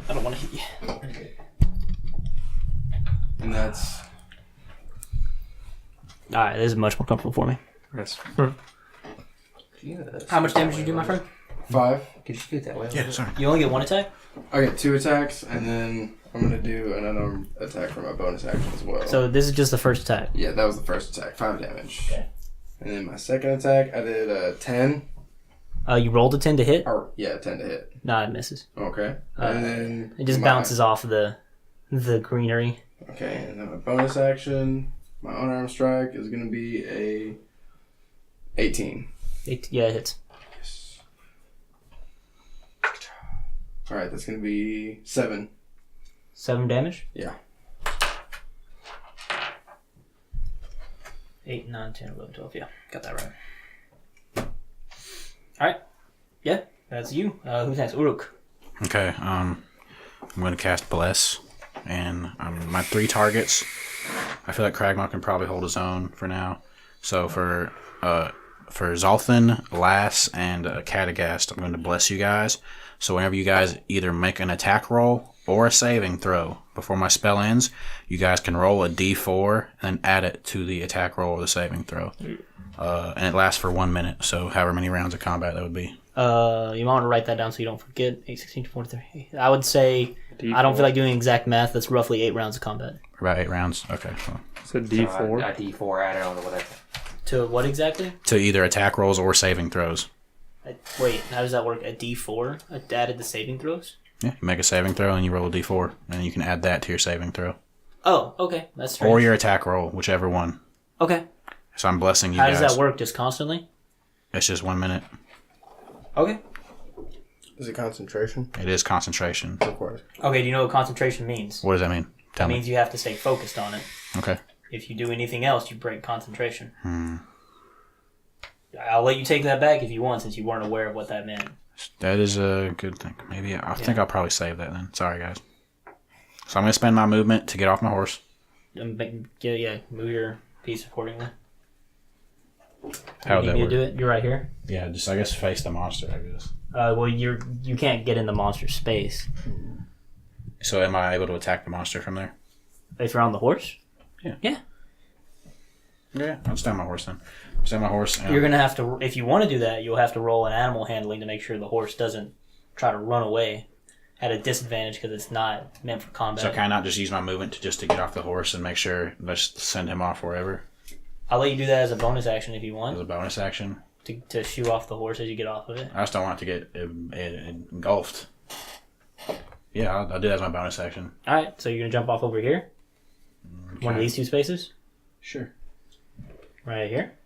Speaker 3: I don't want to hit you.
Speaker 5: And that's
Speaker 3: Alright, this is much more comfortable for me.
Speaker 1: Yes.
Speaker 3: How much damage did you do, my friend?
Speaker 5: 5.
Speaker 6: Could you do it that way?
Speaker 2: Yeah, sorry.
Speaker 3: You only get 1 attack?
Speaker 5: I get 2 attacks, and then I'm gonna do an unarmed attack for my bonus action as well.
Speaker 3: So this is just the first attack.
Speaker 5: Yeah, that was the first attack. 5 damage.
Speaker 3: Okay.
Speaker 5: And then my second attack, I did a 10.
Speaker 3: You rolled a 10 to hit?
Speaker 5: Or, yeah, 10 to hit.
Speaker 3: Nah, it misses.
Speaker 5: Okay. And then...
Speaker 3: It just bounces off the greenery.
Speaker 5: Okay, and then my bonus action, my unarmed strike is gonna be a 18.
Speaker 3: Yeah, it hits.
Speaker 5: Yes. Alright, that's gonna be 7.
Speaker 3: 7 damage?
Speaker 5: Yeah.
Speaker 3: 8, 9, 10, 11, 12. Yeah, got that right. Alright. Yeah, that's you. Who's next? Uruk.
Speaker 2: Okay, I'm going to cast Bless, and my 3 targets, I feel like Cragmaw can probably hold his own for now. So for Zolthan, Lass, and Catagast, I'm going to bless you guys. So whenever you guys either make an attack roll or a saving throw before my spell ends, you guys can roll a d4 and then add it to the attack roll or the saving throw. And it lasts for 1 minute, so however many rounds of combat that would be.
Speaker 3: You want to write that down so you don't forget. 8, 16, 43. I would say,
Speaker 1: D4.
Speaker 3: I don't feel like doing exact math. That's roughly 8 rounds of combat.
Speaker 2: About 8 rounds? Okay. Well,
Speaker 1: It's a D4.
Speaker 6: So a D4 added on to whatever.
Speaker 3: To what exactly?
Speaker 2: to either attack rolls or saving throws.
Speaker 3: Wait, how does that work? A D4 added to saving throws?
Speaker 2: Yeah, you make a saving throw and you roll a d4, and you can add that to your saving throw.
Speaker 3: Oh, okay. That's strange.
Speaker 2: Or your attack roll, whichever one.
Speaker 3: Okay.
Speaker 2: So I'm blessing you
Speaker 3: How
Speaker 2: guys.
Speaker 3: does that work? Just constantly?
Speaker 2: It's just 1 minute.
Speaker 3: Okay.
Speaker 5: Is it concentration?
Speaker 2: It is concentration.
Speaker 5: Of course.
Speaker 3: Okay, do you know what concentration means?
Speaker 2: What does that mean? Tell
Speaker 3: It
Speaker 2: me.
Speaker 3: means you have to stay focused on it.
Speaker 2: Okay.
Speaker 3: If you do anything else, you break concentration. I'll let you take that back if you want, since you weren't aware of what that meant.
Speaker 2: That is a good thing. Maybe I think I'll probably save that then. Sorry, guys. So I'm going to spend my movement to get off my horse.
Speaker 3: Yeah, move your piece accordingly.
Speaker 2: How would
Speaker 3: you
Speaker 2: that
Speaker 3: need
Speaker 2: work?
Speaker 3: to do it? You're right here.
Speaker 2: Yeah, just I guess face the monster, I guess.
Speaker 3: Well, you can't get in the monster space
Speaker 2: So am I able to attack the monster from there?
Speaker 3: if you're on the horse.
Speaker 2: Yeah.
Speaker 3: Yeah.
Speaker 2: Yeah, I'll stand my horse then. Stand my horse. And
Speaker 3: You're gonna have to, if you want to do that, you'll have to roll an animal handling to make sure the horse doesn't try to run away at a disadvantage because it's not meant for combat.
Speaker 2: So can I not just use my movement to get off the horse and make sure, let's send him off wherever
Speaker 3: I'll let you do that as a bonus action if you
Speaker 2: as
Speaker 3: want
Speaker 2: a bonus action?
Speaker 3: to shoo off the horse as you get off of it.
Speaker 2: I just don't want it to get engulfed. Yeah, I'll do that as my bonus action.
Speaker 3: All right, so you're gonna jump off over here, one of these 2 spaces,
Speaker 2: Sure.
Speaker 3: right here.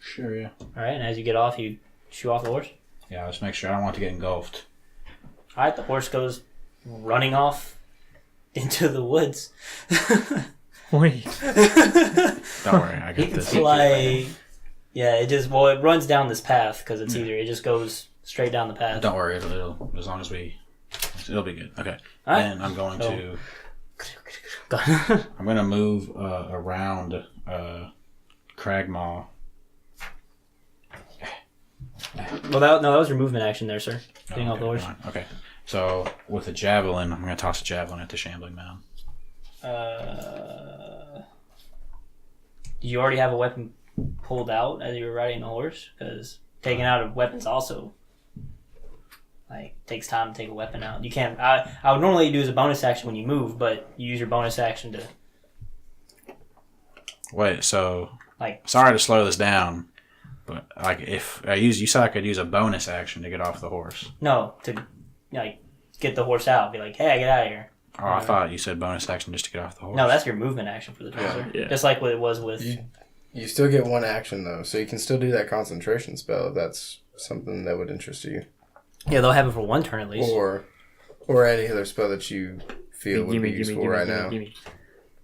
Speaker 2: Sure, yeah.
Speaker 3: All right, and as you get off, you shoo off the horse.
Speaker 2: Yeah, just make sure I don't want it to get engulfed.
Speaker 3: All right, the horse goes running off into the woods.
Speaker 1: Wait.
Speaker 2: Don't worry, I got this.
Speaker 3: Like, yeah, it runs down this path because it's easier. It just goes straight down the path.
Speaker 2: Don't worry, it'll as long as it'll be good. Okay.
Speaker 3: All right.
Speaker 2: And I'm going to
Speaker 3: Go.
Speaker 2: I'm going to move around Cragmaw
Speaker 3: Well, that was your movement action there, sir. Getting off the horse.
Speaker 2: Fine. Okay. So with a javelin, I'm going to toss a javelin at the shambling mound.
Speaker 3: Did you already have a weapon pulled out as you were riding the horse? Because taking out a weapon's also takes time to take a weapon out. You can't. I would normally do as a bonus action when you move, but you use your bonus action to.
Speaker 2: Wait. So sorry to slow this down, but if I use, you said I could use a bonus action to get off the horse.
Speaker 3: No, to get the horse out. Be like, hey, get out of here.
Speaker 2: Oh, I thought you said bonus action just to get off the horse.
Speaker 3: No, that's your movement action for the turn.
Speaker 1: Yeah.
Speaker 3: Just like what it was with.
Speaker 5: You still get one action though, so you can still do that concentration spell if that's something that would interest you.
Speaker 3: Yeah, they'll have it for one turn at least.
Speaker 5: Or any other spell that you feel would be useful right now.
Speaker 1: Gimme.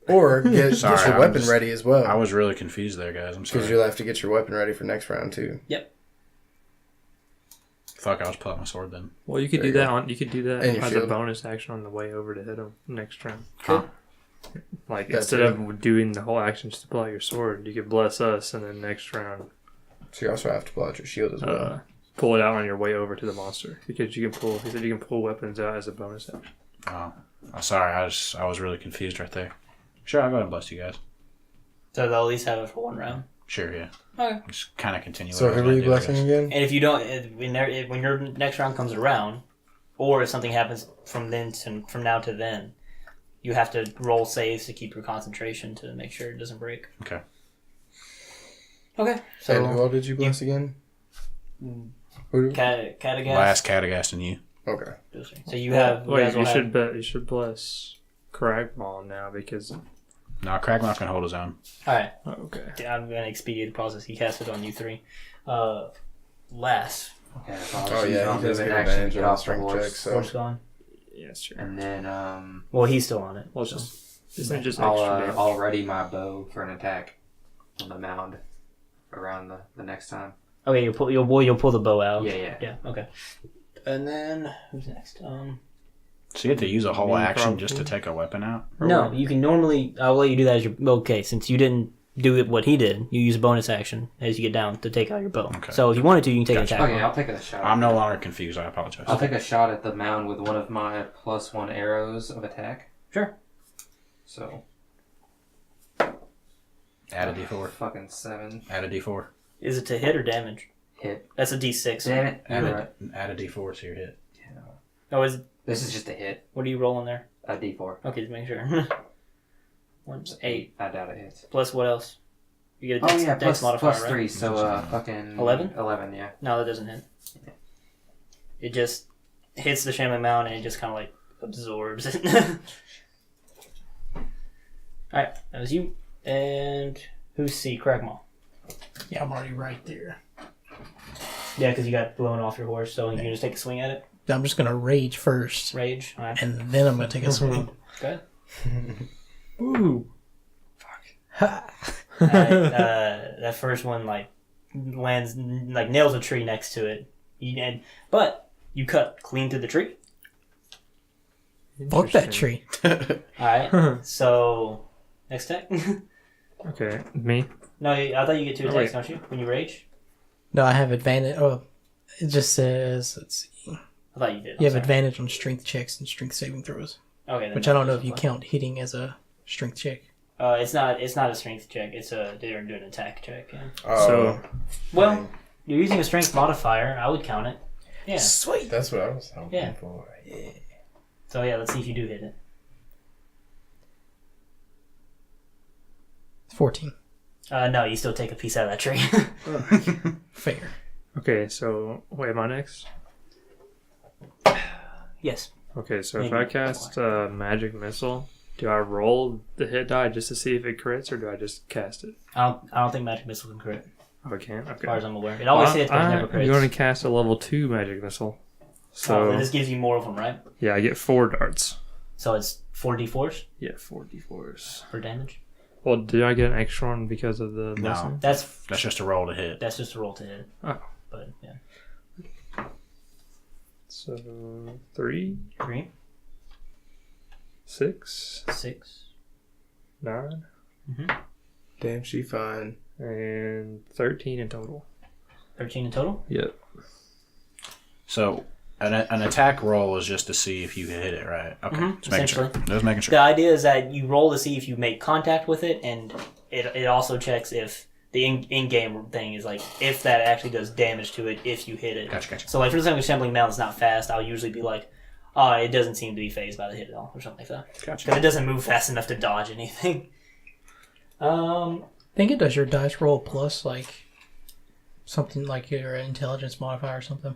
Speaker 5: Or get your weapon ready as well.
Speaker 2: I was really confused there, guys. I'm sorry.
Speaker 5: Because you'll have to get your weapon ready for next round too.
Speaker 3: Yep.
Speaker 2: Fuck, I was pulling my sword then.
Speaker 1: Well, you could do that
Speaker 5: And
Speaker 1: as
Speaker 5: shield.
Speaker 1: a bonus action on the way over to hit him next round.
Speaker 2: Huh?
Speaker 1: Instead of doing the whole action just to pull out your sword, you could bless us, and then next round,
Speaker 5: So you also have to pull out your shield as well.
Speaker 1: pull it out on your way over to the monster because you can pull. He said you can pull weapons out as a bonus action.
Speaker 2: Oh, sorry. I was really confused right there. Sure, I'll go ahead and bless you guys.
Speaker 3: So they'll at least have it for one round.
Speaker 2: Sure, yeah.
Speaker 3: Okay.
Speaker 2: Just kind of continue.
Speaker 5: So who are you blessing again?
Speaker 3: And if you don't, when your next round comes around, or if something happens from now to then, you have to roll saves to keep your concentration to make sure it doesn't break.
Speaker 2: Okay.
Speaker 3: Okay.
Speaker 5: So and who all did you bless again?
Speaker 3: Cragdaddies.
Speaker 2: Last Cragdaddies and you.
Speaker 5: Okay.
Speaker 3: So you have.
Speaker 1: You should bless Cragmaw now because.
Speaker 2: No, Cragmaw's gonna hold his own.
Speaker 3: All right.
Speaker 1: Oh, okay.
Speaker 3: I'm gonna expedite the process. He cast it on you three. Last.
Speaker 6: Okay, so
Speaker 5: Oh yeah, he does get advantage on strength checks. So
Speaker 3: Horse gone.
Speaker 1: Yeah, sure.
Speaker 6: And then
Speaker 3: Well, he's still on it.
Speaker 1: Well, it's isn't it just
Speaker 6: I'll
Speaker 1: extra damage?
Speaker 6: I'll ready my bow for an attack on the mound around the next time.
Speaker 3: Okay, you'll pull the bow out.
Speaker 6: Yeah.
Speaker 3: Okay. And then who's next?
Speaker 2: So you have to use a whole
Speaker 1: Me,
Speaker 2: action
Speaker 1: probably.
Speaker 2: just to take a weapon out? Or
Speaker 3: No,
Speaker 2: what?
Speaker 3: you can normally. I'll let you do that as your. Okay, since you didn't do it what he did, you use a bonus action as you get down to take out your bow.
Speaker 2: Okay.
Speaker 3: So if you wanted to, you can take an attack.
Speaker 6: Okay, I'll take a shot.
Speaker 2: I'm no longer confused. I apologize.
Speaker 6: I'll take a shot at the mound with one of my +1 arrows of attack.
Speaker 3: Sure.
Speaker 6: So
Speaker 2: Add a d4.
Speaker 6: fucking 7
Speaker 2: Add a d4.
Speaker 3: Is it to hit or damage?
Speaker 6: hit.
Speaker 3: That's a D6.
Speaker 6: Damn it!
Speaker 2: Add
Speaker 6: You're
Speaker 2: a,
Speaker 6: right.
Speaker 2: add a d4 to your hit.
Speaker 3: Oh, is
Speaker 6: This is just a hit.
Speaker 3: what are you rolling there?
Speaker 6: A D4.
Speaker 3: Okay, just make sure. 8
Speaker 6: I doubt it hits.
Speaker 3: plus what else? You get a
Speaker 6: Oh
Speaker 3: dex,
Speaker 6: yeah,
Speaker 3: dex
Speaker 6: plus
Speaker 3: modifier,
Speaker 6: plus
Speaker 3: right?
Speaker 6: 3. So fucking
Speaker 3: 11?
Speaker 6: 11, yeah.
Speaker 3: No, that doesn't hit. It just hits the shambling mound and it just kind of like absorbs it. Alright, that was you. And who's C? Cragmaw.
Speaker 4: Yeah, I'm already right there.
Speaker 3: Yeah, because you got blown off your horse, so you can just take a swing at it.
Speaker 4: I'm just gonna rage first,
Speaker 3: Rage. Alright.
Speaker 4: and then I'm gonna take a swing.
Speaker 3: Good.
Speaker 1: Ooh.
Speaker 3: That first one lands nails a tree next to it. But you cut clean through the tree.
Speaker 4: Fuck that tree.
Speaker 3: Alright. So next tech.
Speaker 1: Okay, me.
Speaker 3: No, I thought you get 2 attacks,
Speaker 1: wait.
Speaker 3: don't you? When you rage?
Speaker 4: No, I have advantage. Oh, it just says, let's see.
Speaker 3: I thought you did.
Speaker 4: You have
Speaker 3: I'm sorry.
Speaker 4: advantage on strength checks and strength saving throws,
Speaker 3: Okay, then
Speaker 4: which I don't know
Speaker 3: that
Speaker 4: if you
Speaker 3: doesn't
Speaker 4: count hitting as a strength check.
Speaker 3: apply. It's not a strength check. They're doing an attack check. Yeah.
Speaker 1: So
Speaker 3: Well, you're using a strength modifier. I would count it. Yeah.
Speaker 4: Sweet.
Speaker 5: That's what I was hoping
Speaker 3: Yeah.
Speaker 5: for. Yeah.
Speaker 3: So yeah, let's see if you do hit it.
Speaker 4: 14.
Speaker 3: No, you still take a piece out of that tree.
Speaker 4: Fair.
Speaker 1: okay, so wait, am I next?
Speaker 3: Yes.
Speaker 1: Okay, so if
Speaker 3: Maybe.
Speaker 1: I cast magic missile, do I roll the hit die just to see if it crits, or do I just cast it?
Speaker 3: I don't think magic missile can crit,
Speaker 1: Oh, it can't.
Speaker 3: as
Speaker 1: Okay.
Speaker 3: far as I'm aware. It always hits, but it never
Speaker 1: I'm
Speaker 3: crits.
Speaker 1: going to cast a level 2 magic missile. So
Speaker 3: and this gives you more of them, right?
Speaker 1: yeah, I get 4 darts.
Speaker 3: So it's 4d4s
Speaker 1: Yeah, 4 d4s.
Speaker 3: for damage.
Speaker 1: Well, did I get an extra one because of the
Speaker 2: No.
Speaker 1: missile?
Speaker 3: That's
Speaker 2: That's just a roll to hit.
Speaker 3: just a roll to hit.
Speaker 1: Oh.
Speaker 3: But yeah.
Speaker 1: So 3,
Speaker 3: 3,
Speaker 1: 6,
Speaker 3: 6.
Speaker 1: 9,
Speaker 5: Damn, she fine.
Speaker 1: and 13 in total.
Speaker 3: 13 in total?
Speaker 1: Yep.
Speaker 2: So an attack roll is just to see if you hit it, right? Okay. Just making sure.
Speaker 3: Essentially.
Speaker 2: Just making sure.
Speaker 3: The idea is that you roll to see if you make contact with it, and it also checks if the in-game thing is like if that actually does damage to it if you hit it.
Speaker 2: Gotcha.
Speaker 3: So like for example, Shambling Mound is not fast. I'll usually be like, oh, it doesn't seem to be phased by the hit at all, or something like that.
Speaker 2: Gotcha.
Speaker 3: Because it doesn't move fast enough to dodge anything.
Speaker 4: I think it does your dice roll plus like something like your intelligence modifier or something.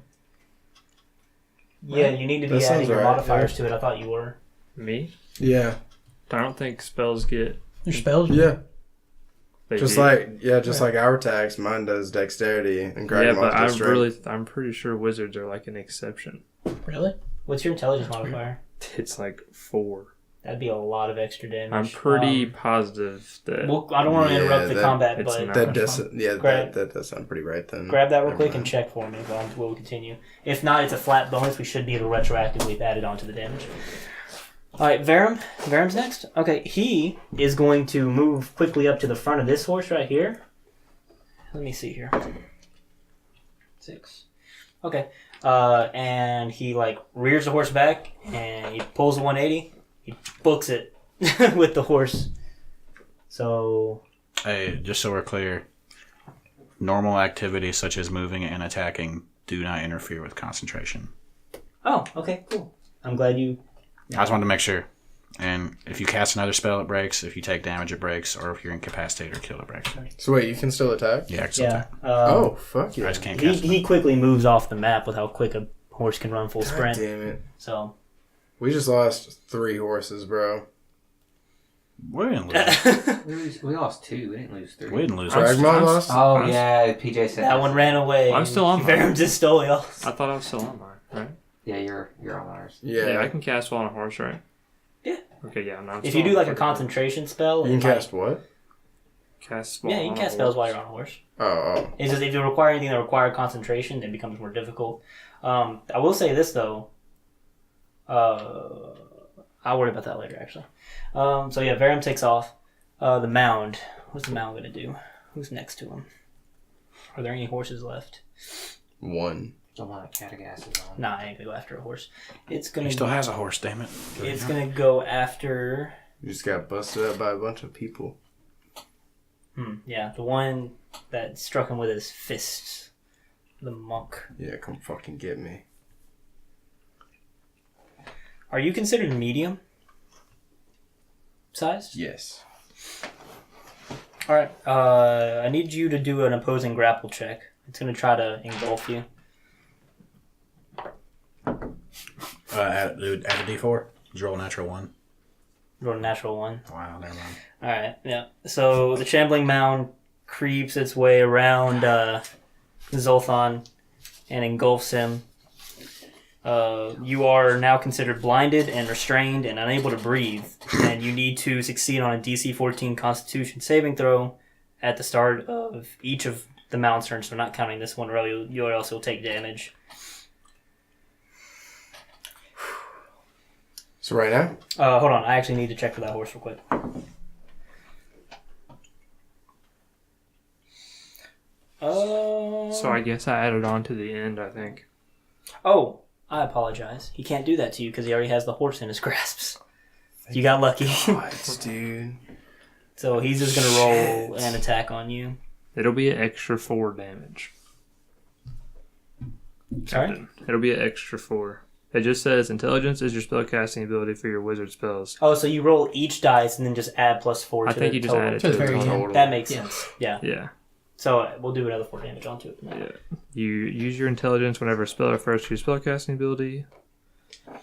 Speaker 3: Yeah, you need to be
Speaker 5: That
Speaker 3: adding
Speaker 5: sounds
Speaker 3: your
Speaker 5: right,
Speaker 3: modifiers to it. I thought you were.
Speaker 1: Me?
Speaker 5: Yeah.
Speaker 1: I don't think spells get.
Speaker 4: Your spells.
Speaker 5: Yeah.
Speaker 1: They
Speaker 5: Just
Speaker 1: do.
Speaker 5: like our attacks, mine does dexterity and
Speaker 1: Yeah, but
Speaker 5: does strength.
Speaker 1: I'm pretty sure wizards are like an exception.
Speaker 4: Really?
Speaker 3: What's your intelligence modifier?
Speaker 1: It's like 4.
Speaker 3: That'd be a lot of extra damage.
Speaker 1: I'm pretty positive that.
Speaker 3: Well, I don't want to interrupt the combat,
Speaker 1: it's
Speaker 3: but
Speaker 1: not.
Speaker 5: That
Speaker 1: That's
Speaker 5: does, yeah,
Speaker 3: Grab-
Speaker 5: that does sound pretty right then.
Speaker 3: grab that real
Speaker 5: Never
Speaker 3: quick
Speaker 5: mind.
Speaker 3: and check for me while we'll continue. If not, it's a flat bonus. We should be able to retroactively add it onto the damage. All right, Varum. Varum's next. Okay, he is going to move quickly up to the front of this horse right here. Let me see here. 6. Okay. And he like rears the horse back and he pulls a 180. He books it with the horse. So.
Speaker 2: Hey, just so we're clear, normal activities such as moving and attacking do not interfere with concentration.
Speaker 3: Oh, okay, cool. I'm glad you.
Speaker 2: I just wanted to make sure. And if you cast another spell, it breaks. If you take damage, it breaks. Or if you're incapacitated or killed, it breaks.
Speaker 5: So wait, you can still attack?
Speaker 2: Yeah, I can
Speaker 3: Yeah.
Speaker 2: attack.
Speaker 5: Oh, fuck
Speaker 2: I
Speaker 5: yeah.
Speaker 2: just can't
Speaker 3: He,
Speaker 2: cast it.
Speaker 3: he quickly moves off the map with how quick a horse can run full
Speaker 5: God
Speaker 3: sprint.
Speaker 5: damn it.
Speaker 3: So.
Speaker 5: We just lost 3 horses, bro.
Speaker 2: We didn't lose.
Speaker 6: We lost 2. We didn't lose 3.
Speaker 2: We didn't lose.
Speaker 5: Dragma lost?
Speaker 6: Oh,
Speaker 1: I'm-
Speaker 6: yeah. PJ said
Speaker 3: That one ran away.
Speaker 1: I'm still on mine.
Speaker 3: Varum just stole yours.
Speaker 1: I thought I was still on mine, right?
Speaker 6: Yeah, you're on ours.
Speaker 5: Yeah.
Speaker 1: I can cast while on a horse, right?
Speaker 3: Yeah.
Speaker 1: Okay, yeah. No, I'm
Speaker 3: If
Speaker 1: still
Speaker 3: you do
Speaker 1: on
Speaker 3: like a
Speaker 1: fucking
Speaker 3: concentration spell,
Speaker 5: You
Speaker 3: it
Speaker 5: can
Speaker 3: might-
Speaker 5: cast what?
Speaker 1: cast. While
Speaker 3: Yeah, you
Speaker 1: on
Speaker 3: can
Speaker 1: a
Speaker 3: cast spells
Speaker 1: horse.
Speaker 3: while you're on a horse.
Speaker 5: Oh.
Speaker 3: It's just if you require anything that require concentration, it becomes more difficult. I will say this though. I'll worry about that later, actually. So yeah, Varum takes off. The mound. What's the mound gonna do? Who's next to him? Are there any horses left?
Speaker 5: 1.
Speaker 6: The one that Cragdaddies is on.
Speaker 3: Nah, I ain't gonna go after a horse. It's gonna.
Speaker 2: He still has a horse, damn it.
Speaker 3: It's gonna go after.
Speaker 5: You just got busted up by a bunch of people.
Speaker 3: Yeah, the one that struck him with his fists. The monk.
Speaker 5: Yeah, come fucking get me.
Speaker 3: Are you considered medium sized?
Speaker 5: Yes.
Speaker 3: All right. I need you to do an opposing grapple check. It's gonna try to engulf you.
Speaker 2: Add a D4. Just roll a natural 1.
Speaker 3: Roll a natural 1.
Speaker 2: Wow, never mind.
Speaker 3: All right. Yeah. So the shambling mound creeps its way around Zolthon and engulfs him. You are now considered blinded and restrained and unable to breathe, and you need to succeed on a DC 14 Constitution saving throw at the start of each of the mound's turns. So we're not counting this one, or else you'll take damage.
Speaker 5: So right now?
Speaker 3: Hold on. I actually need to check for that horse real quick.
Speaker 1: So I guess I added on to the end, I think.
Speaker 3: Oh, I apologize. He can't do that to you because he already has the horse in his grasps. You got lucky.
Speaker 5: What, dude?
Speaker 3: So he's just going to roll an attack on you.
Speaker 1: It'll be an extra 4 damage.
Speaker 3: Sorry?
Speaker 1: It'll be an extra 4. It just says intelligence is your spellcasting ability for your wizard spells.
Speaker 3: Oh, so you roll each dice and then just add +4 to
Speaker 1: I think
Speaker 3: the
Speaker 1: you just
Speaker 3: total.
Speaker 1: add it
Speaker 4: To
Speaker 1: to
Speaker 4: the
Speaker 1: the
Speaker 4: very
Speaker 1: total.
Speaker 4: end.
Speaker 3: That makes sense. Yeah.
Speaker 1: Yeah.
Speaker 3: So we'll do another 4 damage onto it.
Speaker 1: Yeah. You use your intelligence whenever a spell refers to your spellcasting ability,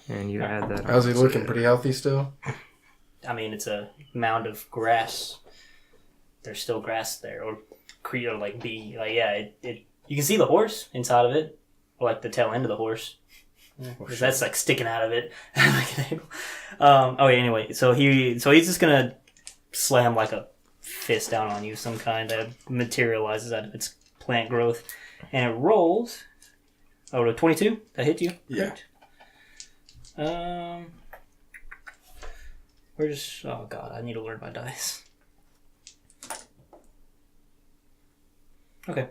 Speaker 1: and you add that.
Speaker 5: How's he
Speaker 1: on.
Speaker 5: looking? Pretty healthy still?
Speaker 3: I mean, it's a mound of grass. There's still grass there, or like bee. Like yeah, it. You can see the horse inside of it, or like the tail end of the horse. Because that's like sticking out of it. Anyway, so he's just gonna slam like a fist down on you, some kind that materializes out of its plant growth, and it rolls. Oh, to 22. That hit you.
Speaker 5: Yeah.
Speaker 3: Correct. Where's? Oh god, I need to learn my dice. Okay.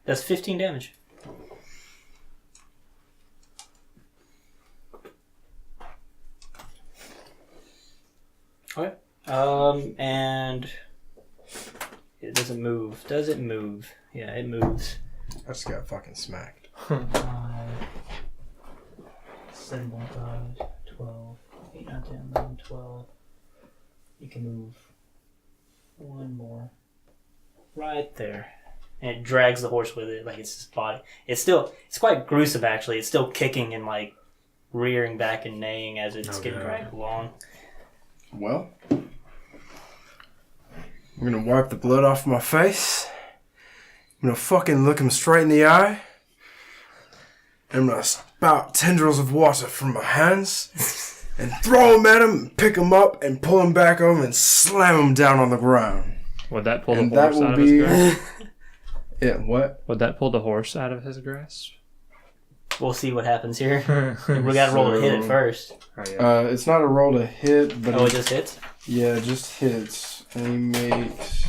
Speaker 3: That's 15 damage. Okay. And it doesn't move. Does it move? Yeah, it moves.
Speaker 5: I just got fucking smacked.
Speaker 3: 5, 7, 5, 12, 8, 9, 10, 11, 12. You can move one more. Right there. And it drags the horse with it, like it's his body. It's quite gruesome actually. It's still kicking and like rearing back and neighing as it's getting dragged along.
Speaker 5: Well, I'm gonna wipe the blood off my face. I'm gonna fucking look him straight in the eye. And I'm gonna spout tendrils of water from my hands and throw him at him, and pick him up, and pull him back over and slam him down on the ground.
Speaker 1: Would that pull
Speaker 5: And
Speaker 1: the
Speaker 5: that
Speaker 1: horse
Speaker 5: will
Speaker 1: out of his
Speaker 5: be-
Speaker 1: grasp?
Speaker 5: Yeah, what?
Speaker 1: Would that pull the horse out of his grasp?
Speaker 3: We'll see what happens here. We gotta roll to hit it first.
Speaker 1: Oh, yeah.
Speaker 5: It's not a roll to hit, but
Speaker 3: Oh, it just hits?
Speaker 5: yeah, it just hits. And he makes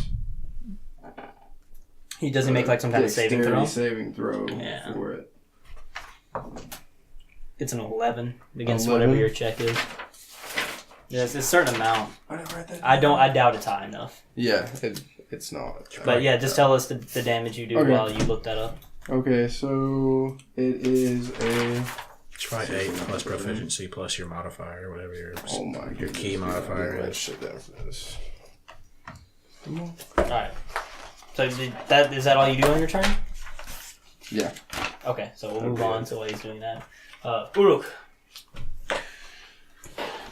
Speaker 3: He doesn't make like some kind of saving throw?
Speaker 5: dexterity saving throw
Speaker 3: Yeah.
Speaker 5: for it.
Speaker 3: It's an 11 against
Speaker 5: 11?
Speaker 3: whatever your check is. Yes, it's a certain amount.
Speaker 5: I didn't write that
Speaker 3: I
Speaker 5: down.
Speaker 3: doubt it's high enough.
Speaker 5: Yeah, it's not.
Speaker 3: But yeah, just tell us the damage you do
Speaker 5: Okay.
Speaker 3: while you look that up.
Speaker 5: Okay, so it is a.
Speaker 2: It's probably 8 plus proficiency plus your modifier, whatever your
Speaker 5: Oh my goodness.
Speaker 2: key modifier
Speaker 5: Write
Speaker 2: is.
Speaker 5: shit down for this. Come on.
Speaker 3: Alright. So is that all you do on your turn?
Speaker 5: Yeah.
Speaker 3: Okay, so we'll move on to while he's doing that. Uruk.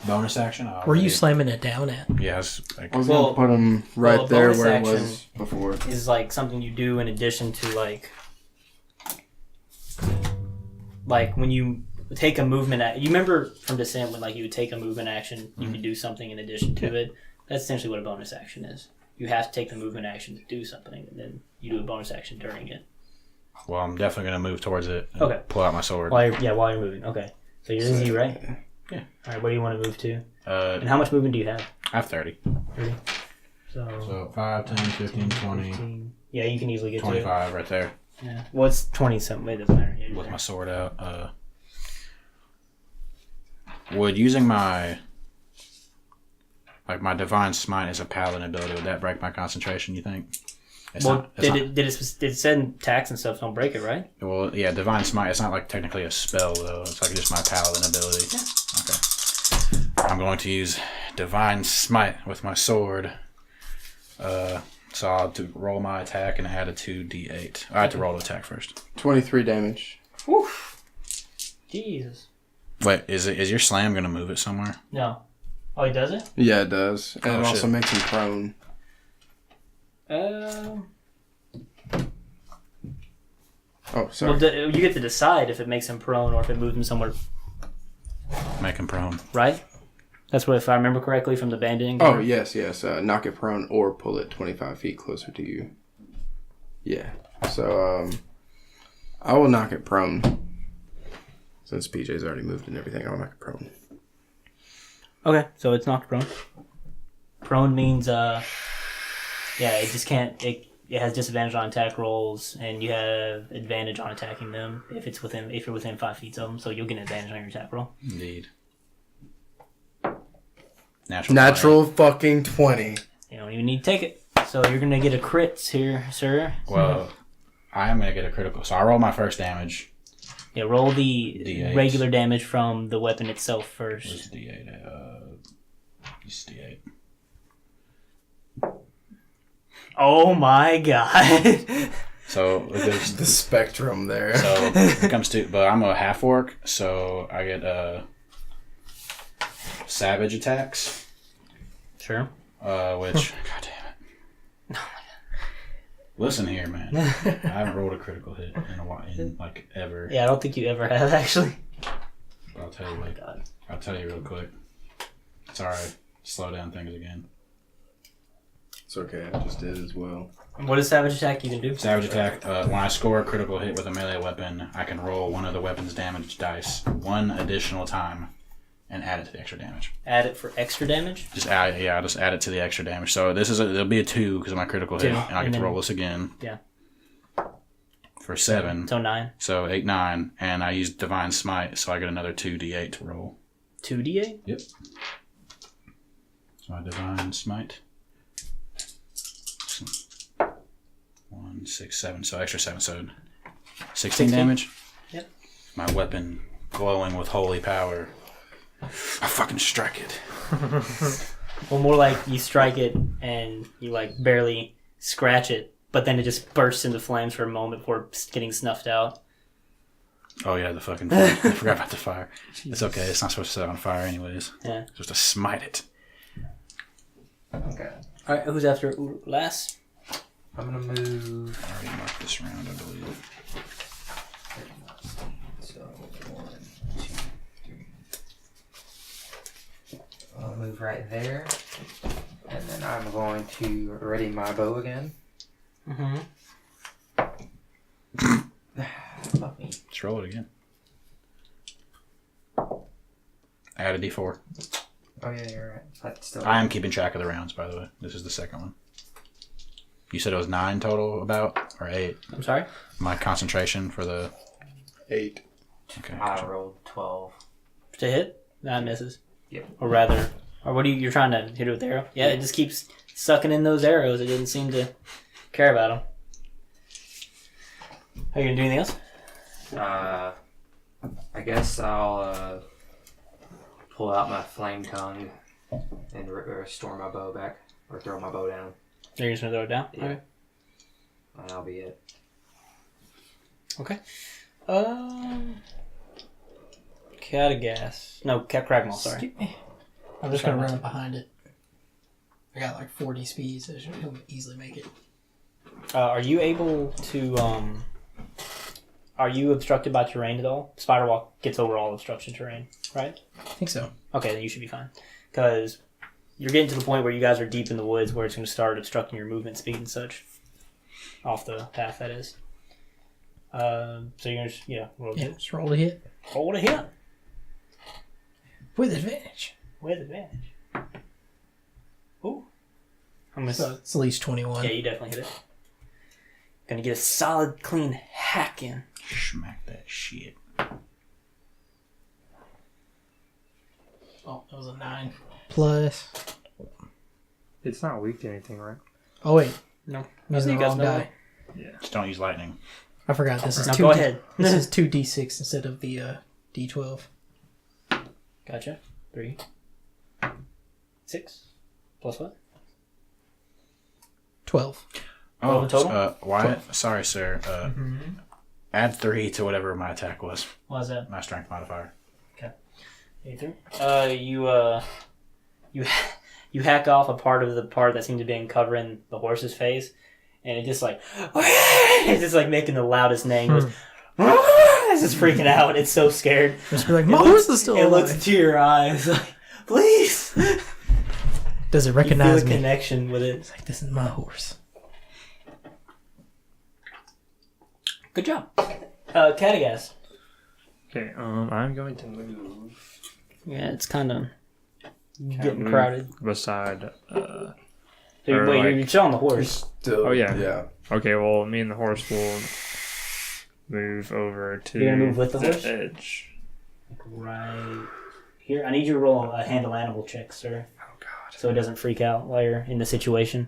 Speaker 2: Bonus action?
Speaker 4: Where are you slamming it down at?
Speaker 2: Yes. Like,
Speaker 5: I was
Speaker 3: Well-
Speaker 5: gonna put him right
Speaker 3: well,
Speaker 5: there
Speaker 3: bonus
Speaker 5: where
Speaker 3: action
Speaker 5: it was before.
Speaker 3: Is like something you do in addition to like when you take a movement you remember from Descent when like you would take a movement action, you could do something in addition to it. That's essentially what a bonus action is. You have to take the movement action to do something, and then you do a bonus action during it.
Speaker 2: well, I'm definitely going to move towards it and
Speaker 3: Okay.
Speaker 2: pull out my sword.
Speaker 3: While you're moving. Okay. So you're Izzy, right?
Speaker 2: Yeah.
Speaker 3: All right. Where do you want to move to?
Speaker 2: Uh,
Speaker 3: And how much movement do you have?
Speaker 2: I have 30.
Speaker 3: 30.
Speaker 2: So 5, 10, 15, 20,
Speaker 3: 15. Yeah, you can easily get
Speaker 2: 25 right there
Speaker 3: to it. Yeah. Well, it's 20 something. It doesn't matter. Yeah,
Speaker 2: with my sword out. Would using my divine smite as a paladin ability, would that break my concentration, you think? It's
Speaker 3: Well,
Speaker 2: not, it's not-
Speaker 3: it said tax and stuff don't break it, right?
Speaker 2: well, yeah, divine smite. It's not like technically a spell though. It's like just my paladin ability.
Speaker 3: Yeah.
Speaker 2: Okay. I'm going to use divine smite with my sword. So I'll have to roll my attack and add a 2d8. I have to roll the attack first.
Speaker 5: 23 damage.
Speaker 3: Whew. Jesus.
Speaker 2: Wait, is your slam going to move it somewhere?
Speaker 3: No. Oh, he does it?
Speaker 5: Yeah, it does. And
Speaker 2: Oh,
Speaker 5: it also
Speaker 2: shit.
Speaker 5: makes him prone. Oh, sorry.
Speaker 3: Well, you get to decide if it makes him prone or if it moves him somewhere,
Speaker 2: Make him prone.
Speaker 3: right? That's what, if I remember correctly from the banding.
Speaker 5: Oh, yes. Knock it prone or pull it 25 feet closer to you. Yeah. So, I will knock it prone. Since PJ's already moved and everything, I'll knock it prone.
Speaker 3: Okay, so it's knocked prone. Prone means, it just can't. It has disadvantage on attack rolls, and you have advantage on attacking them if you're within 5 feet of them. So you'll get an advantage on your attack roll.
Speaker 2: Indeed.
Speaker 5: Natural fucking 20.
Speaker 3: You don't even need to take it. So you're gonna get a crit here, sir.
Speaker 2: 20. Well, I am going to get a critical. So I roll my first damage.
Speaker 3: Yeah, roll the
Speaker 2: D8.
Speaker 3: regular damage from the weapon itself first.
Speaker 2: Where's D8? It's D8.
Speaker 3: Oh my god.
Speaker 2: So it goes.
Speaker 5: The spectrum there.
Speaker 2: So it comes to, but I'm a half orc, so I get savage attacks,
Speaker 3: Sure.
Speaker 2: which god damn it. Listen here, man. I haven't rolled a critical hit in a while, in like ever.
Speaker 3: Yeah, I don't think you ever have actually.
Speaker 2: But I'll tell you like,
Speaker 3: God.
Speaker 2: I'll tell you real quick. Sorry, slow down things again.
Speaker 5: It's okay, I just did as well.
Speaker 3: What is savage attack you can do?
Speaker 2: Savage attack. When I score a critical hit with a melee weapon, I can roll one of the weapon's damage dice one additional time, and add it to the extra damage.
Speaker 3: Add it for extra damage?
Speaker 2: Just add it to the extra damage. So it'll be a 2 because of my critical hit,
Speaker 3: 2,
Speaker 2: and I
Speaker 3: and
Speaker 2: get to
Speaker 3: then-
Speaker 2: roll this again.
Speaker 3: Yeah.
Speaker 2: for 7.
Speaker 3: So 9.
Speaker 2: So 8, 9. And I used Divine Smite, so I get another 2d8 to roll.
Speaker 3: 2d8?
Speaker 2: Yep. So I Divine Smite. 1, 6, 7. So extra 7. So 16 damage.
Speaker 3: Yep.
Speaker 2: My weapon glowing with holy power. I fucking strike it.
Speaker 3: Well, more like you strike it and you like barely scratch it, but then it just bursts into flames for a moment before getting snuffed out.
Speaker 2: Oh yeah, the fucking fire. I forgot about the fire. It's okay. It's not supposed to set on fire anyways.
Speaker 3: Yeah.
Speaker 2: Just to smite it.
Speaker 6: Okay.
Speaker 3: All right, who's after last?
Speaker 6: I'm gonna move.
Speaker 2: I already marked this round, I believe.
Speaker 6: So 1, 2, 3. I'll move right there, and then I'm going to ready my bow again.
Speaker 3: Mm-hmm.
Speaker 6: Fuck me.
Speaker 2: Let's roll it again. Add a d4.
Speaker 6: Oh yeah, you're right. That's still.
Speaker 2: I am keeping track of the rounds, by the way. This is the second one. You said it was 9 total, about, or 8?
Speaker 3: I'm sorry?
Speaker 2: My concentration for the
Speaker 5: 8.
Speaker 2: Okay.
Speaker 6: I rolled 12.
Speaker 3: To hit? That misses.
Speaker 6: Yep.
Speaker 3: Or rather, or what are you're trying to hit it with the arrow? Yeah, it just keeps sucking in those arrows. It doesn't seem to care about them. Are you gonna do anything else?
Speaker 6: I guess I'll pull out my flame tongue and restore my bow back, or throw my bow down,
Speaker 3: You're just gonna throw it down?
Speaker 6: Yeah.
Speaker 3: Okay.
Speaker 6: and that'll be it.
Speaker 3: Okay. Cragdaddies. No, Cragmaw, sorry.
Speaker 4: Excuse me. I'm just gonna run up behind it. I got like 40 speed, so he'll easily make it.
Speaker 3: Are you able to, are you obstructed by terrain at all? Spider Walk gets over all obstruction terrain, right?
Speaker 4: I think so.
Speaker 3: Okay, then you should be fine. Because you're getting to the point where you guys are deep in the woods where it's going to start obstructing your movement speed and such. Off the path, that is. So you're going to, roll
Speaker 4: Yeah, just roll to hit.
Speaker 3: Roll to hit.
Speaker 4: With advantage.
Speaker 3: With advantage. Ooh. I'm gonna,
Speaker 4: So it's at least 21.
Speaker 3: yeah, you definitely hit it. Gonna get a solid, clean hack in.
Speaker 2: smack that shit.
Speaker 4: Oh, that was a 9. Plus.
Speaker 1: It's not weak to anything, right?
Speaker 4: Oh, wait.
Speaker 3: No.
Speaker 4: I'm using
Speaker 3: You
Speaker 4: the
Speaker 3: guys
Speaker 4: wrong
Speaker 3: know
Speaker 4: die.
Speaker 1: Yeah.
Speaker 2: Just don't use lightning.
Speaker 4: I forgot this is
Speaker 3: Now
Speaker 4: 2
Speaker 3: go ahead.
Speaker 4: This is 2d6 instead of the d12.
Speaker 3: Gotcha. 3. 6. Plus what?
Speaker 4: 12.
Speaker 2: Oh,
Speaker 3: total?
Speaker 2: Wyatt, sorry, sir. Add 3 to whatever my attack was.
Speaker 3: What is that?
Speaker 2: My strength modifier.
Speaker 3: You you hack off a part of the part that seemed to be covering the horse's face, and it just like it's just like making the loudest name. It's just freaking out. It's so scared.
Speaker 4: Just be like, my horse is still
Speaker 3: It
Speaker 4: alive.
Speaker 3: looks into your eyes like, please.
Speaker 4: Does it
Speaker 3: You feel
Speaker 4: recognize
Speaker 3: a
Speaker 4: me?
Speaker 3: connection with it.
Speaker 4: It's like, this is my horse.
Speaker 3: Good job, Cragdaddies.
Speaker 1: Okay, I'm going to move
Speaker 3: Yeah, it's kind of
Speaker 1: Can't
Speaker 3: getting
Speaker 1: move
Speaker 3: crowded.
Speaker 1: beside.
Speaker 3: So
Speaker 1: or
Speaker 3: wait,
Speaker 1: like-
Speaker 3: you're still on the horse.
Speaker 5: Still,
Speaker 1: Oh, yeah.
Speaker 5: Yeah.
Speaker 1: Okay, well, me and the horse will move over to
Speaker 3: You're gonna move with the horse?
Speaker 1: edge.
Speaker 3: Right here. I need you to roll a handle animal check, sir.
Speaker 1: Oh God.
Speaker 3: So it doesn't freak out while you're in the situation.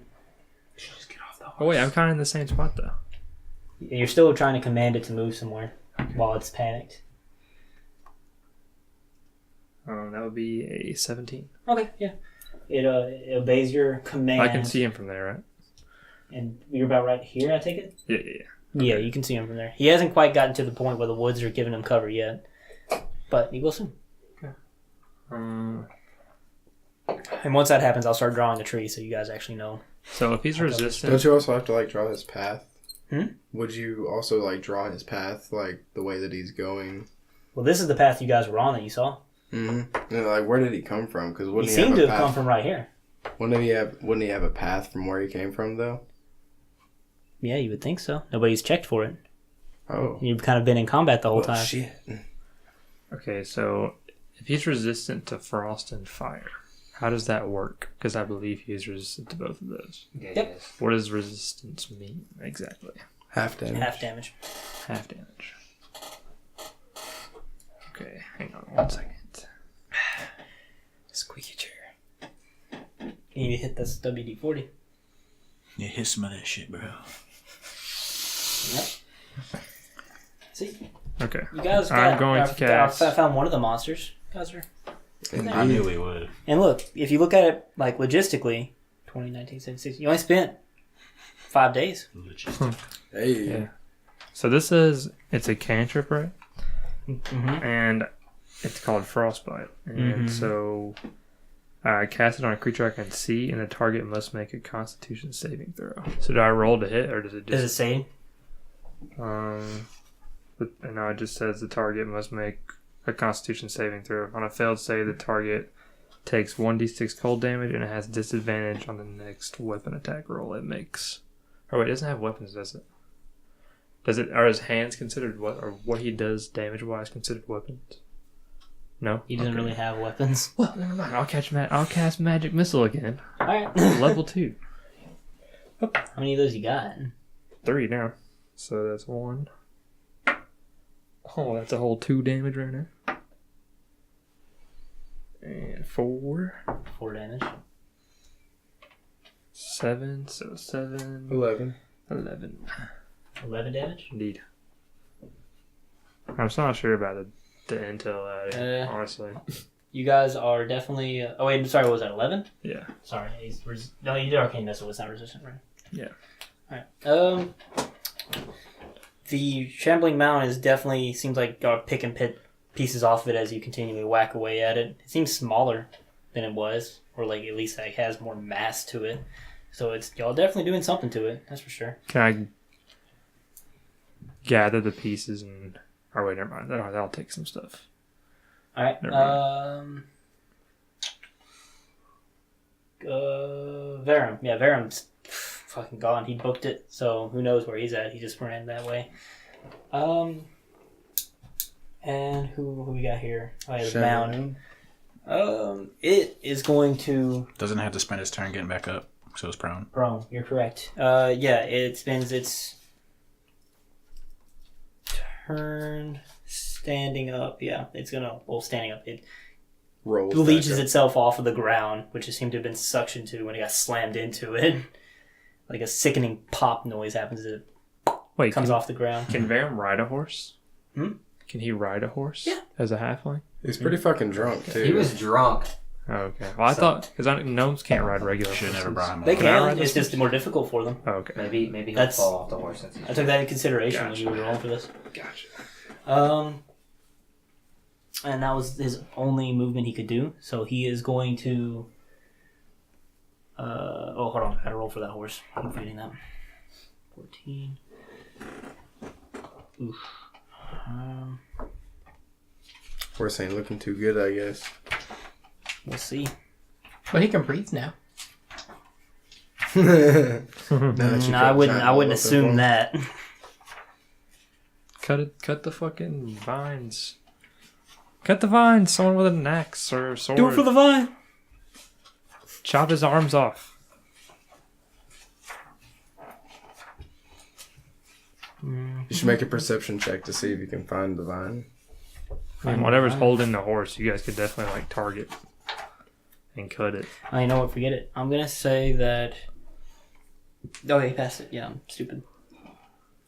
Speaker 6: Just get off the horse.
Speaker 1: Oh wait, I'm kind of in the same spot though.
Speaker 3: You're still trying to command it to move somewhere while it's panicked.
Speaker 1: That would be a 17.
Speaker 3: Okay, yeah. It obeys your command.
Speaker 1: I can see him from there, right?
Speaker 3: And you're about right here, I take it?
Speaker 1: Yeah.
Speaker 3: Yeah, you can see him from there. He hasn't quite gotten to the point where the woods are giving him cover yet. But he will soon.
Speaker 1: Um,
Speaker 3: And once that happens, I'll start drawing the tree so you guys actually know.
Speaker 1: so if he's resistant,
Speaker 5: Don't you also have to like draw his path?
Speaker 3: Hmm?
Speaker 5: Would you also like draw his path, like the way that he's going?
Speaker 3: Well, this is the path you guys were on that you saw.
Speaker 5: Mm-hmm. Like, where did he come from? Because
Speaker 3: He
Speaker 5: wouldn't he
Speaker 3: seemed
Speaker 5: have
Speaker 3: to
Speaker 5: a
Speaker 3: have come
Speaker 5: path?
Speaker 3: from right here.
Speaker 5: Wouldn't he have a path from where he came from though?
Speaker 3: Yeah, you would think so. Nobody's checked for it.
Speaker 5: Oh.
Speaker 3: You've kind of been in combat the whole
Speaker 5: Well,
Speaker 3: time.
Speaker 5: shit.
Speaker 1: okay, so if he's resistant to frost and fire, how does that work? Because I believe he is resistant to both of those.
Speaker 6: Yeah,
Speaker 3: Yep.
Speaker 6: yes.
Speaker 1: What does resistance mean exactly?
Speaker 5: Half damage.
Speaker 3: Half damage.
Speaker 1: Half damage. Okay, hang on 1 second.
Speaker 4: Squeaky chair.
Speaker 3: You need to hit this WD-40.
Speaker 2: Yeah, hit some of that shit, bro.
Speaker 3: Yep. See,
Speaker 1: Okay.
Speaker 3: you guys
Speaker 1: I'm going to cast.
Speaker 3: I found one of the monsters. You guys are.
Speaker 2: I knew we would.
Speaker 3: And look, if you look at it like logistically, 2019, 76, you only spent 5 days.
Speaker 5: Hey.
Speaker 1: Yeah. So this says it's a cantrip, right?
Speaker 3: Mm-hmm.
Speaker 1: And it's called Frostbite. And so I cast it on a creature I can see, and the target must make a Constitution saving throw. So do I roll to hit, or does it just...
Speaker 3: Does it say?
Speaker 1: But no, it just says the target must make a Constitution saving throw. On a failed save, the target takes 1d6 cold damage, and it has disadvantage on the next weapon attack roll it makes. Oh wait, it doesn't have weapons, does it? Does it? Are his hands considered what? Or what he does damage-wise considered weapons? No,
Speaker 3: He doesn't really have weapons.
Speaker 1: Well, never mind. I'll cast Magic Missile again.
Speaker 3: All right.
Speaker 1: Level 2.
Speaker 3: How many of those you got?
Speaker 1: 3 now. So that's 1. Oh, that's a whole 2 damage right now. And 4.
Speaker 3: 4 damage.
Speaker 1: 7. So 7.
Speaker 5: 11.
Speaker 1: 11.
Speaker 3: 11 damage.
Speaker 1: Indeed. I'm still not sure about the intel out of it, honestly.
Speaker 3: You guys are definitely. Oh wait, sorry. What was that? 11?
Speaker 1: Yeah.
Speaker 3: Sorry. No, you did arcane missile. It's not resistant, right?
Speaker 1: Yeah.
Speaker 3: All right. The shambling mound is definitely seems like y'all pick and pick pieces off of it as you continually whack away at it. It seems smaller than it was, or like at least like has more mass to it. So it's y'all definitely doing something to it. That's for sure.
Speaker 1: Can I gather the pieces and... Oh, wait, never mind. That'll take some stuff.
Speaker 3: All right.
Speaker 1: Never mind.
Speaker 3: Varum. Yeah, Varum's fucking gone. He booked it, so who knows where he's at. He just ran that way. And who we got here? Oh, yeah, the mound. It is going to...
Speaker 2: Doesn't have to spend his turn getting back up, so it's prone.
Speaker 3: Prone, you're correct. Yeah, it spends its turn standing up. Yeah, it's gonna... Well, standing up. It
Speaker 5: Rolls
Speaker 3: leeches
Speaker 5: back up.
Speaker 3: itself off of the ground, which it seemed to have been suctioned to when it got slammed into it. Like a sickening pop noise happens as it
Speaker 1: Wait,
Speaker 3: comes off the ground.
Speaker 1: Can Varum ride a horse?
Speaker 3: Hmm?
Speaker 1: Can he ride a horse?
Speaker 3: Yeah.
Speaker 1: As a halfling?
Speaker 5: He's pretty fucking drunk, too.
Speaker 6: He was drunk.
Speaker 1: Oh, okay. Well, I thought... Because gnomes can't ride regular
Speaker 2: Should
Speaker 1: horses.
Speaker 2: never brought him
Speaker 3: They
Speaker 2: up.
Speaker 1: Can I
Speaker 3: can.
Speaker 1: ride
Speaker 3: It's
Speaker 1: this
Speaker 3: just more difficult for them.
Speaker 1: Oh, okay.
Speaker 6: Maybe he'll
Speaker 3: That's-
Speaker 6: fall off the horse. Since
Speaker 3: I took that into consideration when
Speaker 1: Gotcha.
Speaker 3: you were rolling for this.
Speaker 1: Gotcha.
Speaker 3: And that was his only movement he could do. So he is going to. Oh, hold on. I gotta roll for that horse. I'm forgetting that. 14. Oof.
Speaker 5: Horse ain't looking too good, I guess.
Speaker 3: We'll see.
Speaker 4: But he can breathe now.
Speaker 3: I wouldn't assume that.
Speaker 1: Cut the fucking vines. Cut the vines. Someone with an axe or a sword.
Speaker 3: Do it for the vine.
Speaker 1: Chop his arms off.
Speaker 5: You should make a perception check to see if you can find the vine.
Speaker 1: I mean, whatever's holding the horse, you guys could definitely like target and cut it.
Speaker 3: I know what. Forget it. I'm gonna say that. Oh, he passed it. Yeah, I'm stupid.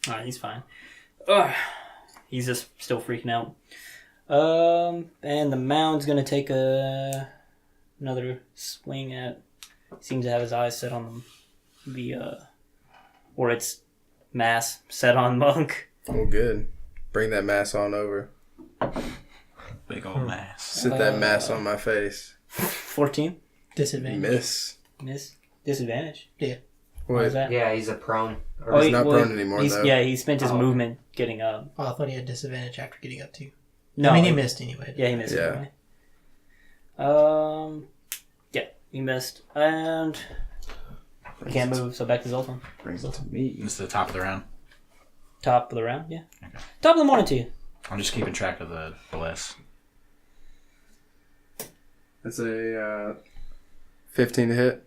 Speaker 3: All right, he's fine. Ugh. He's just still freaking out. And the mound's gonna take another swing at. Seems to have his eyes set on the or its mass set on Monk.
Speaker 5: Oh, good. Bring that mass on over.
Speaker 2: Big old mass.
Speaker 5: Sit that mass on my face.
Speaker 3: 14.
Speaker 4: Disadvantage.
Speaker 5: Miss.
Speaker 3: Disadvantage. Why
Speaker 5: Wait,
Speaker 3: is that?
Speaker 6: Yeah, he's a prone.
Speaker 3: Oh,
Speaker 5: he's not prone anymore, though.
Speaker 3: Yeah, he spent his
Speaker 6: Oh.
Speaker 3: movement getting up.
Speaker 4: Oh, I thought he had disadvantage after getting up too.
Speaker 3: No,
Speaker 4: I mean, he missed anyway.
Speaker 3: Yeah, he missed.
Speaker 5: Yeah.
Speaker 3: Anyway. Yeah, he missed, and he can't move. So back to Zoltan.
Speaker 5: Brings it to me.
Speaker 2: This is the top of the round.
Speaker 3: Top of the round. Yeah.
Speaker 2: Okay.
Speaker 3: Top of the morning to you.
Speaker 2: I'm just keeping track of the bless.
Speaker 5: That's a 15 to hit.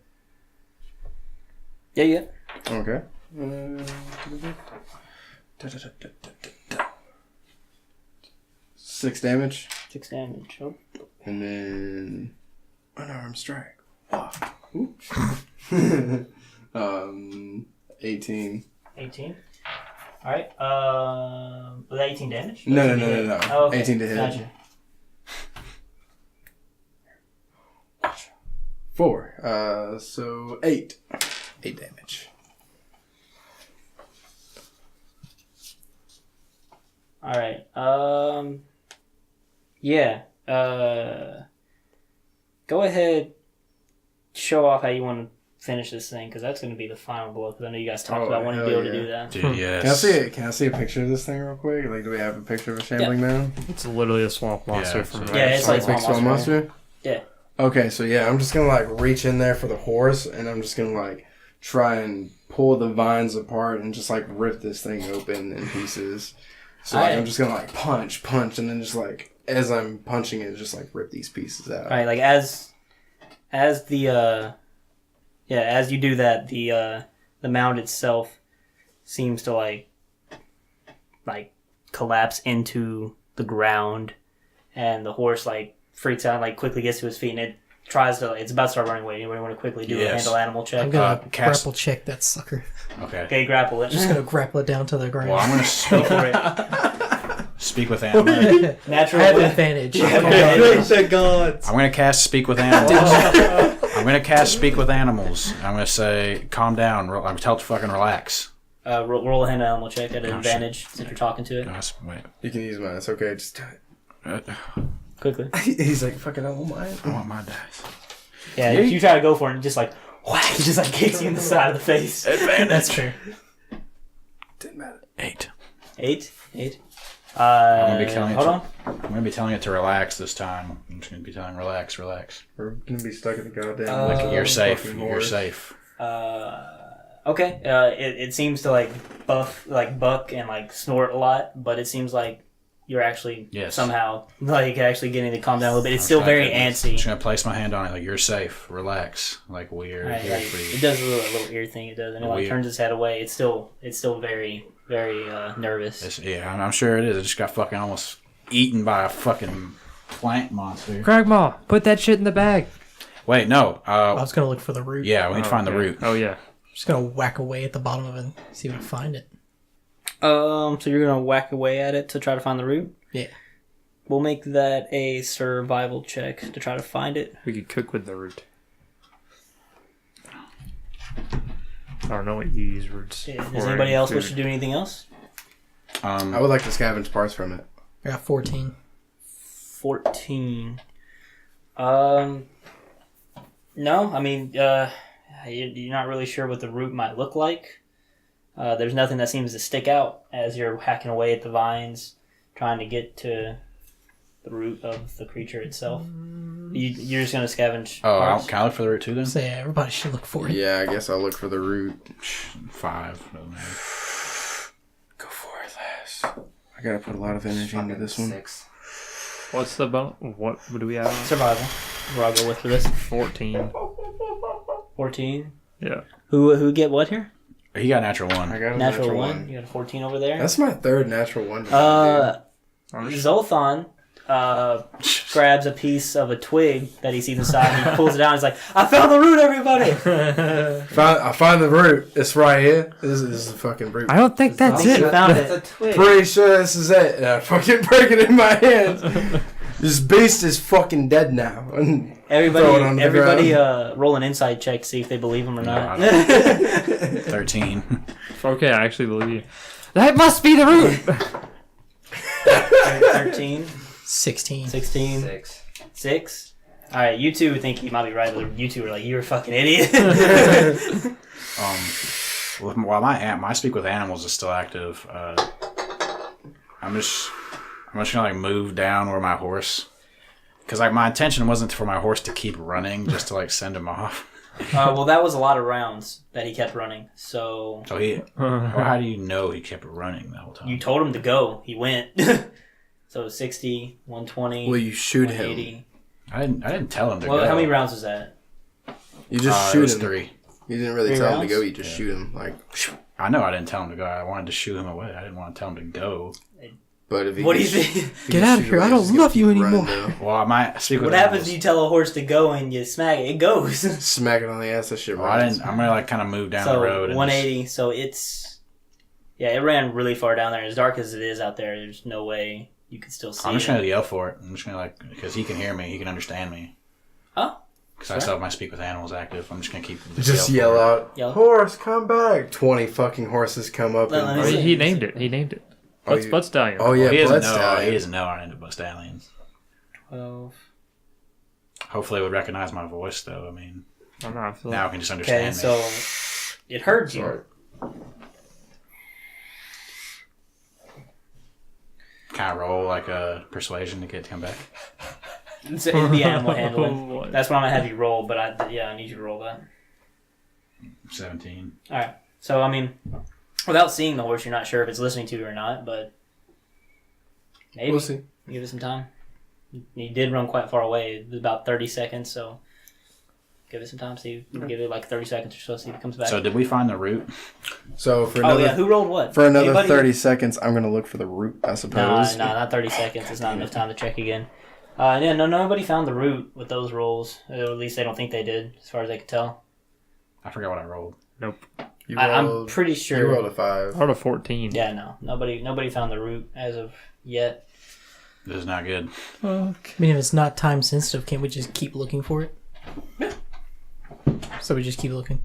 Speaker 3: Yeah, yeah.
Speaker 5: Okay. 6 damage.
Speaker 3: 6 damage. Oh.
Speaker 5: And then unarmed strike. 18.
Speaker 3: 18. All right. Was that 18 damage?
Speaker 5: No.
Speaker 3: Oh, okay.
Speaker 5: 18 to hit.
Speaker 3: Gotcha.
Speaker 5: 4. So 8. 8 damage.
Speaker 3: All right. Yeah. Go ahead. Show off how you want to finish this thing, because that's going to be the final blow. Because I know you guys talked about wanting to be able to do that.
Speaker 2: Dude, yes.
Speaker 5: Can I see a picture of this thing real quick? Like, do we have a picture of a shambling man?
Speaker 1: It's literally a swamp monster
Speaker 2: Yeah,
Speaker 1: from
Speaker 3: yeah, it's like
Speaker 5: Big swamp monster.
Speaker 3: Yeah.
Speaker 5: Okay, so yeah, I'm just gonna like reach in there for the horse, and I'm just gonna like try and pull the vines apart and just like rip this thing open in pieces. So like, I'm just gonna like punch, and then just like as I'm punching it, just like rip these pieces out.
Speaker 3: All right. Like as the as you do that, the mound itself seems to like collapse into the ground, and the horse like freaks out and like quickly gets to his feet, and it tries to. It's about to start running away. Anybody want to quickly do a handle animal check?
Speaker 4: I'm gonna
Speaker 2: cast-
Speaker 4: grapple check that sucker.
Speaker 2: Okay.
Speaker 3: Okay, grapple it.
Speaker 4: Just gonna grapple it down to the ground.
Speaker 2: Well, I'm going to
Speaker 3: Go for it.
Speaker 2: speak with animals.
Speaker 3: Natural.
Speaker 4: I have
Speaker 3: win.
Speaker 4: advantage.
Speaker 2: I'm going to cast speak with animals. I'm going to cast speak with animals. I'm going to say, calm down. I'm tell it to fucking relax.
Speaker 3: Roll a handle animal check at an
Speaker 2: Oh,
Speaker 3: advantage since you're talking to it.
Speaker 2: Guys, wait.
Speaker 5: You can use mine. It's okay. Just do it.
Speaker 3: Quickly.
Speaker 5: He's like, fucking, I want mine.
Speaker 2: I want my dice.
Speaker 3: Yeah, if you try to go for it, and just like whack, he just like kicks you in the side of the face.
Speaker 4: That's true.
Speaker 5: Didn't matter.
Speaker 2: 8.
Speaker 3: 8.
Speaker 2: I'm going to be telling
Speaker 3: hold
Speaker 2: it
Speaker 3: on.
Speaker 2: I'm going to be telling it to relax this time. I'm just going to be telling relax.
Speaker 5: We're gonna be stuck in the goddamn.
Speaker 2: Like, you're safe.
Speaker 5: fucking
Speaker 2: You're
Speaker 5: horse.
Speaker 2: safe.
Speaker 3: Okay. It seems to like buck and like snort a lot, but it seems like you're actually somehow like actually getting to calm down a little bit. It's still very antsy.
Speaker 2: I'm just going to place my hand on it. Like, you're safe. Relax. Like, we're
Speaker 3: Right,
Speaker 2: here
Speaker 3: like,
Speaker 2: for you.
Speaker 3: it does a little ear thing. It does, and it like
Speaker 2: Weird.
Speaker 3: turns its head away. It's still very nervous.
Speaker 2: I'm sure it is. It just got fucking almost eaten by a fucking plant monster.
Speaker 1: Cragmaw, put that shit in the bag.
Speaker 2: Wait, no.
Speaker 4: I was gonna look for the root.
Speaker 2: Yeah, we need to find the
Speaker 1: Okay.
Speaker 2: root.
Speaker 1: Oh yeah.
Speaker 4: Just gonna whack away at the bottom of it and see if I can find it.
Speaker 3: So you're gonna whack away at it to try to find the root.
Speaker 4: Yeah.
Speaker 3: We'll make that a survival check to try to find it.
Speaker 1: We could cook with the root. I don't know what you use roots.
Speaker 3: Does
Speaker 1: for
Speaker 3: anybody
Speaker 1: in
Speaker 3: else
Speaker 1: food.
Speaker 3: wish to do anything else?
Speaker 5: I would like to scavenge parts from it.
Speaker 4: I got 14.
Speaker 3: 14. No, I mean, you're not really sure what the root might look like. There's nothing that seems to stick out as you're hacking away at the vines, trying to get to the root of the creature itself. You're just going to scavenge parts?
Speaker 2: Can I look for the root too then?
Speaker 4: So yeah, everybody should look for it.
Speaker 5: Yeah, I guess I'll look for the root.
Speaker 2: 5. Doesn't matter.
Speaker 5: Go for it, Les. I gotta put a lot of energy into this one.
Speaker 6: 6.
Speaker 1: What's the bone? What do we have? on?
Speaker 3: Survival. What I'll go with for this.
Speaker 1: 14.
Speaker 3: 14.
Speaker 1: Yeah.
Speaker 3: Who get what here?
Speaker 2: He got natural 1.
Speaker 5: I got a
Speaker 3: Natural 1. You got a 14 over there.
Speaker 5: That's my third natural one.
Speaker 3: Zolthon grabs a piece of a twig that he sees inside and he pulls it out and he's like, I found the root, everybody!
Speaker 5: I find the root. It's right here. This is the fucking root.
Speaker 1: I don't think that's
Speaker 3: You
Speaker 1: it.
Speaker 3: found
Speaker 6: It's a
Speaker 3: it.
Speaker 6: twig.
Speaker 5: Pretty sure this is it. And I fucking break it in my hands. This beast is fucking dead now. And throw it on the
Speaker 3: Everybody
Speaker 5: ground.
Speaker 3: roll an insight check to see if they believe him or not.
Speaker 2: No, I 13.
Speaker 1: Okay, I actually believe you. That must be the root.
Speaker 3: 13,
Speaker 4: 16.
Speaker 3: 16,
Speaker 6: 6.
Speaker 3: 6. Alright, you two think he might be right, but you two are like, you're a fucking idiot.
Speaker 2: While my speak with animals is still active, I'm just gonna like move down where my horse, because like my intention wasn't for my horse to keep running, just to like send him off.
Speaker 3: Well, that was a lot of rounds that he kept running, so
Speaker 2: So how do you know he kept running the whole time?
Speaker 3: you told him to go. He went. So 60, 120,
Speaker 5: Will you shoot him?
Speaker 3: 180.
Speaker 2: I didn't tell him to
Speaker 3: Well,
Speaker 2: go.
Speaker 3: how many rounds was that?
Speaker 5: You just
Speaker 2: It
Speaker 5: shoot
Speaker 2: was
Speaker 5: him.
Speaker 2: 3.
Speaker 5: You didn't really
Speaker 3: 3
Speaker 5: tell him
Speaker 3: rounds?
Speaker 5: to go. You just shoot him. Like,
Speaker 2: I know I didn't tell him to go. I wanted to shoo him away. I didn't want to tell him to go.
Speaker 5: but if you
Speaker 3: What do you
Speaker 5: just-
Speaker 3: think?
Speaker 5: if you
Speaker 4: Get
Speaker 5: just
Speaker 4: out of
Speaker 5: shoot
Speaker 4: here.
Speaker 5: away,
Speaker 4: I
Speaker 5: it's
Speaker 4: don't
Speaker 5: just gonna
Speaker 4: love you
Speaker 5: keep running,
Speaker 4: anymore.
Speaker 5: though.
Speaker 2: Well, I might speak with
Speaker 3: What happens
Speaker 2: animals.
Speaker 3: if you tell a horse to go and you smack it? It goes.
Speaker 5: Smack it on the ass. That shit
Speaker 2: Well, I
Speaker 5: runs.
Speaker 2: didn't. I'm gonna like kind of move down
Speaker 3: so
Speaker 2: the road. And
Speaker 3: 180. So it's it ran really far down there. As dark as it is out there, there's no way you could still see.
Speaker 2: I'm just
Speaker 3: it.
Speaker 2: gonna yell for it. I'm just gonna like because he can hear me. He can understand me.
Speaker 3: Oh,
Speaker 2: Because I still have my speak with animals active. I'm just gonna keep
Speaker 5: Just yell
Speaker 2: for it.
Speaker 5: out,
Speaker 3: Yell.
Speaker 5: horse, come back! 20 fucking horses come up
Speaker 3: No,
Speaker 5: and
Speaker 3: no,
Speaker 1: He named it. He named it.
Speaker 5: Oh,
Speaker 1: Blood,
Speaker 5: you-
Speaker 1: Blood Stallion.
Speaker 5: Oh yeah,
Speaker 2: He doesn't
Speaker 5: blood
Speaker 2: know.
Speaker 5: stallion.
Speaker 2: He doesn't know I ended up stallions.
Speaker 3: 12.
Speaker 2: Hopefully, it would recognize my voice though. I mean,
Speaker 1: I don't know. I feel
Speaker 2: now
Speaker 1: like
Speaker 2: it can just
Speaker 3: Okay,
Speaker 2: understand
Speaker 3: so
Speaker 2: me.
Speaker 3: it heard you.
Speaker 5: Sorry.
Speaker 2: Can I roll like a persuasion to get to come back?
Speaker 3: It'd be animal handling.
Speaker 1: What?
Speaker 3: That's what I'm gonna have you roll, but I need you to roll that.
Speaker 2: 17.
Speaker 3: All right. So I mean, without seeing the horse, you're not sure if it's listening to you or not, but maybe
Speaker 5: We'll see.
Speaker 3: give it some time. He did run quite far away. It was about 30 seconds, so give it some time. See, give it like 30 seconds or so. See if it comes back.
Speaker 2: So did we find the root?
Speaker 5: So for
Speaker 3: oh
Speaker 5: another
Speaker 3: yeah, who rolled what?
Speaker 5: for another
Speaker 3: Anybody?
Speaker 5: 30 seconds, I'm gonna look for the root. I
Speaker 3: Nah,
Speaker 5: suppose.
Speaker 3: not 30 seconds. It's not enough time to check again. Yeah, nobody found the root with those rolls. Or at least they don't think they did, as far as I could tell.
Speaker 2: I forgot what I rolled.
Speaker 1: Nope.
Speaker 5: You
Speaker 3: I'm
Speaker 5: rolled-
Speaker 3: pretty sure.
Speaker 5: You rolled a
Speaker 1: I
Speaker 5: 5.
Speaker 1: rolled a 14.
Speaker 3: Yeah, no, nobody found the root as of yet.
Speaker 2: This is not good.
Speaker 4: I mean, if it's not time sensitive, can't we just keep looking for it? So we just keep looking.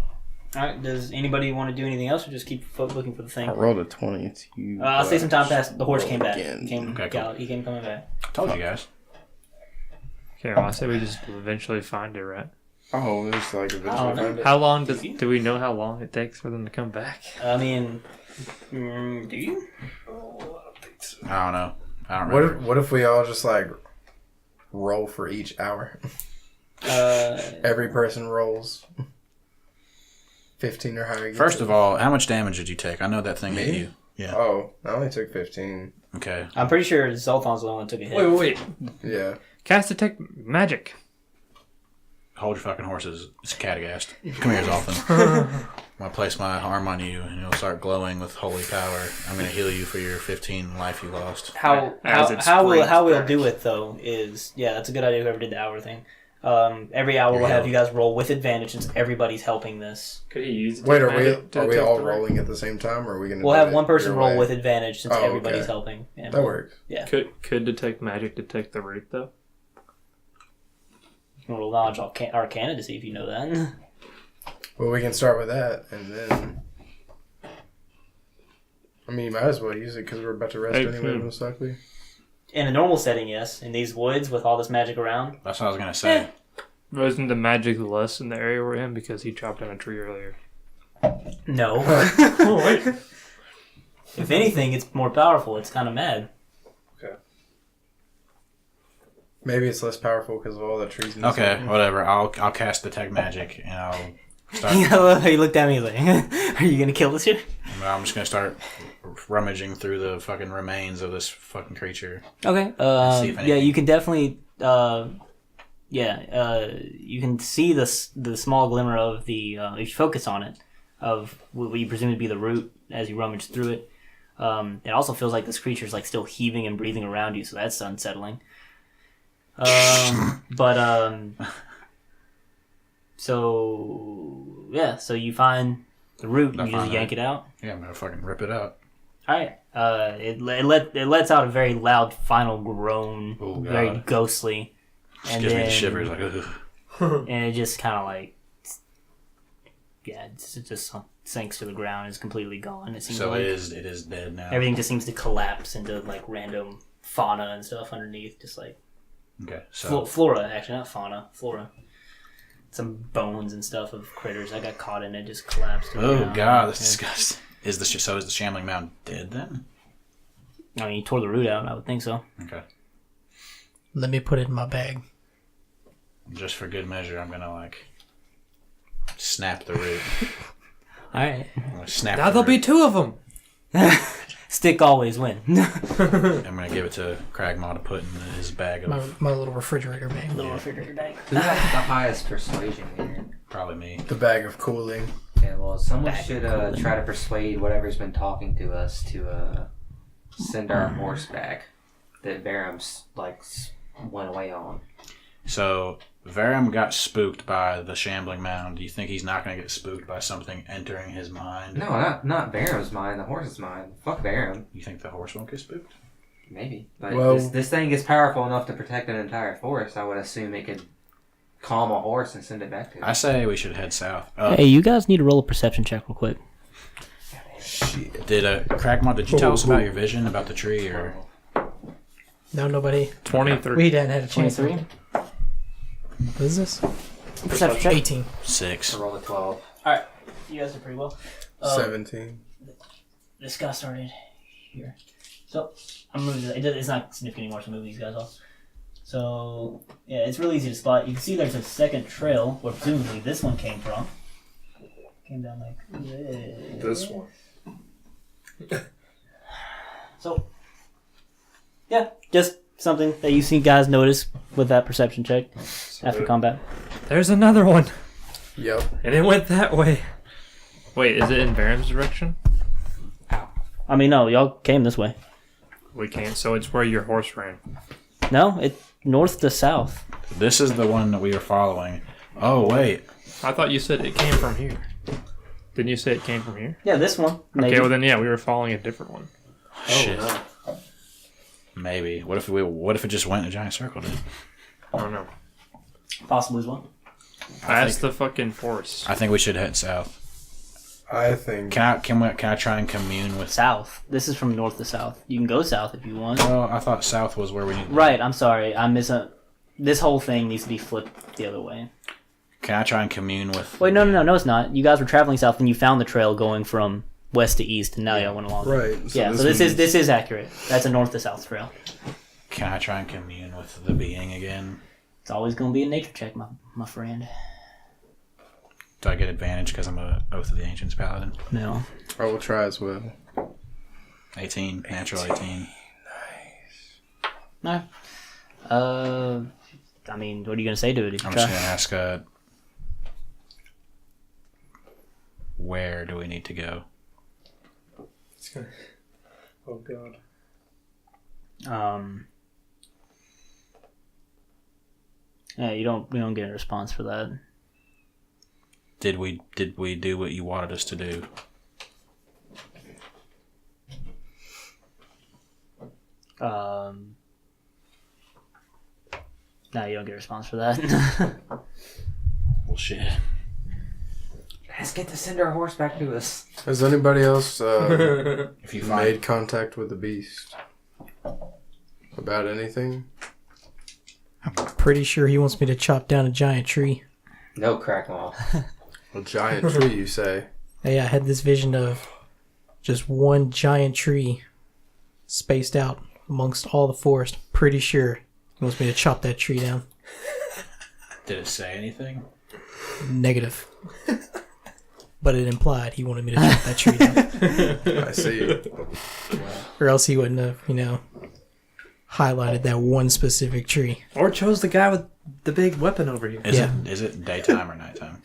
Speaker 3: All right. Does anybody want to do anything else, or just keep looking for the thing?
Speaker 5: I rolled a 20. It's you.
Speaker 3: I'll say some time passed. The horse came back.
Speaker 5: Again.
Speaker 3: He came,
Speaker 2: Okay, cool.
Speaker 3: he came coming back.
Speaker 2: Told you guys.
Speaker 1: Okay, well, I say we just eventually find it, right?
Speaker 5: Oh, it's like
Speaker 3: I
Speaker 5: eventually
Speaker 3: don't know.
Speaker 5: find it.
Speaker 1: How long do we know how long it takes for them to come back?
Speaker 3: I mean, do you?
Speaker 2: I don't know. I don't
Speaker 5: What
Speaker 2: remember.
Speaker 5: if, what if we all just like roll for each hour? Every person rolls 15 or higher.
Speaker 2: First of all, how much damage did you take? I know that thing hit
Speaker 5: Me?
Speaker 2: you. Yeah.
Speaker 5: Oh, I only took 15.
Speaker 2: Okay.
Speaker 3: I'm pretty sure Zoltan's the one that took a hit.
Speaker 1: Wait.
Speaker 5: Yeah.
Speaker 1: Cast Detect Magic.
Speaker 2: Hold your fucking horses. It's catagast. Come here, Zoltan. I'm gonna place my arm on you, and you'll start glowing with holy power. I'm gonna heal you for your 15 life you lost.
Speaker 3: How
Speaker 1: As it
Speaker 3: how
Speaker 1: springs
Speaker 3: we'll
Speaker 1: back.
Speaker 3: do it though is that's a good idea. Whoever did the hour thing. Every hour we'll
Speaker 2: Yeah.
Speaker 3: have you guys roll with advantage since everybody's helping this.
Speaker 1: Could he use
Speaker 5: Wait, are
Speaker 1: Detect
Speaker 5: we all
Speaker 1: the ring?
Speaker 5: rolling at the same time, or are we gonna?
Speaker 3: We'll
Speaker 5: do
Speaker 3: have
Speaker 5: it
Speaker 3: one person
Speaker 5: your
Speaker 3: roll
Speaker 5: way?
Speaker 3: with advantage since
Speaker 5: Oh,
Speaker 3: everybody's
Speaker 5: okay.
Speaker 3: helping. And
Speaker 5: That works.
Speaker 3: Yeah.
Speaker 1: Could Detect Magic detect the root, though?
Speaker 3: You can roll knowledge arcana to see if you know that.
Speaker 5: Well, we can start with that, and then. I mean, you might as well use it because we're about to rest
Speaker 1: Hey,
Speaker 5: anyway,
Speaker 1: hmm.
Speaker 5: most likely.
Speaker 3: In a normal setting, yes. In these woods with all this magic around.
Speaker 2: That's what I was gonna say.
Speaker 1: Wasn't the magic less in the area we're in because he chopped down a tree earlier?
Speaker 3: No.
Speaker 1: Oh, wait.
Speaker 3: If anything, it's more powerful. It's kind of mad.
Speaker 5: Maybe it's less powerful because of all the trees. And
Speaker 2: Okay,
Speaker 5: stuff.
Speaker 2: whatever. I'll cast Detect Magic, and I'll start.
Speaker 3: I love how you looked at me like, are you going to kill us here?
Speaker 2: I'm just gonna start rummaging through the fucking remains of this fucking creature.
Speaker 3: Okay.
Speaker 2: See if
Speaker 3: Yeah,
Speaker 2: anything-
Speaker 3: you can definitely. You can see the small glimmer of the if you focus on it of what you presume to be the root as you rummage through it. It also feels like this creature is like still heaving and breathing around you, so that's unsettling. So you find the root,
Speaker 2: I
Speaker 3: you just
Speaker 2: find
Speaker 3: yank
Speaker 2: it.
Speaker 3: it out.
Speaker 2: Yeah, I'm gonna fucking rip it out.
Speaker 3: All right. It lets out a very loud final groan,
Speaker 2: Oh, God.
Speaker 3: very ghostly,
Speaker 2: Just
Speaker 3: and
Speaker 2: gives me
Speaker 3: then
Speaker 2: the shivers. Like, ugh.
Speaker 3: and it just kind of like, it just sinks to the ground. It's completely gone. It seems
Speaker 2: So
Speaker 3: like
Speaker 2: it is dead now.
Speaker 3: everything just seems to collapse into like random fauna and stuff underneath, just like
Speaker 2: Okay, so
Speaker 3: flora. Actually, not fauna, flora. Some bones and stuff of critters that got caught in it just collapsed. to the
Speaker 2: oh
Speaker 3: ground.
Speaker 2: god, that's
Speaker 3: Yeah.
Speaker 2: disgusting. Is the Shambling Mound dead then?
Speaker 3: I mean, you tore the root out. I would think so.
Speaker 2: Okay,
Speaker 4: Let me put it in my bag.
Speaker 2: just for good measure, I'm gonna like snap the root.
Speaker 3: All right.
Speaker 2: I'm gonna snap.
Speaker 1: Now
Speaker 2: the
Speaker 1: there'll be
Speaker 2: root.
Speaker 1: two of them.
Speaker 3: Stick always win.
Speaker 2: I'm gonna give it to Cragmaw to put in his bag of
Speaker 4: My little refrigerator bag.
Speaker 3: Little refrigerator bag.
Speaker 6: Who has the highest persuasion here?
Speaker 2: probably probably me.
Speaker 5: The bag of cooling.
Speaker 6: Okay, well, someone
Speaker 3: Back
Speaker 6: should
Speaker 3: cooling.
Speaker 6: try to persuade whatever's been talking to us to send our horse back that Varum's went away on.
Speaker 2: So Varum got spooked by the shambling mound. Do you think he's not going to get spooked by something entering his mind?
Speaker 6: No, not Varum's mind. The horse's mind. Fuck Varum.
Speaker 2: You think the horse won't get spooked?
Speaker 6: Maybe, but
Speaker 5: Well-
Speaker 6: this thing is powerful enough to protect an entire forest. I would assume it could calm a horse and send it back to
Speaker 2: I
Speaker 6: it.
Speaker 2: say we should head south.
Speaker 3: Hey, you guys need to roll a perception check real quick.
Speaker 5: Shit.
Speaker 2: Did Crackmont, did you tell us about your vision about the tree or?
Speaker 4: No, nobody.
Speaker 1: 23.
Speaker 4: We hadn't had a chance.
Speaker 3: 23?
Speaker 4: What is this?
Speaker 3: Perception check.
Speaker 4: 18.
Speaker 2: 6.
Speaker 6: I rolled a 12.
Speaker 3: Alright, you guys did pretty well.
Speaker 5: 17.
Speaker 3: This got started here. So, I'm moving. It's not significant anymore, so I'm moving these guys off. So, yeah, it's really easy to spot. You can see there's a second trail where presumably this one came from. Came down like
Speaker 5: This one.
Speaker 3: So, yeah, just something that you see guys notice with that perception check after combat.
Speaker 1: There's another one.
Speaker 5: Yep.
Speaker 1: And it went that way. Wait, is it in Varum's direction?
Speaker 3: I mean, no, y'all came this way.
Speaker 1: We can't, so it's where your horse ran.
Speaker 3: No, it's north to south.
Speaker 2: This is the one that we were following. Oh, wait.
Speaker 1: I thought you said it came from here. Didn't you say it came from here?
Speaker 3: Yeah, this one.
Speaker 1: Okay, well then, yeah, we were following a different one.
Speaker 2: Shit. Maybe. What if it just went in a giant circle, dude?
Speaker 1: I don't know.
Speaker 3: Possibly as well.
Speaker 1: That's the fucking forest.
Speaker 2: I think we should head south.
Speaker 5: I think.
Speaker 2: Can I try and commune with?
Speaker 3: South. This is from north to south. You can go south if you want.
Speaker 2: Well, I thought south was where we need.
Speaker 3: Right, I'm sorry. I miss a. This whole thing needs to be flipped the other way.
Speaker 2: Can I try and commune with?
Speaker 3: Wait, no, it's not. You guys were traveling south and you found the trail going from west to east, and now y'all went along.
Speaker 5: Right.
Speaker 3: Yeah, so this is accurate. That's a north to south trail.
Speaker 2: Can I try and commune with the being again?
Speaker 3: It's always going to be a nature check, my friend.
Speaker 2: Do I get advantage because I'm a Oath of the Ancients paladin?
Speaker 3: No.
Speaker 5: I will try as well.
Speaker 2: 18, natural 18.
Speaker 3: No. I mean, what are you going to say to it if you
Speaker 2: I'm
Speaker 3: try?
Speaker 2: just gonna ask. Where do we need to go?
Speaker 1: It's gonna... Oh god.
Speaker 3: Yeah, we don't get a response for that.
Speaker 2: Did we do what you wanted us to do?
Speaker 3: No, you don't get a response for that.
Speaker 2: Well, shit.
Speaker 6: Let's get to send our horse back to us.
Speaker 5: Has anybody else
Speaker 2: If you find
Speaker 5: made contact with the beast? About anything?
Speaker 4: I'm pretty sure he wants me to chop down a giant tree.
Speaker 6: No crack wall.
Speaker 5: A giant tree, you say?
Speaker 4: Yeah, I had this vision of just one giant tree spaced out amongst all the forest. Pretty sure he wants me to chop that tree down.
Speaker 2: did it say anything?
Speaker 4: Negative. But it implied he wanted me to chop that tree down.
Speaker 5: I see.
Speaker 4: Or else he wouldn't have, highlighted that one specific tree.
Speaker 1: Or chose the guy with the big weapon over here.
Speaker 2: Is it daytime or nighttime?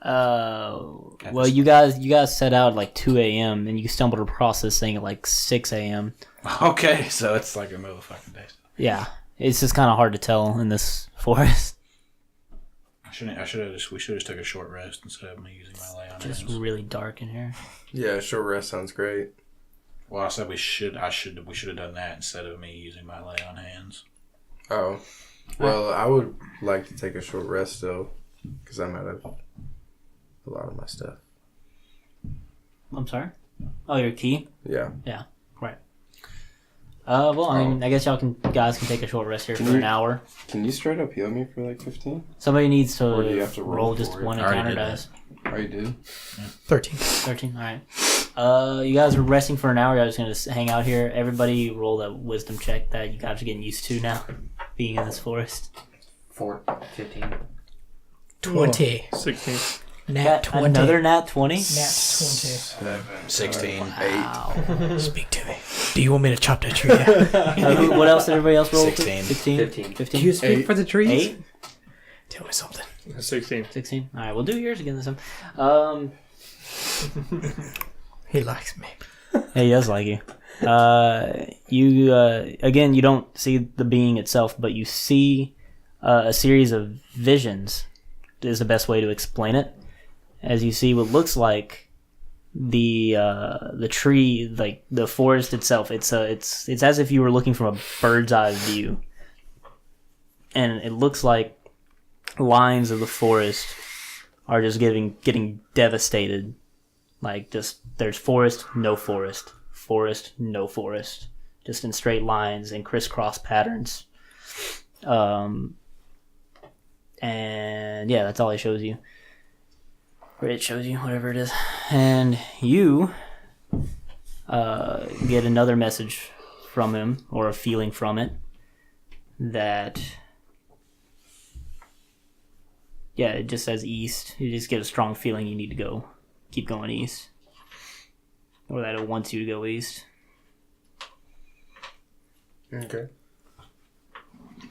Speaker 3: Well, you guys set out at like 2 a.m. and you stumbled across this thing at like 6 a.m.
Speaker 2: Okay, so it's like the middle of the fucking day.
Speaker 3: Yeah, it's just kind of hard to tell in this forest.
Speaker 2: We should have just took a short rest instead of me using my lay on
Speaker 3: Just
Speaker 2: hands.
Speaker 3: really dark in here.
Speaker 5: Yeah, short rest sounds great.
Speaker 2: Well, I said we should have done that instead of me using my lay on hands.
Speaker 5: Oh. Well, I would like to take a short rest still, because I'm out of a lot of my stuff.
Speaker 3: I'm sorry? Oh, your key?
Speaker 5: Yeah.
Speaker 3: Yeah, right. Well, I mean, I guess guys can take a short rest here for an hour.
Speaker 7: Can you straight up heal me for like 15?
Speaker 3: Somebody needs to,
Speaker 7: Or do you have to roll
Speaker 3: just
Speaker 7: for it?
Speaker 3: one
Speaker 2: I already
Speaker 3: encounter
Speaker 2: did
Speaker 3: dice.
Speaker 7: Oh, you do?
Speaker 4: 13.
Speaker 3: 13, alright. You guys are resting for an hour. You're just going to hang out here. Everybody roll that wisdom check that you guys are getting used to now, being in this forest.
Speaker 6: 15.
Speaker 4: 20.
Speaker 1: 16.
Speaker 4: Nat 20.
Speaker 3: Another nat 20?
Speaker 4: Nat
Speaker 2: 16.
Speaker 3: Wow.
Speaker 4: Speak to me. Do you want me to chop that tree down?
Speaker 3: What else did everybody else roll?
Speaker 2: 16.
Speaker 3: 16?
Speaker 6: 15.
Speaker 3: 15?
Speaker 1: Do you speak for the trees?
Speaker 3: 8?
Speaker 4: Tell me something.
Speaker 1: 16.
Speaker 3: 16. All right, we'll do yours again this time.
Speaker 4: He likes me.
Speaker 3: Yeah, he does like you. You again, you don't see the being itself, but you see a series of visions. Is the best way to explain it. As you see what looks like the tree, like the forest itself. It's as if you were looking from a bird's eye view, and it looks like lines of the forest are just getting devastated. Like just there's forest, no forest. Forest, no forest, just in straight lines and crisscross patterns. And yeah, that's all it shows you. Or it shows you, whatever it is. And you get another message from him, or a feeling from it, that, yeah, it just says east. You just get a strong feeling you need to keep going east. Or that it wants you to go east.
Speaker 5: Okay.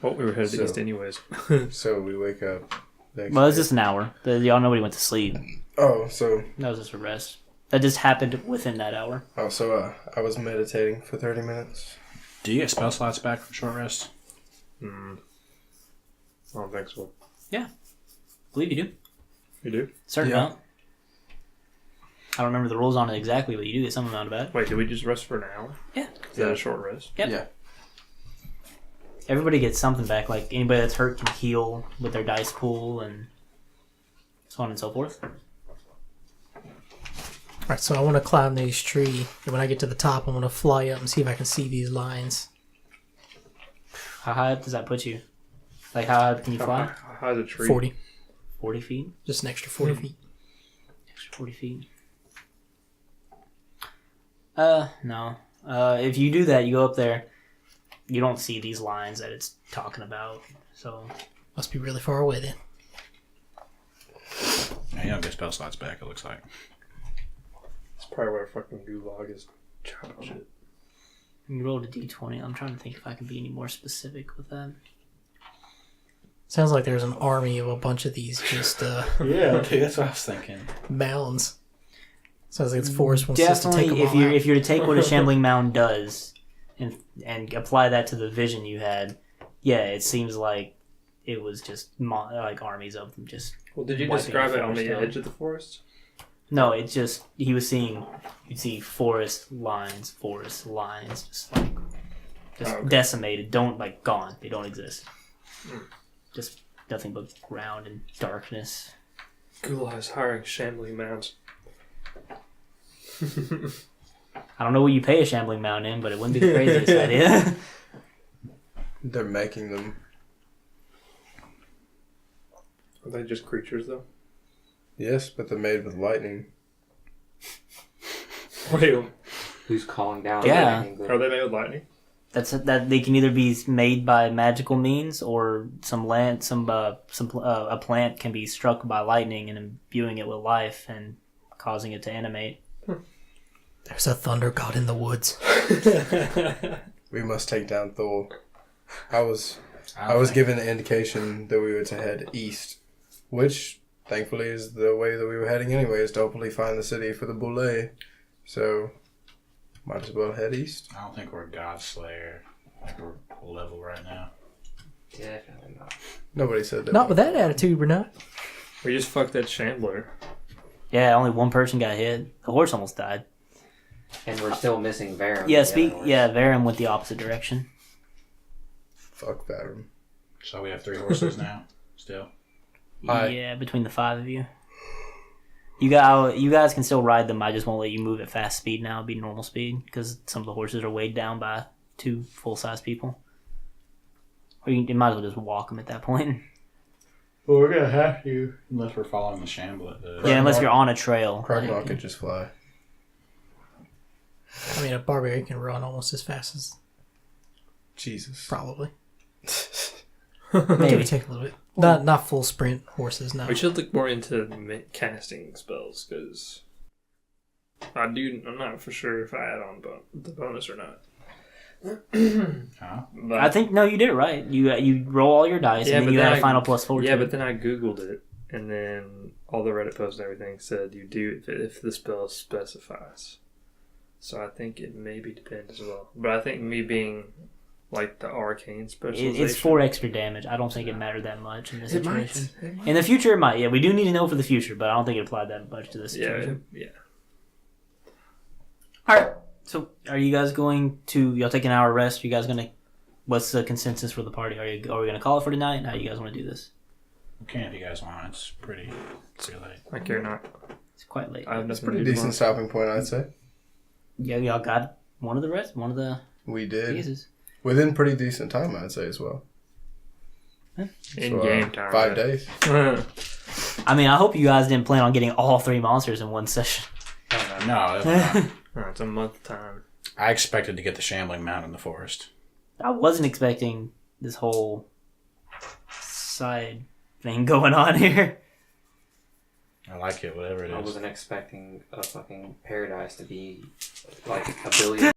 Speaker 1: Well, we were headed east anyways.
Speaker 5: So we wake up.
Speaker 3: Well, it's just an hour. Y'all nobody went to sleep.
Speaker 5: Oh, so.
Speaker 3: That was just a rest. That just happened within that hour.
Speaker 5: Oh, so I was meditating for 30 minutes.
Speaker 2: Do you get spell slots back from short rest?
Speaker 1: I don't think so.
Speaker 3: Yeah. I believe you do.
Speaker 1: You do?
Speaker 3: Certain amount. I don't remember the rules on it exactly, but you do get some amount of that.
Speaker 1: Wait, did we just rest for an hour?
Speaker 3: Yeah.
Speaker 1: Is that a short rest?
Speaker 3: Yep.
Speaker 5: Yeah.
Speaker 3: Everybody gets something back. Like anybody that's hurt can heal with their dice pool and so on and so forth.
Speaker 4: Alright, so I want to climb this tree, and when I get to the top, I want to fly up and see if I can see these lines.
Speaker 3: How high up does that put you? Like how high up can you fly?
Speaker 1: How high is a tree?
Speaker 4: 40.
Speaker 3: 40 feet?
Speaker 4: Just an extra 40 feet.
Speaker 3: Extra 40 feet. No. If you do that, you go up there, you don't see these lines that it's talking about, so...
Speaker 4: Must be really far away then.
Speaker 2: Yeah, you don't get spell slots back, it looks like.
Speaker 1: That's probably where fucking Gulag is chopping shit.
Speaker 3: You rolled a d20. I'm trying to think if I can be any more specific with that.
Speaker 4: Sounds like there's an army of a bunch of these just
Speaker 2: Yeah, dude, that's what I was thinking.
Speaker 4: mounds. Sounds like it's forest wants us to take
Speaker 3: Definitely,
Speaker 4: them all out.
Speaker 3: if you're to take what a shambling mound does and apply that to the vision you had, yeah, it seems like it was just like armies of them just.
Speaker 1: Well, did you
Speaker 3: wiping
Speaker 1: describe
Speaker 3: the
Speaker 1: it on the
Speaker 3: forest out.
Speaker 1: edge of the forest?
Speaker 3: No, it's just he was seeing. You'd see forest lines, just like
Speaker 1: Okay.
Speaker 3: decimated. Don't like gone. They don't exist. Just nothing but ground and darkness.
Speaker 1: Gulag is hiring shambling mounds.
Speaker 3: I don't know what you pay a shambling mound in, but it wouldn't be the craziest idea.
Speaker 5: They're making them.
Speaker 1: Are they just creatures, though?
Speaker 5: Yes, but they're made with lightning.
Speaker 1: Wait,
Speaker 6: Who's calling down?
Speaker 3: Yeah.
Speaker 6: lightning?
Speaker 1: are they made with lightning?
Speaker 3: That they can either be made by magical means, or a plant can be struck by lightning and imbuing it with life and causing it to animate.
Speaker 4: There's a thunder god in the woods.
Speaker 5: We must take down Thor. I was given the indication that we were to head east, which thankfully is the way that we were heading anyways, to hopefully find the city for the Boule. So, might as well head east.
Speaker 2: I don't think we're God Slayer. Like we're level right now.
Speaker 6: Definitely not.
Speaker 5: Nobody said that.
Speaker 4: Not with that attitude, we're not.
Speaker 1: We just fucked that shambler.
Speaker 3: Yeah, only one person got hit. The horse almost died.
Speaker 6: And we're still missing Varum.
Speaker 3: Yeah, Varum went the opposite direction.
Speaker 5: Fuck Varum.
Speaker 2: So we have 3 horses now, still.
Speaker 5: Aye.
Speaker 3: Yeah, between the 5 of you. You guys can still ride them. I just won't let you move at fast speed now. It'll be normal speed because some of the horses are weighed down by 2 full-size people. Or you might as well just walk them at that point.
Speaker 2: Well, we're gonna have to. Unless we're following the shamblet.
Speaker 3: Yeah, unless you're on a trail.
Speaker 5: Cragdaddies could just fly.
Speaker 4: I mean, a barbarian can run almost as fast as...
Speaker 5: Jesus.
Speaker 4: Probably.
Speaker 3: Maybe.
Speaker 4: Give or take a little bit. Not full sprint horses, no.
Speaker 1: We should look more into casting spells, because I'm not for sure if I add on the bonus or not.
Speaker 2: Huh?
Speaker 1: But,
Speaker 3: I think, no, you did it right. You roll all your dice, and then you add a final +4
Speaker 1: Yeah,
Speaker 3: to
Speaker 1: but
Speaker 3: it.
Speaker 1: then I Googled it, and then all the Reddit posts and everything said you do if the spell specifies. So I think it maybe depends as well. But I think me being like the arcane specialization,
Speaker 3: It's 4 extra damage. I don't think it mattered that much in this
Speaker 5: It
Speaker 3: situation.
Speaker 5: might.
Speaker 3: In the future, it might. Yeah, we do need to know for the future, but I don't think it applied that much to this situation.
Speaker 1: Yeah.
Speaker 3: All right. So, are you guys going to? Y'all take an hour rest. You guys gonna? What's the consensus for the party? Are we gonna call it for tonight? How do you guys want to do this?
Speaker 2: We can if you guys want. It's pretty late.
Speaker 1: I care not.
Speaker 3: It's quite late.
Speaker 1: I have
Speaker 5: It's a
Speaker 1: nothing
Speaker 5: pretty
Speaker 1: to do
Speaker 5: decent stopping point, I'd say.
Speaker 3: Yeah, y'all got one of the
Speaker 5: We did.
Speaker 3: pieces.
Speaker 5: Within pretty decent time, I'd say, as well.
Speaker 1: In
Speaker 5: So,
Speaker 1: game time.
Speaker 5: 5 days.
Speaker 3: I mean, I hope you guys didn't plan on getting all 3 monsters in one session.
Speaker 2: No, that's not.
Speaker 1: It's a month time.
Speaker 2: I expected to get the shambling mound in the forest.
Speaker 3: I wasn't expecting this whole side thing going on here.
Speaker 2: I like it, whatever it
Speaker 6: I
Speaker 2: is.
Speaker 6: wasn't expecting a fucking paradise to be like a billion